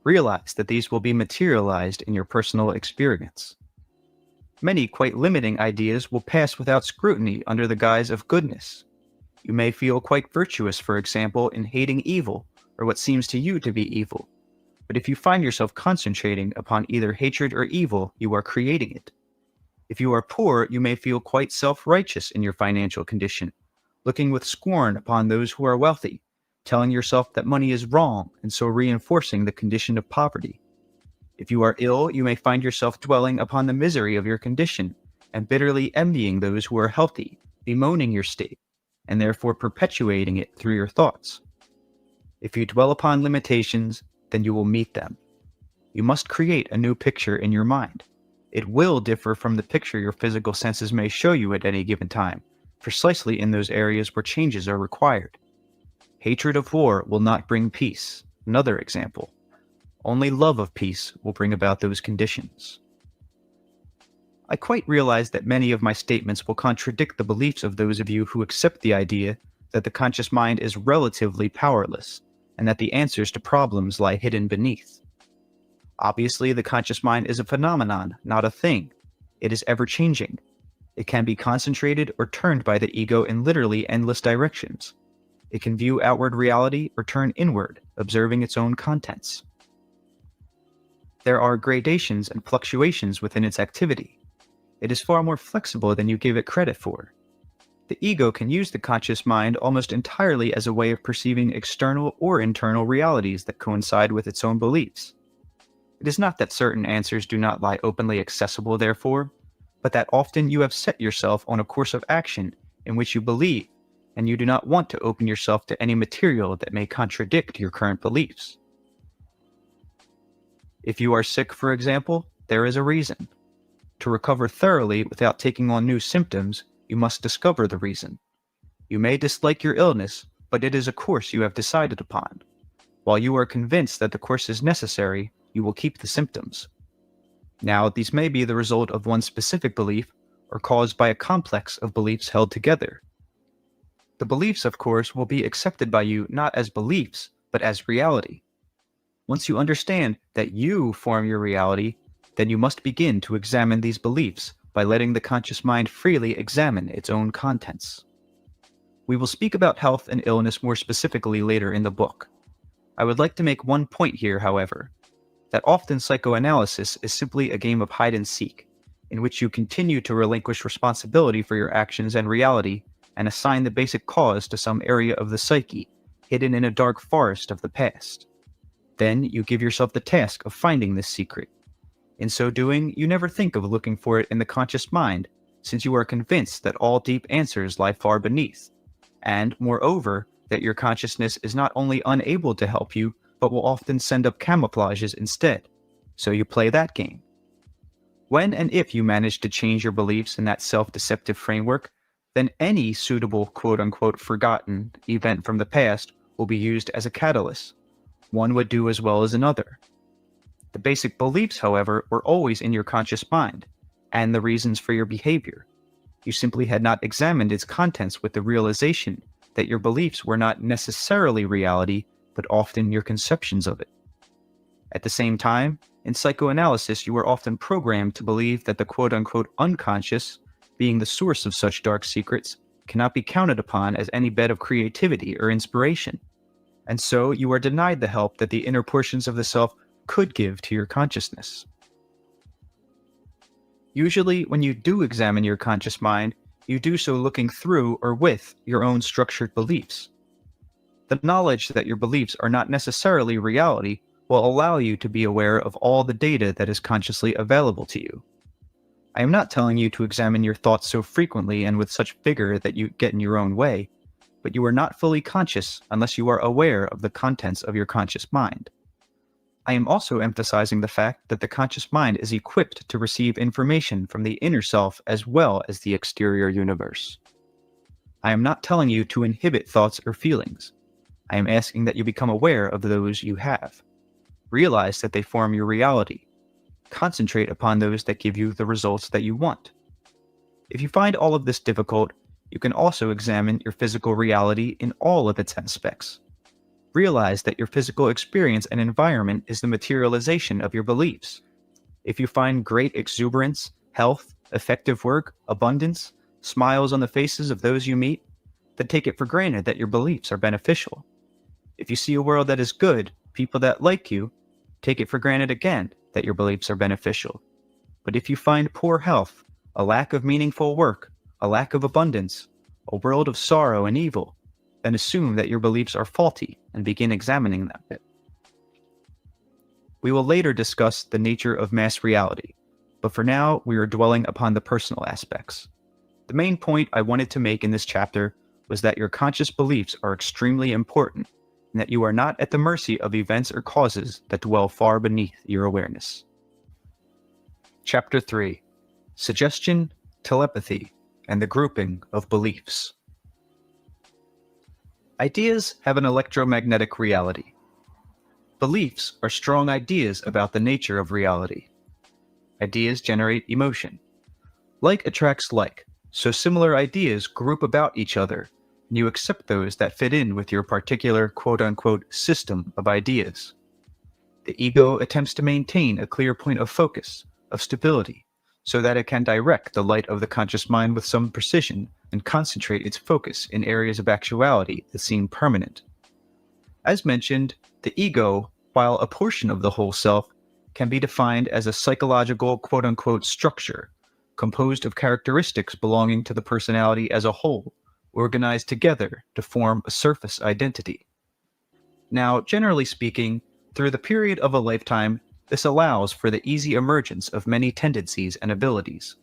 Realize that these will be materialized in your personal experience. Many quite limiting ideas will pass without scrutiny under the guise of goodness. You may feel quite virtuous, for example, in hating evil, or what seems to you to be evil. But if you find yourself concentrating upon either hatred or evil, you are creating it. If you are poor, you may feel quite self-righteous in your financial condition, looking with scorn upon those who are wealthy, telling yourself that money is wrong and so reinforcing the condition of poverty. If you are ill, you may find yourself dwelling upon the misery of your condition and bitterly envying those who are healthy, bemoaning your state, and therefore perpetuating it through your thoughts. If you dwell upon limitations, then you will meet them. You must create a new picture in your mind. It will differ from the picture your physical senses may show you at any given time, precisely in those areas where changes are required. Hatred of war will not bring peace. Another example. Only love of peace will bring about those conditions. I quite realize that many of my statements will contradict the beliefs of those of you who accept the idea that the conscious mind is relatively powerless, and that the answers to problems lie hidden beneath. Obviously, the conscious mind is a phenomenon, not a thing. It is ever-changing. It can be concentrated or turned by the ego in literally endless directions. It can view outward reality or turn inward, observing its own contents. There are gradations and fluctuations within its activity. It is far more flexible than you give it credit for. The ego can use the conscious mind almost entirely as a way of perceiving external or internal realities that coincide with its own beliefs. It is not that certain answers do not lie openly accessible, therefore, but that often you have set yourself on a course of action in which you believe, and you do not want to open yourself to any material that may contradict your current beliefs. If you are sick, for example, there is a reason. To recover thoroughly without taking on new symptoms, you must discover the reason. You may dislike your illness, but it is a course you have decided upon. While you are convinced that the course is necessary, you will keep the symptoms. Now, these may be the result of one specific belief or caused by a complex of beliefs held together. The beliefs, of course, will be accepted by you not as beliefs, but as reality. Once you understand that you form your reality, then you must begin to examine these beliefs by letting the conscious mind freely examine its own contents. We will speak about health and illness more specifically later in the book. I would like to make one point here, however, that often psychoanalysis is simply a game of hide and seek, in which you continue to relinquish responsibility for your actions and reality and assign the basic cause to some area of the psyche, hidden in a dark forest of the past. Then you give yourself the task of finding this secret. In so doing, you never think of looking for it in the conscious mind, since you are convinced that all deep answers lie far beneath, and, moreover, that your consciousness is not only unable to help you, but will often send up camouflages instead. So you play that game. When and if you manage to change your beliefs in that self-deceptive framework, then any suitable quote-unquote forgotten event from the past will be used as a catalyst. One would do as well as another. The basic beliefs, however, were always in your conscious mind, and the reasons for your behavior. You simply had not examined its contents with the realization that your beliefs were not necessarily reality, but often your conceptions of it. At the same time, in psychoanalysis, you were often programmed to believe that the quote-unquote unconscious, being the source of such dark secrets, cannot be counted upon as any bed of creativity or inspiration. And so you are denied the help that the inner portions of the self could give to your consciousness. Usually, when you do examine your conscious mind, you do so looking through or with your own structured beliefs. The knowledge that your beliefs are not necessarily reality will allow you to be aware of all the data that is consciously available to you. I am not telling you to examine your thoughts so frequently and with such vigor that you get in your own way, but you are not fully conscious unless you are aware of the contents of your conscious mind. I am also emphasizing the fact that the conscious mind is equipped to receive information from the inner self as well as the exterior universe. I am not telling you to inhibit thoughts or feelings. I am asking that you become aware of those you have. Realize that they form your reality. Concentrate upon those that give you the results that you want. If you find all of this difficult, you can also examine your physical reality in all of its aspects. Realize that your physical experience and environment is the materialization of your beliefs. If you find great exuberance, health, effective work, abundance, smiles on the faces of those you meet, then take it for granted that your beliefs are beneficial. If you see a world that is good, people that like you, take it for granted again that your beliefs are beneficial. But if you find poor health, a lack of meaningful work, a lack of abundance, a world of sorrow and evil, then assume that your beliefs are faulty and begin examining them. We will later discuss the nature of mass reality, but for now we are dwelling upon the personal aspects. The main point I wanted to make in this chapter was that your conscious beliefs are extremely important, and that you are not at the mercy of events or causes that dwell far beneath your awareness. Chapter 3: Suggestion, Telepathy, and the Grouping of Beliefs. Ideas have an electromagnetic reality. Beliefs are strong ideas about the nature of reality. Ideas generate emotion. Like attracts like, so similar ideas group about each other, and you accept those that fit in with your particular quote-unquote system of ideas. The ego attempts to maintain a clear point of focus, of stability, so that it can direct the light of the conscious mind with some precision and concentrate its focus in areas of actuality that seem permanent. As mentioned, the ego, while a portion of the whole self, can be defined as a psychological quote-unquote structure, composed of characteristics belonging to the personality as a whole, organized together to form a surface identity. Now, generally speaking, through the period of a lifetime, this allows for the easy emergence of many tendencies and abilities.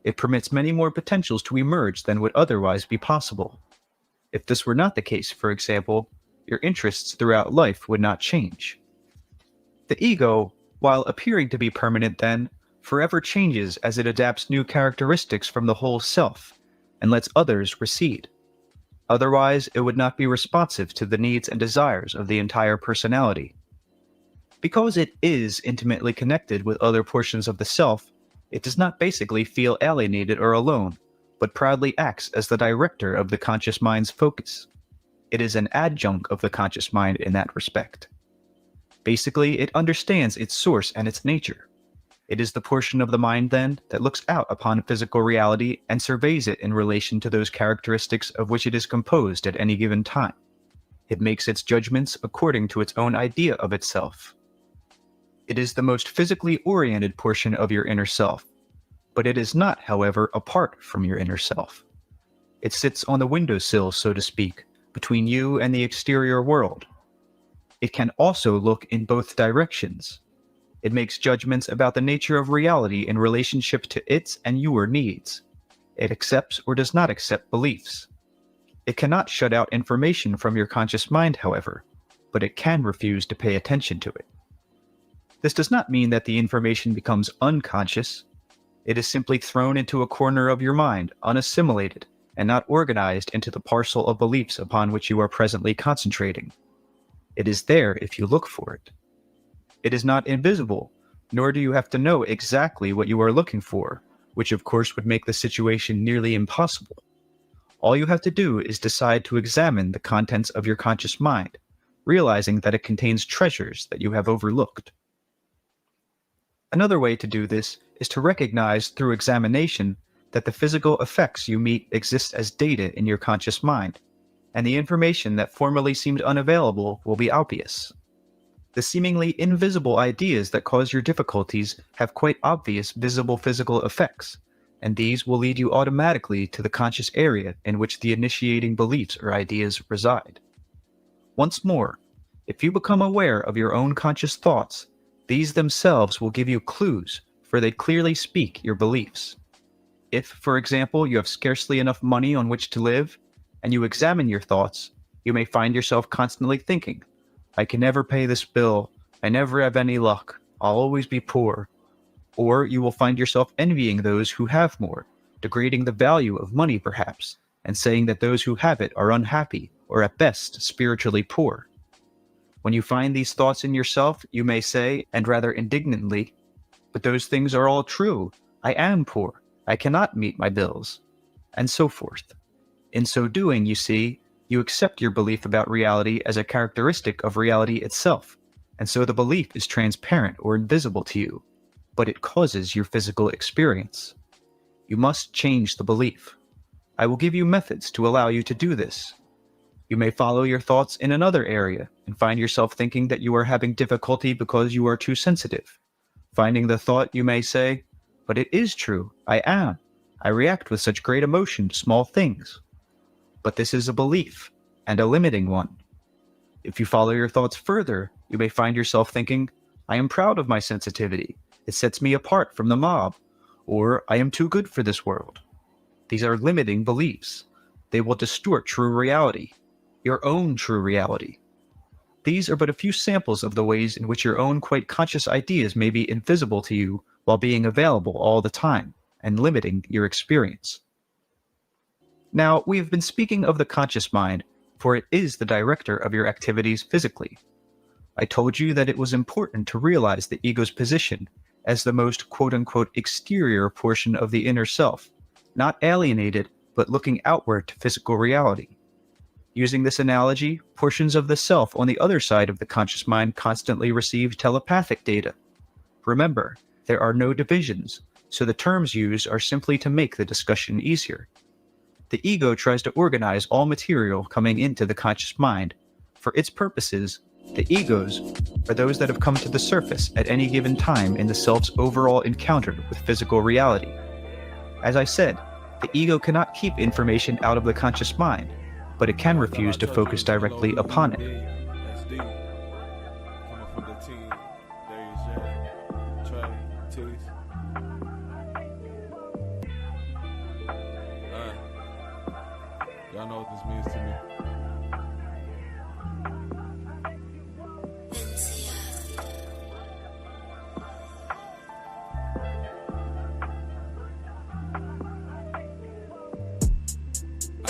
It permits many more potentials to emerge than would otherwise be possible. If this were not the case, for example, your interests throughout life would not change. The ego, while appearing to be permanent then, forever changes as it adapts new characteristics from the whole self and lets others recede. Otherwise, it would not be responsive to the needs and desires of the entire personality. Because it is intimately connected with other portions of the self, it does not basically feel alienated or alone, but proudly acts as the director of the conscious mind's focus. It is an adjunct of the conscious mind in that respect. Basically, it understands its source and its nature. It is the portion of the mind, then, that looks out upon physical reality and surveys it in relation to those characteristics of which it is composed at any given time. It makes its judgments according to its own idea of itself. It is the most physically oriented portion of your inner self, but it is not, however, apart from your inner self. It sits on the windowsill, so to speak, between you and the exterior world. It can also look in both directions. It makes judgments about the nature of reality in relationship to its and your needs. It accepts or does not accept beliefs. It cannot shut out information from your conscious mind, however, but it can refuse to pay attention to it. This does not mean that the information becomes unconscious. It is simply thrown into a corner of your mind, unassimilated, and not organized into the parcel of beliefs upon which you are presently concentrating. It is there if you look for it. It is not invisible, nor do you have to know exactly what you are looking for, which of course would make the situation nearly impossible. All you have to do is decide to examine the contents of your conscious mind, realizing that it contains treasures that you have overlooked. Another way to do this is to recognize through examination that the physical effects you meet exist as data in your conscious mind, and the information that formerly seemed unavailable will be obvious. The seemingly invisible ideas that cause your difficulties have quite obvious visible physical effects, and these will lead you automatically to the conscious area in which the initiating beliefs or ideas reside. Once more, if you become aware of your own conscious thoughts, these themselves will give you clues, for they clearly speak your beliefs. If, for example, you have scarcely enough money on which to live, and you examine your thoughts, you may find yourself constantly thinking, "I can never pay this bill, I never have any luck, I'll always be poor." Or you will find yourself envying those who have more, degrading the value of money perhaps, and saying that those who have it are unhappy, or at best spiritually poor. When you find these thoughts in yourself, you may say, and rather indignantly, "But those things are all true. I am poor. I cannot meet my bills," and so forth. In so doing, you see, you accept your belief about reality as a characteristic of reality itself, and so the belief is transparent or invisible to you, but it causes your physical experience. You must change the belief. I will give you methods to allow you to do this. You may follow your thoughts in another area and find yourself thinking that you are having difficulty because you are too sensitive. Finding the thought, you may say, "But it is true, I am. I react with such great emotion to small things." But this is a belief, and a limiting one. If you follow your thoughts further, you may find yourself thinking, "I am proud of my sensitivity. It sets me apart from the mob," or "I am too good for this world." These are limiting beliefs. They will distort true reality, your own true reality. These are but a few samples of the ways in which your own quite conscious ideas may be invisible to you while being available all the time and limiting your experience. Now, we have been speaking of the conscious mind, for it is the director of your activities physically. I told you that it was important to realize the ego's position as the most quote-unquote exterior portion of the inner self, not alienated, but looking outward to physical reality. Using this analogy, portions of the self on the other side of the conscious mind constantly receive telepathic data. Remember, there are no divisions, so the terms used are simply to make the discussion easier. The ego tries to organize all material coming into the conscious mind. For its purposes, the egos are those that have come to the surface at any given time in the self's overall encounter with physical reality. As I said, the ego cannot keep information out of the conscious mind, but it can refuse to focus directly upon it. Y'all know what this means to me.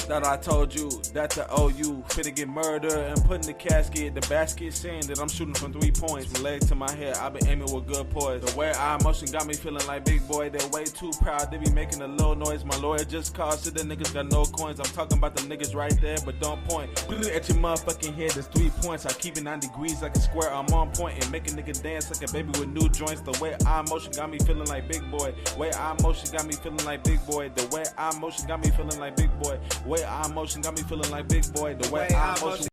Thought I told you that the OU finna get murdered and put in the casket. The basket saying that I'm shooting from 3 points. From leg to my head, I been aiming with good poise. The way I motion got me feeling like big boy. They're way too proud, they be making a little noise. My lawyer just called, said the niggas got no coins. I'm talking about the niggas right there, but don't point. Really at your motherfucking head, there's 3 points. I keep it 9 degrees like a square. I'm on point and make a nigga dance like a baby with new joints. The way I motion got me feeling like big boy. Way I motion got me feeling like big boy. The way I motion got me feeling like big boy. Way I motion got me feeling like big boy. The way I motion